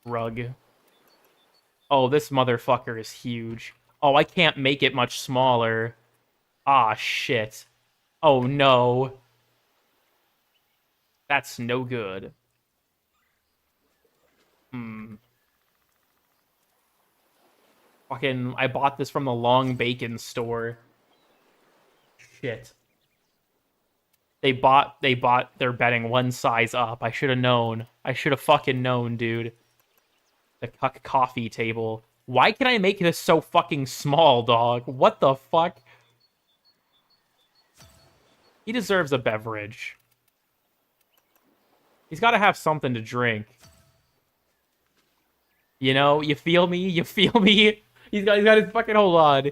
Rug. Oh, this motherfucker is huge. Oh, I can't make it much smaller. Ah, shit. Oh, no. That's no good. Fucking, I bought this from the Long Bacon store. Shit. They're betting one size up. I should have known. I should have fucking known, dude. The cuck coffee table. Why can I make this so fucking small, dog? What the fuck? He deserves a beverage. He's got to have something to drink. You know, you feel me? You feel me? He's got his fucking, hold on.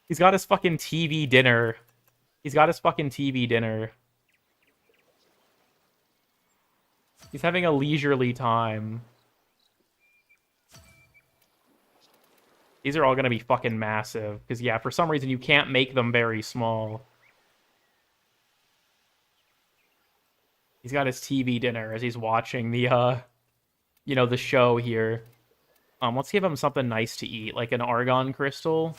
He's got his fucking TV dinner. He's got his fucking TV dinner. He's having a leisurely time. These are all going to be fucking massive. Because, yeah, for some reason you can't make them very small. He's got his TV dinner as he's watching the, you know, the show here. Let's give him something nice to eat, like an argon crystal.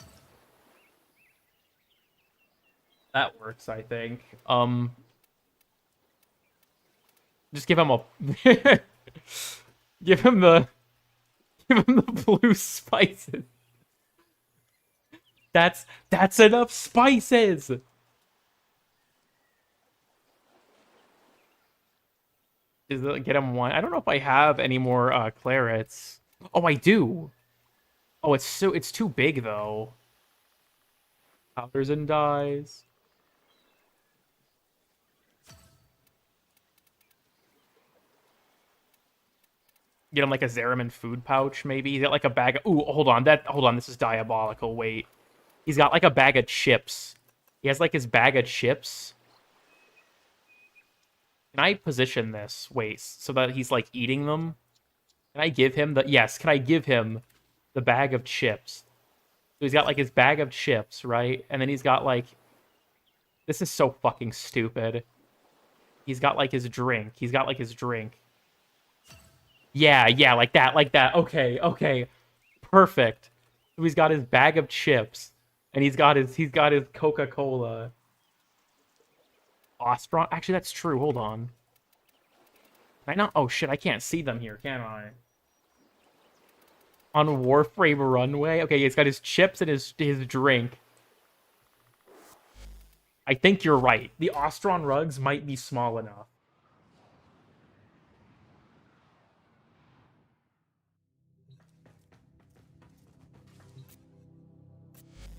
That works, I think. Just give him a... give him the blue spices. That's enough spices! Get him one. I don't know if I have any more clarets. Oh, I do. Oh, it's too big though. Powders and dyes. Get him like a Zeraman food pouch, maybe. He's got like a bag of... Ooh, hold on. This is diabolical. Wait. He's got like a bag of chips. He has like his bag of chips. Can I position this? Wait, so that he's like eating them? Can I give him the... Yes, can I give him the bag of chips? So he's got like his bag of chips, right? And then he's got like... This is so fucking stupid. He's got like his drink. He's got like his drink. Yeah, like that. Okay. Perfect. So he's got his bag of chips. And he's got his Coca-Cola. Ostron? Actually, that's true. Hold on. Can I not? Oh, shit. I can't see them here, can I? On Warframe Runway? Okay, he's got his chips and his drink. I think you're right. The Ostron rugs might be small enough.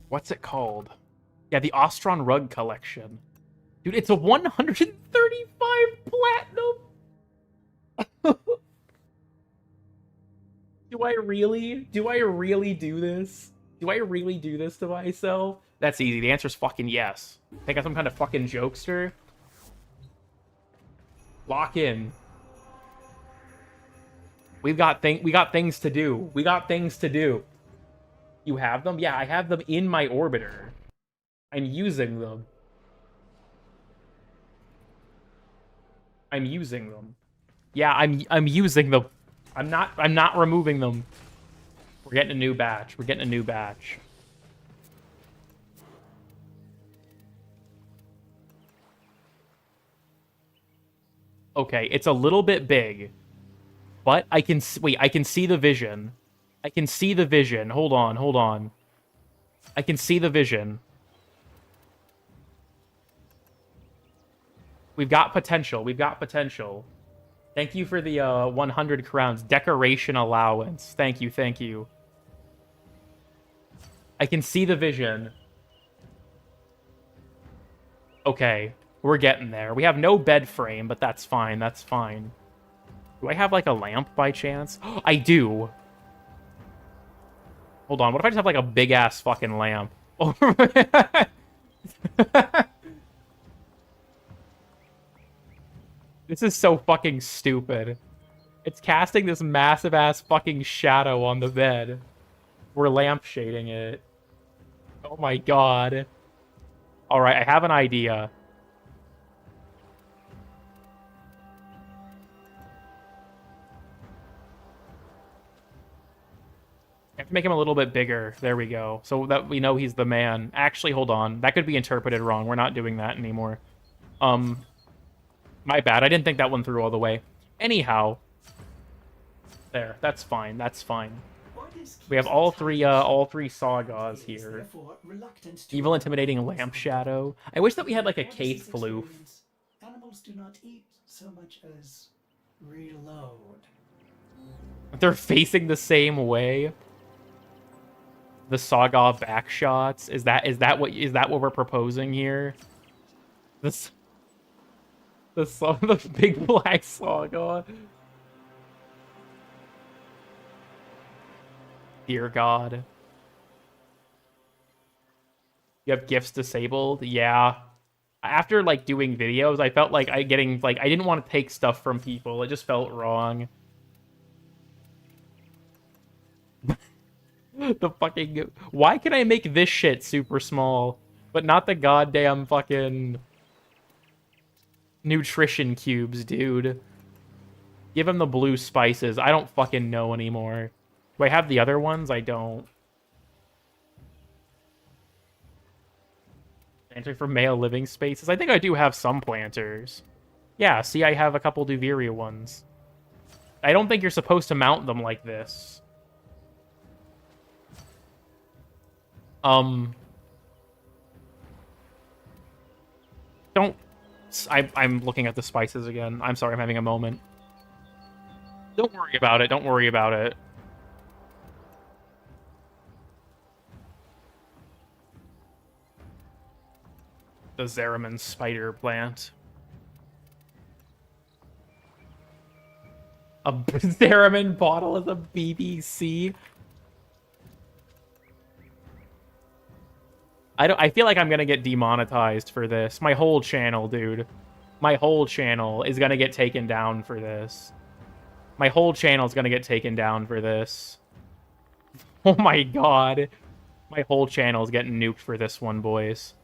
What's it called? Yeah, the Ostron rug collection. Dude, it's a 135 platinum? Do I really? Do I really do this? Do I really do this to myself? That's easy. The answer's fucking yes. Think I'm some kind of fucking jokester? Lock in. We got things to do. We got things to do. You have them? Yeah, I have them in my orbiter. I'm using them. I'm using them. Yeah, I'm using them. I'm not removing them. We're getting a new batch. We're getting a new batch. Okay, it's a little bit big. But I can wait, I can see the vision. I can see the vision. Hold on, hold on. I can see the vision. We've got potential. We've got potential. Thank you for the 100 crowns. Decoration allowance. Thank you, thank you. I can see the vision. Okay, we're getting there. We have no bed frame, but that's fine, that's fine. Do I have, like, a lamp by chance? I do. Hold on, what if I just have, like, a big-ass fucking lamp? This is so fucking stupid. It's casting this massive-ass fucking shadow on the bed. We're lamp shading it. Oh my god. Alright, I have an idea. I have to make him a little bit bigger. There we go. So that we know he's the man. Actually, hold on. That could be interpreted wrong. We're not doing that anymore. My bad. I didn't think that one through all the way. Anyhow. There. That's fine. That's fine. We have all three sagas here. Evil, intimidating, lamp shadow. I wish that we had like a Kaith floof. Animals do not eat so much as reload. They're facing the same way. The saga backshots. Is that what we're proposing here? The big black saga. Dear God. You have gifts disabled? Yeah. After, like, doing videos, I felt like I didn't want to take stuff from people. It just felt wrong. The fucking... Why can I make this shit super small, but not the goddamn fucking... nutrition cubes, dude? Give him the blue spices. I don't fucking know anymore. Do I have the other ones? I don't. Planter for male living spaces? I think I do have some planters. Yeah, see, I have a couple Duviria ones. I don't think you're supposed to mount them like this. Don't... I'm looking at the spices again. I'm sorry, I'm having a moment. Don't worry about it. Don't worry about it. The Zeraman spider plant. A Zeraman bottle is a BBC. I feel like I'm gonna get demonetized for this. My whole channel, dude. My whole channel is gonna get taken down for this. My whole channel is gonna get taken down for this. Oh my god. My whole channel is getting nuked for this one, boys.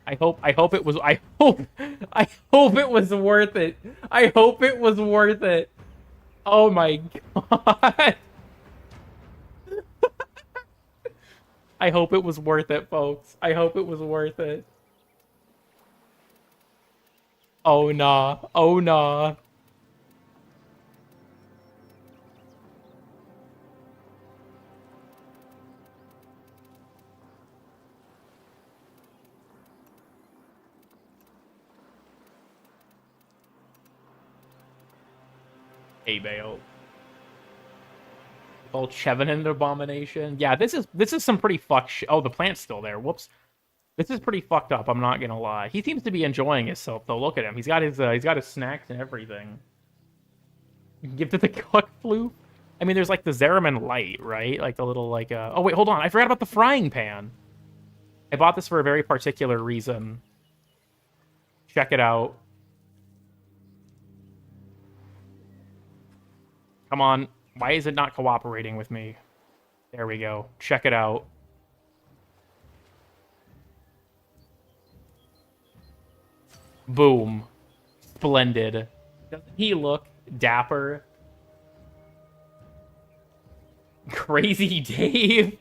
I hope it was worth it. I hope it was worth it. Oh my god. I hope it was worth it, folks. I hope it was worth it. Oh nah. Oh nah. Hey, Bale. Oh, Chevenant Abomination. Yeah, this is some pretty fuck shit. Oh, the plant's still there. Whoops. This is pretty fucked up, I'm not gonna lie. He seems to be enjoying himself, though. Look at him. He's got his snacks and everything. Give it the cook flute. I mean, there's like the Zeraman light, right? Like the little like oh wait, hold on. I forgot about the frying pan. I bought this for a very particular reason. Check it out. Come on. Why is it not cooperating with me? There we go. Check it out. Boom. Splendid. Doesn't he look dapper? Crazy Dave.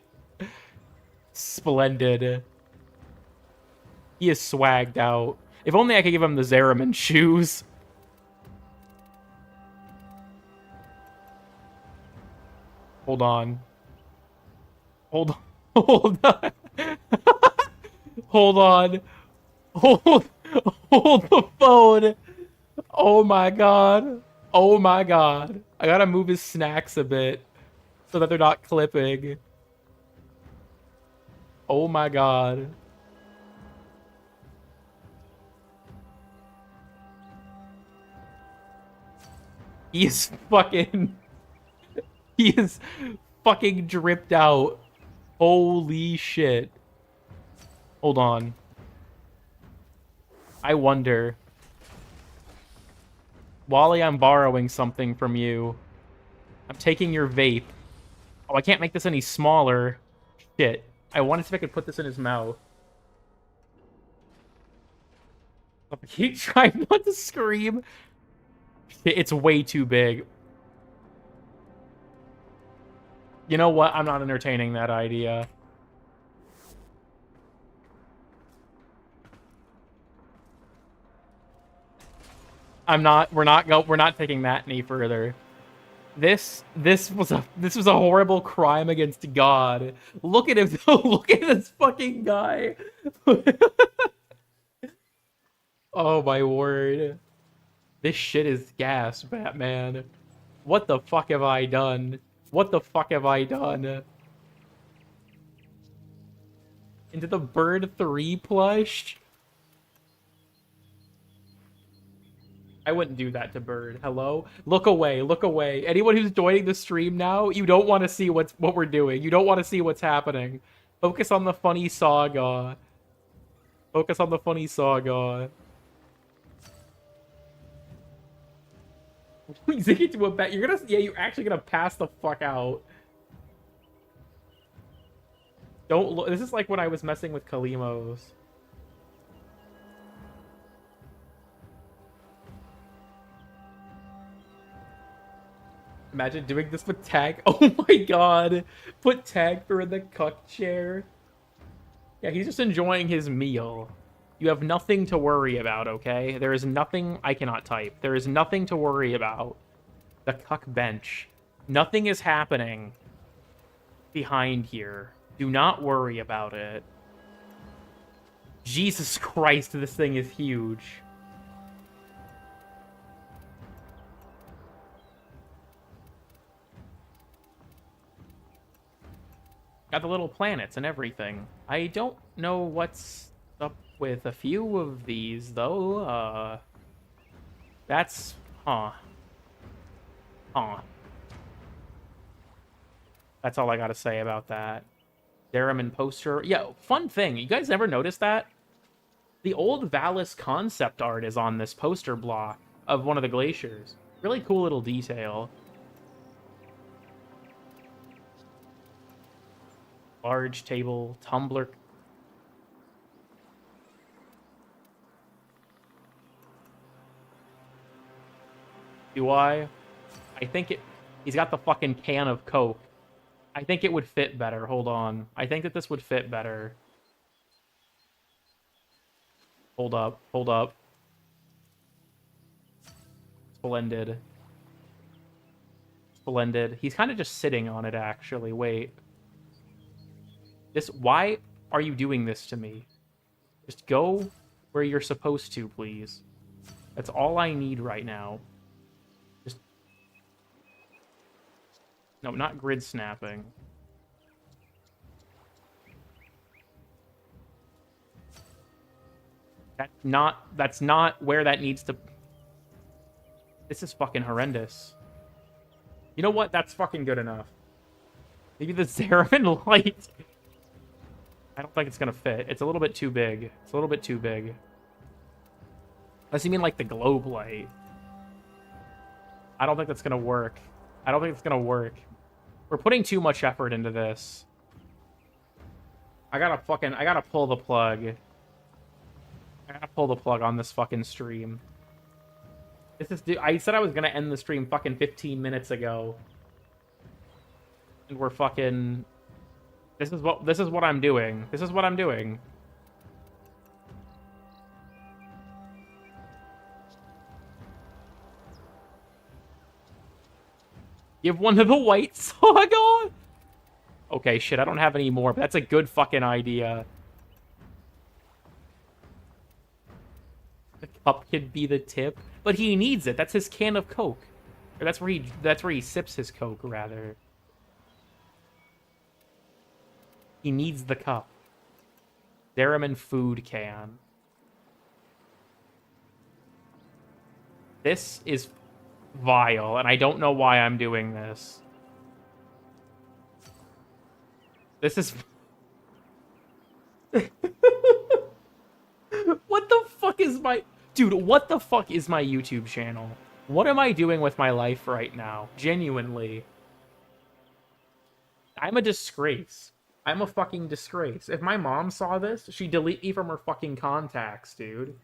Splendid. He is swagged out. If only I could give him the Zeraman shoes. Hold on. Hold on. Hold on. Hold the phone. Oh my god. Oh my god. I gotta move his snacks a bit so that they're not clipping. Oh my god. He is fucking... He is fucking dripped out. Holy shit. Hold on. I wonder. Wally, I'm borrowing something from you. I'm taking your vape. Oh, I can't make this any smaller. Shit. I wanted to see if I could put this in his mouth. He tried not to scream. Shit, it's way too big. You know what? I'm not entertaining that idea. We're not taking that any further. This was a horrible crime against God. Look at him. Look at this fucking guy. Oh my word. This shit is gas, Batman. What the fuck have I done? What the fuck have I done? Into the Bird 3 plush? I wouldn't do that to Bird. Hello? Look away, look away. Anyone who's joining the stream now, you don't want to see what we're doing. You don't want to see what's happening. Focus on the funny saga. Focus on the funny saga. Zing it to a bet. You're actually gonna pass the fuck out. Don't look. This is like when I was messing with Kalimos. Imagine doing this with Tag. Oh my god. Put Tagfer in the cuck chair. Yeah, he's just enjoying his meal. You have nothing to worry about, okay? There is nothing I cannot type. There is nothing to worry about. The cuck bench. Nothing is happening behind here. Do not worry about it. Jesus Christ, this thing is huge. Got the little planets and everything. I don't know what's up with a few of these, though. That's... Huh. That's all I gotta say about that. Zeraman poster. Yeah, fun thing. You guys ever noticed that? The old Valis concept art is on this poster block of one of the glaciers. Really cool little detail. Large table, tumbler. Do I? I think he's got the fucking can of Coke. I think it would fit better. Hold on. I think that this would fit better. Hold up. Hold up. Splendid. Splendid. He's kind of just sitting on it, actually. Wait. Why are you doing this to me? Just go where you're supposed to, please. That's all I need right now. Just... No, not grid snapping. That's not where that needs to... This is fucking horrendous. You know what? That's fucking good enough. Maybe the Zeramin light. I don't think it's gonna fit. It's a little bit too big. It's a little bit too big. Unless you mean like the globe light. I don't think that's gonna work. I don't think it's gonna work. We're putting too much effort into this. I gotta pull the plug. I gotta pull the plug on this fucking stream. I said I was gonna end the stream fucking 15 minutes ago. And we're fucking... This is what I'm doing. This is what I'm doing. Give one to the White Saga? Okay, shit, I don't have any more, but that's a good fucking idea. The cup could be the tip, but he needs it. That's his can of Coke. Or that's where he sips his Coke, rather. He needs the cup. Zeramin food can. This is vile, and I don't know why I'm doing this. This is... What the fuck is my... Dude, what the fuck is my YouTube channel? What am I doing with my life right now? Genuinely. I'm a disgrace. I'm a fucking disgrace. If my mom saw this, she'd delete me from her fucking contacts, dude.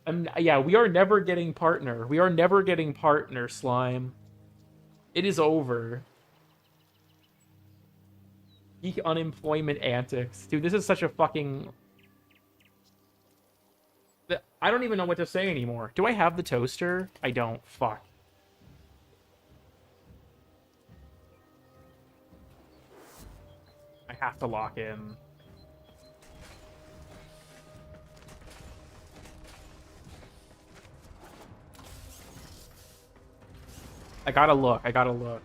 And yeah, we are never getting partner. We are never getting partner, Slime. It is over. Geek unemployment antics. Dude, this is such a fucking... I don't even know what to say anymore. Do I have the toaster? I don't. Fuck. I have to lock in. I gotta look. I gotta look.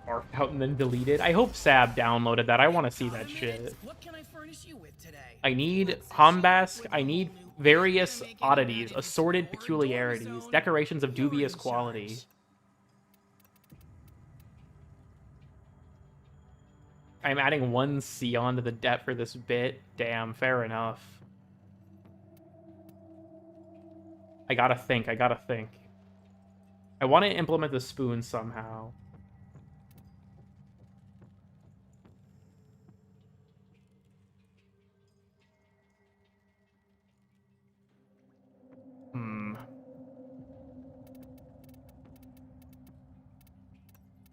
Marked out and then deleted. I hope Sab downloaded that. I want to see that shit. What can I furnish you with today? I need Hombask. I need various oddities, assorted peculiarities, decorations of dubious quality. I'm adding 1 C onto the debt for this bit. Damn, fair enough. I gotta think. I gotta think. I want to implement the spoon somehow.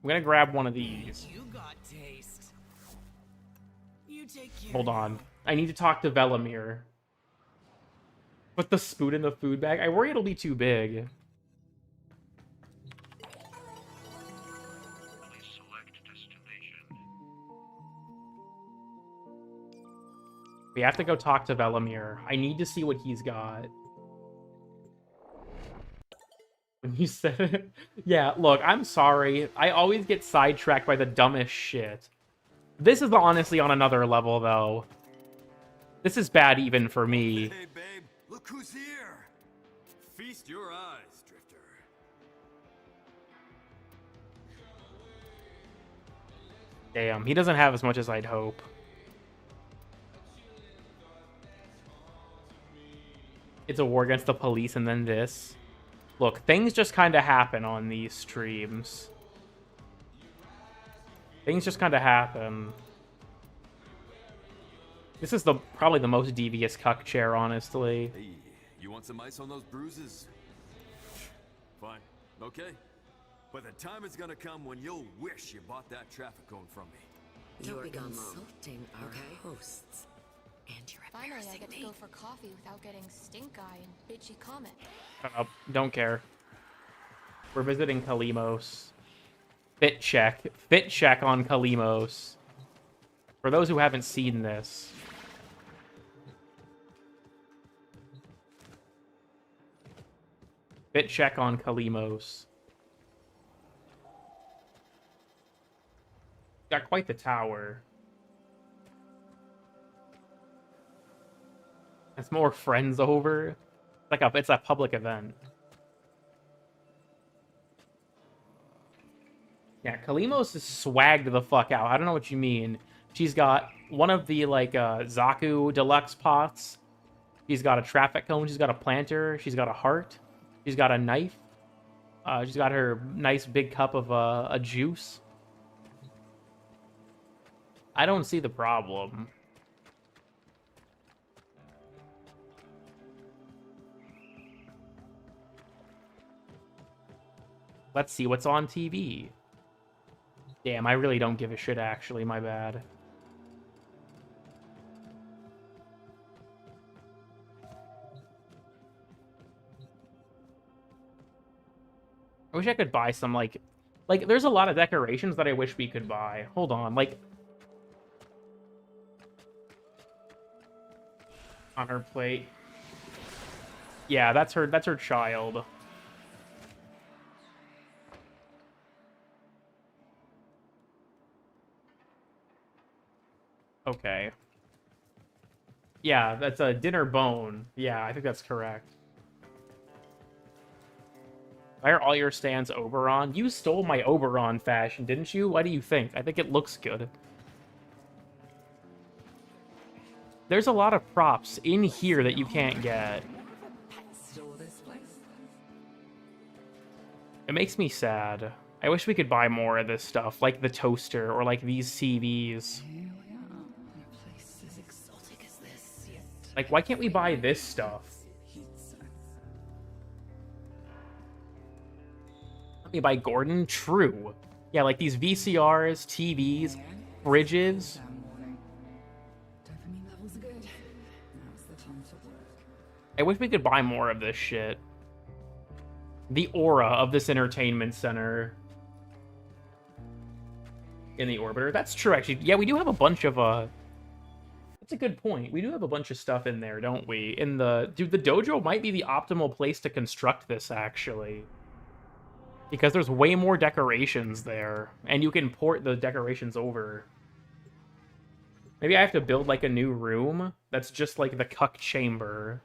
I'm gonna grab one of these. You got taste. You take care. Hold on. I need to talk to Velamir. Put the spoon in the food bag. I worry it'll be too big. We have to go talk to Velamir. I need to see what he's got. When you said it... Yeah, look, I'm sorry. I always get sidetracked by the dumbest shit. This is honestly on another level, though. This is bad even for me. Hey, babe, look who's here. Feast your eyes, Drifter. Damn, he doesn't have as much as I'd hope. It's a war against the police and then this. Look, things just kind of happen on these streams. Things just kind of happen. This is probably the most devious cuck chair, honestly. Hey, you want some ice on those bruises? Fine, okay. But the time is gonna come when you'll wish you bought that traffic cone from me. You're insulting our hosts. And you're Finally, I get to go for coffee without getting stink eye and bitchy comment. Don't care. We're visiting Kalimos. Fit check. Fit check on Kalimos. For those who haven't seen this. Bit check on Kalimos. Got quite the tower. It's more friends over. It's a public event. Yeah, Kalimos is swagged the fuck out. I don't know what you mean. She's got one of the, like, Zaku deluxe pots. She's got a traffic cone. She's got a planter. She's got a heart. She's got a knife. She's got her nice big cup of a juice. I don't see the problem. Let's see what's on TV. Damn, I really don't give a shit, actually. My bad. I wish I could buy some, like, there's a lot of decorations that I wish we could buy. Hold on, like... On her plate. Yeah, that's her child. Okay. Yeah, that's a dinner bone. Yeah, I think that's correct. Why are all your stands Oberon? You stole my Oberon fashion, didn't you? What do you think? I think it looks good. There's a lot of props in here that you can't get. It makes me sad. I wish we could buy more of this stuff, like the toaster or like these CVs. Like, why can't we buy this stuff? Let me buy Gordon? True. Yeah, like these VCRs, TVs, fridges. I wish we could buy more of this shit. The aura of this entertainment center. In the orbiter. That's true, actually. Yeah, we do have a bunch of, That's a good point. We do have a bunch of stuff in there, don't we? Dude, the dojo might be the optimal place to construct this, actually. Because there's way more decorations there. And you can port the decorations over. Maybe I have to build, like, a new room that's just, like, the cuck chamber.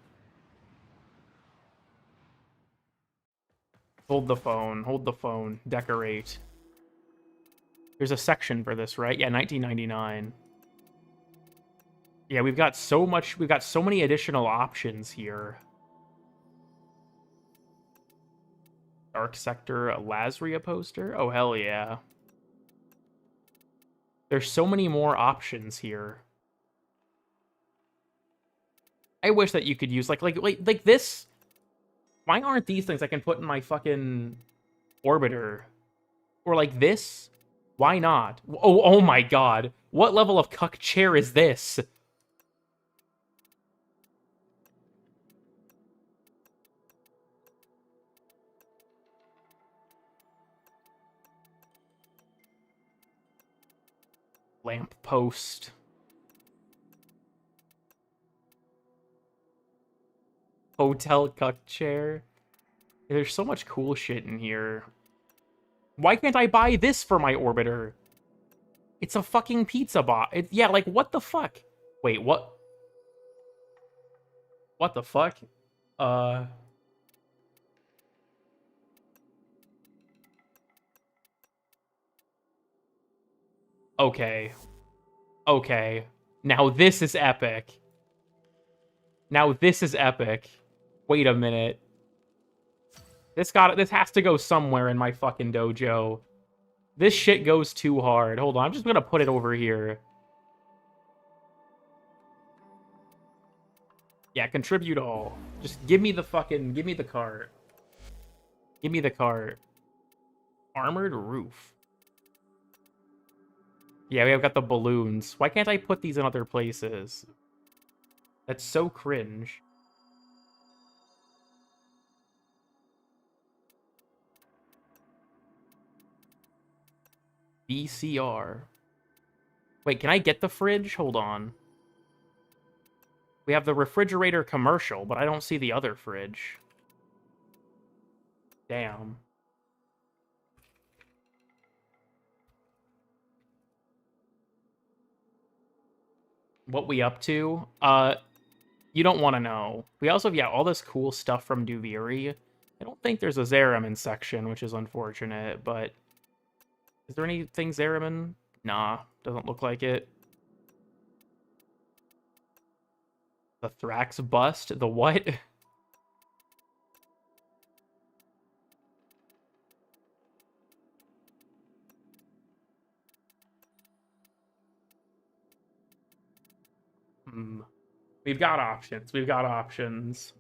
Hold the phone, decorate. There's a section for this, right? Yeah, 1999. Yeah, we've got so many additional options here. Dark Sector, a Lazria poster? Oh, hell yeah. There's so many more options here. I wish that you could use, like this... Why aren't these things I can put in my fucking orbiter? Or like this? Why not? Oh my god. What level of cuck chair is this? Lamp post. Hotel cuck chair. There's so much cool shit in here. Why can't I buy this for my orbiter? It's a fucking pizza bot. Yeah, like, what the fuck? Wait, what? What the fuck? Okay. Okay. Now this is epic. Now this is epic. Wait a minute. This has to go somewhere in my fucking dojo. This shit goes too hard. Hold on, I'm just gonna put it over here. Yeah, contribute all. Just give me the cart. Give me the cart. Armored roof. Yeah, we have got the balloons. Why can't I put these in other places? That's so cringe. VCR. Wait, can I get the fridge? Hold on. We have the refrigerator commercial, but I don't see the other fridge. Damn. What we up to? You don't want to know. We also have, yeah, all this cool stuff from Duviri. I don't think there's a Zeraman section, which is unfortunate, but... Is there anything Zeraman? Nah, doesn't look like it. The Thrax bust? The what? We've got options. We've got options.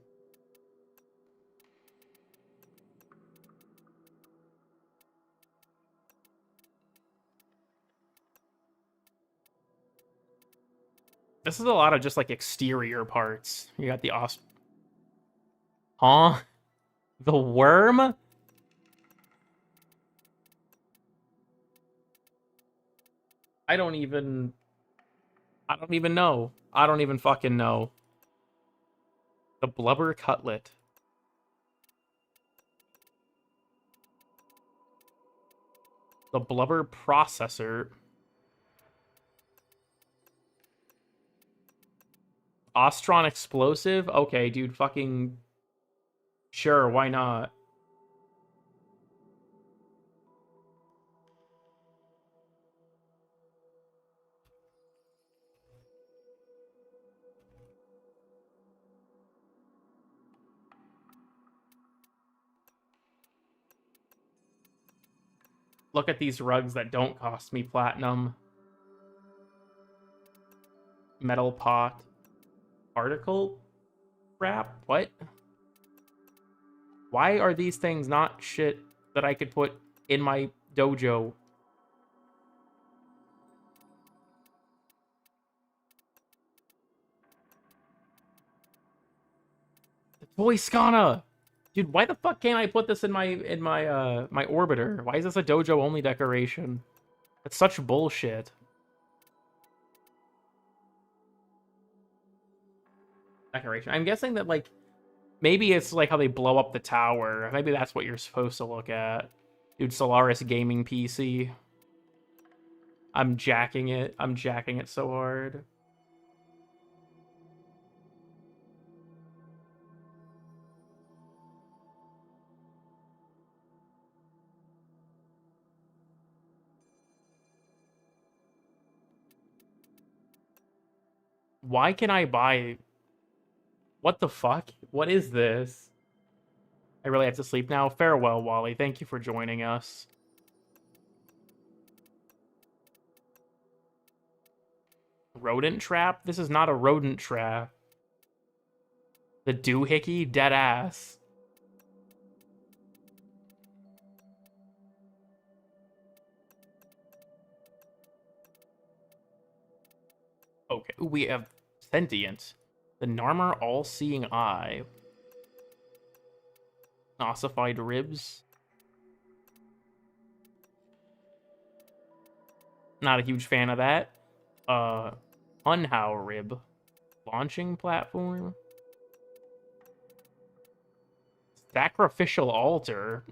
This is a lot of just, like, exterior parts. You got the Huh? The worm? I don't even know. I don't even fucking know. The blubber cutlet. The blubber processor. Ostron explosive? Okay, dude, fucking... Sure, why not? Look at these rugs that don't cost me platinum. Metal pot. Particle wrap? What? Why are these things not shit that I could put in my dojo? The toy Skana! Dude, why the fuck can't I put this in my my orbiter? Why is this a dojo only decoration? That's such bullshit. Decoration. I'm guessing that, like, maybe it's like how they blow up the tower. Maybe that's what you're supposed to look at. Dude, Solaris gaming PC. I'm jacking it. I'm jacking it so hard. Why can I buy... What the fuck? What is this? I really have to sleep now. Farewell, Wally. Thank you for joining us. Rodent trap? This is not a rodent trap. The doohickey? Dead ass. Okay, we have Sentient. The Narmer all-seeing eye. Ossified ribs. Not a huge fan of that. Unhow rib. Launching platform. Sacrificial altar.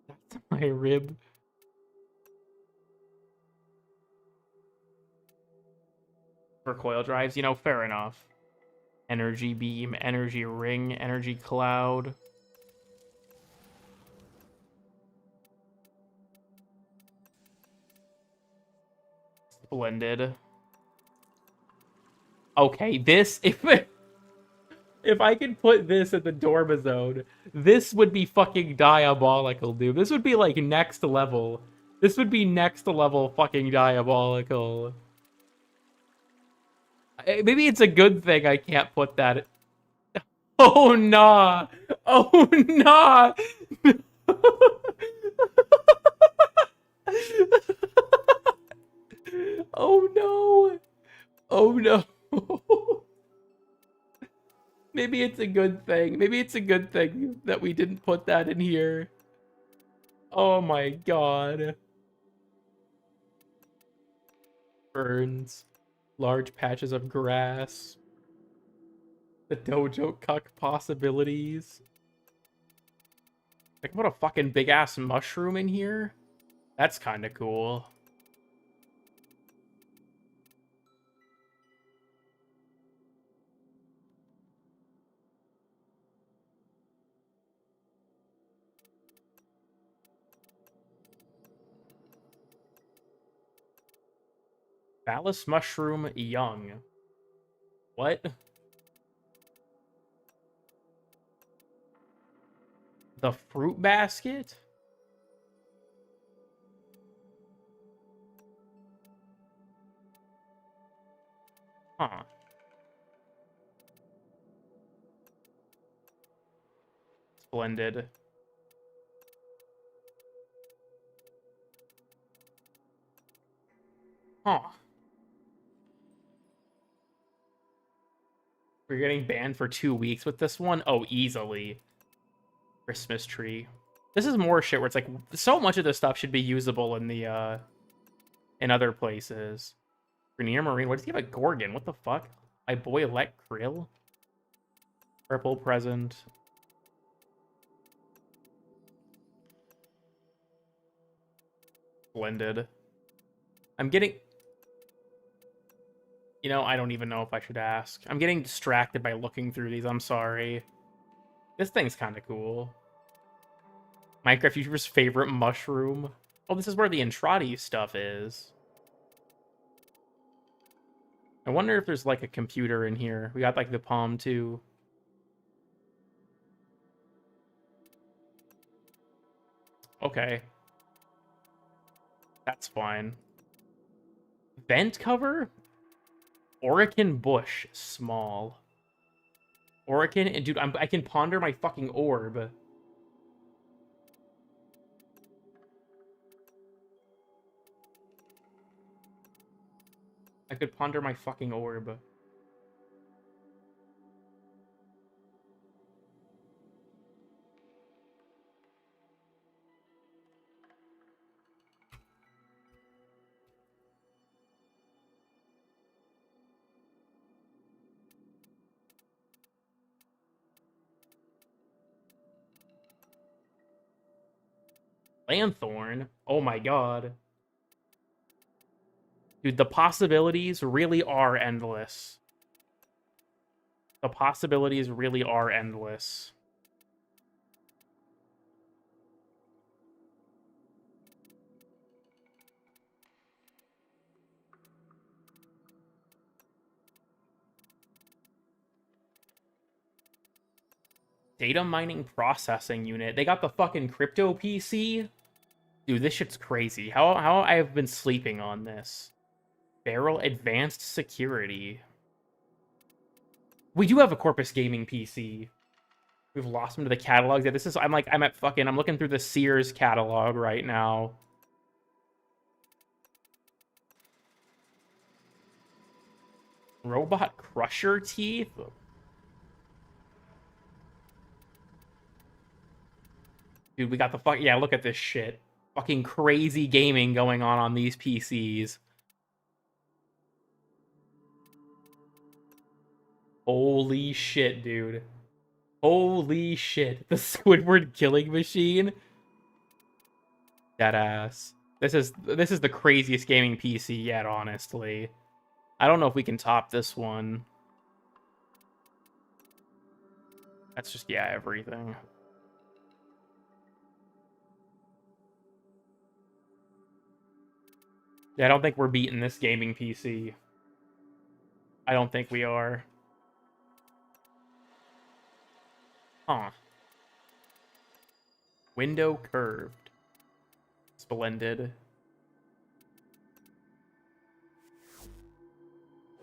That's my rib. For coil drives, you know, fair enough. Energy beam, energy ring, energy cloud. Splendid. Okay, this, if I could put this at the Dorma Zone, this would be fucking diabolical, dude. This would be, like, next level. This would be next level fucking diabolical. Maybe it's a good thing I can't put that. Oh, nah. Oh, nah. Oh, no. Oh, no. Maybe it's a good thing. Maybe it's a good thing that we didn't put that in here. Oh, my God. Burns. Large patches of grass. The dojo cuck possibilities. Like, what a fucking big ass mushroom in here. That's kind of cool. Phallus mushroom young. What? The fruit basket? Huh. Splendid. Huh. We're getting banned for 2 weeks with this one? Oh, easily. Christmas tree. This is more shit where it's like, so much of this stuff should be usable in the, in other places. Grenier Marine, what does he have a Gorgon? What the fuck? My boy Let Krill? Purple present. Splendid. I'm getting... You know, I don't even know if I should ask. I'm getting distracted by looking through these. I'm sorry. This thing's kind of cool. Minecraft YouTuber's favorite mushroom. Oh, this is where the Entrati stuff is. I wonder if there's, like, a computer in here. We got, like, the Palm 2. Okay. That's fine. Vent cover? Orican bush. Small. Orican? And dude, I can ponder my fucking orb. I could ponder my fucking orb. Lanthorn? Oh my god. Dude, the possibilities really are endless. The possibilities really are endless. Data mining processing unit. They got the fucking crypto PC? Dude, this shit's crazy. How I have been sleeping on this. Barrel advanced security. We do have a Corpus Gaming PC. We've lost them to the catalogs. Yeah, this is I'm looking through the Sears catalog right now. Robot crusher teeth? Dude, we got the fuck... Yeah, look at this shit. Fucking crazy gaming going on these PCs. Holy shit, dude. Holy shit. The Squidward killing machine? Deadass. This is the craziest gaming PC yet, honestly. I don't know if we can top this one. That's just, yeah, everything. Yeah, I don't think we're beating this gaming PC. I don't think we are. Huh. Window curved. Splendid.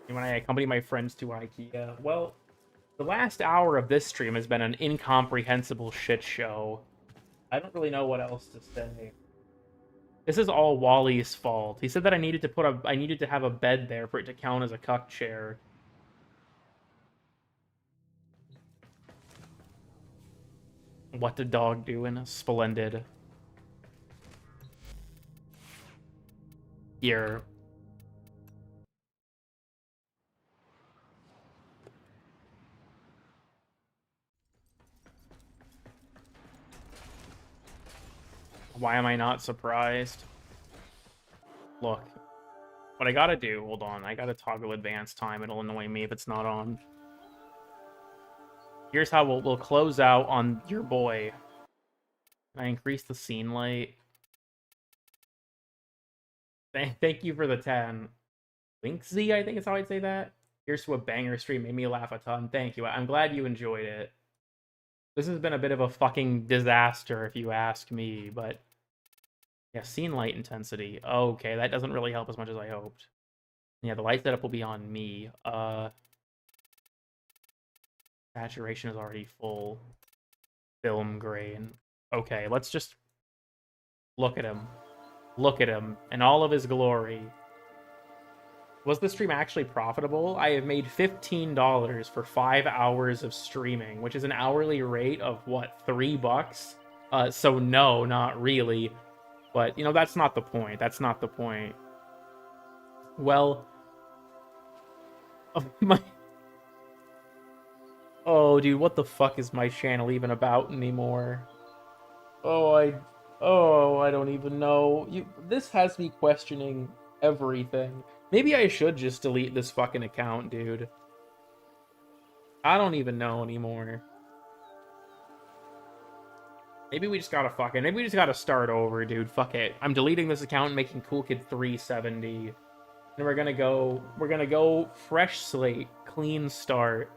When I accompany my friends to IKEA. Well, the last hour of this stream has been an incomprehensible shit show. I don't really know what else to say. This is all Wally's fault. He said that I needed to have a bed there for it to count as a cuck chair. What the dog doing? Splendid. Here. Why am I not surprised? Look, what I gotta do, hold on, I gotta toggle advanced time. It'll annoy me if it's not on. Here's how we'll close out on your boy. Can I increase the scene light? Thank you for the 10. Linksy, I think is how I'd say that. Here's to a banger stream. Made me laugh a ton. Thank you. I'm glad you enjoyed it. This has been a bit of a fucking disaster, if you ask me, but... yeah, scene light intensity. Okay, that doesn't really help as much as I hoped. Yeah, the light setup will be on me. Saturation is already full. Film grain. Okay, let's just... look at him. Look at him. In all of his glory. Was the stream actually profitable? I have made $15 for 5 hours of streaming, which is an hourly rate of, what, $3? So no, not really. But, you know, that's not the point. That's not the point. Well... oh, dude, what the fuck is my channel even about anymore? Oh, I don't even know. This has me questioning everything. Maybe I should just delete this fucking account, dude. I don't even know anymore. Maybe we just gotta maybe we just gotta start over, dude. Fuck it. I'm deleting this account and making Cool Kid 370. And we're gonna go fresh slate, clean start.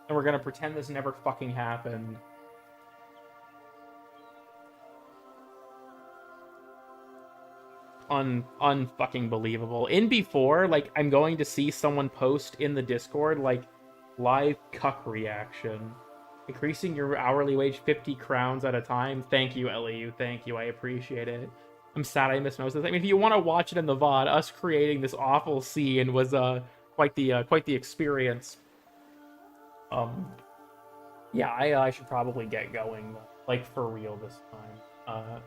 And we're gonna pretend this never fucking happened. Unfucking believable. In before, like, I'm going to see someone post in the Discord, like, live cuck reaction. Increasing your hourly wage 50 crowns at a time. Thank you, LAU. Thank you. I appreciate it. I'm sad I missed most of this. I mean, if you want to watch it in the VOD, us creating this awful scene was quite the experience. Yeah, I should probably get going, like, for real this time.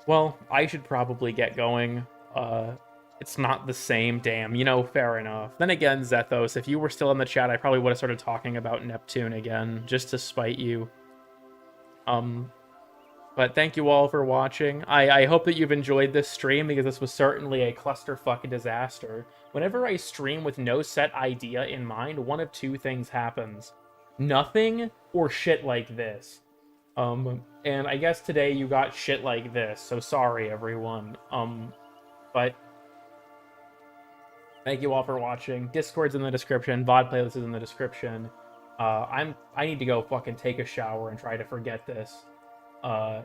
Well, I should probably get going. It's not the same, damn. You know, fair enough. Then again, Zethos, if you were still in the chat, I probably would have started talking about Neptune again, just to spite you. But thank you all for watching. I hope that you've enjoyed this stream, because this was certainly a clusterfuck disaster. Whenever I stream with no set idea in mind, one of two things happens. Nothing, or shit like this. And I guess today you got shit like this, so sorry everyone. But thank you all for watching. Discord's in the description, VOD playlist is in the description. I need to go fucking take a shower and try to forget this. Yeah.